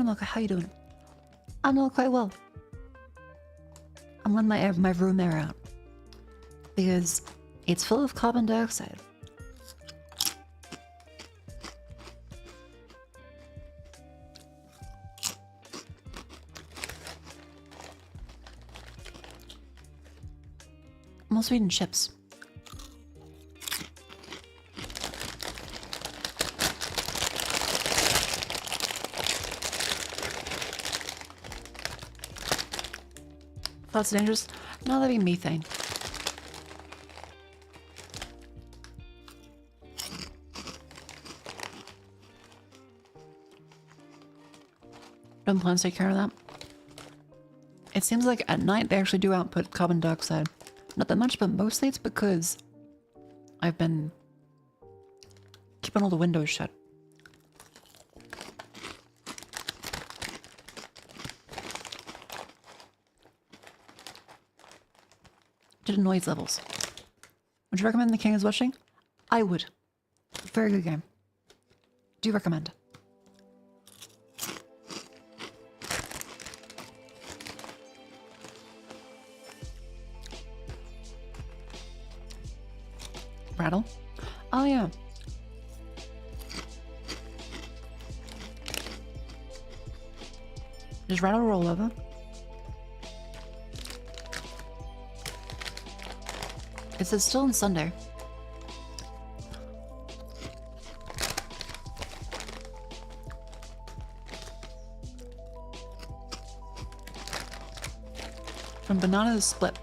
Mako, how you doing? I'm doing quite well. I'm letting my room air out because it's full of carbon dioxide. I'm also eating chips. That's dangerous. No, that'd be methane. Don't plan to take care of that. It seems like at night they actually do output carbon dioxide. Not that much, but mostly it's because I've been keeping all the windows shut. Did noise levels. Would you recommend The King is Watching? I would. Very good game. Do recommend. Rattle? Oh yeah. Does Rattle roll over? It says still on Sunday. From Banana's Split.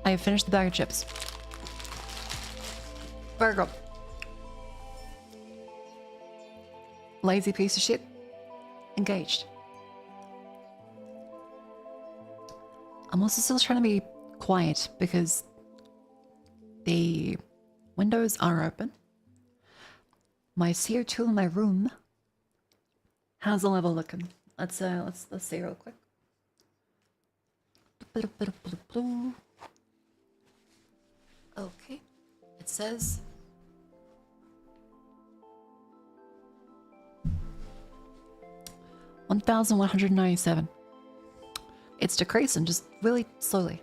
I have finished the bag of chips. Virgo. Lazy piece of shit. Engaged. I'm also still trying to be quiet because the windows are open. My CO2 in my room. How's the level looking? Let's see real quick. Okay. It says 1,197. It's decreasing just really slowly.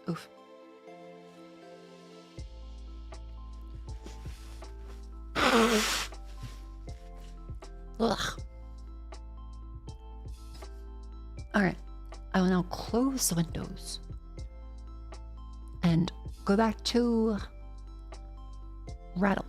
Oof. Ugh. Alright. I will now close the windows and go back to Rattle.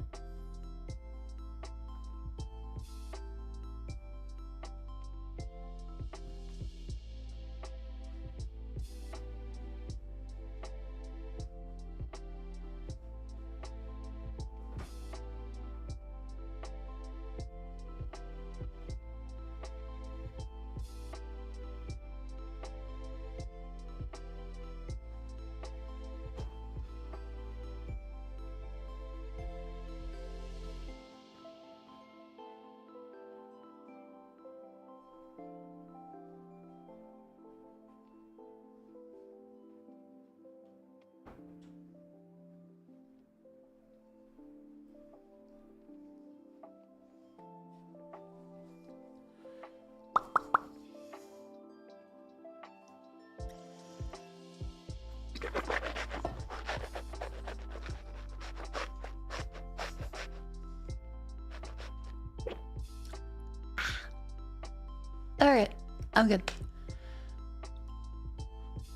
Alright, I'm good.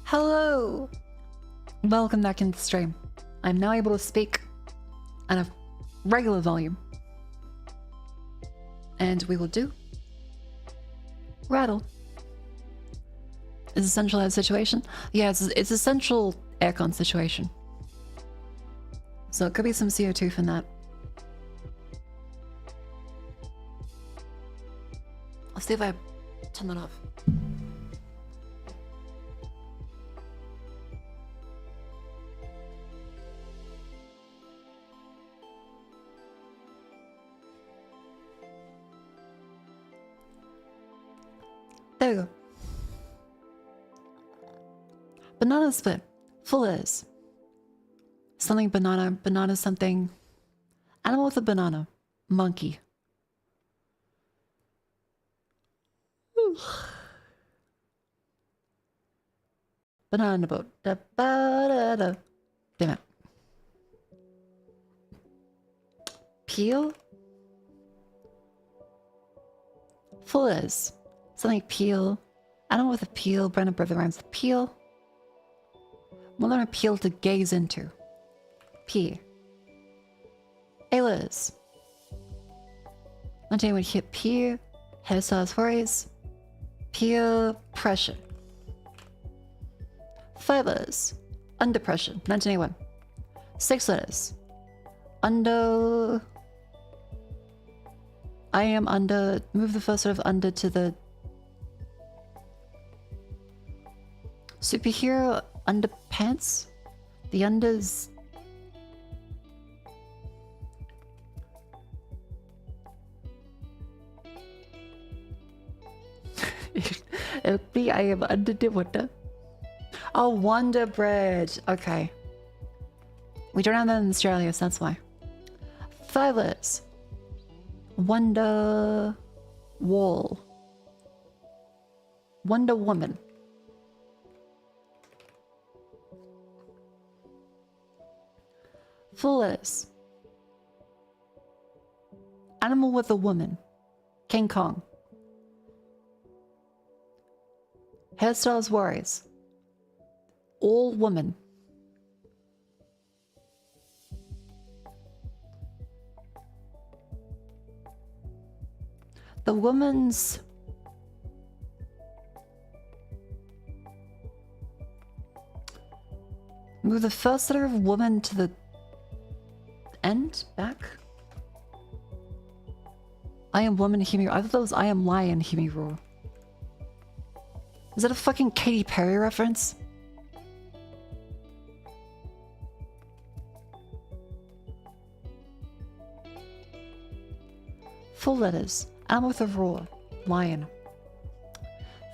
Hello! Welcome back into the stream. I'm now able to speak at a regular volume. And we will do rattle. Is a centralized situation? Yeah, it's a central aircon situation. So it could be some CO2 from that. I'll see if I turn that off. There we go. Banana split. Full is. Something banana. Banana something. Animal with a banana. Monkey. Banana boat. Da, ba, da, da. Damn it. Peel? Full is. Something peel. Animal with a peel. Brand of brother rhymes with peel. One learn appeal to gaze into. P. Alias. Not anyone hit P. Hairstyles worries. Peer pressure. Five letters. Under pressure. 1981. 6 letters. Under. I am under. Move the first sort of under to the. Superhero underpants? The unders. It'll be I am under the water. Oh, Wonder Bread. Okay. We don't have that in Australia, so that's why. 5 letters. Wonder Wall. Wonder Woman. Full letters. Animal with a woman. King Kong. Hairstyles worries. All woman. The woman's. Move the first letter of woman to the end? Back? I am woman, hear me. I thought that was I am lion, hear me roar. Is that a fucking Katy Perry reference? Full letters. Animal with a roar. Lion.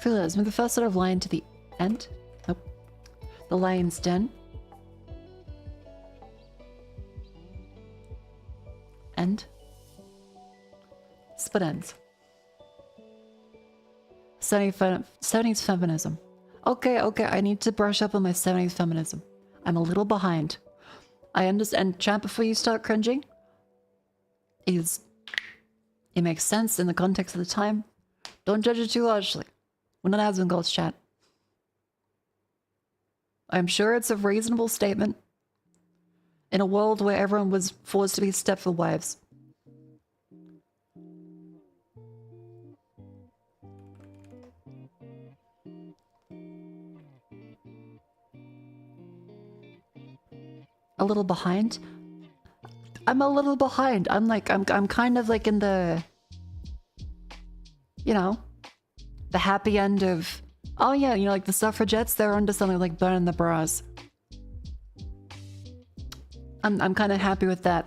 3 letters. Move the first letter of lion to the end. Nope. The lion's den. End. Split ends. 70s feminism. Okay, I need to brush up on my 70s feminism. I'm a little behind. I understand. Chat, before you start cringing, it makes sense in the context of the time. Don't judge it too harshly. We're not Aspen Goals, chat. I'm sure it's a reasonable statement in a world where everyone was forced to be Stepford wives. A little behind. I'm a little behind. I'm kind of like in the, you know, the happy end of, oh yeah, you know, like the suffragettes, they're onto something like burning the bras. I'm kind of happy with that.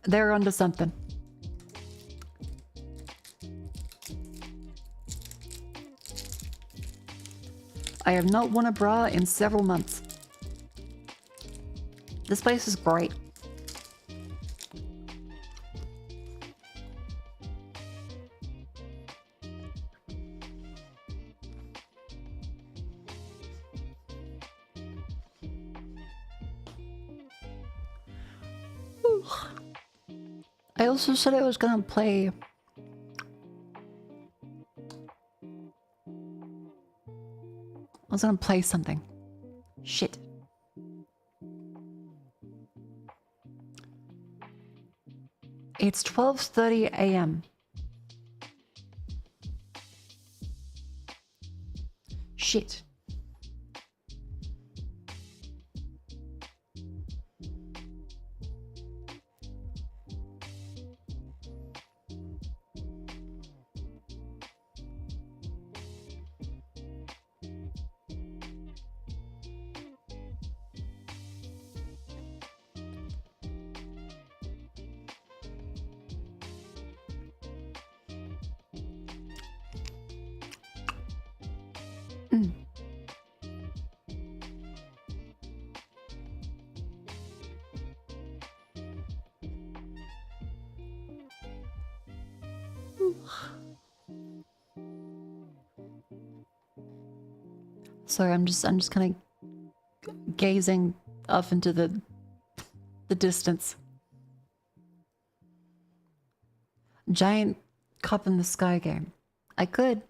They're onto something. I have not worn a bra in several months. This place is great. I also said I was gonna play was gonna play something. Shit. It's 12:30 a.m. Shit. Sorry, I'm just kind of gazing off into the distance. Giant cup in the sky game. I could.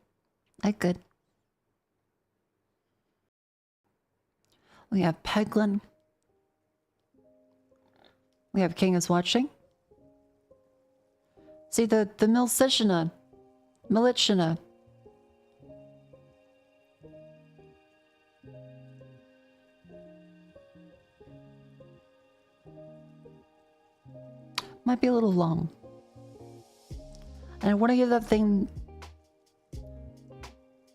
We have Peglin. We have King is watching. See the Militshina. Might be a little long. And I want to give that thing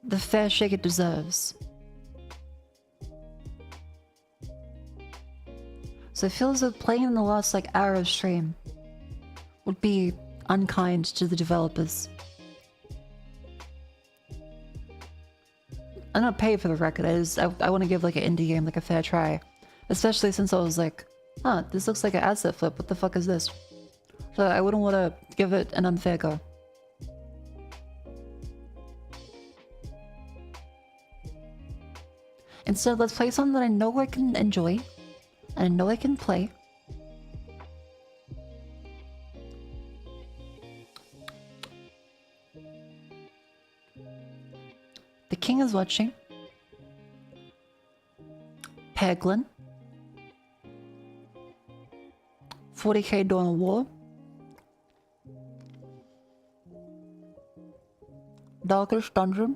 the fair shake it deserves. So I feel as though playing in the last like hour of stream would be unkind to the developers. I'm not paid for the record. I want to give like an indie game like a fair try, especially since I was like, huh, this looks like an asset flip. What the fuck is this? So I wouldn't want to give it an unfair go. Instead, let's play something that I know I can enjoy, and I know I can play. The King is watching. Peglin. 40k Dawn of War. Darkest Dungeon.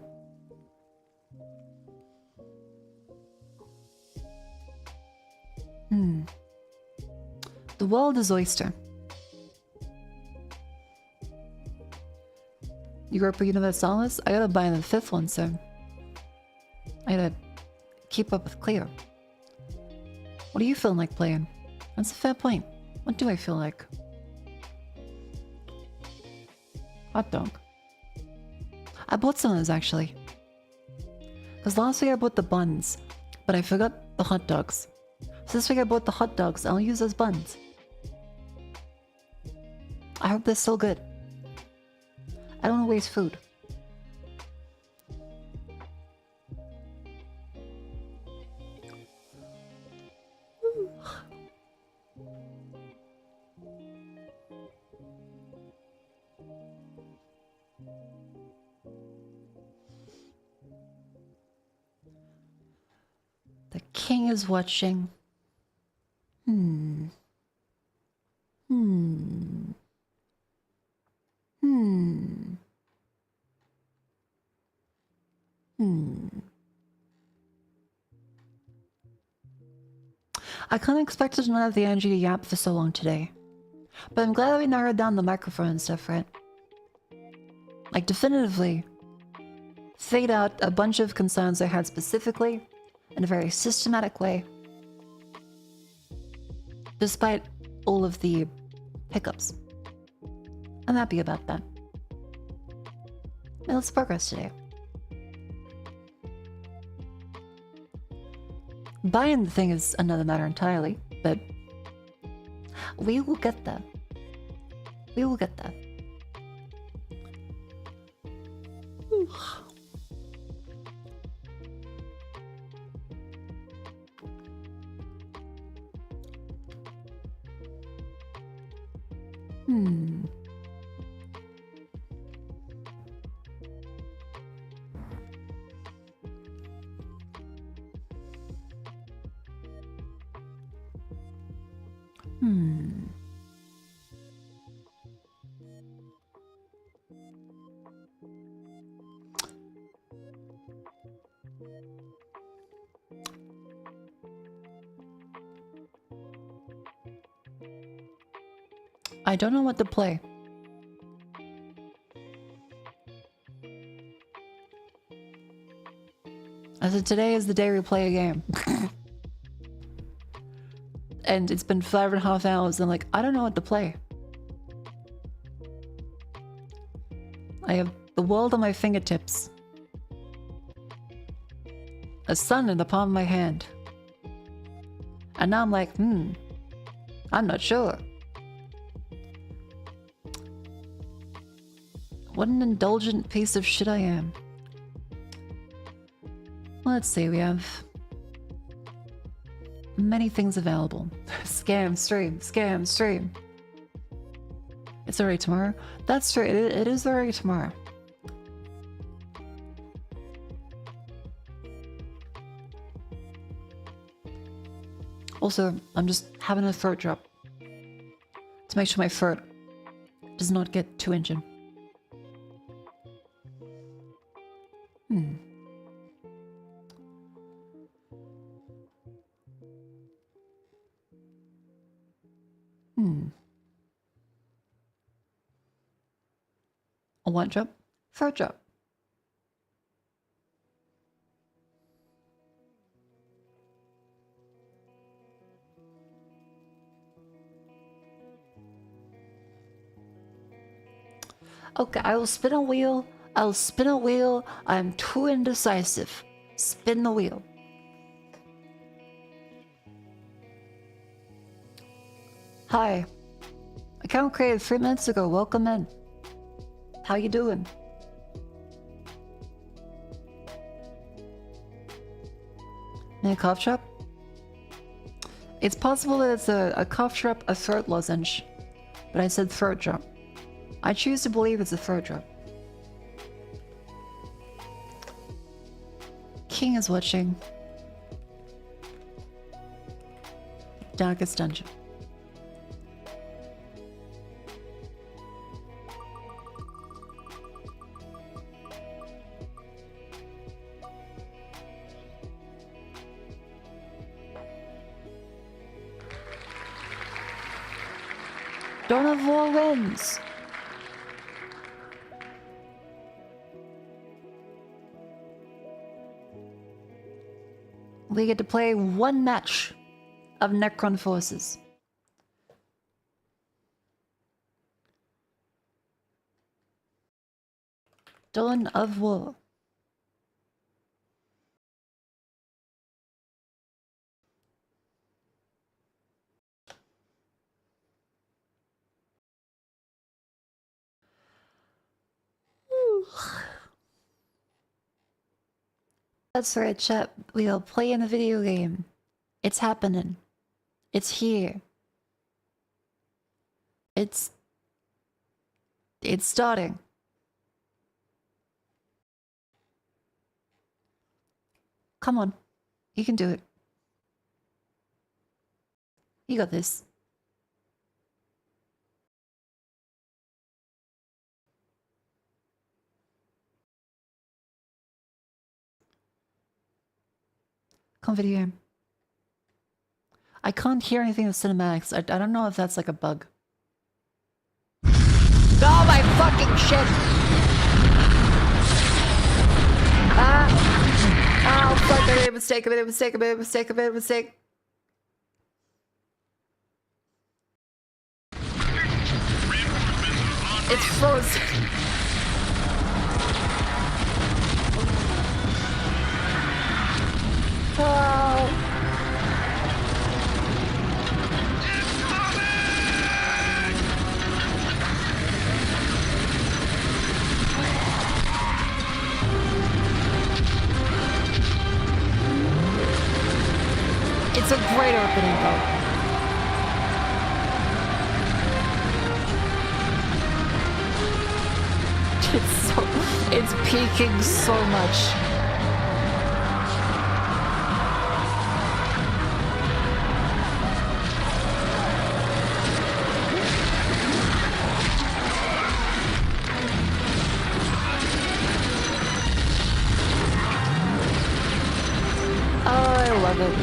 The world is oyster. Europa Universalis? I gotta buy the 5th one, so I gotta keep up with Cleo. What are you feeling like playing? That's a fair point. What do I feel like? Hot dog. I bought some of those actually. Because last week I bought the buns, but I forgot the hot dogs. So this week I bought the hot dogs, I'll use those buns. I hope they're still good. I don't want to waste food. The King is watching. I kind of expected to not have the energy to yap for so long today. But I'm glad that we narrowed down the microphone and stuff, right? Like, definitively fade out a bunch of concerns I had specifically in a very systematic way. Despite all of the hiccups. I'm happy about that. Now let's progress today. Buying the thing is another matter entirely, but we will get there. We will get there. I don't know what to play. I said today is the day we play a game. And it's been 5.5 hours and like, I don't know what to play. I have the world on my fingertips. A sun in the palm of my hand. And now I'm like, I'm not sure. What an indulgent piece of shit I am. Let's see, we have many things available. Scam stream, scam stream. It's already tomorrow. That's true, it is already tomorrow. Also, I'm just having a throat drop to make sure my throat does not get too injured. A what drop? Throat drop. Okay, I will spin a wheel. I'll spin a wheel. I'm too indecisive. Spin the wheel. Hi. Account created 3 minutes ago. Welcome in. How you doing? In a cough drop? It's possible that it's a cough drop, a throat lozenge. But I said throat drop. I choose to believe it's a throat drop. King is watching. Darkest Dungeon. Dawn of War wins! We get to play one match of Necron forces. Dawn of War. That's right, chat. We'll play in a video game. It's happening. It's here. It's starting. Come on. You can do it. You got this. Come video game. I can't hear anything in the cinematics. I don't know if that's like a bug. Oh my fucking shit! Oh fuck, I made a mistake, I made a mistake, I made a mistake, I made a mistake. It's frozen. Oh. It's a great opening though. It's peaking so much. I love it.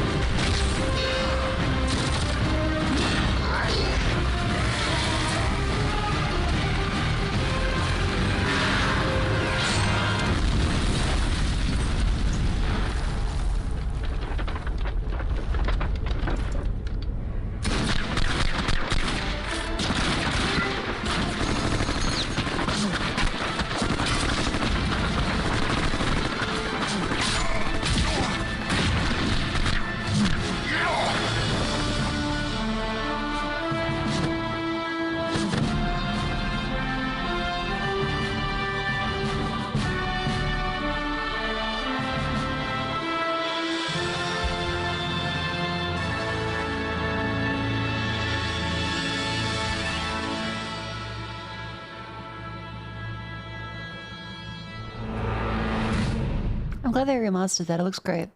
I'm glad they remastered that. It looks great.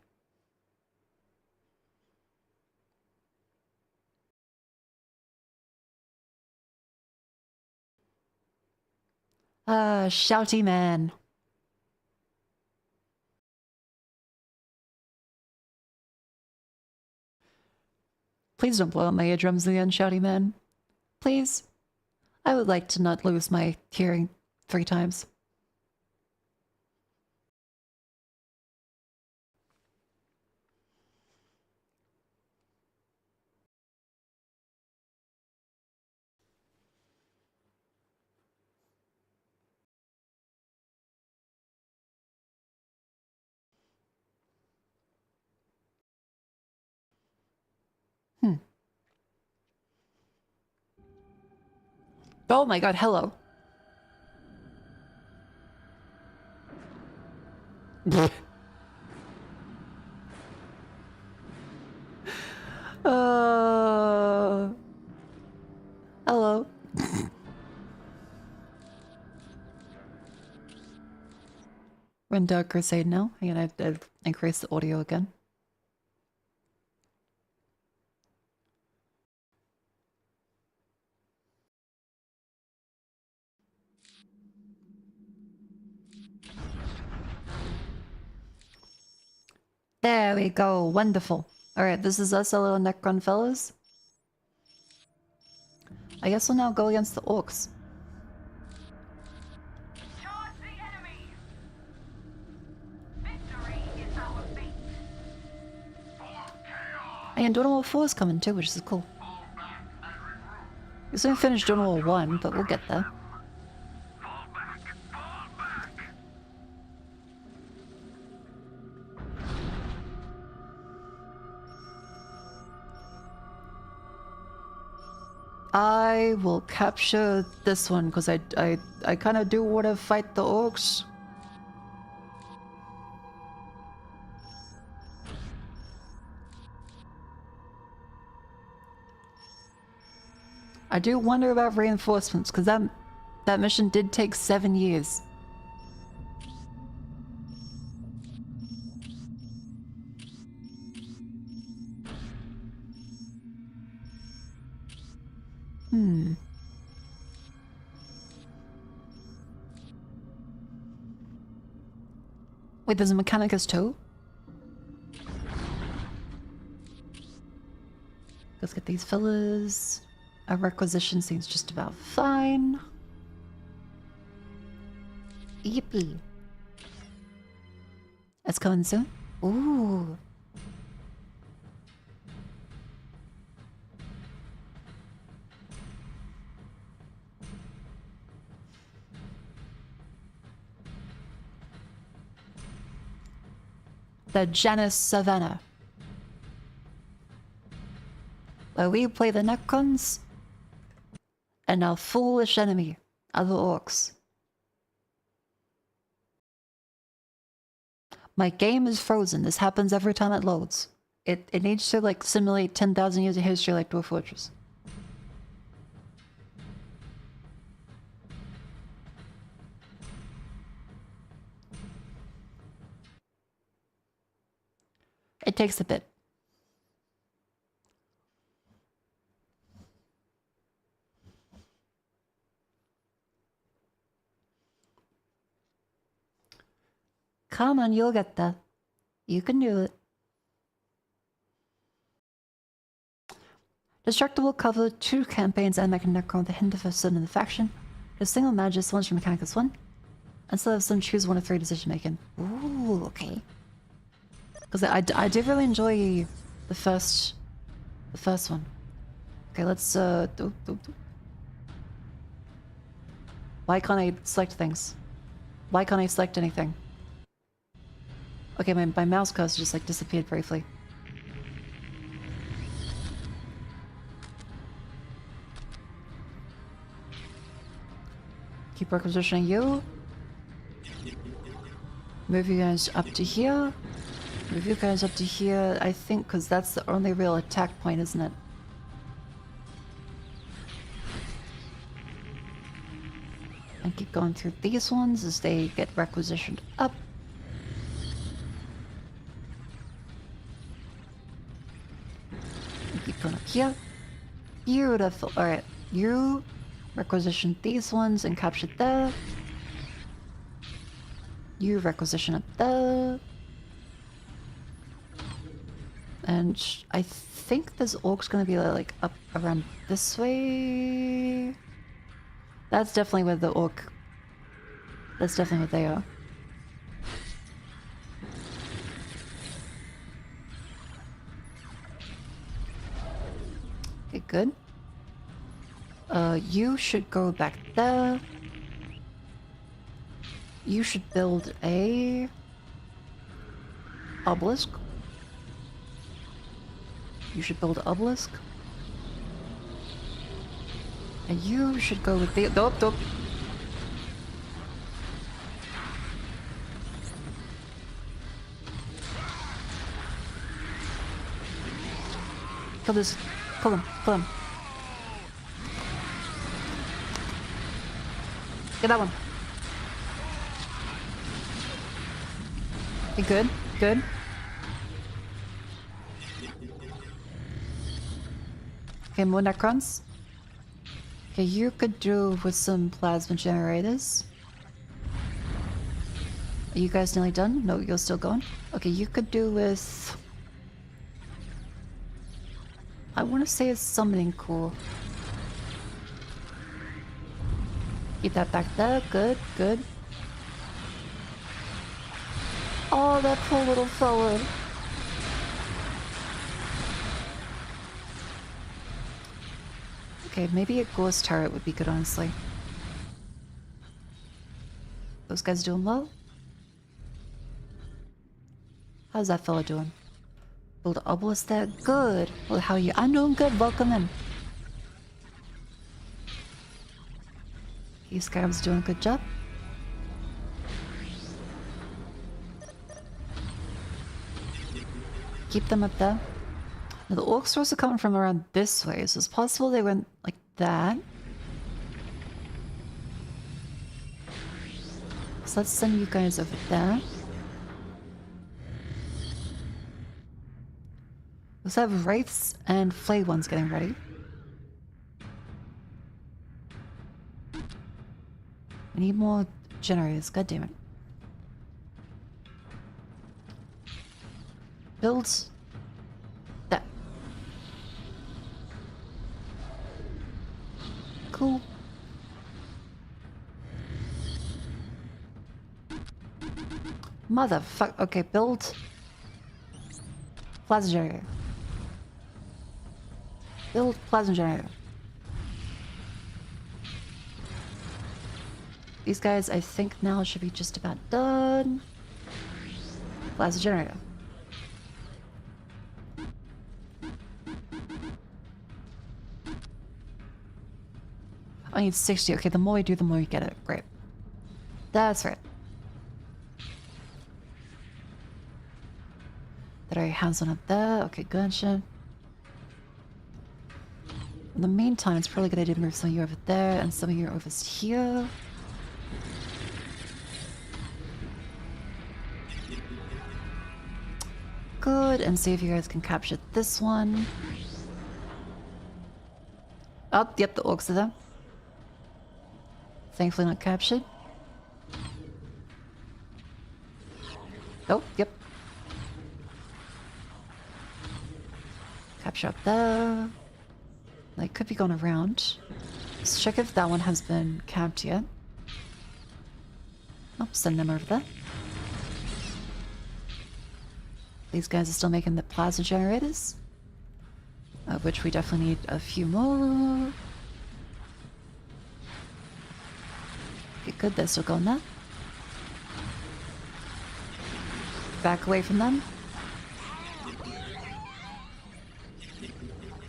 Shouty man. Please don't blow out my eardrums again, Shouty man. Please. I would like to not lose my hearing 3 times. Oh my god, hello. Hello. Run Dark Crusade now. Hang on, I've increased the audio again. There we go. Wonderful. Alright, this is us, our little Necron fellas. I guess we'll now go against the orcs. And Dawn War 4 is coming too, which is cool. We still finished Dawn War 1, but we'll get there. I will capture this one because I kind of do want to fight the orcs. I do wonder about reinforcements because that mission did take 7 years. Wait, there's a Mechanicus too? Let's get these fillers. Our requisition seems just about fine. Yippee. It's coming soon? Ooh. The Janus Savannah, where we play the Necrons and our foolish enemy, other orcs. My game is frozen. This happens every time it loads. It needs to like simulate 10,000 years of history like Dwarf Fortress. It takes a bit. Come on, you'll get that. You can do it. Destructor will cover 2 campaigns and make a Necron with a hint of a certain in the faction. A single Magus, one's from Mechanicus 1. And still have some choose 1 of 3 decision making. Ooh, okay. Because I did really enjoy the first one. Okay, let's Why can't I select things? Why can't I select anything? Okay, my mouse cursor just like disappeared briefly. Keep requisitioning you. Move you guys up to here. Move you guys up to here, I think, because that's the only real attack point, isn't it? And keep going through these ones as they get requisitioned up. here. Beautiful. Alright, you requisition these ones and capture there. You requisition up there. And I think this orc's gonna be like up around this way. That's definitely where the orc... That's definitely where they are. Okay, good. You should go back there. You should build a obelisk. You should build an obelisk. And you should go with the... Nope, nope. Kill this. Kill him. Kill him. Get that one. Okay, good. Good. Okay, more Necrons. Okay, you could do with some plasma generators. Are you guys nearly done? No, you're still going? Okay, you could do with... I want to say it's summoning core. Keep that back there. Good, good. Oh, that poor little forward. Okay, maybe a ghost turret would be good, honestly. Those guys doing well? How's that fella doing? Build an obelisk there? Good! Well, how are you? I'm doing good, welcome in. Okay, Skyrim's doing a good job. Keep them up there. Now the orcs are also coming from around this way, so it's possible they went like that. So let's send you guys over there. Let's have wraiths and flayed ones getting ready. We need more generators, god damn it. Build that. Cool. Motherfuck. Okay, build plasma generator. Build plasma generator. These guys, I think now should be just about done. Plasma generator. I need 60. Okay, the more you do, the more you get it. Great. That's right. That our hands on up there. Okay, good shit. In the meantime, it's probably a good idea to move some of you over there and some of you over here. Good, and see if you guys can capture this one. Oh, yep, the orcs are there. Thankfully not captured. Oh, yep. Capture up there. They could be going around. Let's check if that one has been capped yet. Oh, send them over there. These guys are still making the plasma generators. Of which we definitely need a few more. Okay, good, they're still going there. Back away from them.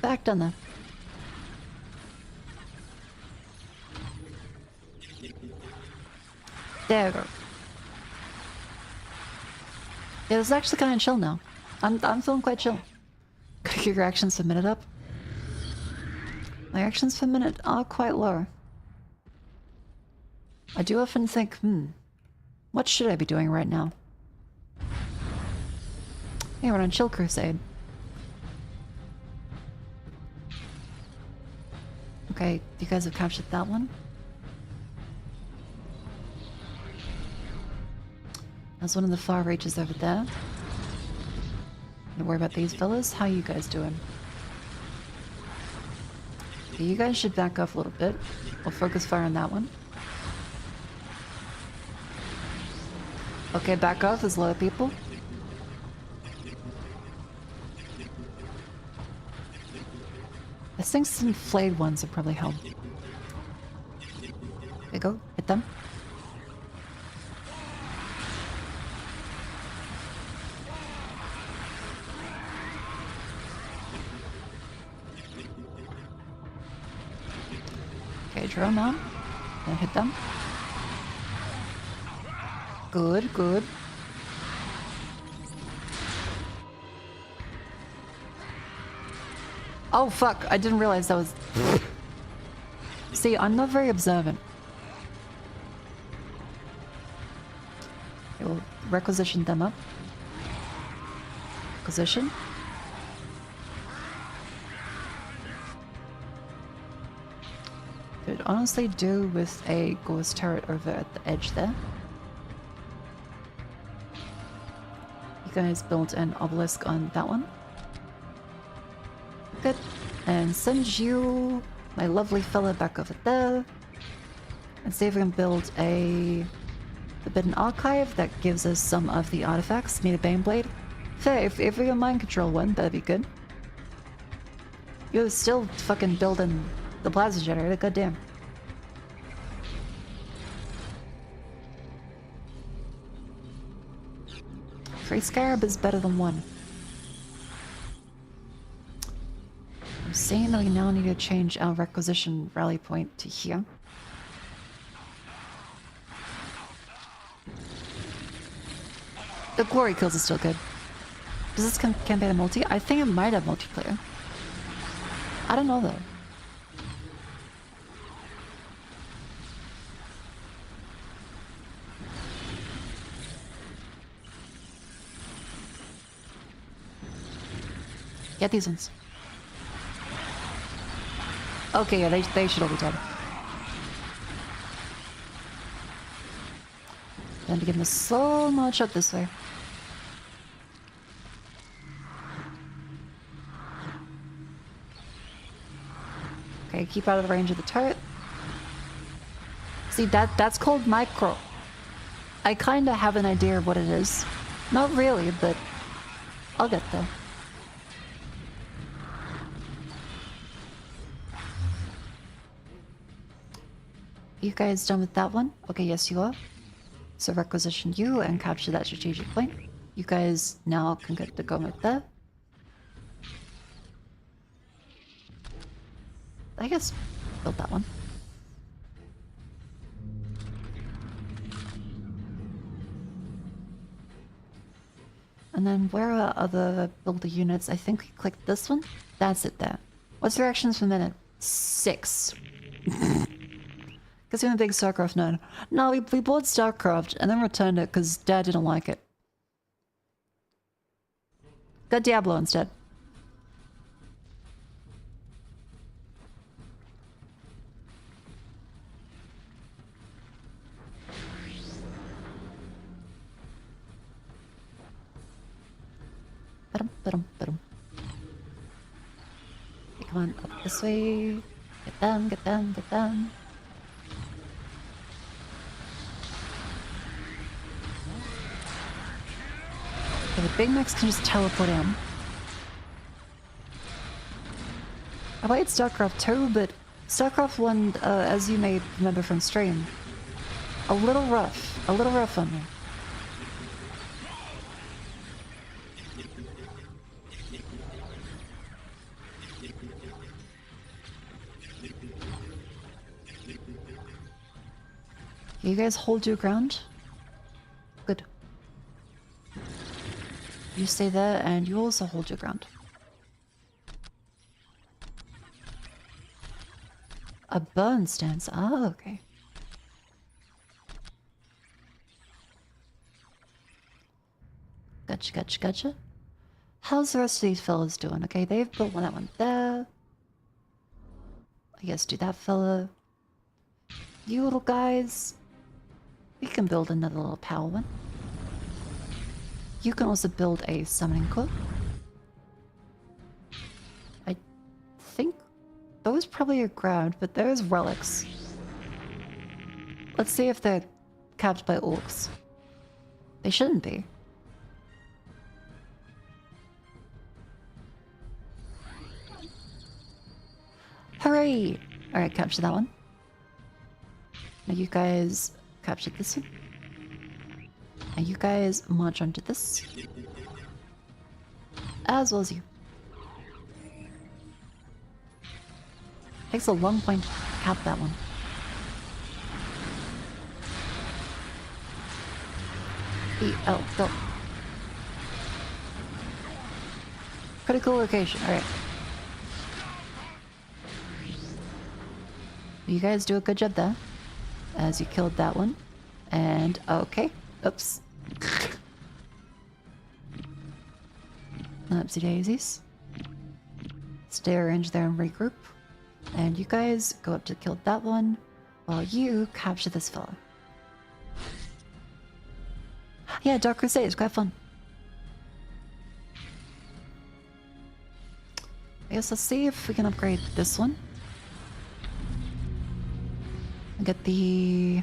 Back down there. There we go. Yeah, it's actually kind of chill now. I'm feeling quite chill. Gotta get your actions per minute up. My actions per minute are quite low. I do often think, what should I be doing right now? Hey, we're on Chill Crusade. Okay, you guys have captured that one. There's one of the far reaches over there. Don't worry about these fellas. How you guys doing? Okay, you guys should back off a little bit. We'll focus fire on that one. Okay, back off. There's a lot of people. I think some flayed ones would probably help. Okay, go. Hit them. Okay, drone on. Then hit them. Good, good. Oh fuck, I didn't realize that was... See, I'm not very observant. Okay, we'll requisition them up. Requisition. Could honestly do with a ghost turret over at the edge there. You guys built an obelisk on that one. Good. And send you, my lovely fella, back over there. And see if we can build a Forbidden Archive that gives us some of the artifacts. Need a Baneblade. Fair, if we can mind control one, that'd be good. You're still fucking building the plasma generator, goddamn. Free Scarab is better than one. I'm saying that we now need to change our requisition rally point to here. The glory kills is still good. Does this campaign have multi? I think it might have multiplayer. I don't know though. Get these ones. Okay, yeah, they should all be dead. Then to give them so much up this way. Okay, keep out of the range of the turret. See, that's called micro. I kinda have an idea of what it is. Not really, but I'll get there. You guys done with that one? Okay, yes you are. So requisition you and capture that strategic point. You guys now can get the go right there. I guess build that one. And then where are other builder units? I think we clicked this one. That's it there. What's your actions per minute? 6. Because I'm a big StarCraft nerd. No, we bought StarCraft and then returned it because Dad didn't like it. Got Diablo instead. Ba-dum. Okay, come on, up this way. Get down, get down, get down. Okay, the Big Macs can just teleport in. I played StarCraft 2, but StarCraft 1, as you may remember from stream, a little rough on me. You guys hold your ground? Good. You stay there and you also hold your ground. A burn stance. Ah, okay. Gotcha. How's the rest of these fellas doing? Okay, they've built that one there. I guess do that fella. You little guys. We can build another little power one. You can also build a summoning core. I think those probably are ground, but there's relics. Let's see if they're capped by orcs. They shouldn't be. Hooray! Alright, capture that one. Now you guys capture this one. Now you guys march onto this. As well as you. Takes a long point to cap that one. E-L, go. Critical location, alright. You guys do a good job there. As you killed that one. And, okay. Oops. Oopsie daisies. Stay arranged there and regroup. And you guys go up to kill that one, while you capture this fella. Yeah, Dark Crusade is quite fun. I guess let's see if we can upgrade this one. And get the...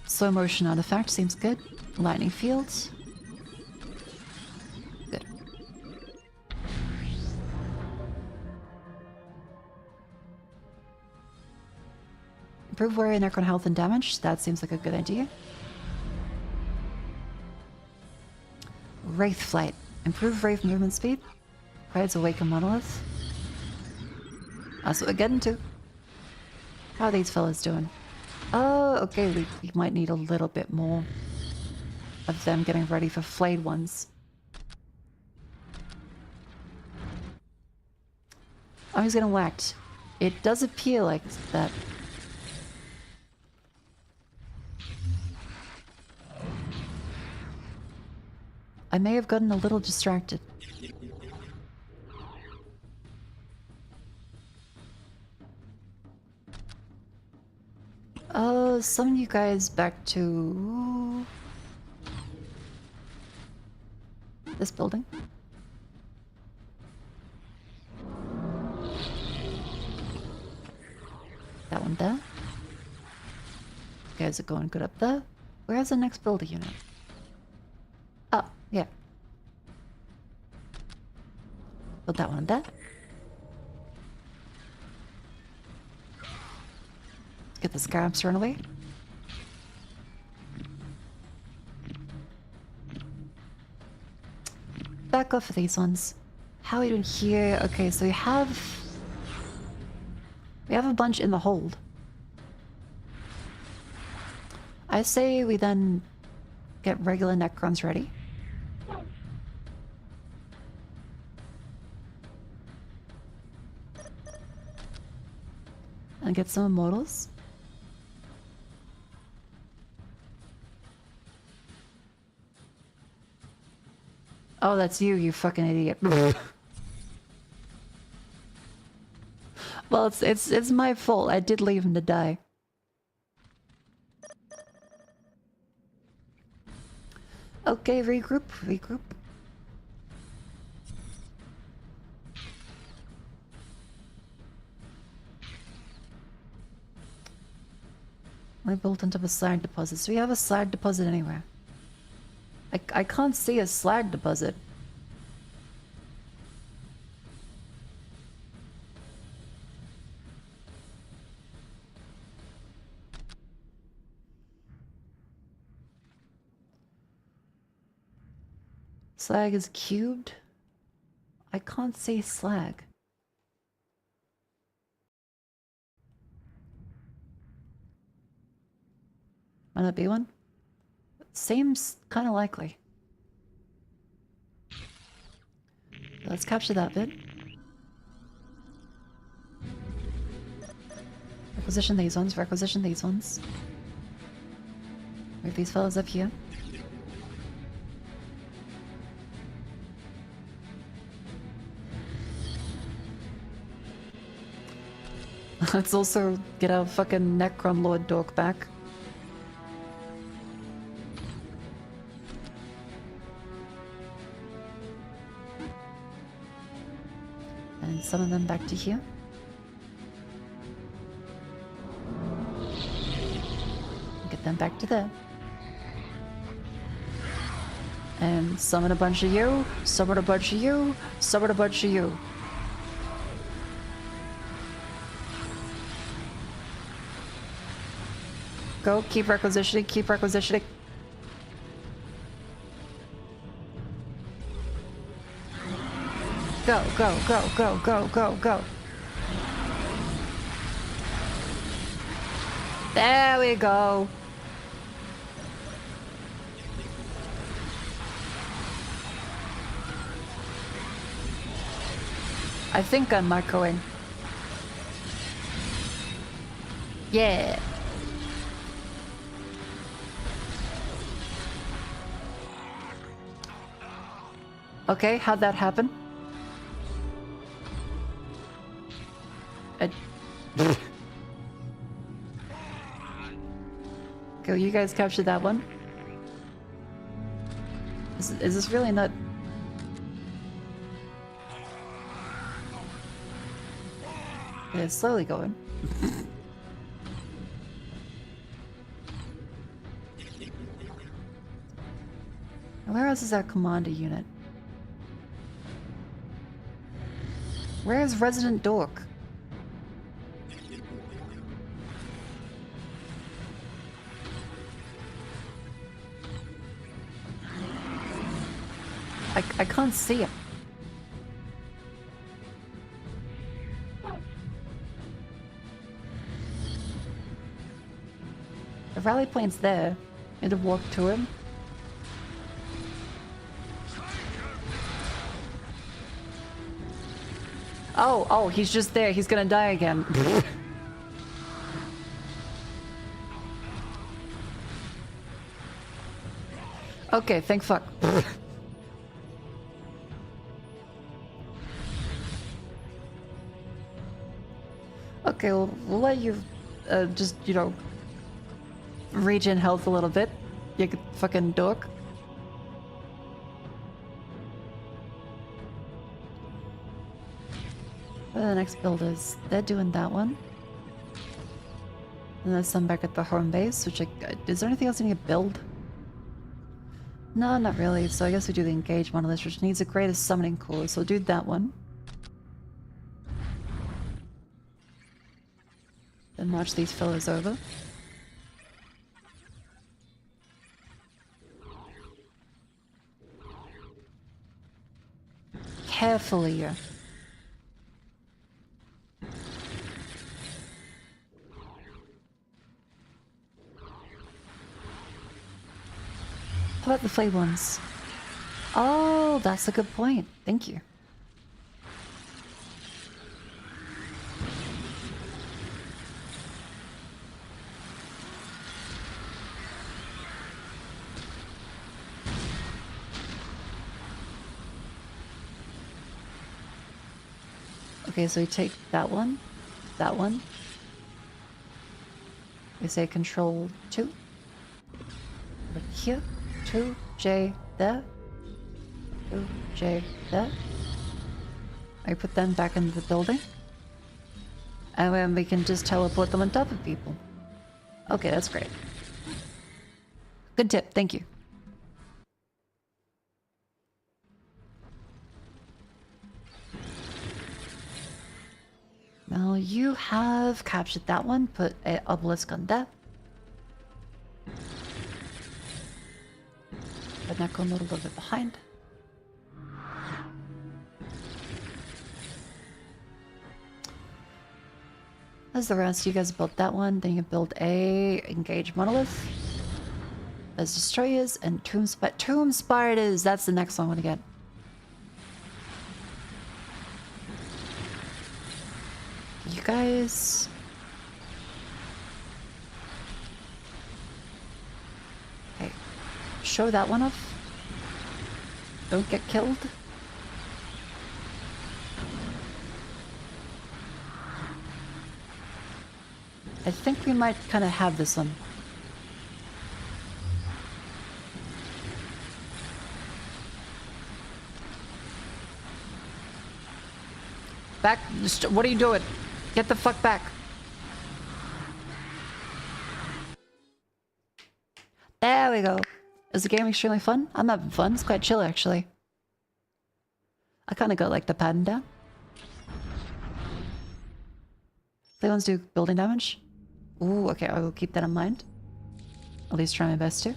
slow motion artifact seems good. Lightning fields. Good. Improve warrior Necron health and damage. That seems like a good idea. Wraith flight. Improve Wraith movement speed. Provides awaken monolith. That's what we're getting to. How are these fellas doing? Oh, okay, we might need a little bit more of them getting ready for flayed ones. I'm just gonna whacked. It does appear like that. I may have gotten a little distracted. Summon you guys back to this building. That one there. You guys are going good up there. Where's the next builder unit? Oh, yeah. Put that one there. Get the scarabs thrown away. Back off of these ones. How are we doing here? Okay, so we have a bunch in the hold. I say we then get regular Necrons ready. And get some immortals. Oh, that's you, you fucking idiot. Well, it's my fault. I did leave him to die. Okay, regroup, regroup. We built into the slag deposits. Do we have a slag deposit anywhere? I can't see a slag deposit. Slag is cubed? I can't see slag. Might that be one? Seems kind of likely. Let's capture that bit. Requisition these ones, requisition these ones. Move these fellas up here. Let's also get our fucking Necron Lord dork back. And summon them back to here. Get them back to there. And summon a bunch of you, summon a bunch of you, summon a bunch of you. Go, keep requisitioning, keep requisitioning. Go, go, go, go, go, go, go. There we go. I think I'm Makoing. Yeah. Okay, how'd that happen? Go, you guys captured that one. Is this really not... Yeah, it's slowly going. Where else is our commander unit? Where is Resident Dork? I can't see him. The rally point's there. I need to walk to him. Oh, he's just there. He's gonna die again. Okay, thank fuck. Okay, we'll let you just, you know, regen health a little bit. You fucking dork. Where are the next builders? They're doing that one. And there's some back at the home base, which is there anything else you need to build? No, not really. So I guess we do the engage monolith, which needs a greatest summoning core, so we'll do that one. Then march these fellows over. Carefully. How about the flame ones? Oh, that's a good point. Thank you. Okay, so we take that one. We say control 2. Over here. 2J there. 2J there. I put them back into the building. And then we can just teleport them on top of people. Okay, that's great. Good tip, thank you. Well, you have captured that one. Put an obelisk on there. But Necron a little bit behind. There's the rest. You guys built that one. Then you build a engage monolith. There's destroyers and tomb spiders. That's the next one I want to get. You guys. Okay. Show that one off. Don't get killed. I think we might kind of have this one. Back. What are you doing? Get the fuck back. There we go. Is the game extremely fun? I'm having fun. It's quite chill, actually. I kind of got like the pattern down. They ones do building damage. Ooh, okay, I will keep that in mind. At least try my best to.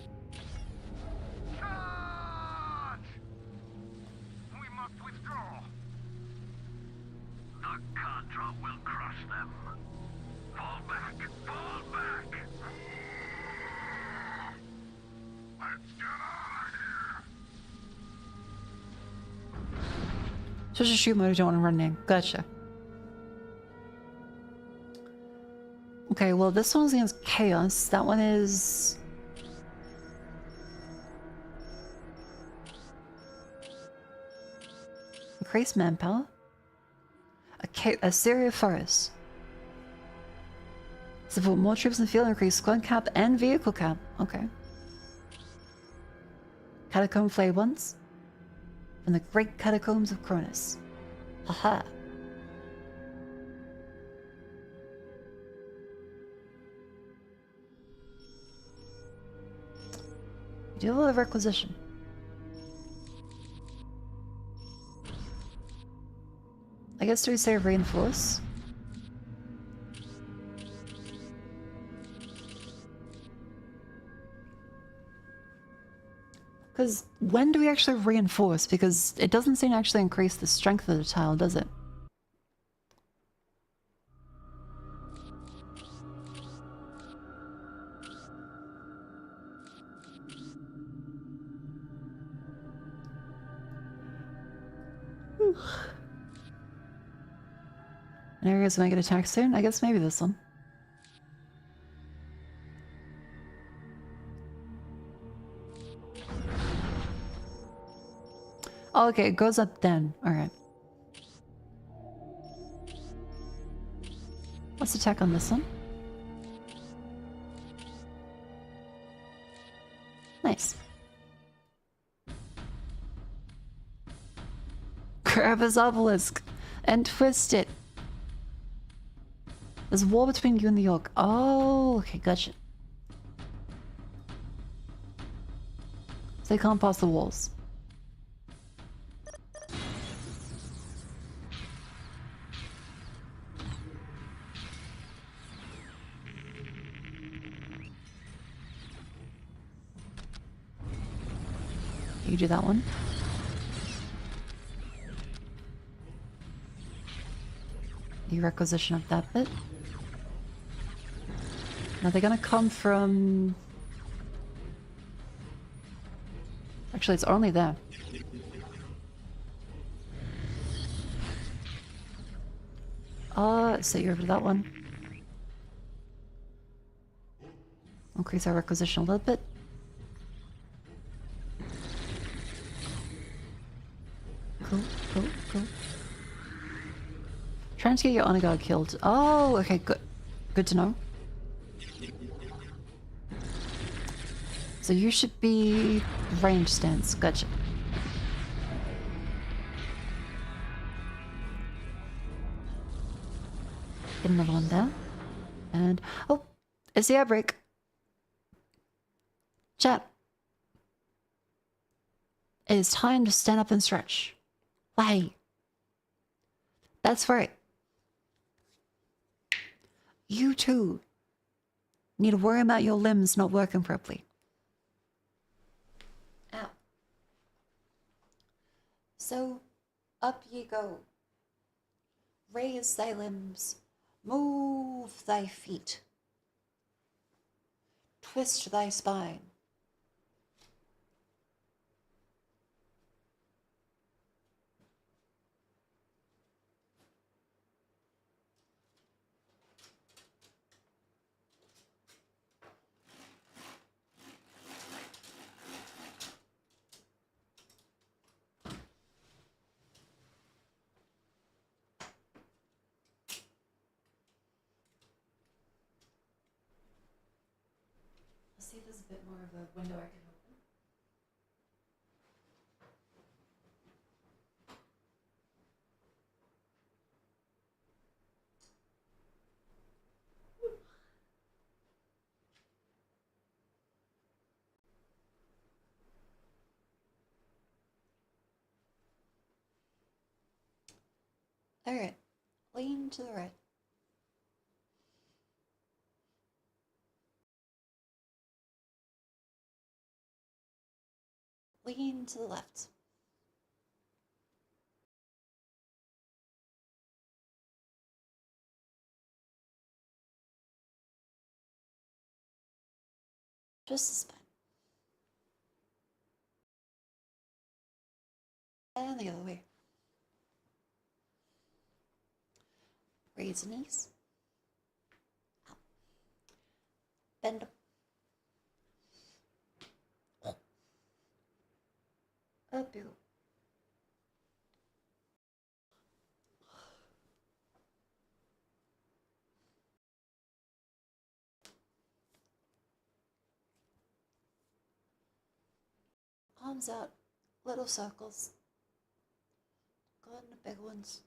Just a shoot mode, you don't want to run in. Gotcha. Okay, well this one's against Chaos. That one is... increased manpower. A Syria Forest. Support more troops in the field, increase squad cap and vehicle cap. Okay. Catacomb Flay ones. From the Great Catacombs of Cronus. Haha. You do a lot of requisition. I guess do we say reinforce? Because when do we actually reinforce? Because it doesn't seem to actually increase the strength of the tile, does it? An areas might get attacked soon? I guess maybe this one. Oh, okay, it goes up then. Alright. Let's attack on this one. Nice. Grab his obelisk and twist it. There's a wall between you and the York. Oh, okay, gotcha. So they can't pass the walls. You do that one. You requisition up that bit. Now they're gonna come from... Actually, it's only there. So you're over to that one. Increase our requisition a little bit. Cool, cool, cool. Trying to get your honor guard killed. Oh, okay, good. Good to know. So you should be range stance. Gotcha. Get another one there. And... oh! It's the outbreak. Chat. It is time to stand up and stretch. Why? That's right. You too need to worry about your limbs not working properly. Ow. So, up ye go. Raise thy limbs. Move thy feet. Twist thy spine. see if there's a bit more of a window I can open. Alright, lean to the right. Lean to the left. Just the spine. And the other way. Raise the knees. Up. Bend up. Up you go. Palms out, little circles. Go in the big ones.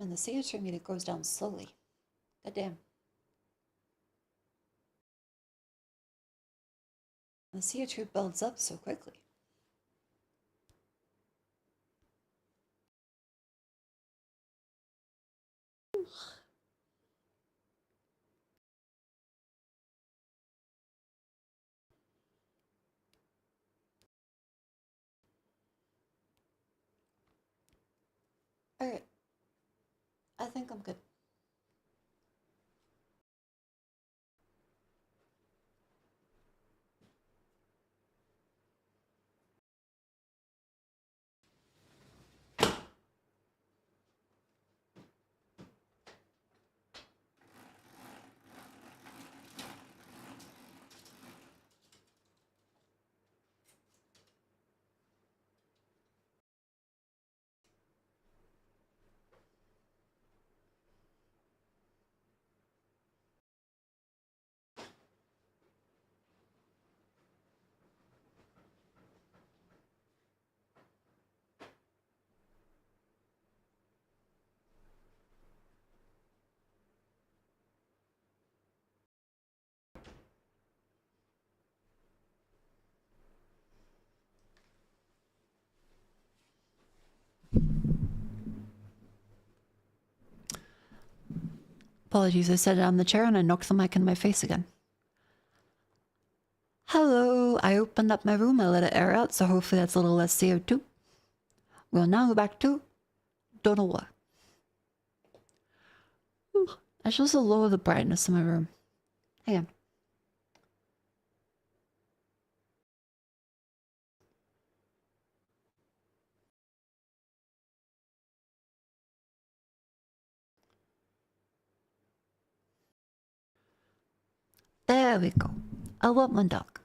And the CO2 meter goes down slowly. God damn. The CO2 builds up so quickly. Alright. I think I'm good. Apologies, I sat down in the chair and I knocked the mic in my face again. Hello, I opened up my room, I let it air out, so hopefully that's a little less CO2. We'll now go back to don't know what. I should also lower the brightness in my room. Hang on. There we go. I want my dog.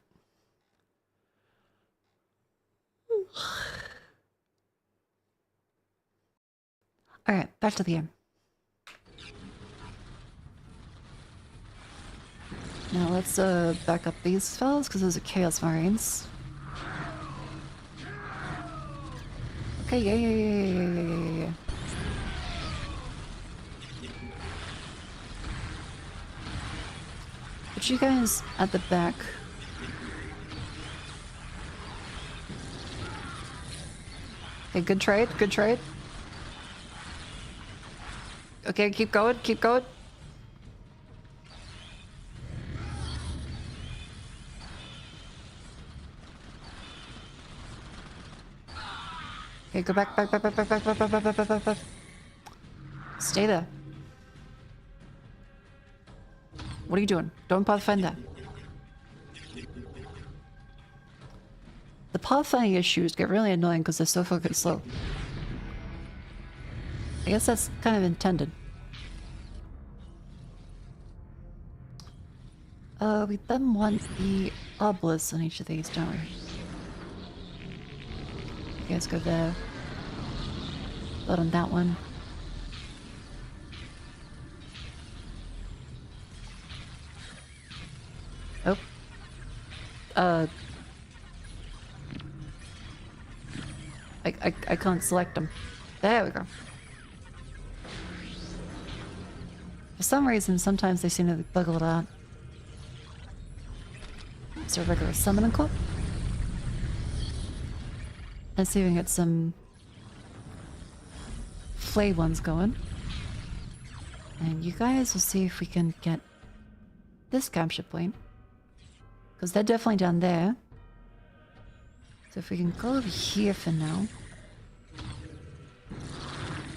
Alright, back to the game. Now let's back up these fellas because those are Chaos Marines. Okay, yeah. Put you guys at the back. Okay, good trade, good trade. Okay, keep going, keep going. Okay, go back. Stay there. What are you doing? Don't pathfind. The pathfinding issues get really annoying because they're so fucking slow. I guess that's kind of intended. We then want the obelisks on each of these, don't we? You guys go there. Blood on that one. Oh. I can't select them. There we go. For some reason, sometimes they seem to bug a little out. Is there a regular summoning club? Let's see if we can get some flay ones going. And you guys will see if we can get this capture point. Because they're definitely down there. So if we can go over here for now.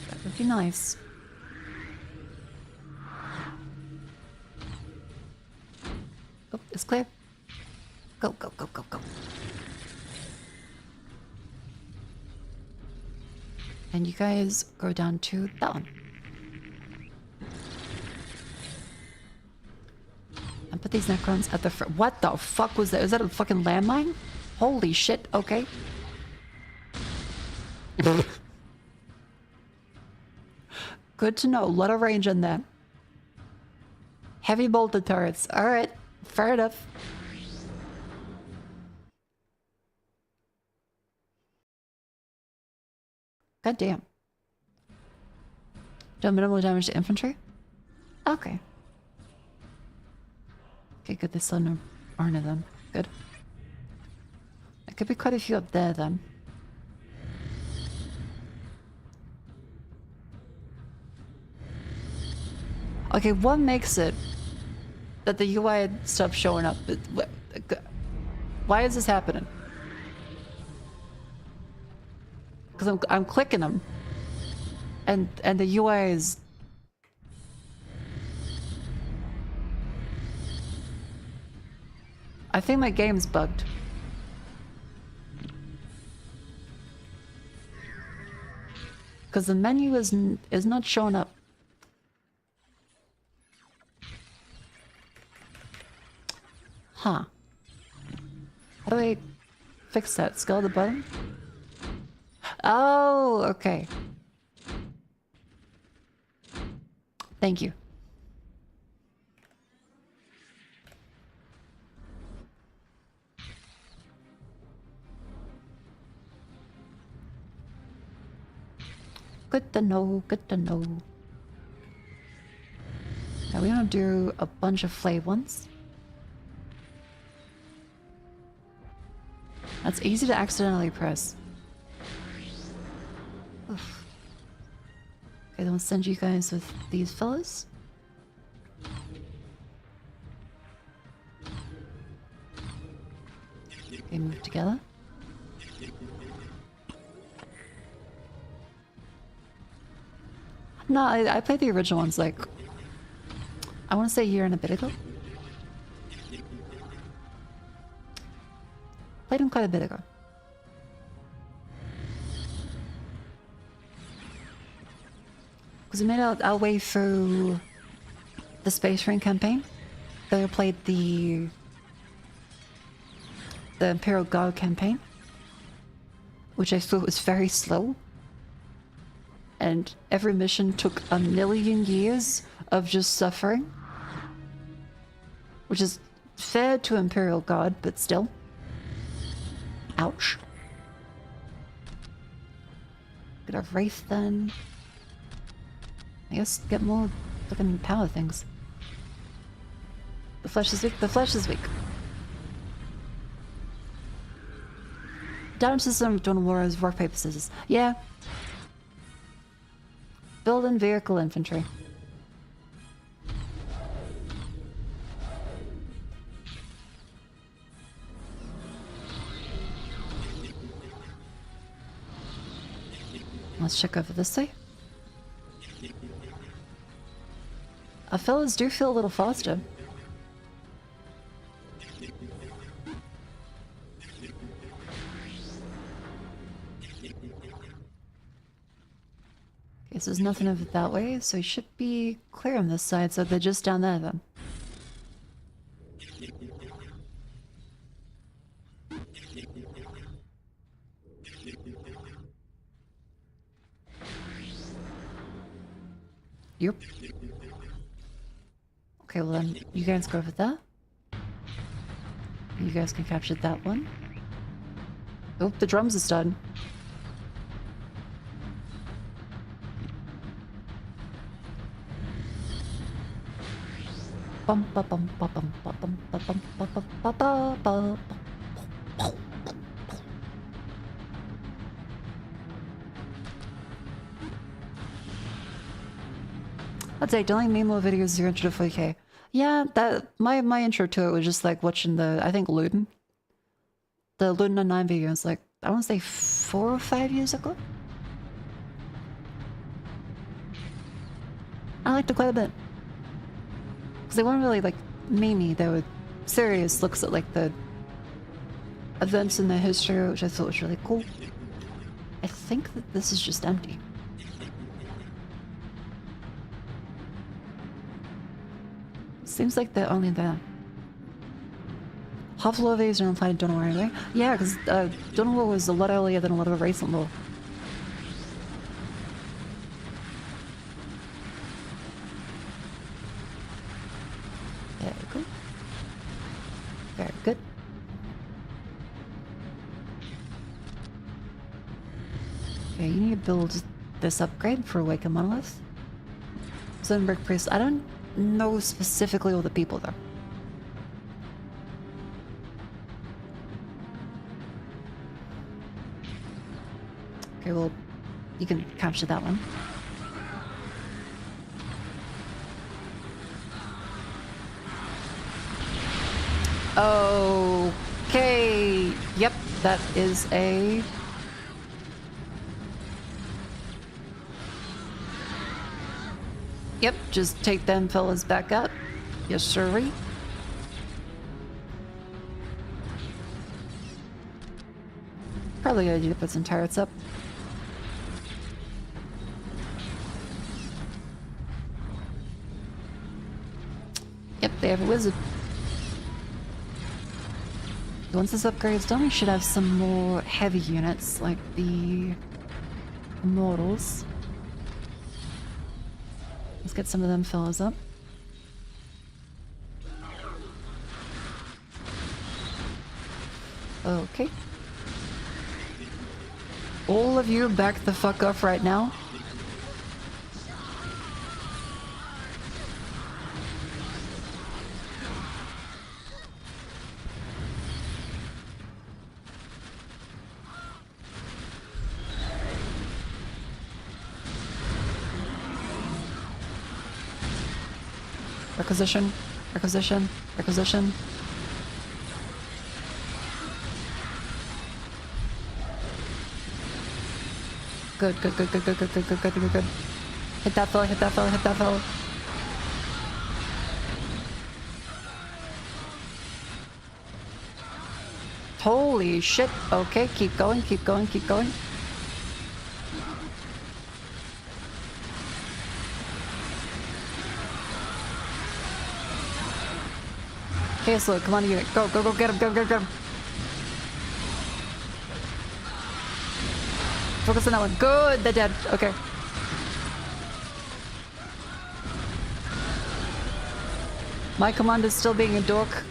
That would be nice. Oh, it's clear. Go, go, go, go, go. And you guys go down to that one. And put these Necrons at the front. What the fuck was that? Is that a fucking landmine? Holy shit, okay. Good to know. A lot of range on that. Heavy bolted turrets. Alright, fair enough. God damn. Do minimal damage to infantry? Okay. Okay, good. They still aren't of them. Good. There could be quite a few up there then. Okay, what makes it that the UI stops showing up? Why is this happening? Because I'm clicking them, and the UI is. I think my game's bugged. Because the menu is not showing up. Huh. How do I fix that? Scale the button? Oh, okay. Thank you. Good to know, good to know. Now we're gonna do a bunch of flay ones. That's easy to accidentally press. Oof. Okay, then we'll send you guys with these fellas. Okay, move together. No, I played the original ones like, I want to say a year and a bit ago. Played them quite a bit ago. Because we made our way through the Space Marine campaign. Then we played the Imperial Guard campaign, which I thought was very slow. And every mission took a million years of just suffering. Which is fair to Imperial Guard, but still. Ouch. Get a Wraith then. I guess get more fucking power things. The flesh is weak, the flesh is weak. Damage system doing war is rock, paper, scissors. Yeah. Build in vehicle infantry. Let's check over this way. Our fellas do feel a little faster. Okay, so there's nothing of it that way, so we should be clear on this side, so they're just down there then. Yep. Okay, well then, you guys go over there. You guys can capture that one. Oh, the drums are starting. Bum ba bum ba bum ba bum ba bum ba bum ba ba ba. I'd say don't make more videos 0 to 4K. Yeah, that my intro to it was just like watching the Luden. The Luden 9 videos, like I want to say 4 or 5 years ago. I liked it quite a bit. Because they weren't really like memey, they were serious looks at like the events in their history, which I thought was really cool. I think that this is just empty. Seems like they're only there. Half law of these are implied Donal anyway. Yeah, because Donal law was a lot earlier than a lot of recent law. Very good. Very good. Okay, you need to build this upgrade for Awaken Monolith. Zunberg Priest, I don't know specifically all the people there. Okay, well, you can capture that one. Okay, yep, that is a... Yep, just take them fellas back up. Yes, sirree. Probably a good idea to put some turrets up. Yep, they have a wizard. Once this upgrade's done, we should have some more heavy units, like the Immortals. Let's get some of them fellas up. Okay. All of you back the fuck off right now. Requisition, requisition, requisition. Good, good, good, good, good, good, good, good, good, good, good. Hit that fella, hit that fella, hit that fella. Holy shit. Okay, keep going, keep going, keep going. Okay, so come on, unit. Go, go, go, get him, go, go, get him. Focus on that one. Good, they're dead. Okay. My commander's still being a dork.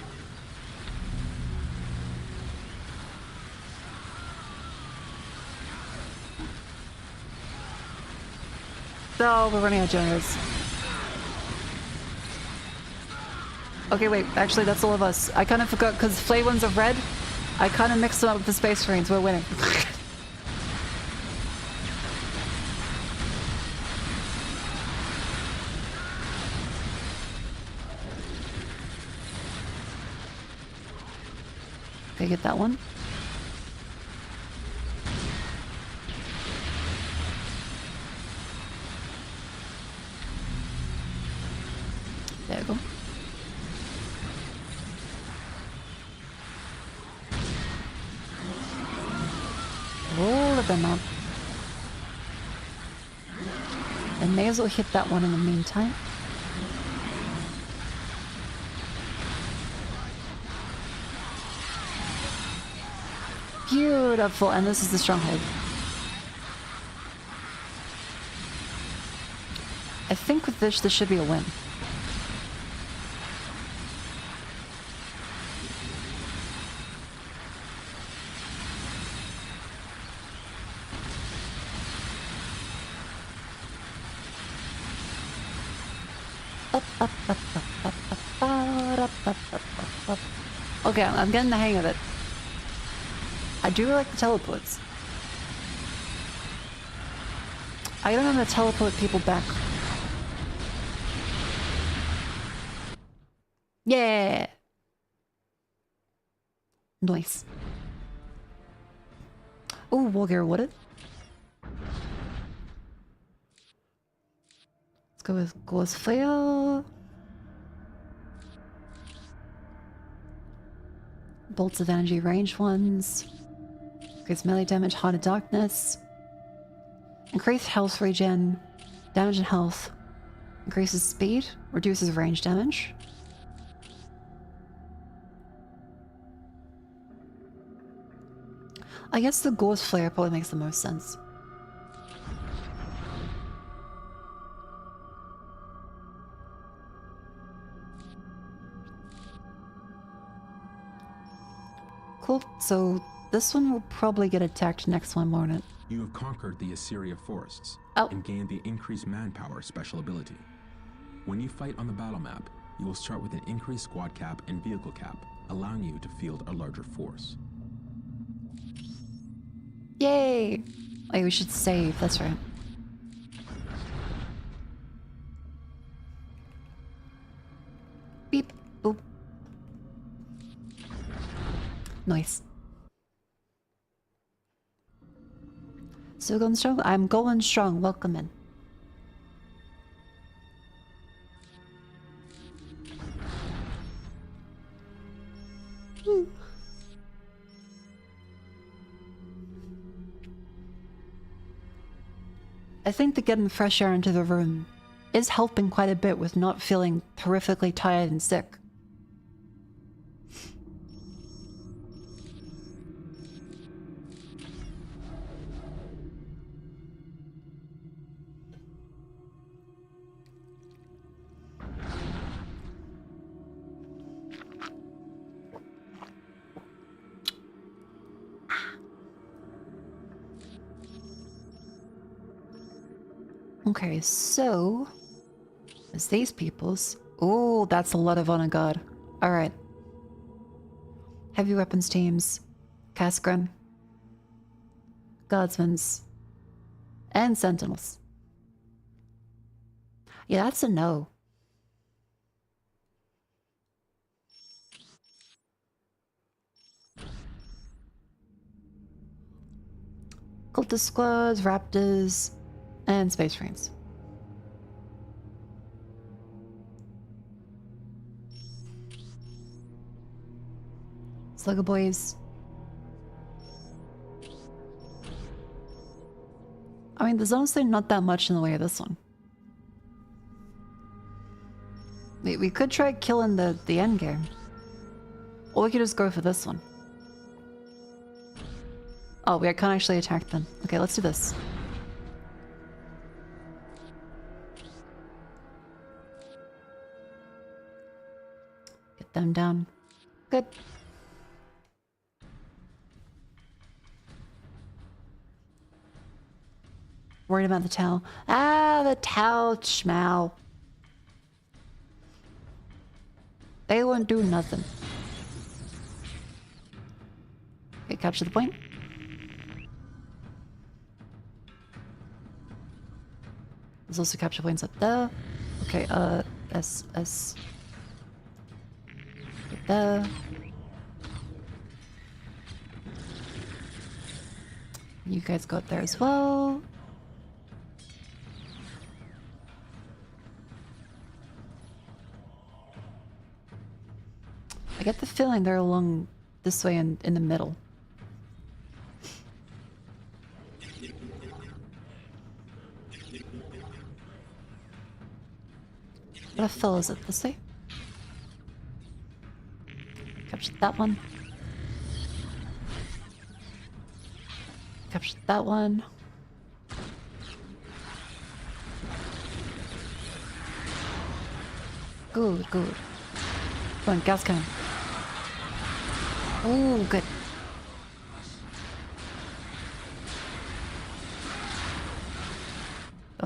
Oh, we're running out of generators. Okay, wait. Actually, that's all of us. I kind of forgot, because flay ones are red. I kind of mixed them up with the space marines. We're winning. Okay, get that one. couple of them up. And may as well hit that one in the meantime. Beautiful, and this is the stronghold. I think with this should be a win. Okay, I'm getting the hang of it. I do like the teleports. I don't know how to teleport people back. Yeah! Nice. Oh, Wargear Wooded. Let's go with Gauze Flare. Bolts of Energy range ones. Increase melee damage, Heart of Darkness. Increase health regen. Damage and health. Increases speed. Reduces range damage. I guess the Gauze Flare probably makes the most sense. Cool, so this one will probably get attacked next one, won't it? You have conquered the Assyria forests and gained the increased manpower special ability. When you fight on the battle map, you will start with an increased squad cap and vehicle cap, allowing you to field a larger force. Yay! Oh, we should save, that's right. Beep, boop. Nice. So going strong? I'm going strong, welcome in. I think that getting fresh air into the room is helping quite a bit with not feeling horrifically tired and sick. Okay, so it's these people's. Oh, that's a lot of honor guard. All right. Heavy weapons teams, Casgrim, guardsmen's, and sentinels. Yeah, that's a no. Cultist squads, raptors, and space marines. Slugger boys. I mean, there's honestly not that much in the way of this one. We could try killing the end game. Or we could just go for this one. Oh, we can't actually attack them. Okay, let's do this. Get them down. Good. Worried about the towel. Ah, the towel schmal. They won't do nothing. Okay, capture the point. There's also capture points up there. Okay, S. Right there. You guys go up there as well. I get the feeling they're along this way in the middle. What the hell is it? This way? Captured that one. Captured that one. Good, good. Come on, gas cannon. Oh, good.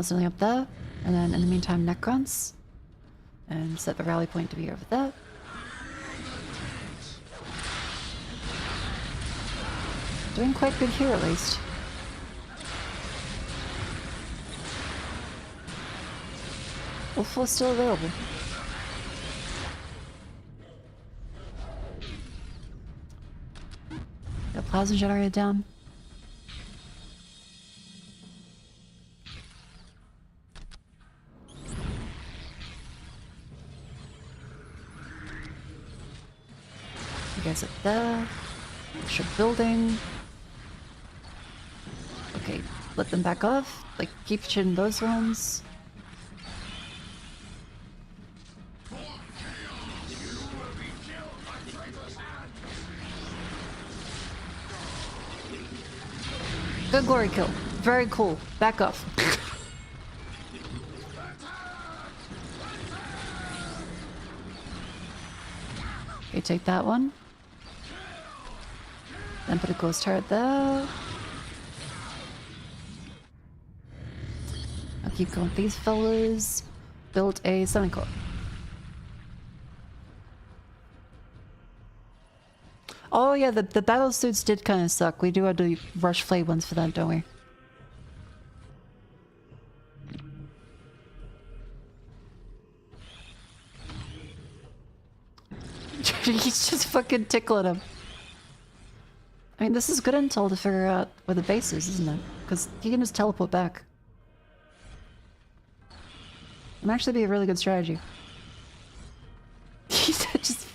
Something up there, and then in the meantime, Necrons, and set the rally point to be over there. Doing quite good here, at least. All four still available. Got plasma generator down. You guys up there. Extra building. Okay, let them back off. Like, keep shit in those rooms. Good glory kill. Very cool. Back off. Okay, take that one. Then put a ghost turret there. I'll keep going with these fellas. Build a semi-core. Oh yeah, the battle suits did kind of suck. We do have to rush flame ones for that, don't we? He's just fucking tickling him. I mean, this is good intel to figure out where the base is, isn't it? Because he can just teleport back. It might actually be a really good strategy. He's just...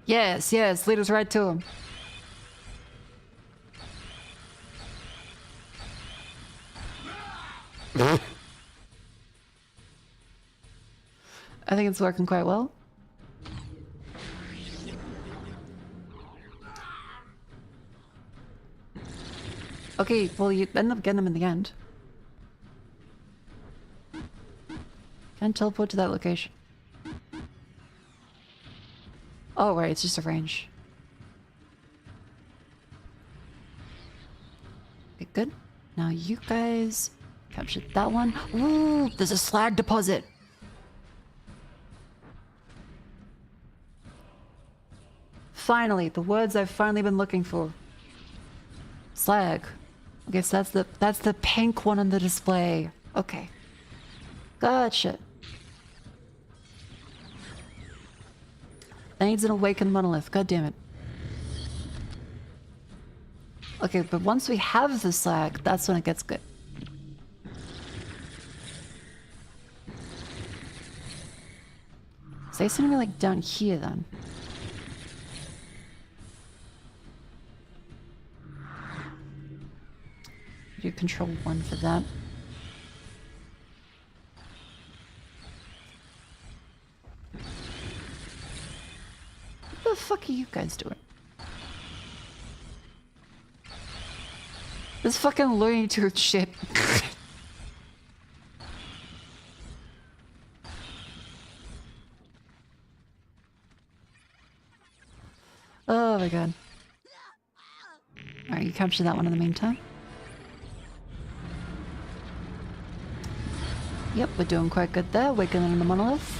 Yes, yes, lead us right to him. I think it's working quite well. Okay, well, you end up getting him in the end. Can't teleport to that location. Oh, right, it's just a range. Okay, good. Now you guys captured that one. Ooh, there's a slag deposit. Finally, the words I've finally been looking for. Slag. Okay, so that's the pink one on the display. Okay. Gotcha. That needs an awakened monolith. God damn it. Okay, but once we have the slag, that's when it gets good. So it's gonna be like down here then. Do control 1 for that. What the fuck are you guys doing? This fucking Looney Tunes shit. Oh my god. Alright, you capture that one in the meantime. Yep, we're doing quite good there. Waking in the monolith.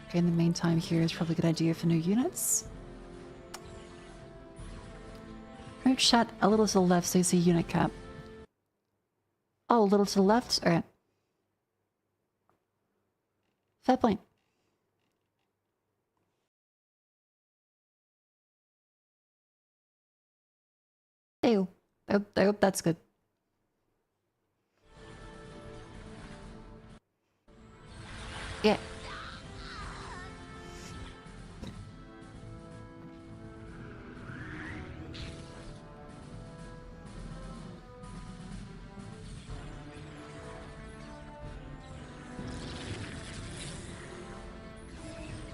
Okay, in the meantime here is probably a good idea for new units. Move chat a little to the left so you see unit cap. Oh, a little to the left? Alright. Fair point. Ew. I hope that's good. Yeah.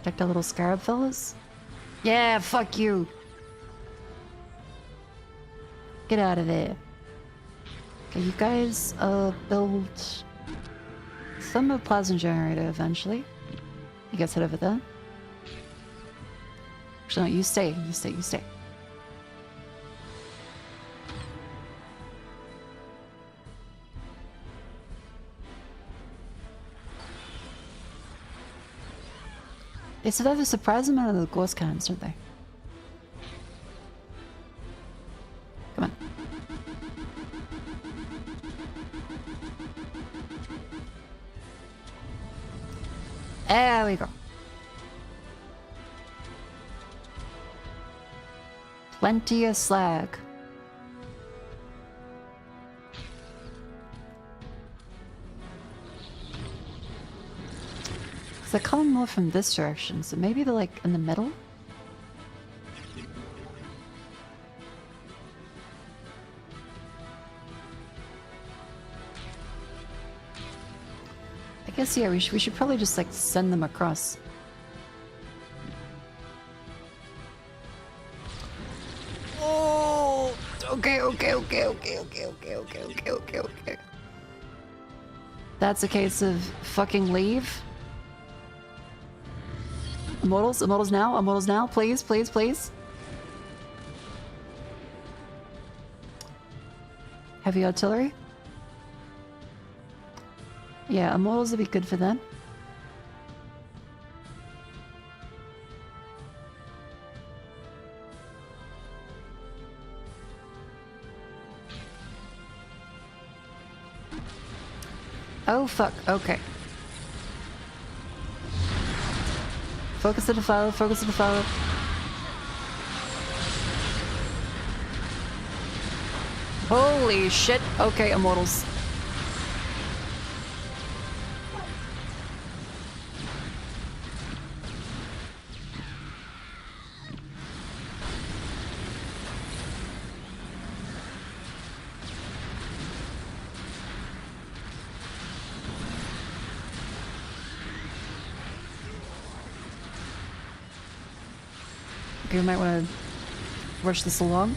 Protect our little scarab fellas. Yeah, fuck you. Get out of there. Okay, you guys build some plasma generator eventually. You guys head over there. Actually, no, you stay. You stay. You stay. They survive a surprising amount of the ghost cannons, don't they? Come on. There we go. Plenty of slag. They're coming more from this direction, so maybe they're like in the middle? I guess, yeah, we should probably just like send them across. Oh, okay. That's a case of fucking leave. Immortals now, please. Heavy artillery? Yeah, immortals would be good for them. Oh fuck, okay. Focus on the foe, focus on the foe. Holy shit. Okay, immortals. Okay, we might want to rush this along.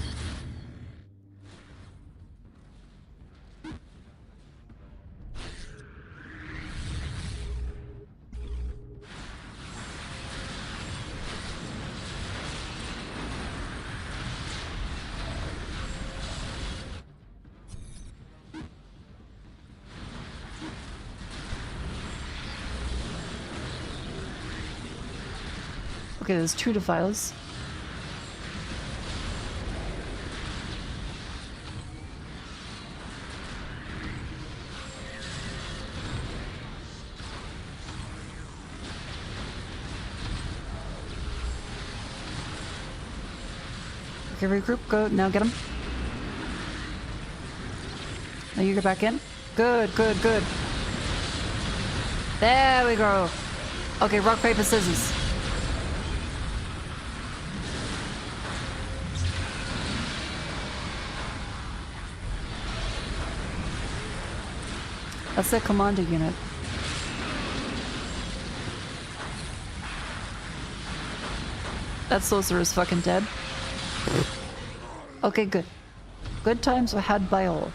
Okay, there's 2 defiles. Okay, regroup, go, now get him. Now you get back in. Good. There we go. Okay, rock, paper, scissors. That's their commander unit. That sorcerer is fucking dead. Okay, good. Good times were had by all.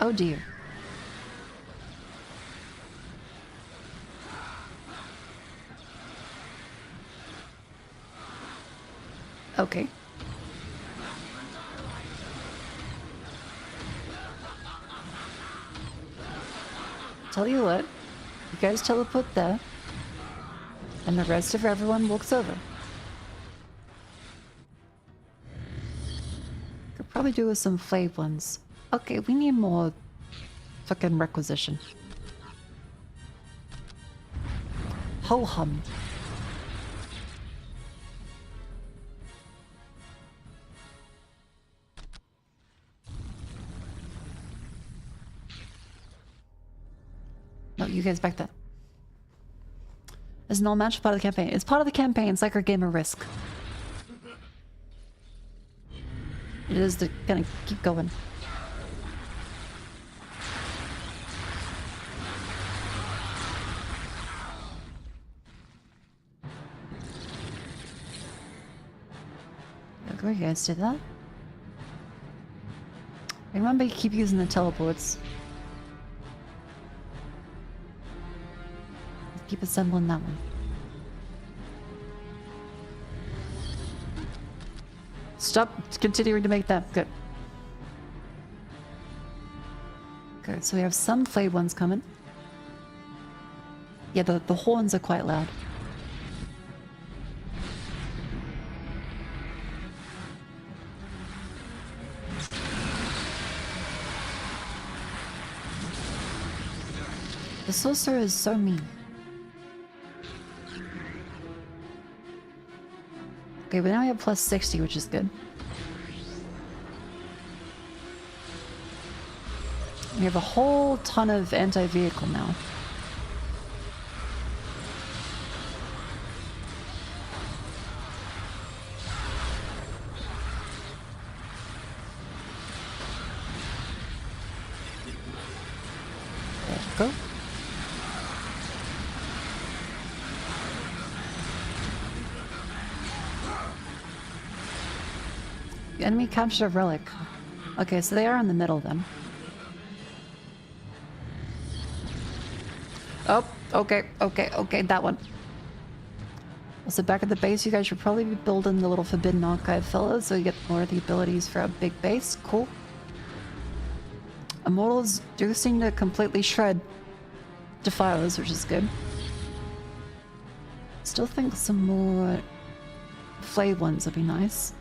Oh dear. Okay. Tell you what, you guys teleport there, and the rest of everyone walks over. Could probably do with some flave ones. Okay, we need more fucking requisition. Ho hum. No, you guys back there. It's no match part of the campaign. It's part of the campaign. It's like our game of Risk. It is to kind of keep going. Go, you guys did that. Remember, you keep using the teleports. Keep assembling that one. Stop continuing to make that. Good. Okay, so we have some flayed ones coming. Yeah, the horns are quite loud. The sorcerer is so mean. Okay, but now we have plus 60, which is good. We have a whole ton of anti-vehicle now. There we go. Enemy captured a relic. Okay, so they are in the middle then. Oh, okay, that one. So back at the base, you guys should probably be building the little Forbidden Archive fellas so you get more of the abilities for a big base. Cool. Immortals do seem to completely shred Defilers, which is good. Still think some more flayed ones would be nice.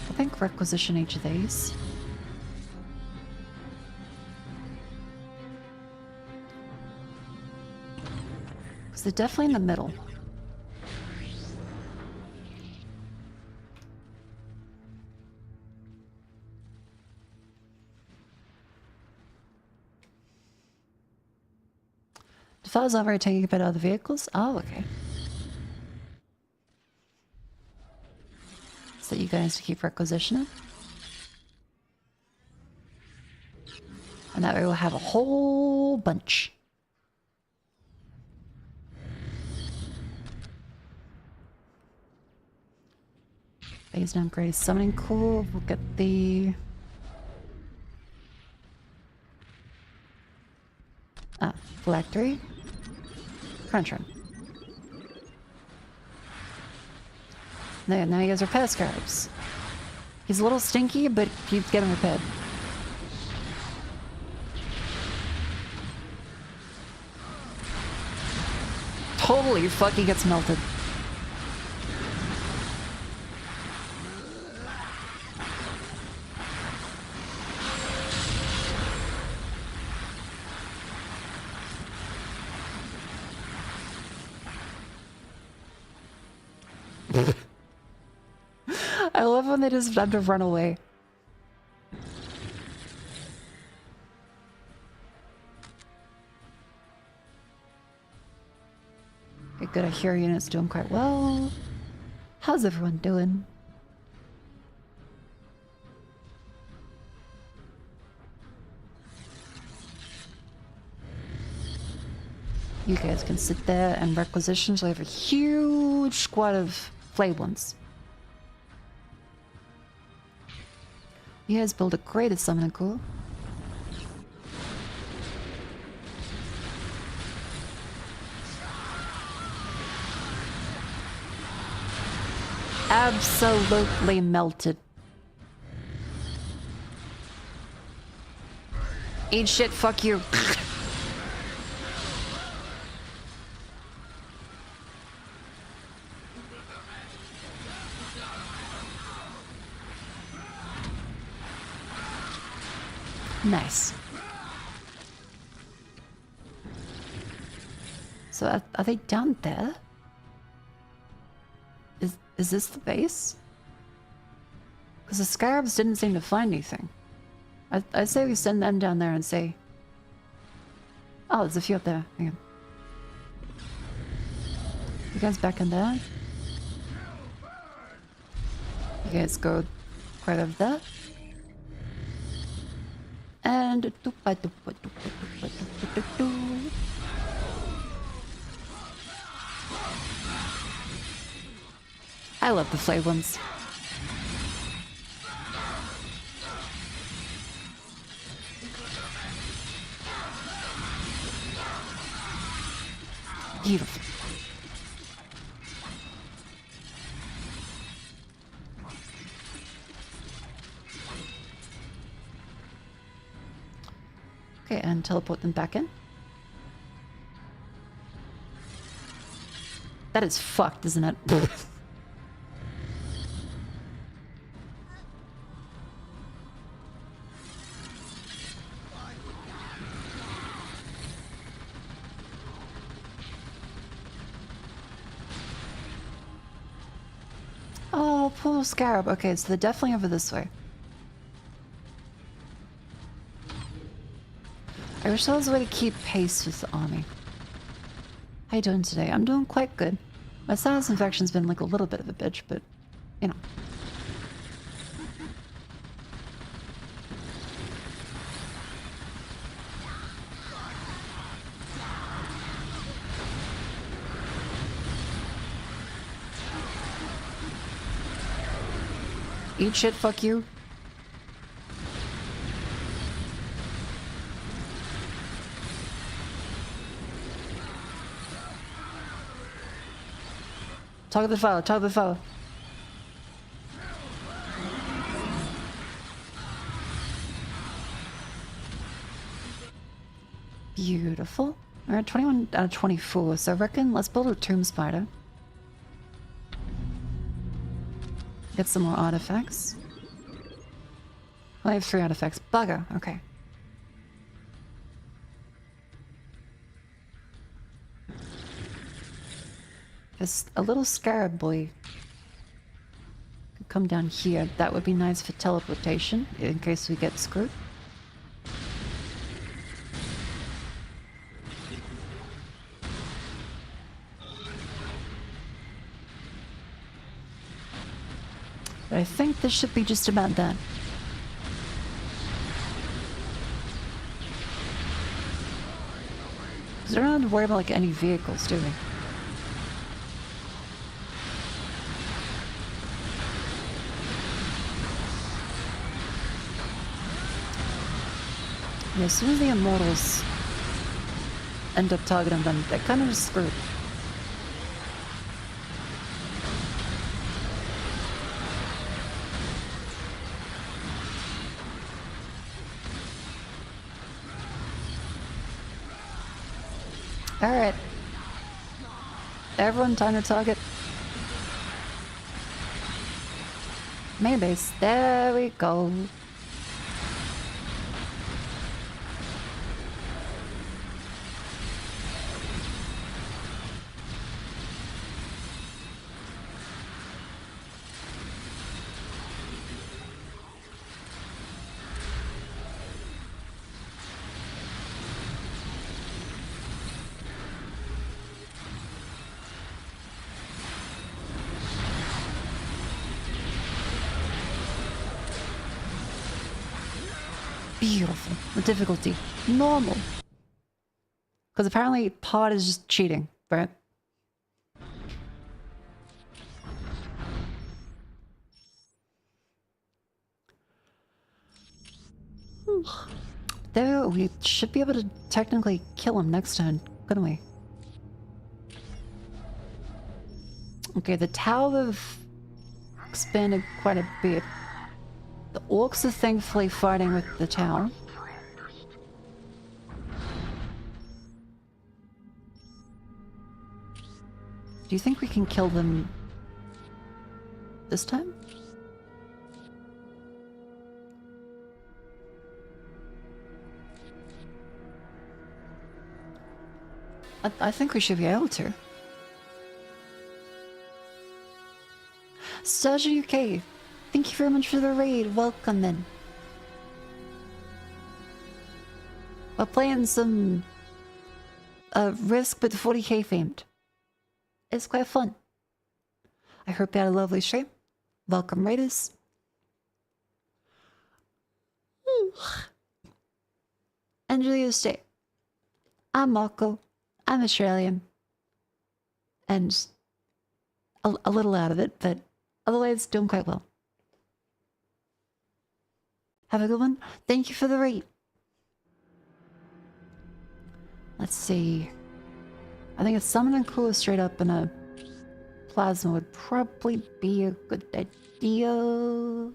I think requisition each of these. Because they're definitely in the middle. Defilers aren't rotating a bit out of the vehicles? Oh, okay. So you guys keep requisitioning. And that way we'll have a whole bunch. Phase downgrade is summoning cool. We'll get the... phylactery. Crunchron. There, now you guys are repair scarabs. He's a little stinky, but you get him repaired. Totally fucking gets melted. I love when they just have to run away. Okay, good. I hear units doing quite well. How's everyone doing? You guys can sit there and requisition, so I have a huge squad of flayed ones. You guys build a great summoning cool. Absolutely melted. Eat shit, fuck you. Nice. So are they down there? Is this the base? Because the scarabs didn't seem to find anything. I'd say we send them down there and say... Oh, there's a few up there. Hang on. You guys back in there? You guys go right over there. And I love the flayed ones. Beautiful. Okay, and teleport them back in. That is fucked, isn't it? Oh, poor scarab. Okay, so they're definitely over this way. I wish there was a way to keep pace with the army. How you doing today? I'm doing quite good. My sinus infection's been like a little bit of a bitch, but you know. Eat shit, fuck you. Talk to the fellow, talk to the fellow. Beautiful. Alright, 21 out of 24, so I reckon let's build a tomb spider. Get some more artifacts. I have 3 artifacts. Bugger, okay. There's a little scarab boy. Could come down here. That would be nice for teleportation, in case we get screwed. But I think this should be just about done. Because we don't have to worry about like any vehicles, do we? Yeah, as soon as the immortals end up targeting them, they're kind of just screwed. Alright. Everyone time to target. Main base. There we go. Beautiful. The difficulty. Normal. Because apparently pod is just cheating, right? There, we should be able to technically kill him next turn, couldn't we? Okay, the tower have expanded quite a bit. The orcs are thankfully fighting with the tower. Do you think we can kill them this time? I think we should be able to. Stasha UK, thank you very much for the raid. Welcome in. We're playing some Risk but 40k themed. It's quite fun. I hope you had a lovely stream. Welcome, raiders. Enjoy your stay. I'm Mako. I'm Australian. And a little out of it, but Otherwise, doing quite well. Have a good one. Thank you for the rate. Let's see. I think a summon and cool straight up in a plasma would probably be a good idea.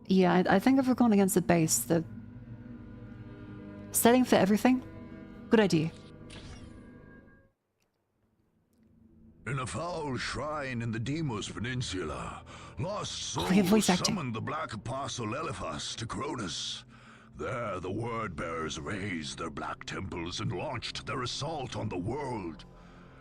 Yeah, I think if we're going against the base, the setting for everything, good idea. In a foul shrine in the Deimos Peninsula, lost Oh, we have voice souls acting. summoned the Black Apostle Eliphas to Cronus. There, the word-bearers raised their black temples and launched their assault on the world.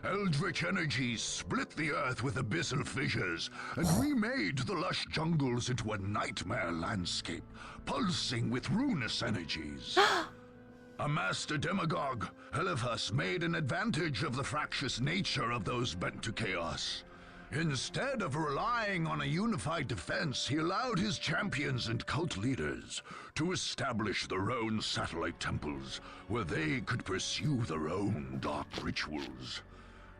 Eldritch energies split the earth with abyssal fissures and remade the lush jungles into a nightmare landscape, pulsing with ruinous energies. A master demagogue, Eliphas made an advantage of the fractious nature of those bent to chaos. Instead of relying on a unified defense, he allowed his champions and cult leaders to establish their own satellite temples, where they could pursue their own dark rituals.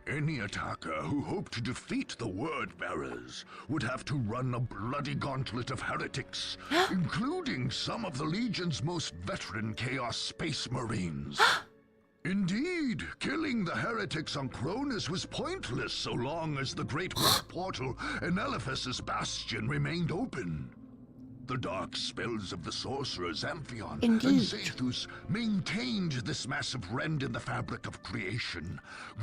Any attacker who hoped to defeat the Word-Bearers would have to run a bloody gauntlet of heretics, including some of the Legion's most veteran Chaos Space Marines. Indeed, killing the heretics on Cronus was pointless so long as the Great Black Portal in Eliphas's Bastion remained open. The dark spells of the sorcerers Amphion and Zethus maintained this massive rend in the fabric of creation,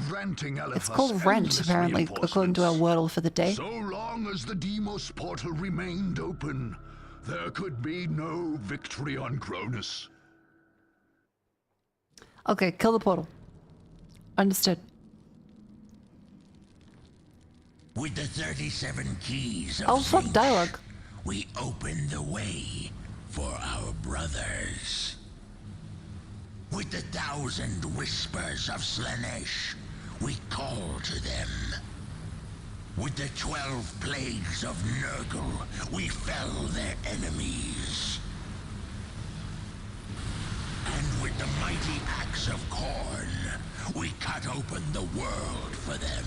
granting Eliphas It's called Rent, endless apparently, according to our wordle for the day. so long as the Deimos portal remained open, there could be no victory on Cronus. Okay, kill the portal. Understood. With the 37 keys of Oh, fuck Zinch, dialogue. we open the way for our brothers. With the 1,000 whispers of Slanesh, we call to them. With the 12 plagues of Nurgle, we fell their enemies. And with the mighty axe of Khorne, we cut open the world for them.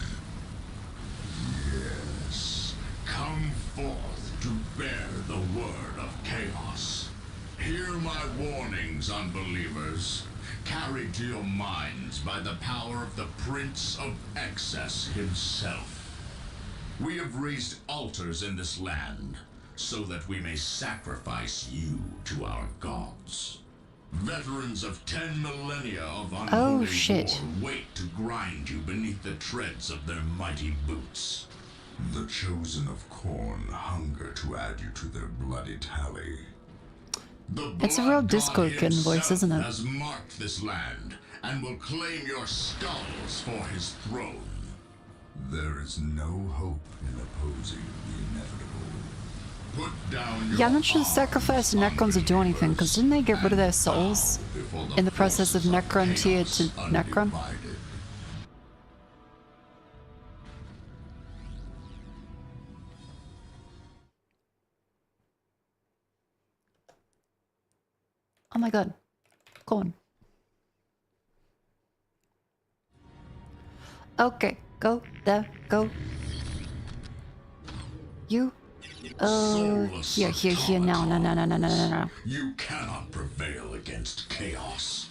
Yes, come forth to bear the word of chaos. Hear my warnings, unbelievers, carried to your minds by the power of the Prince of Excess himself. We have raised altars in this land, so that we may sacrifice you to our gods. Veterans of 10 millennia of unholy shit. war wait to grind you beneath the treads of their mighty boots. The chosen of Khorne hunger to add you to their bloody tally. It's a real Discord kid voice, isn't it? Has marked this land and will claim your skulls for his throne. There is no hope in opposing the inevitable. Put down your Yeah, I'm not sure the sacrifice of Necrons will do anything, because didn't they get rid of their souls in the process of Necron tier to Necron? Oh my god. Go on. Okay, go there, go. You. Here, no. You cannot prevail against chaos.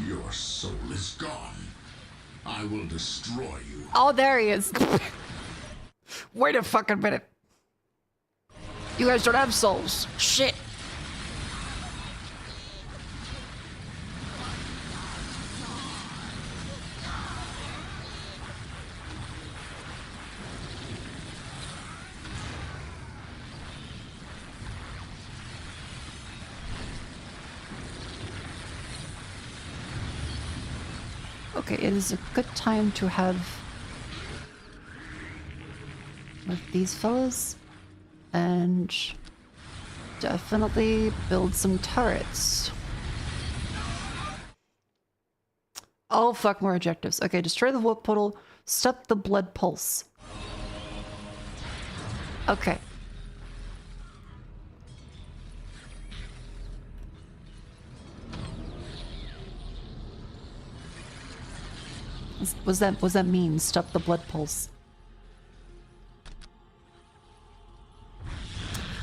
Your soul is gone. I will destroy you. Oh, there he is. Wait a fucking minute. You guys don't have souls. Shit. Okay, it is a good time to have with these fellas and definitely build some turrets. Oh fuck, more objectives. Okay, destroy the warp portal, stop the blood pulse. Okay. Was that mean? Stop the blood pulse.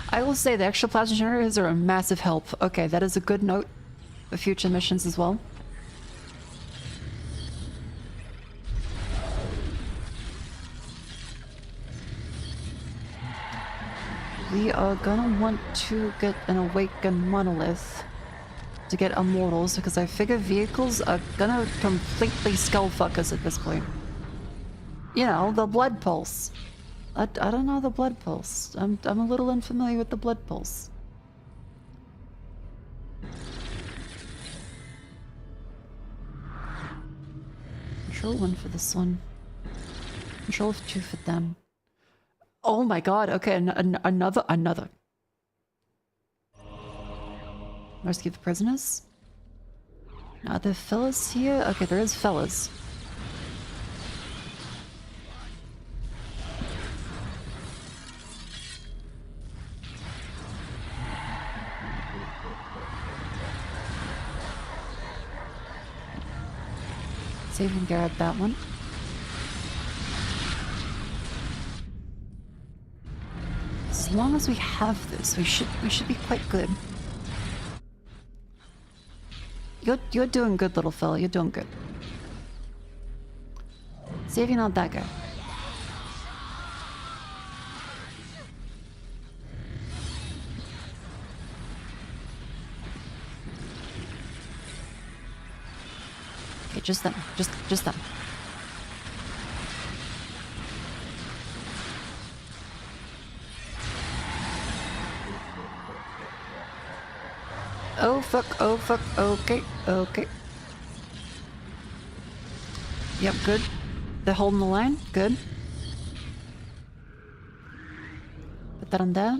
I will say the extra plasma generators are a massive help. Okay, that is a good note for future missions as well. We are gonna want to get an awakened monolith to get immortals, because I figure vehicles are gonna completely skullfuck us at this point. You know, the blood pulse. I don't know the blood pulse. I'm a little unfamiliar with the blood pulse. Control 1 for this one. Control 2 for them. Oh my god, okay, another. Rescue the prisoners? Are there fellas here? Okay, there is fellas. See if we can grab that one. As long as we have this, we should be quite good. You're doing good, little fella. You're doing good. See if you're not that guy. Okay, just them. Just them. Oh fuck, okay. Yep, good. They're holding the line, good. Put that on there.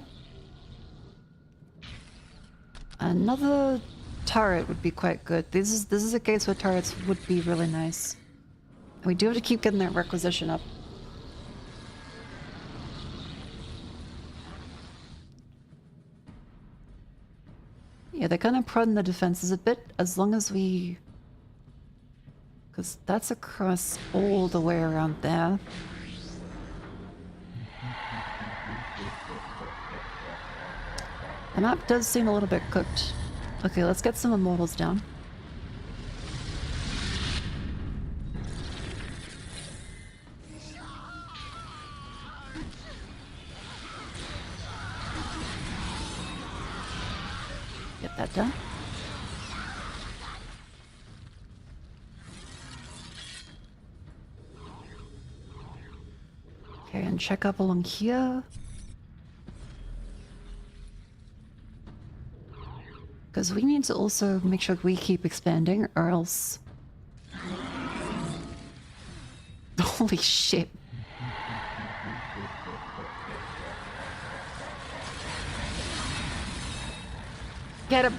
Another turret would be quite good. This is a case where turrets would be really nice. And we do have to keep getting that requisition up. Yeah, they're kind of prodding the defenses a bit, as long as we... Because that's across all the way around there. The map does seem a little bit cooked. Okay, let's get some immortals down. Get that done. Okay, and check up along here. Because we need to also make sure we keep expanding, or else... Holy shit. Get him!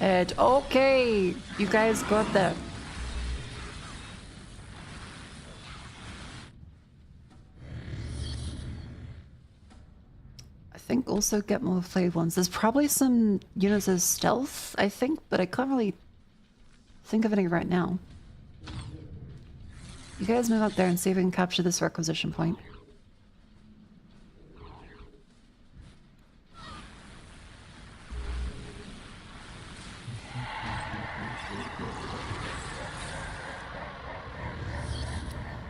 And okay, you guys got that. I think also get more flayed ones. There's probably some units as stealth, I think, but I can't really think of any right now. You guys move up there and see if we can capture this requisition point.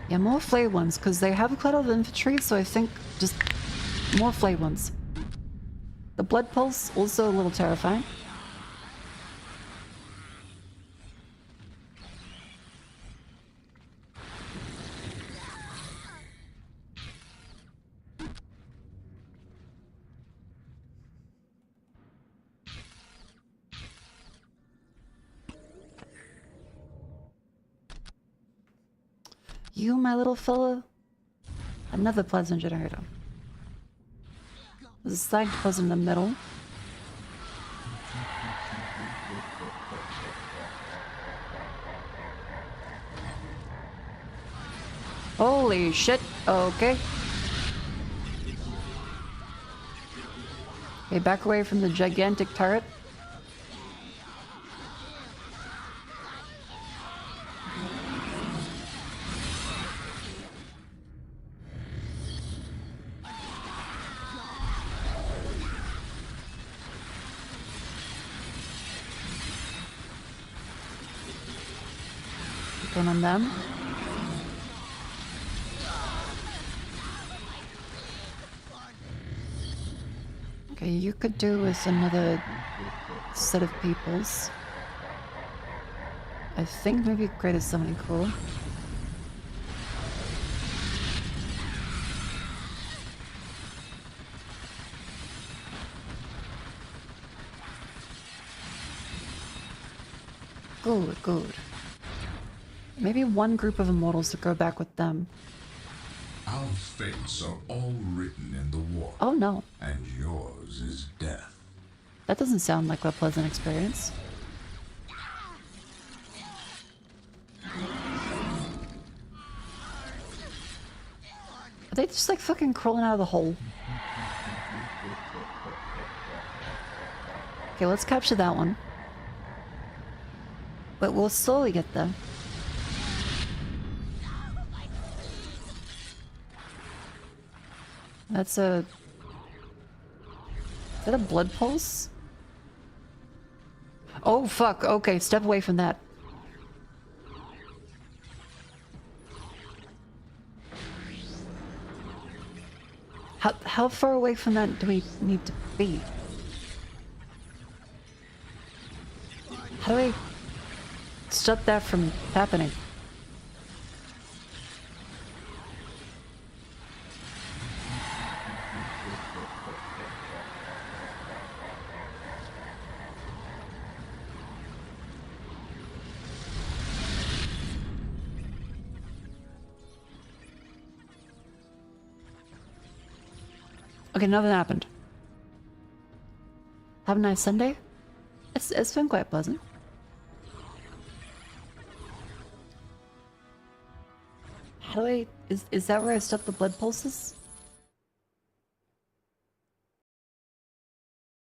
Yeah, more flayed ones, because they have quite a lot of infantry, so I think just more flayed ones. The blood pulse, also a little terrifying. You, my little fella? Another plasma generator. There's a side pulse in the middle. Holy shit, okay. Okay, back away from the gigantic turret. Going on them. Okay, you could do with another set of peoples. I think maybe create something cool. Good, good. Maybe one group of immortals to go back with them. Our fates are all written in the war. Oh no. And yours is death. That doesn't sound like a pleasant experience. Are they just like fucking crawling out of the hole? Okay, let's capture that one. But we'll slowly get there. That's a... Is that a blood pulse? Oh fuck, okay, step away from that. How far away from that do we need to be? How do I stop that from happening? Okay, nothing happened. Have a nice Sunday. It's been quite pleasant. How do I... Is that where I stop the blood pulses?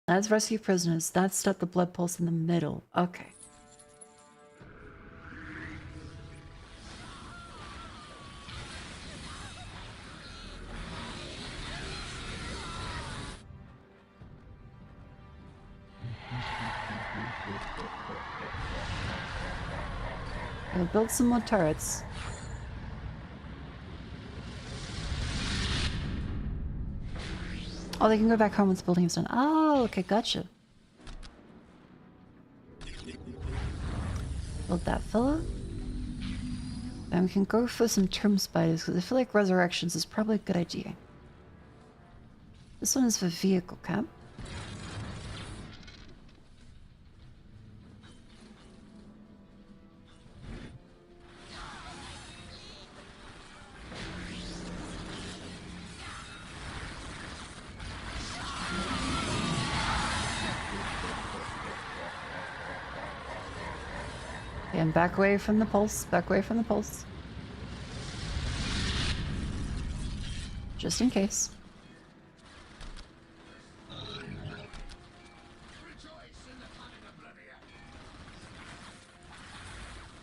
That's rescue prisoners. That's stop the blood pulse in the middle. Okay. I'll build some more turrets. Oh, they can go back home once the building is done. Oh, okay, gotcha. Build that fella. And we can go for some term spiders, because I feel like resurrections is probably a good idea. This one is for vehicle cap. And back away from the pulse, back away from the pulse. Just in case.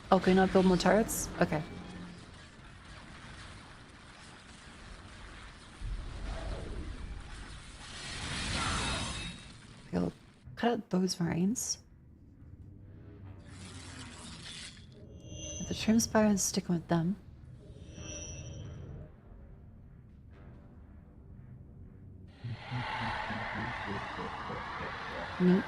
Oh, can you not build more turrets? Okay. Okay, we'll cut out those marines. The trim spire is sticking with them. Neat.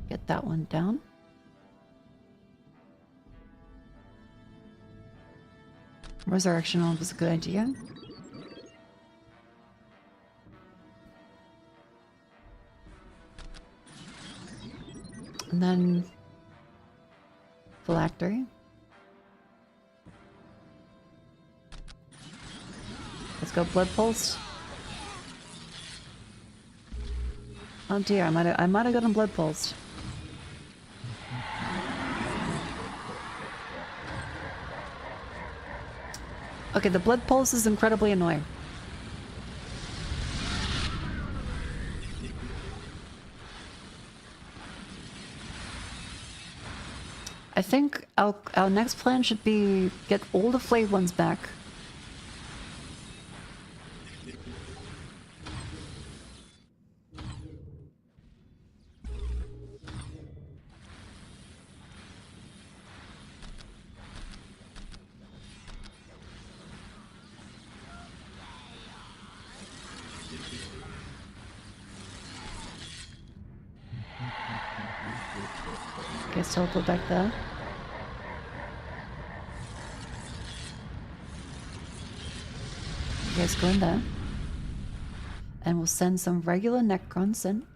Get that one down. Resurrection orb is a good idea. And then phylactery. Let's go blood pulse. Oh dear, I might have gotten blood pulsed. Okay, the blood pulse is incredibly annoying. I think our next plan should be get all the flayed ones back. guys teleport back there. You guys go in there. And we'll send some regular Necrons in.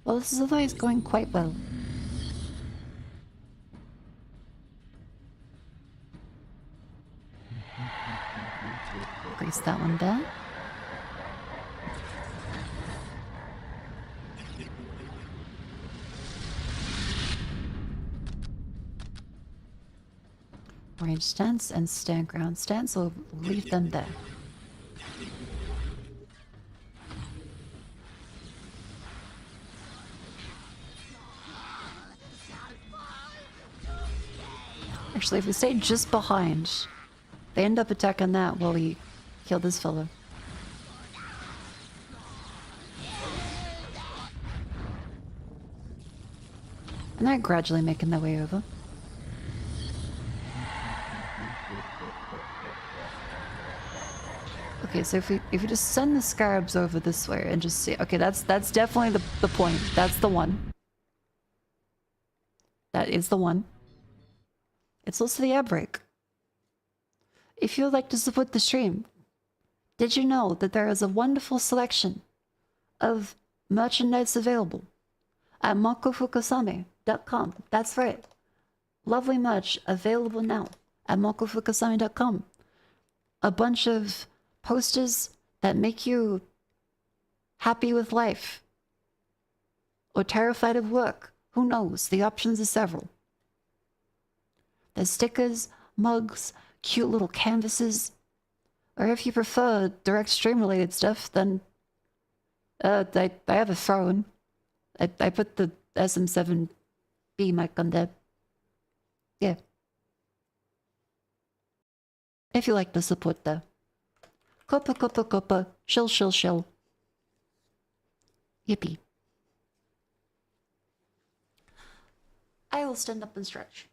Well, this is otherwise going quite well. Grease that one there. Range stance and stand ground stance, so leave them there. Actually, if we stay just behind, they end up attacking that while we kill this fellow. And they're gradually making their way over. Okay, so if we just send the scarabs over this way and just see, okay, that's definitely the point. That's the one. That is the one. It's also the air break. If you would like to support the stream, did you know that there is a wonderful selection of merchandise available at makofukasame.com? That's right. Lovely merch available now at makofukasame.com. A bunch of posters that make you happy with life or terrified of work. Who knows? The options are several. There's stickers, mugs, cute little canvases. Or if you prefer direct stream related stuff, then I have a throne. I put the SM7B mic on there. Yeah. If you like to support the Copa Copa Copa, shill shill shill. Yippee. I will stand up and stretch.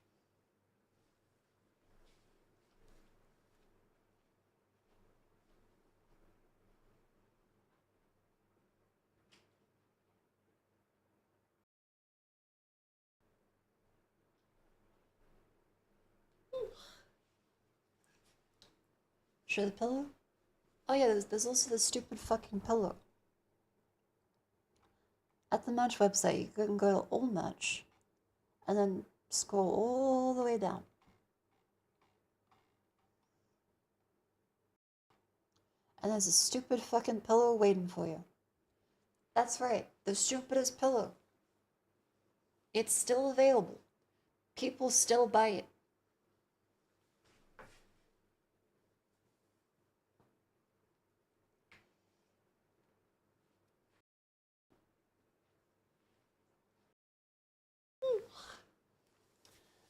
Show the pillow? Oh yeah, there's also the stupid fucking pillow. At the merch website, you can go to all merch and then scroll all the way down. And there's a stupid fucking pillow waiting for you. That's right, the stupidest pillow. It's still available. People still buy it.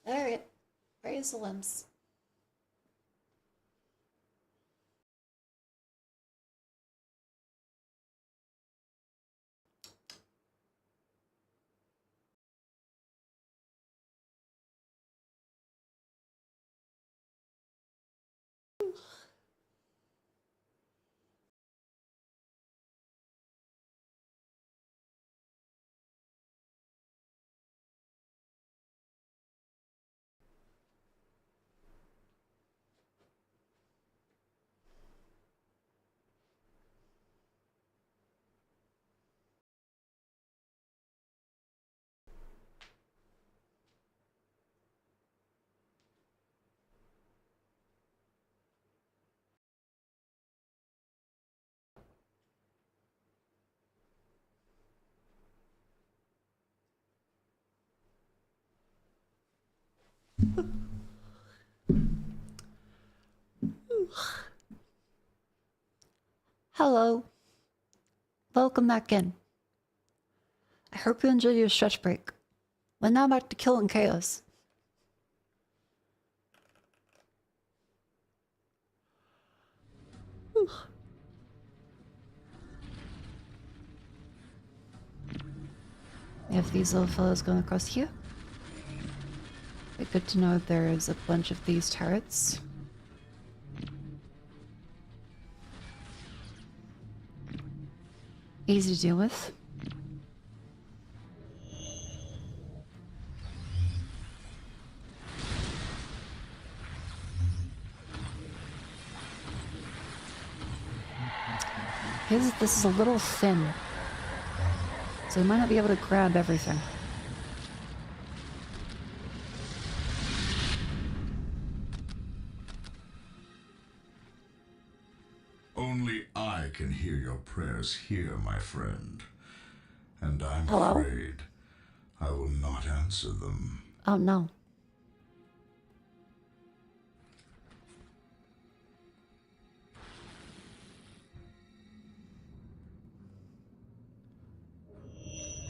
Alright, raise the limbs. Hello. Welcome back in. I hope you enjoyed your stretch break. We're now back to killing chaos. We have these little fellows going across here. Okay, good to know there's a bunch of these turrets. Easy to deal with. This is a little thin, so we might not be able to grab everything. Only I can hear your prayers here, my friend. And I'm Hello? afraid I will not answer them. Oh no.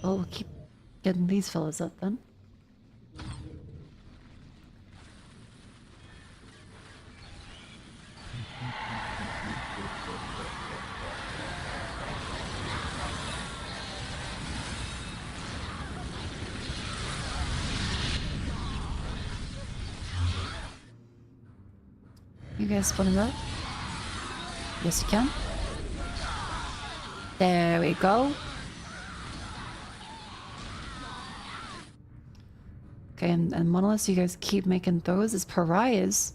Oh, we'll keep getting these fellas up then. You guys split it up? Yes, you can. There we go. Okay, and Monoliths, you guys keep making those as pariahs.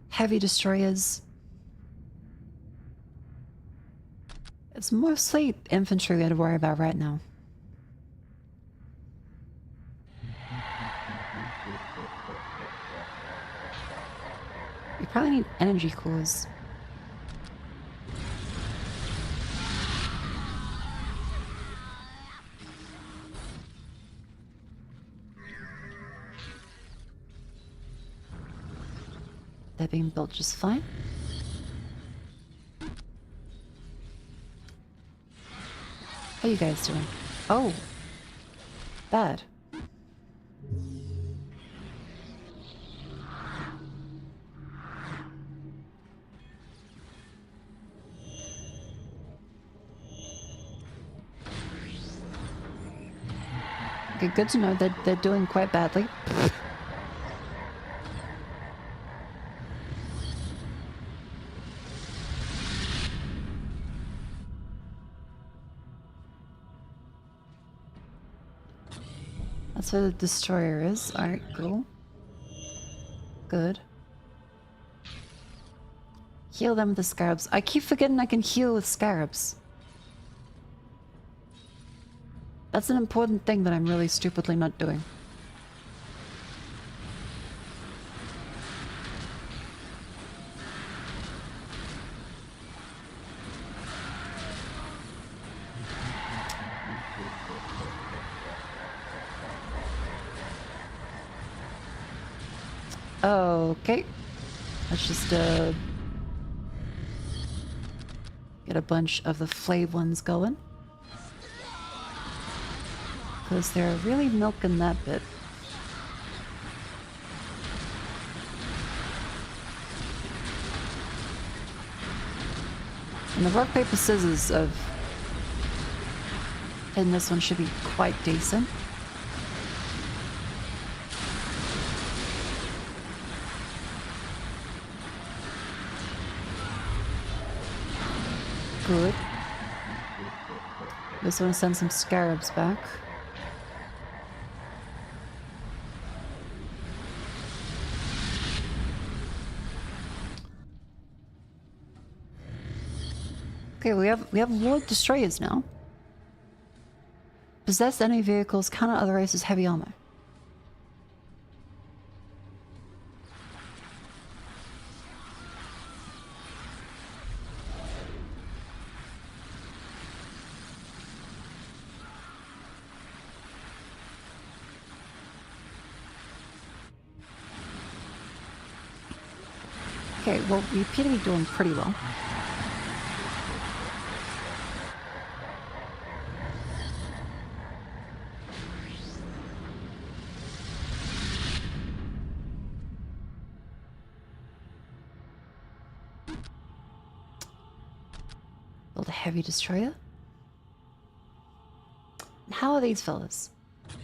Heavy destroyers. It's mostly infantry we had to worry about right now. You probably need energy cores. They're being built just fine. How are you guys doing? Oh, bad. Okay, good to know that they're doing quite badly. That's where the destroyer is. Alright, cool. Good. Heal them with the scarabs. I keep forgetting I can heal with scarabs. That's an important thing that I'm really stupidly not doing. Okay. Let's just get a bunch of the flayed ones going. Because they're really milking that bit. And the rock, paper, scissors of in this one should be quite decent. Good. Just want to send some scarabs back. Okay, we have Lord Destroyers now. Possess enemy vehicles, counter other races, heavy armor. Okay, well, we appear to be doing pretty well. Build a heavy destroyer. And how are these fellas? You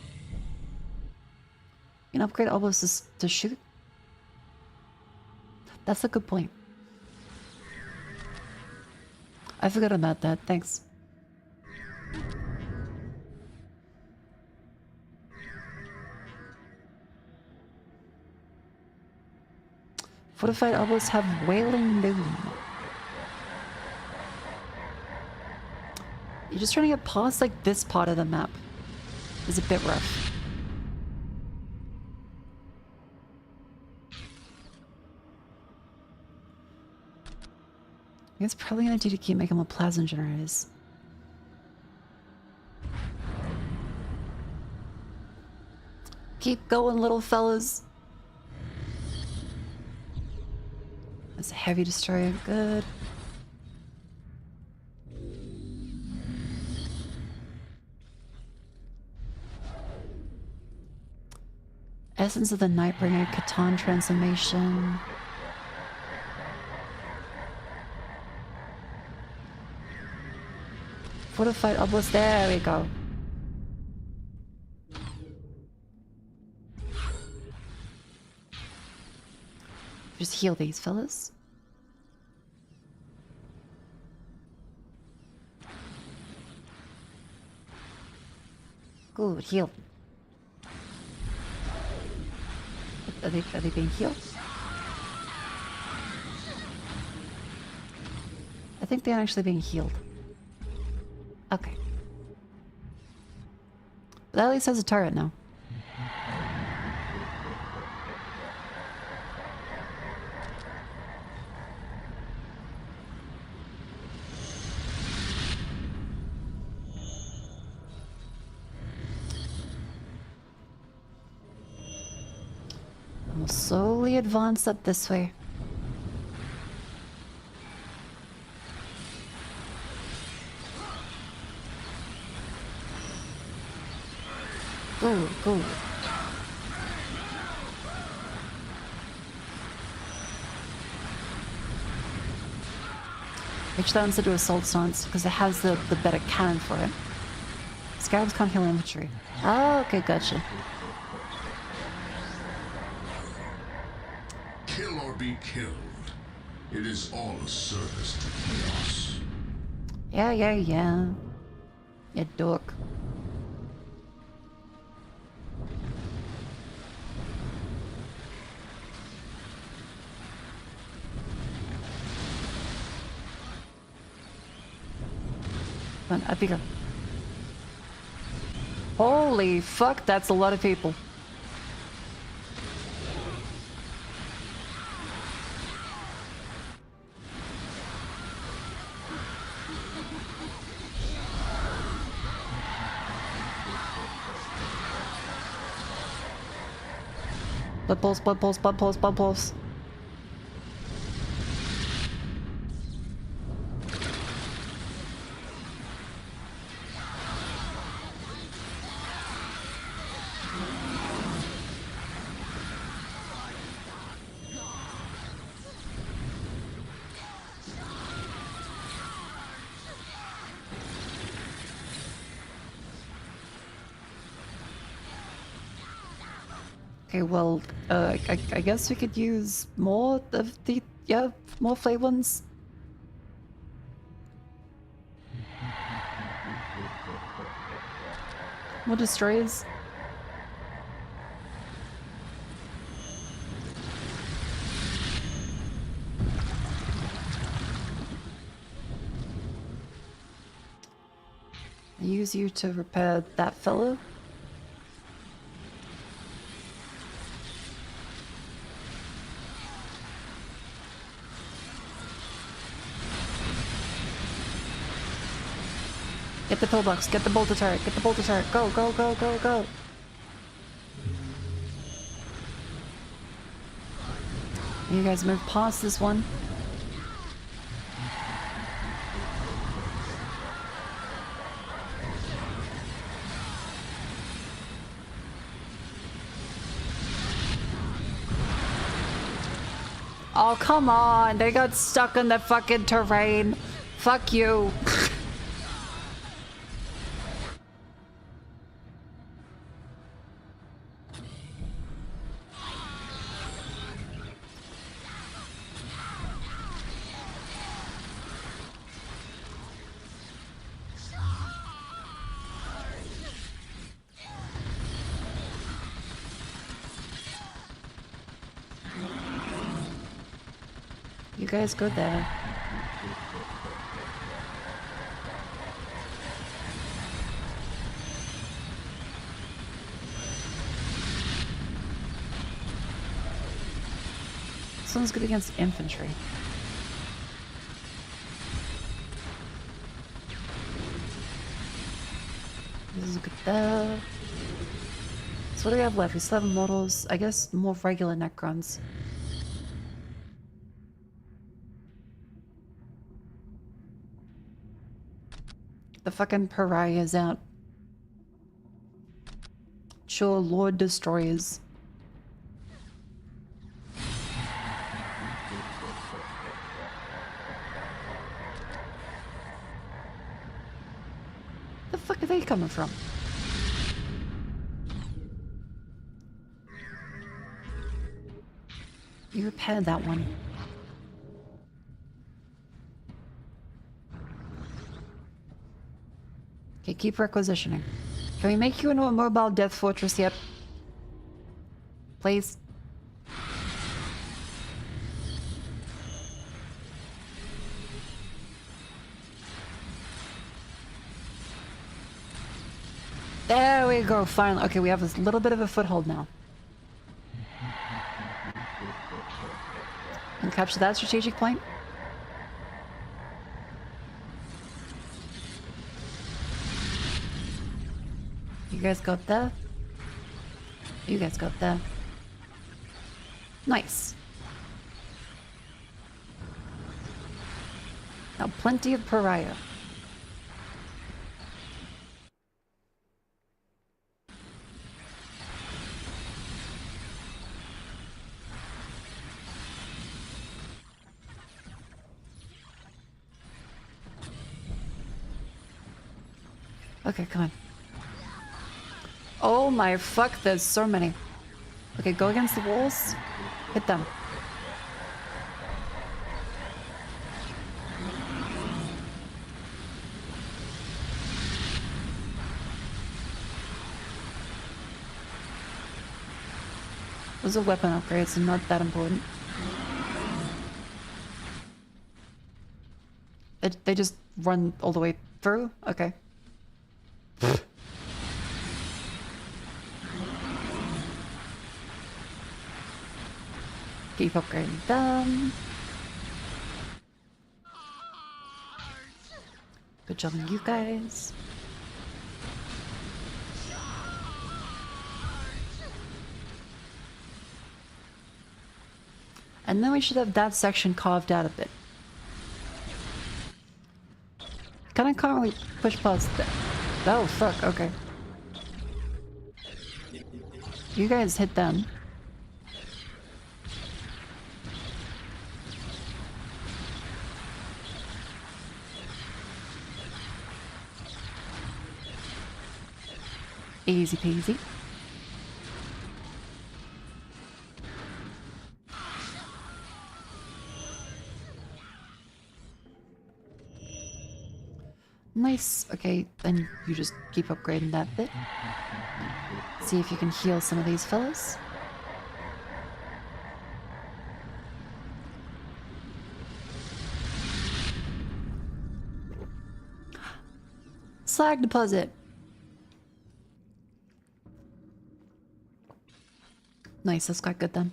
can upgrade obelisks to shoot. That's a good point. I forgot about that. Thanks. Fortified obelisks have Wailing Loom. You're just trying to get past like this part of the map. It's a bit rough. I guess probably gonna do to keep making more plasma generators. Keep going, little fellas. That's a heavy destroyer. Good. Essence of the Nightbringer, Catan transformation. Fortified obelisk, there we go. Just heal these fellas. Good, heal. Are they being healed? I think they're actually being healed. Okay. But that at least has a turret now. We'll slowly advance up this way. Go, go. Which that to do assault stance because it has the better cannon for it. Scarabs can't heal infantry. Oh, okay, gotcha. Kill or be killed. It is all a service to chaos. Yeah. You dork. Come on, up you go. Holy fuck, that's a lot of people. Blood pulse, blood pulse, blood pulse, blood pulse. Okay, well, I guess we could use more of the, more flame ones. More destroyers. I use you to repair that fellow. Get the pillbox, get the bolter turret, get the bolter turret. Go, go, go, go, go. You guys move past this one. Oh, come on. They got stuck in the fucking terrain. Fuck you. You guys go there. This one's good against infantry. This is good there. So what do we have left? We still have models. I guess more regular Necrons. The fucking pariahs out. Sure, Lord Destroyers. The fuck are they coming from? You repaired that one. Okay, keep requisitioning. Can we make you into a mobile death fortress yet? Please? There we go, finally. Okay, we have a little bit of a foothold now. And capture that strategic point. You guys got that? You guys got that. Nice. Now plenty of pariah. Okay, come on. Oh my fuck, there's so many. Okay, go against the walls. Hit them. Those are weapon upgrades, so not that important. They just run all the way through? Okay. Keep upgrading them. Good job on you guys. And then we should have that section carved out a bit. Kinda can't really push past that. Oh fuck, okay. You guys hit them. Easy peasy. Nice. Okay, then you just keep upgrading that bit. See if you can heal some of these fellas. Slag deposit. Nice, that's quite good then.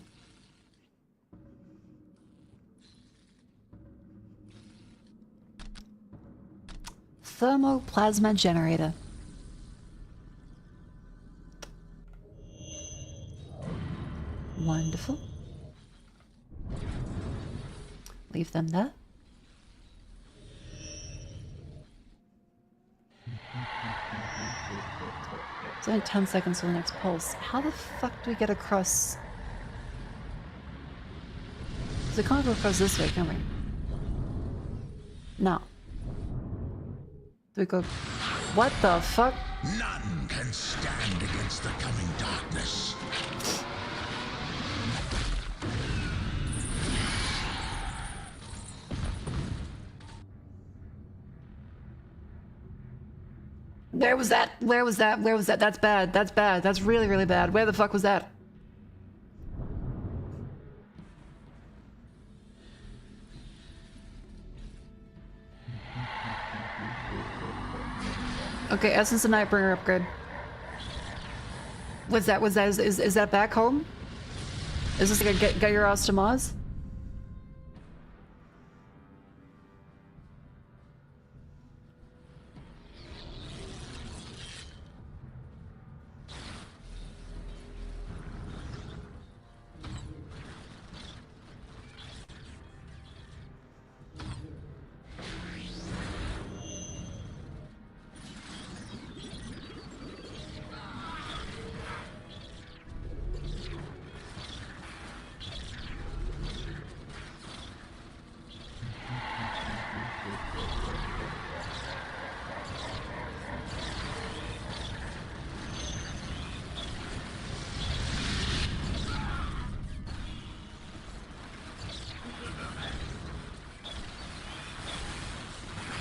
Thermoplasma generator. Wonderful. Leave them there. It's only 10 seconds till the next pulse. How the fuck do we get across? Because we can't go across this way, can we? No. Do we go? What the fuck? None can stand against the coming darkness. Where was that? Where was that? Where was that? That's bad. That's bad. That's really, really bad. Where the fuck was that? Okay, Essence of Nightbringer upgrade. What's that? Was that? Is that back home? Is this like a get your ass to Mars?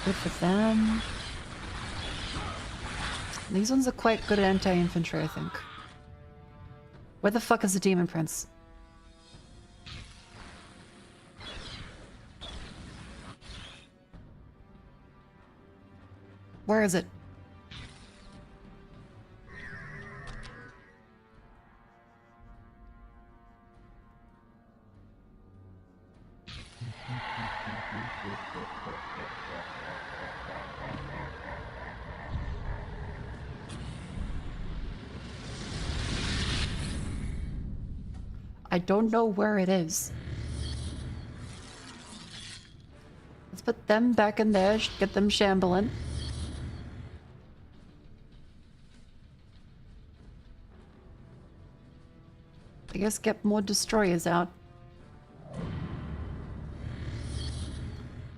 Good for them. These ones are quite good at anti-infantry, I think. Where the fuck is the Demon Prince? Where is it? I don't know where it is. Let's put them back in there, get them shambling. I guess get more destroyers out.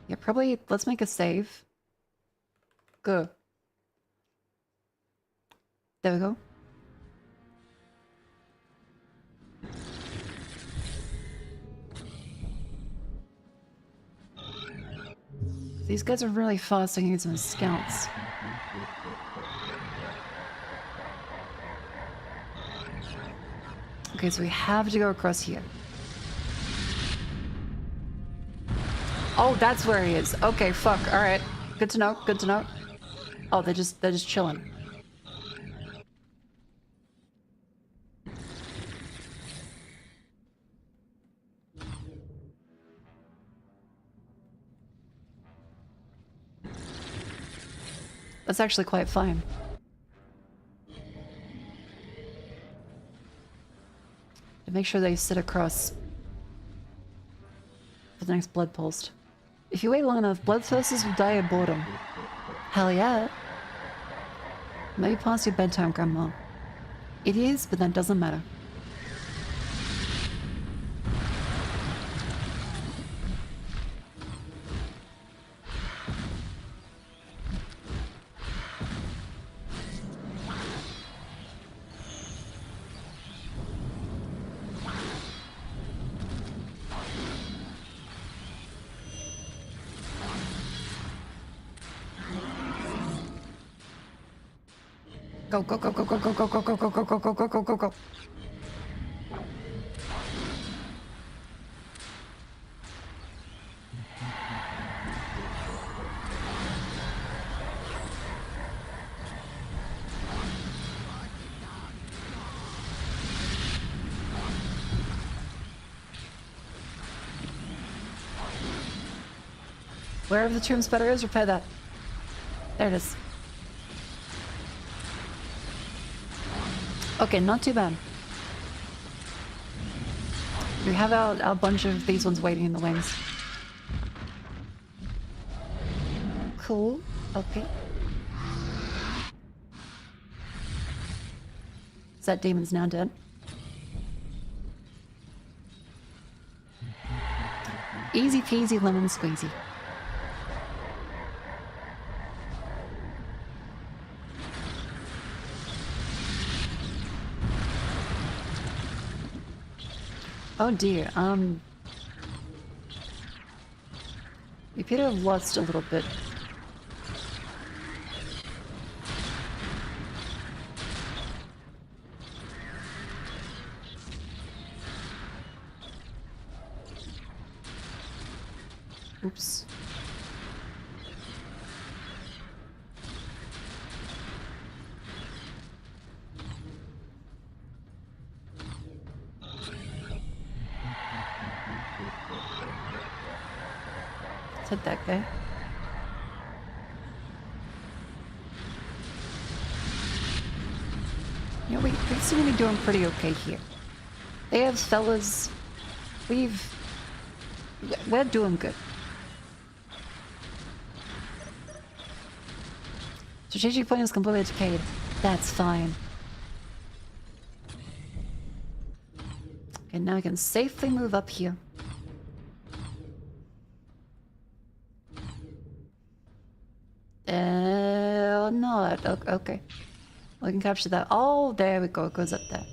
Yeah, probably, let's make a save. Go. There we go. These guys are really fast. I can use them as scouts. Okay, so we have to go across here. Oh, that's where he is. Okay, fuck. All right. Good to know. Good to know. Oh, they're just chilling. That's actually quite fine. To make sure they sit across for the next blood pulse. If you wait long enough, bloodthirsters will die of boredom. Hell yeah. Maybe past your bedtime, Grandma. It is, but that doesn't matter. Go, go, go, go, go, go, go, go, go, go, go, go, go, go, go, go, go. Wherever the tomb spider is, repair that. There it is. Okay, not too bad. We have our bunch of these ones waiting in the wings. Cool. Okay. That demon's now dead. Easy peasy lemon squeezy. Oh dear, we appear to have lost a little bit. Oops. Let's hit that guy. Yeah, we seem to be doing pretty okay here. They have fellas. We're doing good. Strategic plan is completely decayed. That's fine. Okay, now we can safely move up here. Not. Okay. We can capture that. Oh, there we go. It goes up there.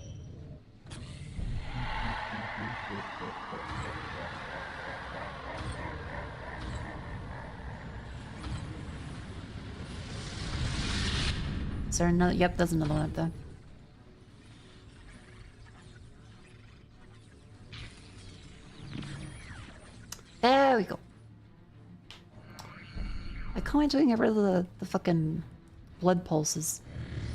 Is there another? Yep, there's another one up there. There we go. I can't wait to get rid of the fucking blood pulses.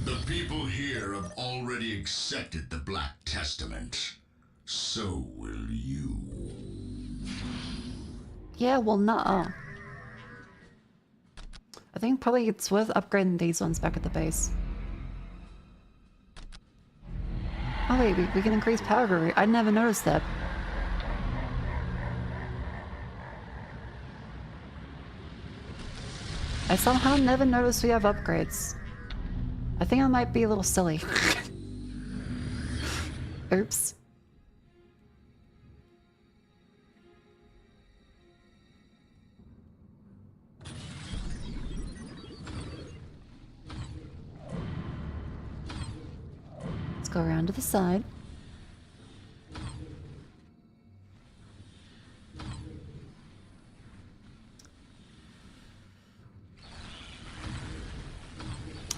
The people here have already accepted the Black Testament. So will you. Yeah, well, nuh-uh. I think probably it's worth upgrading these ones back at the base. Oh wait, we can increase power. I never noticed that. I somehow never noticed we have upgrades. I think I might be a little silly. Oops. Let's go around to the side.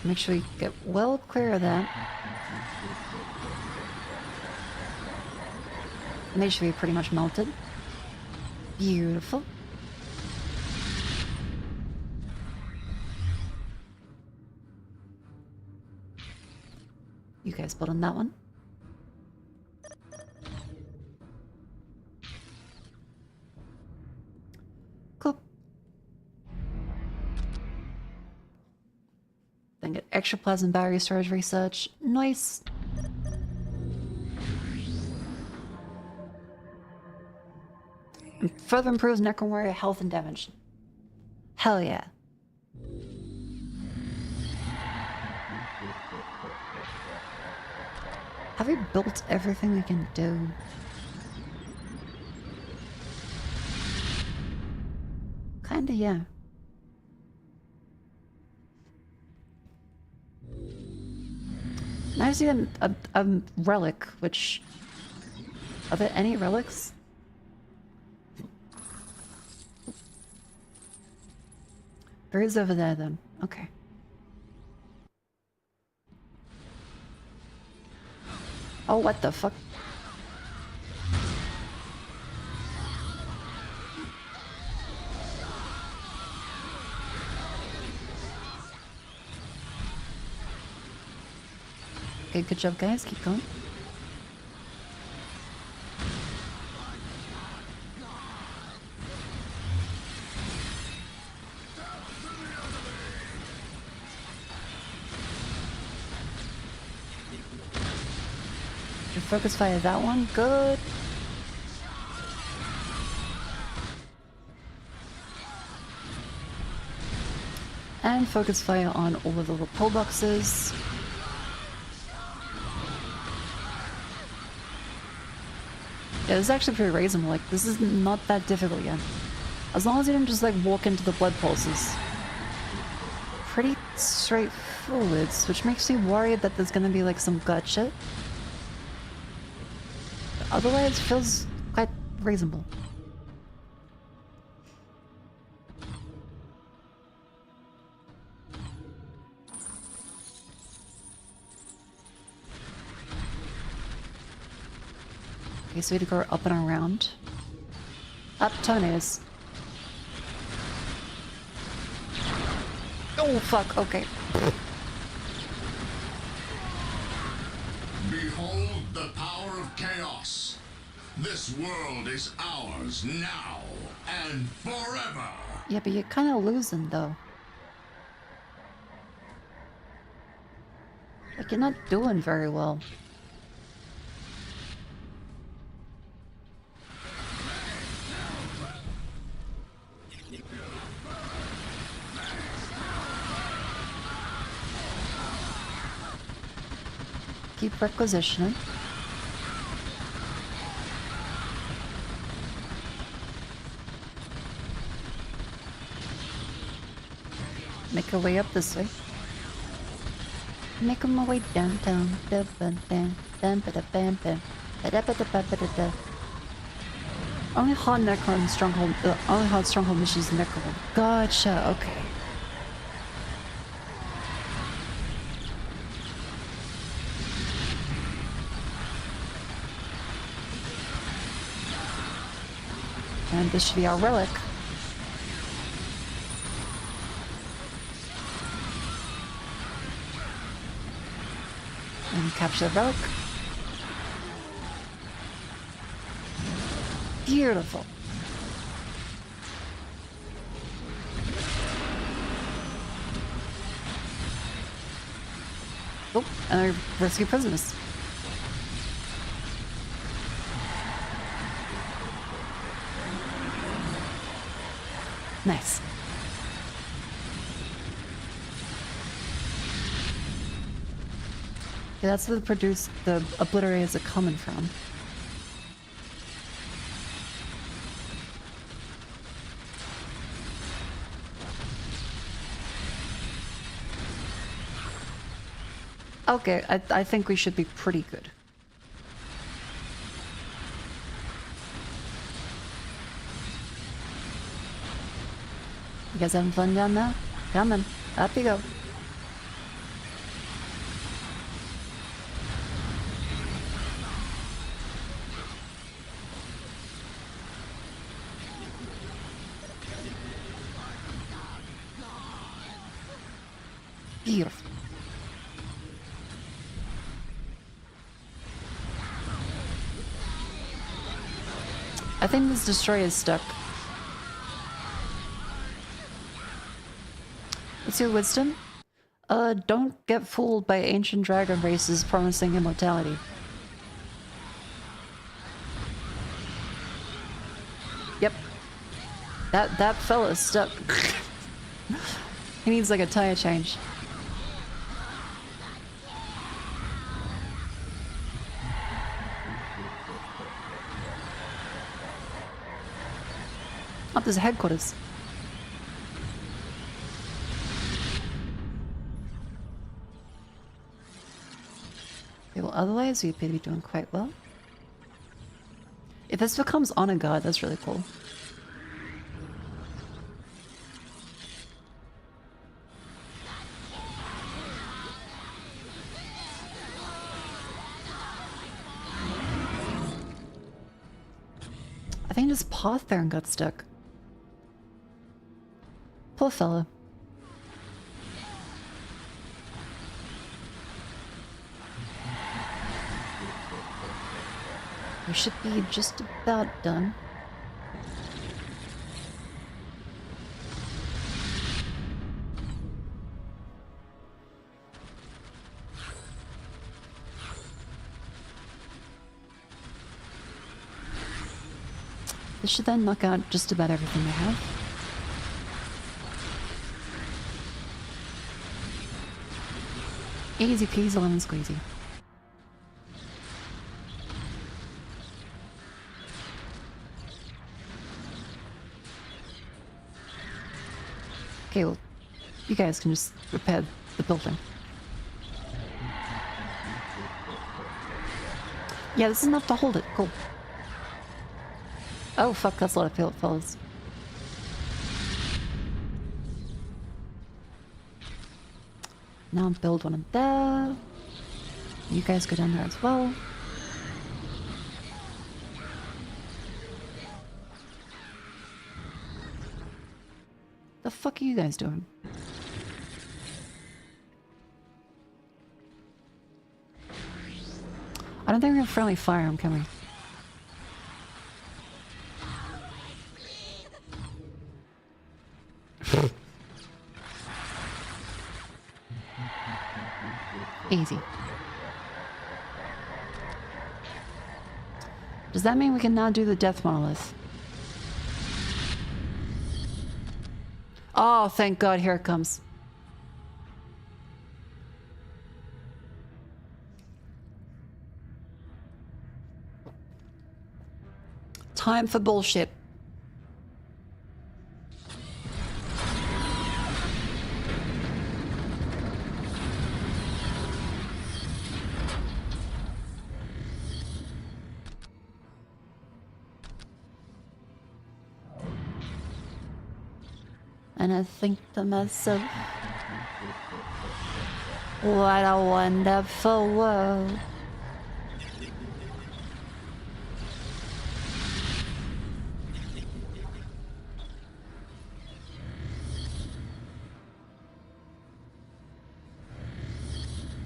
Make sure we get well clear of that. Make sure we pretty much melted. Beautiful. You guys build on that one. Cool. Then get extra plasma battery storage research. Nice. And further improves Necron warrior health and damage. Hell yeah. Have we built everything we can do? Kinda, yeah. Now I see a relic, which... Are there any relics? There is over there, then. Okay. Oh, what the fuck? Okay, good job, guys. Keep going. Focus fire that one. Good. And focus fire on all of the little pillboxes. Yeah, this is actually pretty reasonable. Like, this is not that difficult yet. As long as you don't just, like, walk into the blood pulses. Pretty straightforward, which makes me worried that there's gonna be, like, some gut shit. Otherwise, it feels quite reasonable. Okay, so we need to go up and around. Up, Terminators. Oh, fuck, okay. Behold the power of chaos. This world is ours now and forever. Yeah, but you're kind of losing, though. Like, you're not doing very well. Keep requisitioning. Make our way up this way. Make my way downtown. Only hard Necron stronghold. Only hard stronghold missions Necron. Gotcha. Okay. And this should be our relic. And capture the relic. Beautiful. Oh, and I rescue prisoners. Nice. Yeah, that's where the obliterators are coming from. Okay, I think we should be pretty good. You guys having fun down there? Come on, up you go. Beautiful. I think this destroyer is stuck. What's your wisdom? Don't get fooled by ancient dragon races promising immortality. Yep. That fella's stuck. He needs like a tire change. Oh, there's a headquarters. Okay, well, otherwise we appear to be doing quite well. If this becomes honor guard, that's really cool. I think just paused there and got stuck. Poor fella. We should be just about done. This should then knock out just about everything they have. Easy peasy lemon squeezy. Okay, well, you guys can just repair the building. Yeah, this is enough to hold it. Cool. Oh, fuck, that's a lot of fellas. Now build one in there. You guys go down there as well. The fuck are you guys doing? I don't think we have friendly fire, can we? Easy. Does that mean we can now do the death monolith? Oh, thank God, here it comes. Time for bullshit. And I think to myself, what a wonderful world.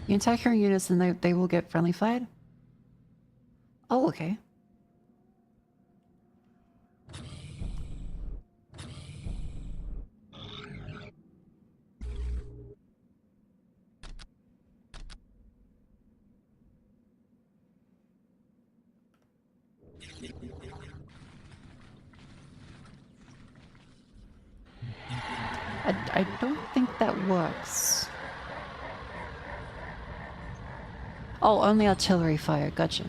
You attack your units and they will get friendly fired? Oh, okay. I don't think that works. Oh, only artillery fire. Gotcha.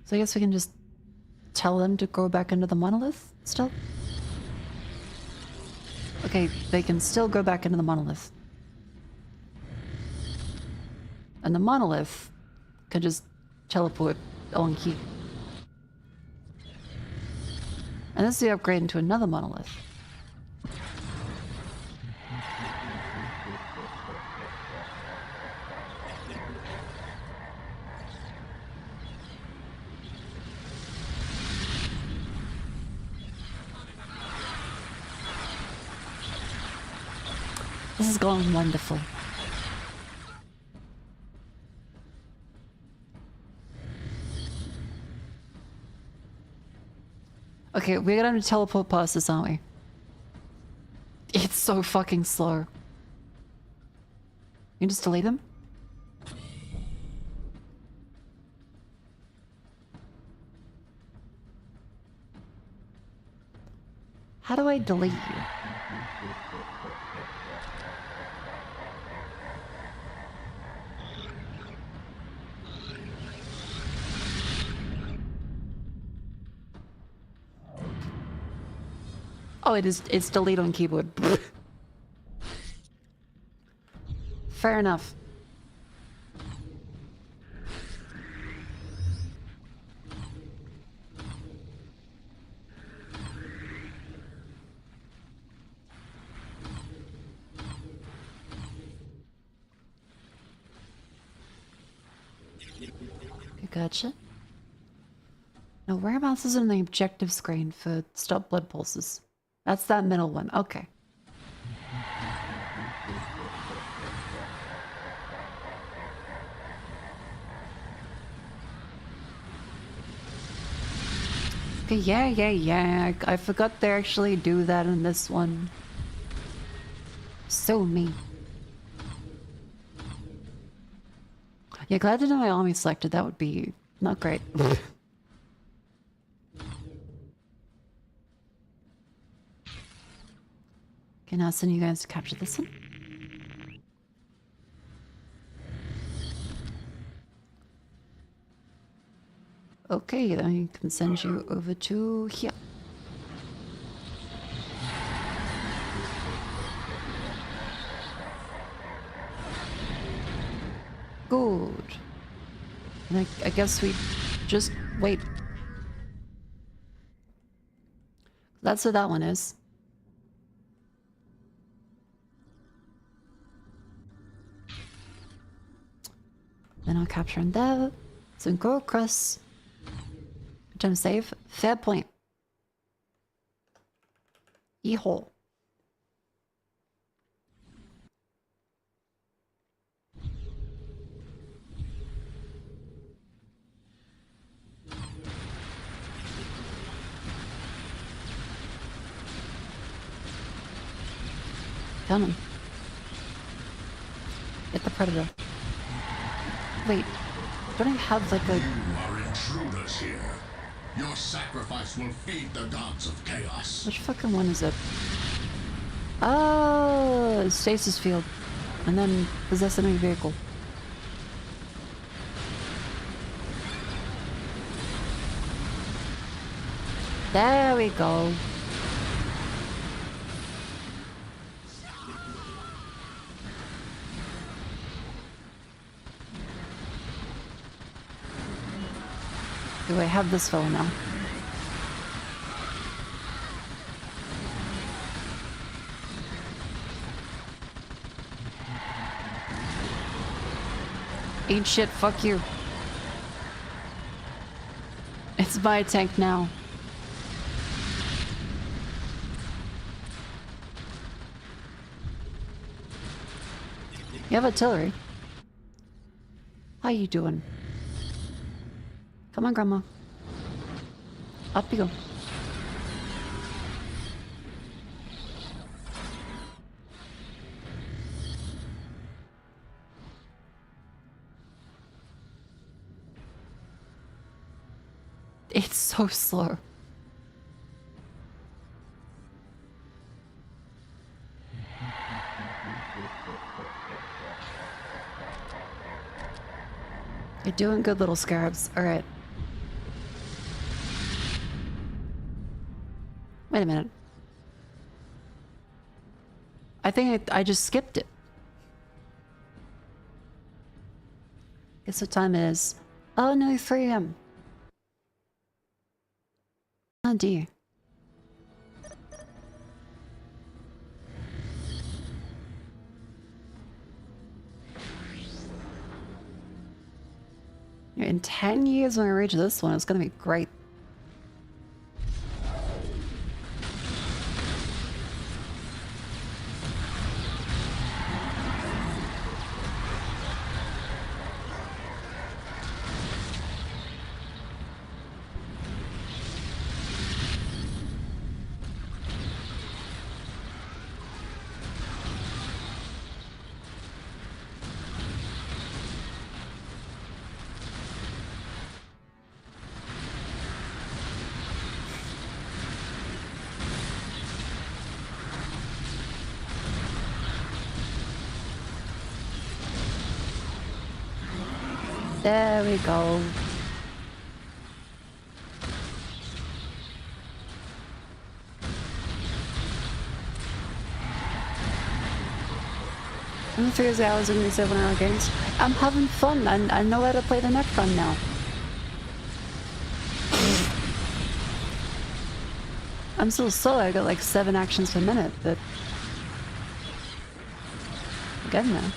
So I guess we can just tell them to go back into the monolith still? Okay, they can still go back into the monolith. And the monolith can just teleport on key. And this is the upgrade into another monolith. This is going wonderful. Okay, we're gonna teleport past this, aren't we? It's so fucking slow. You just delete them? How do I delete you? Oh, it's delete on keyboard. Fair enough. Gotcha. Now, whereabouts is it on the objective screen for stop blood pulses? That's that middle one. Okay. Okay, yeah. I forgot they actually do that in this one. So mean. Yeah, glad to know my army selected. That would be not great. Okay, now I'll send you guys to capture this one. Okay, then I can send you over to here. Good. And I guess we just wait. That's what that one is. Then I'll capture in there. So go across. Attempt save. Fair point. E-hole. Coming. Get the predator. Wait, don't I have like a... You are intruders here. Your sacrifice will feed the gods of chaos. Which fucking one is it? Oh, stasis field. And then possess enemy vehicle. There we go. Do I have this fellow now? Ain't shit, fuck you. It's my tank now. You have artillery. How you doing? Come on, Grandma. Up you go. It's so slow. You're doing good, little scarabs. All right. Wait a minute. I think I just skipped it. Guess what time it is? Oh no, 3 AM. Oh dear. In 10 years when I reach this one, it's gonna be great. There we go. I'm the 3 hours in these 7-hour games. I'm having fun. I know how to play the Necron now. I'm still slow. I got like 7 actions per minute, but I'm getting there.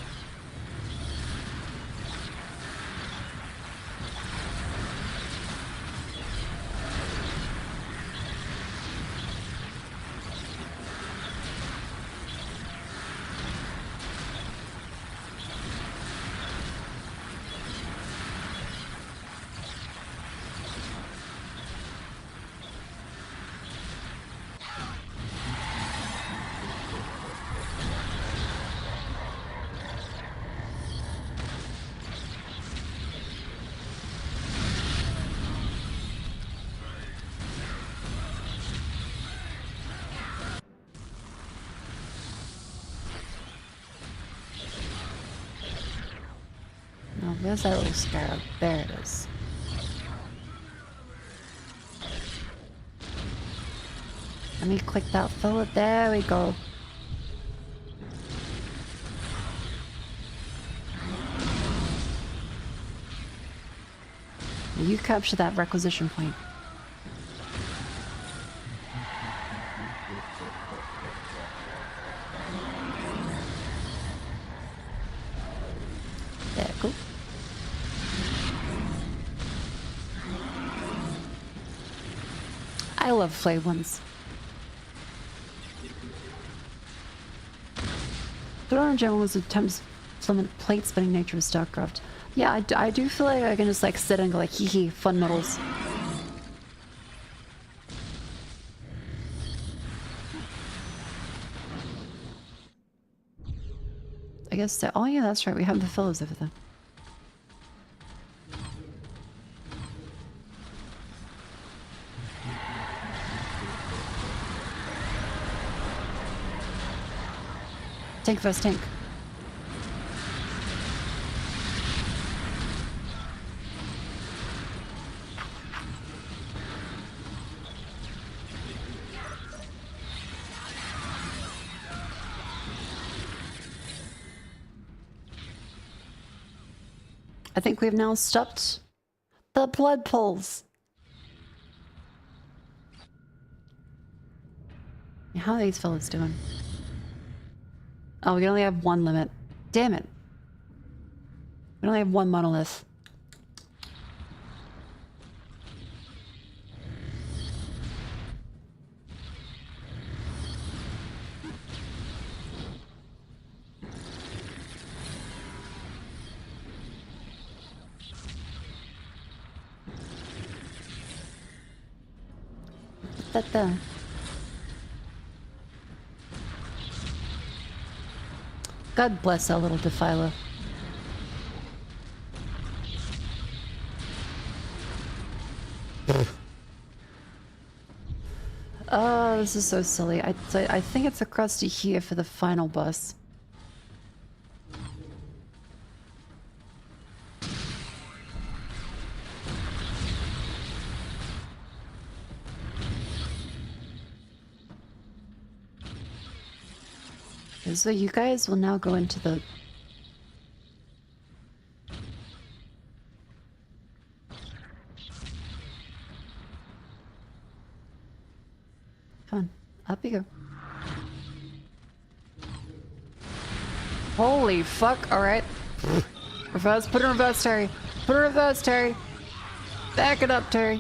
Where's that little scarab? There it is. Let me click that fillet. There we go. You capture that requisition point. There, cool. I love flayed ones. Throne in general was attempts plate spinning nature of StarCraft. Yeah, I do feel like I can just like sit and go like hee hee, fun models. I guess so. Oh yeah, that's right. We have the fellows over there. Tank first, tank. I think we've now stopped the blood pools. How are these fellas doing? Oh, we only have one limit. Damn it. We only have one monolith. Put that there. God bless our little defiler. Oh, this is so silly. I think it's across to here for the final boss. So you guys will now go into the... Come on, up you go. Holy fuck, alright. Reverse, put in reverse, Terry. Put in reverse, Terry. Back it up, Terry.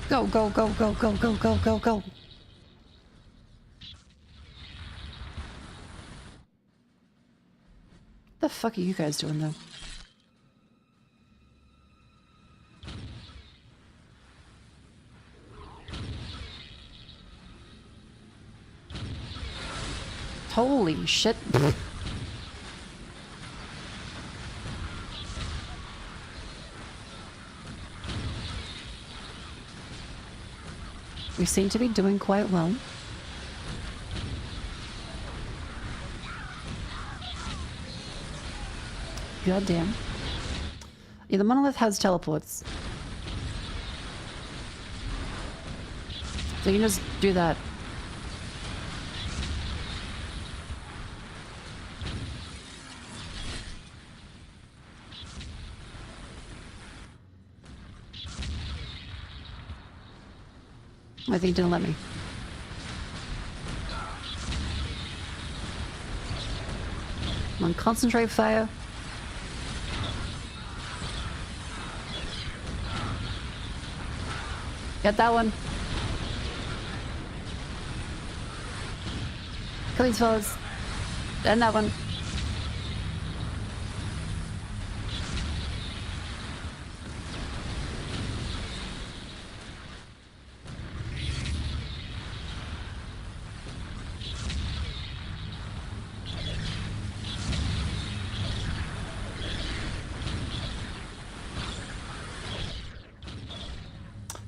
Go, go, go, go, go, go, go, go, go. What the fuck are you guys doing though? Holy shit. We seem to be doing quite well. God damn. Yeah, the monolith has teleports. So you can just do that. I think he didn't let me. Come on, concentrate fire. Get that one. Kill these fellas. And that one.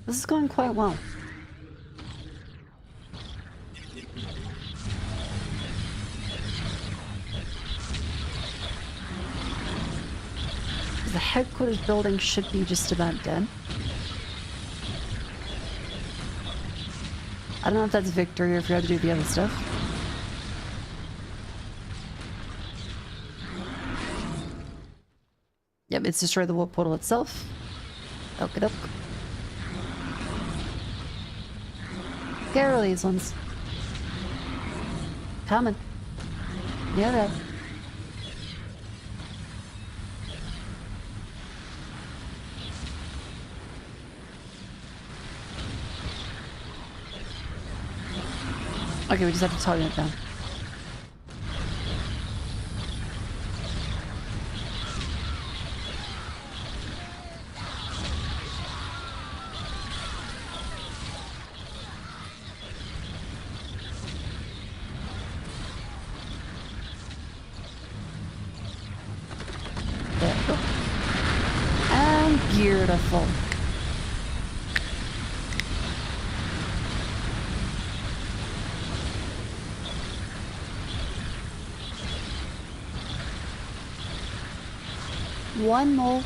This is going quite well. The headquarters building should be just about dead. I don't know if that's victory or if you have to do the other stuff. Yep, it's destroyed the warp portal itself. Okie doke. Get rid of these ones. Coming. Yeah, that. Okay, we just have to target it down. There we go. And beautiful. One more.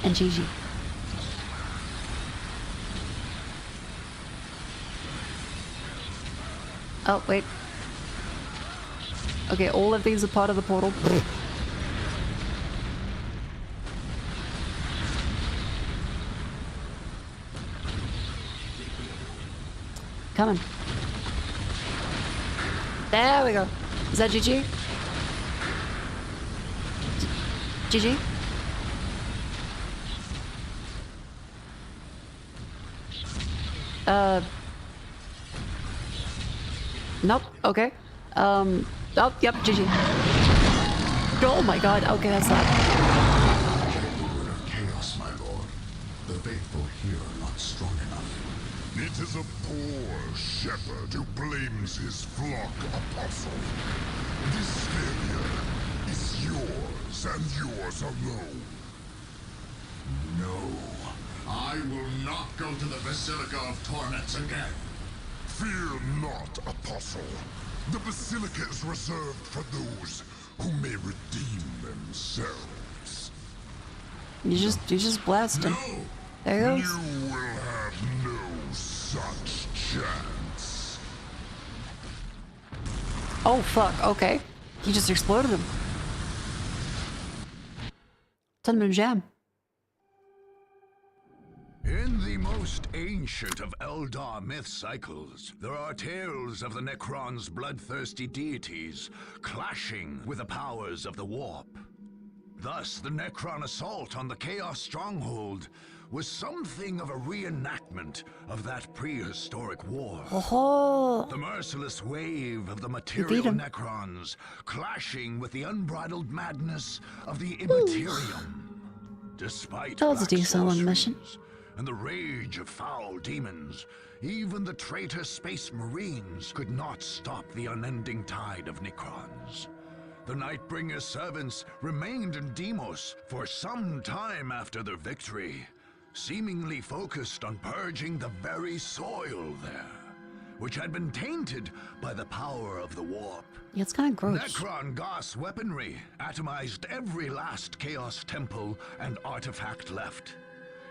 And GG. Oh, wait. Okay, all of these are part of the portal. Coming. There we go. Is that GG? GG? Nope. Okay. Oh, yep, GG. Oh my god. Okay, that's that. Chaos, my lord. The faithful here are not strong enough. It is a poor shepherd who blames his flock apostle. This failure is yours and yours alone. No, I will not go to the Basilica of Torments again. Fear not, apostle. The Basilica is reserved for those who may redeem themselves. You just blast him. No, there he goes. you will have no such chance. Oh fuck, okay. He just exploded him. Ton of jam. In the most ancient of Eldar myth cycles, there are tales of the Necrons' bloodthirsty deities clashing with the powers of the Warp. Thus, the Necron assault on the Chaos Stronghold was something of a reenactment of that prehistoric war. Oh. The merciless wave of the material Necrons clashing with the unbridled madness of the Immaterium. Despite that was a decent one mission. And the rage of foul demons, even the traitor space marines could not stop the unending tide of Necrons. The Nightbringer's servants remained in Deimos for some time after their victory, seemingly focused on purging the very soil there, which had been tainted by the power of the Warp. Yeah, it's kind of gross. Necron Goss weaponry atomized every last Chaos Temple and artifact left.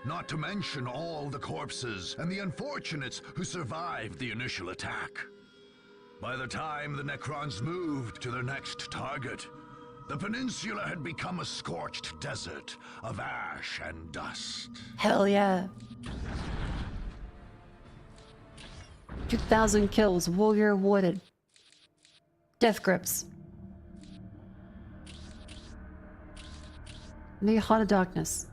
Not to mention all the corpses and the unfortunates who survived the initial attack. By the time the Necrons moved to their next target, the peninsula had become a scorched desert of ash and dust. Hell yeah. 2,000 kills, warrior awarded. Death grips. Maybe Heart of Darkness.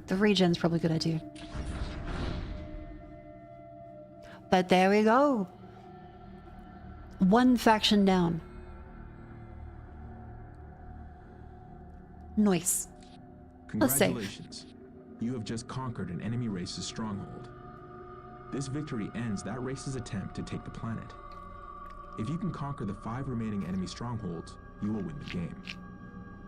The regen's probably a good idea. But there we go. One faction down. Nice. Let's save. Congratulations. You have just conquered an enemy race's stronghold. This victory ends that race's attempt to take the planet. If you can conquer the 5 remaining enemy strongholds, you will win the game.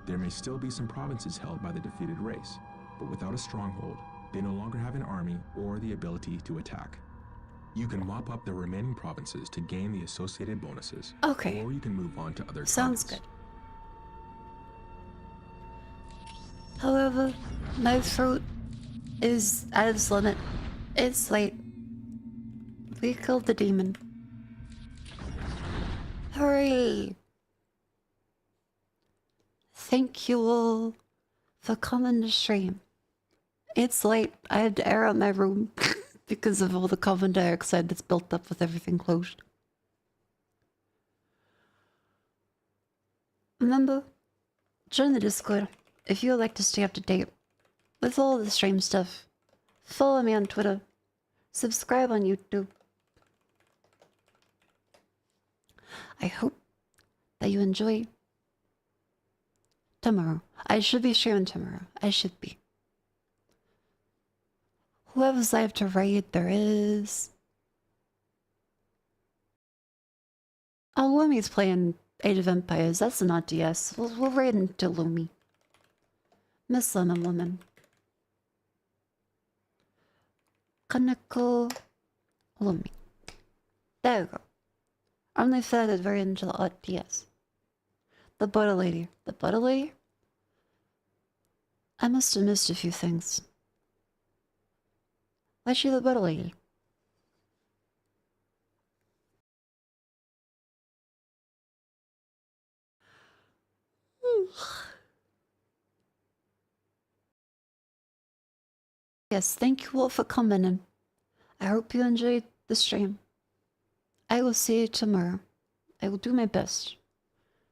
There may still be some provinces held by the defeated race, but without a stronghold, they no longer have an army or the ability to attack. You can mop up the remaining provinces to gain the associated bonuses. Okay. Or you can move on to other Sounds targets. good. However, my throat is at its limit. It's late. We killed the demon. Hooray! Thank you all for coming to stream. It's late. I had to air out my room because of all the carbon dioxide that's built up with everything closed. Remember, join the Discord if you would like to stay up to date with all the stream stuff. Follow me on Twitter. Subscribe on YouTube. I hope that you enjoy tomorrow. I should be streaming tomorrow. I should be. Whoever's live to raid there is. Oh, Lumi's playing Age of Empires. That's not DS. We'll raid into Lumi. Miss Lemon Woman. Kaneko Lumi. There you go. Only fed is very into the DS. The Butter Lady. The Butter Lady? I must have missed a few things. Why's she the Butter Lady? Yes, thank you all for coming in. I hope you enjoyed the stream. I will see you tomorrow. I will do my best.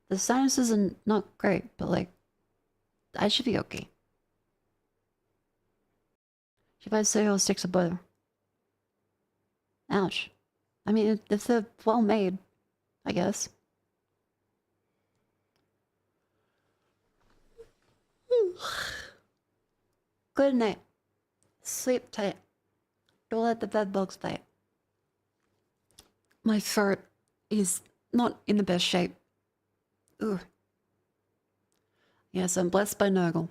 The sinuses are not great, but like, I should be okay. She buys cereal sticks of butter. Ouch. I mean, if they're well made, I guess. Good night. Sleep tight. Don't let the bed bugs bite. My throat is not in the best shape. Ooh. Yes, I'm blessed by Nurgle.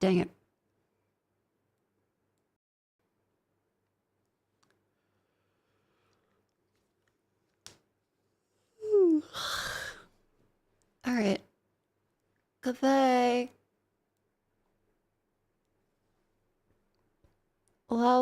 Dang it. Alright. Goodbye. Well,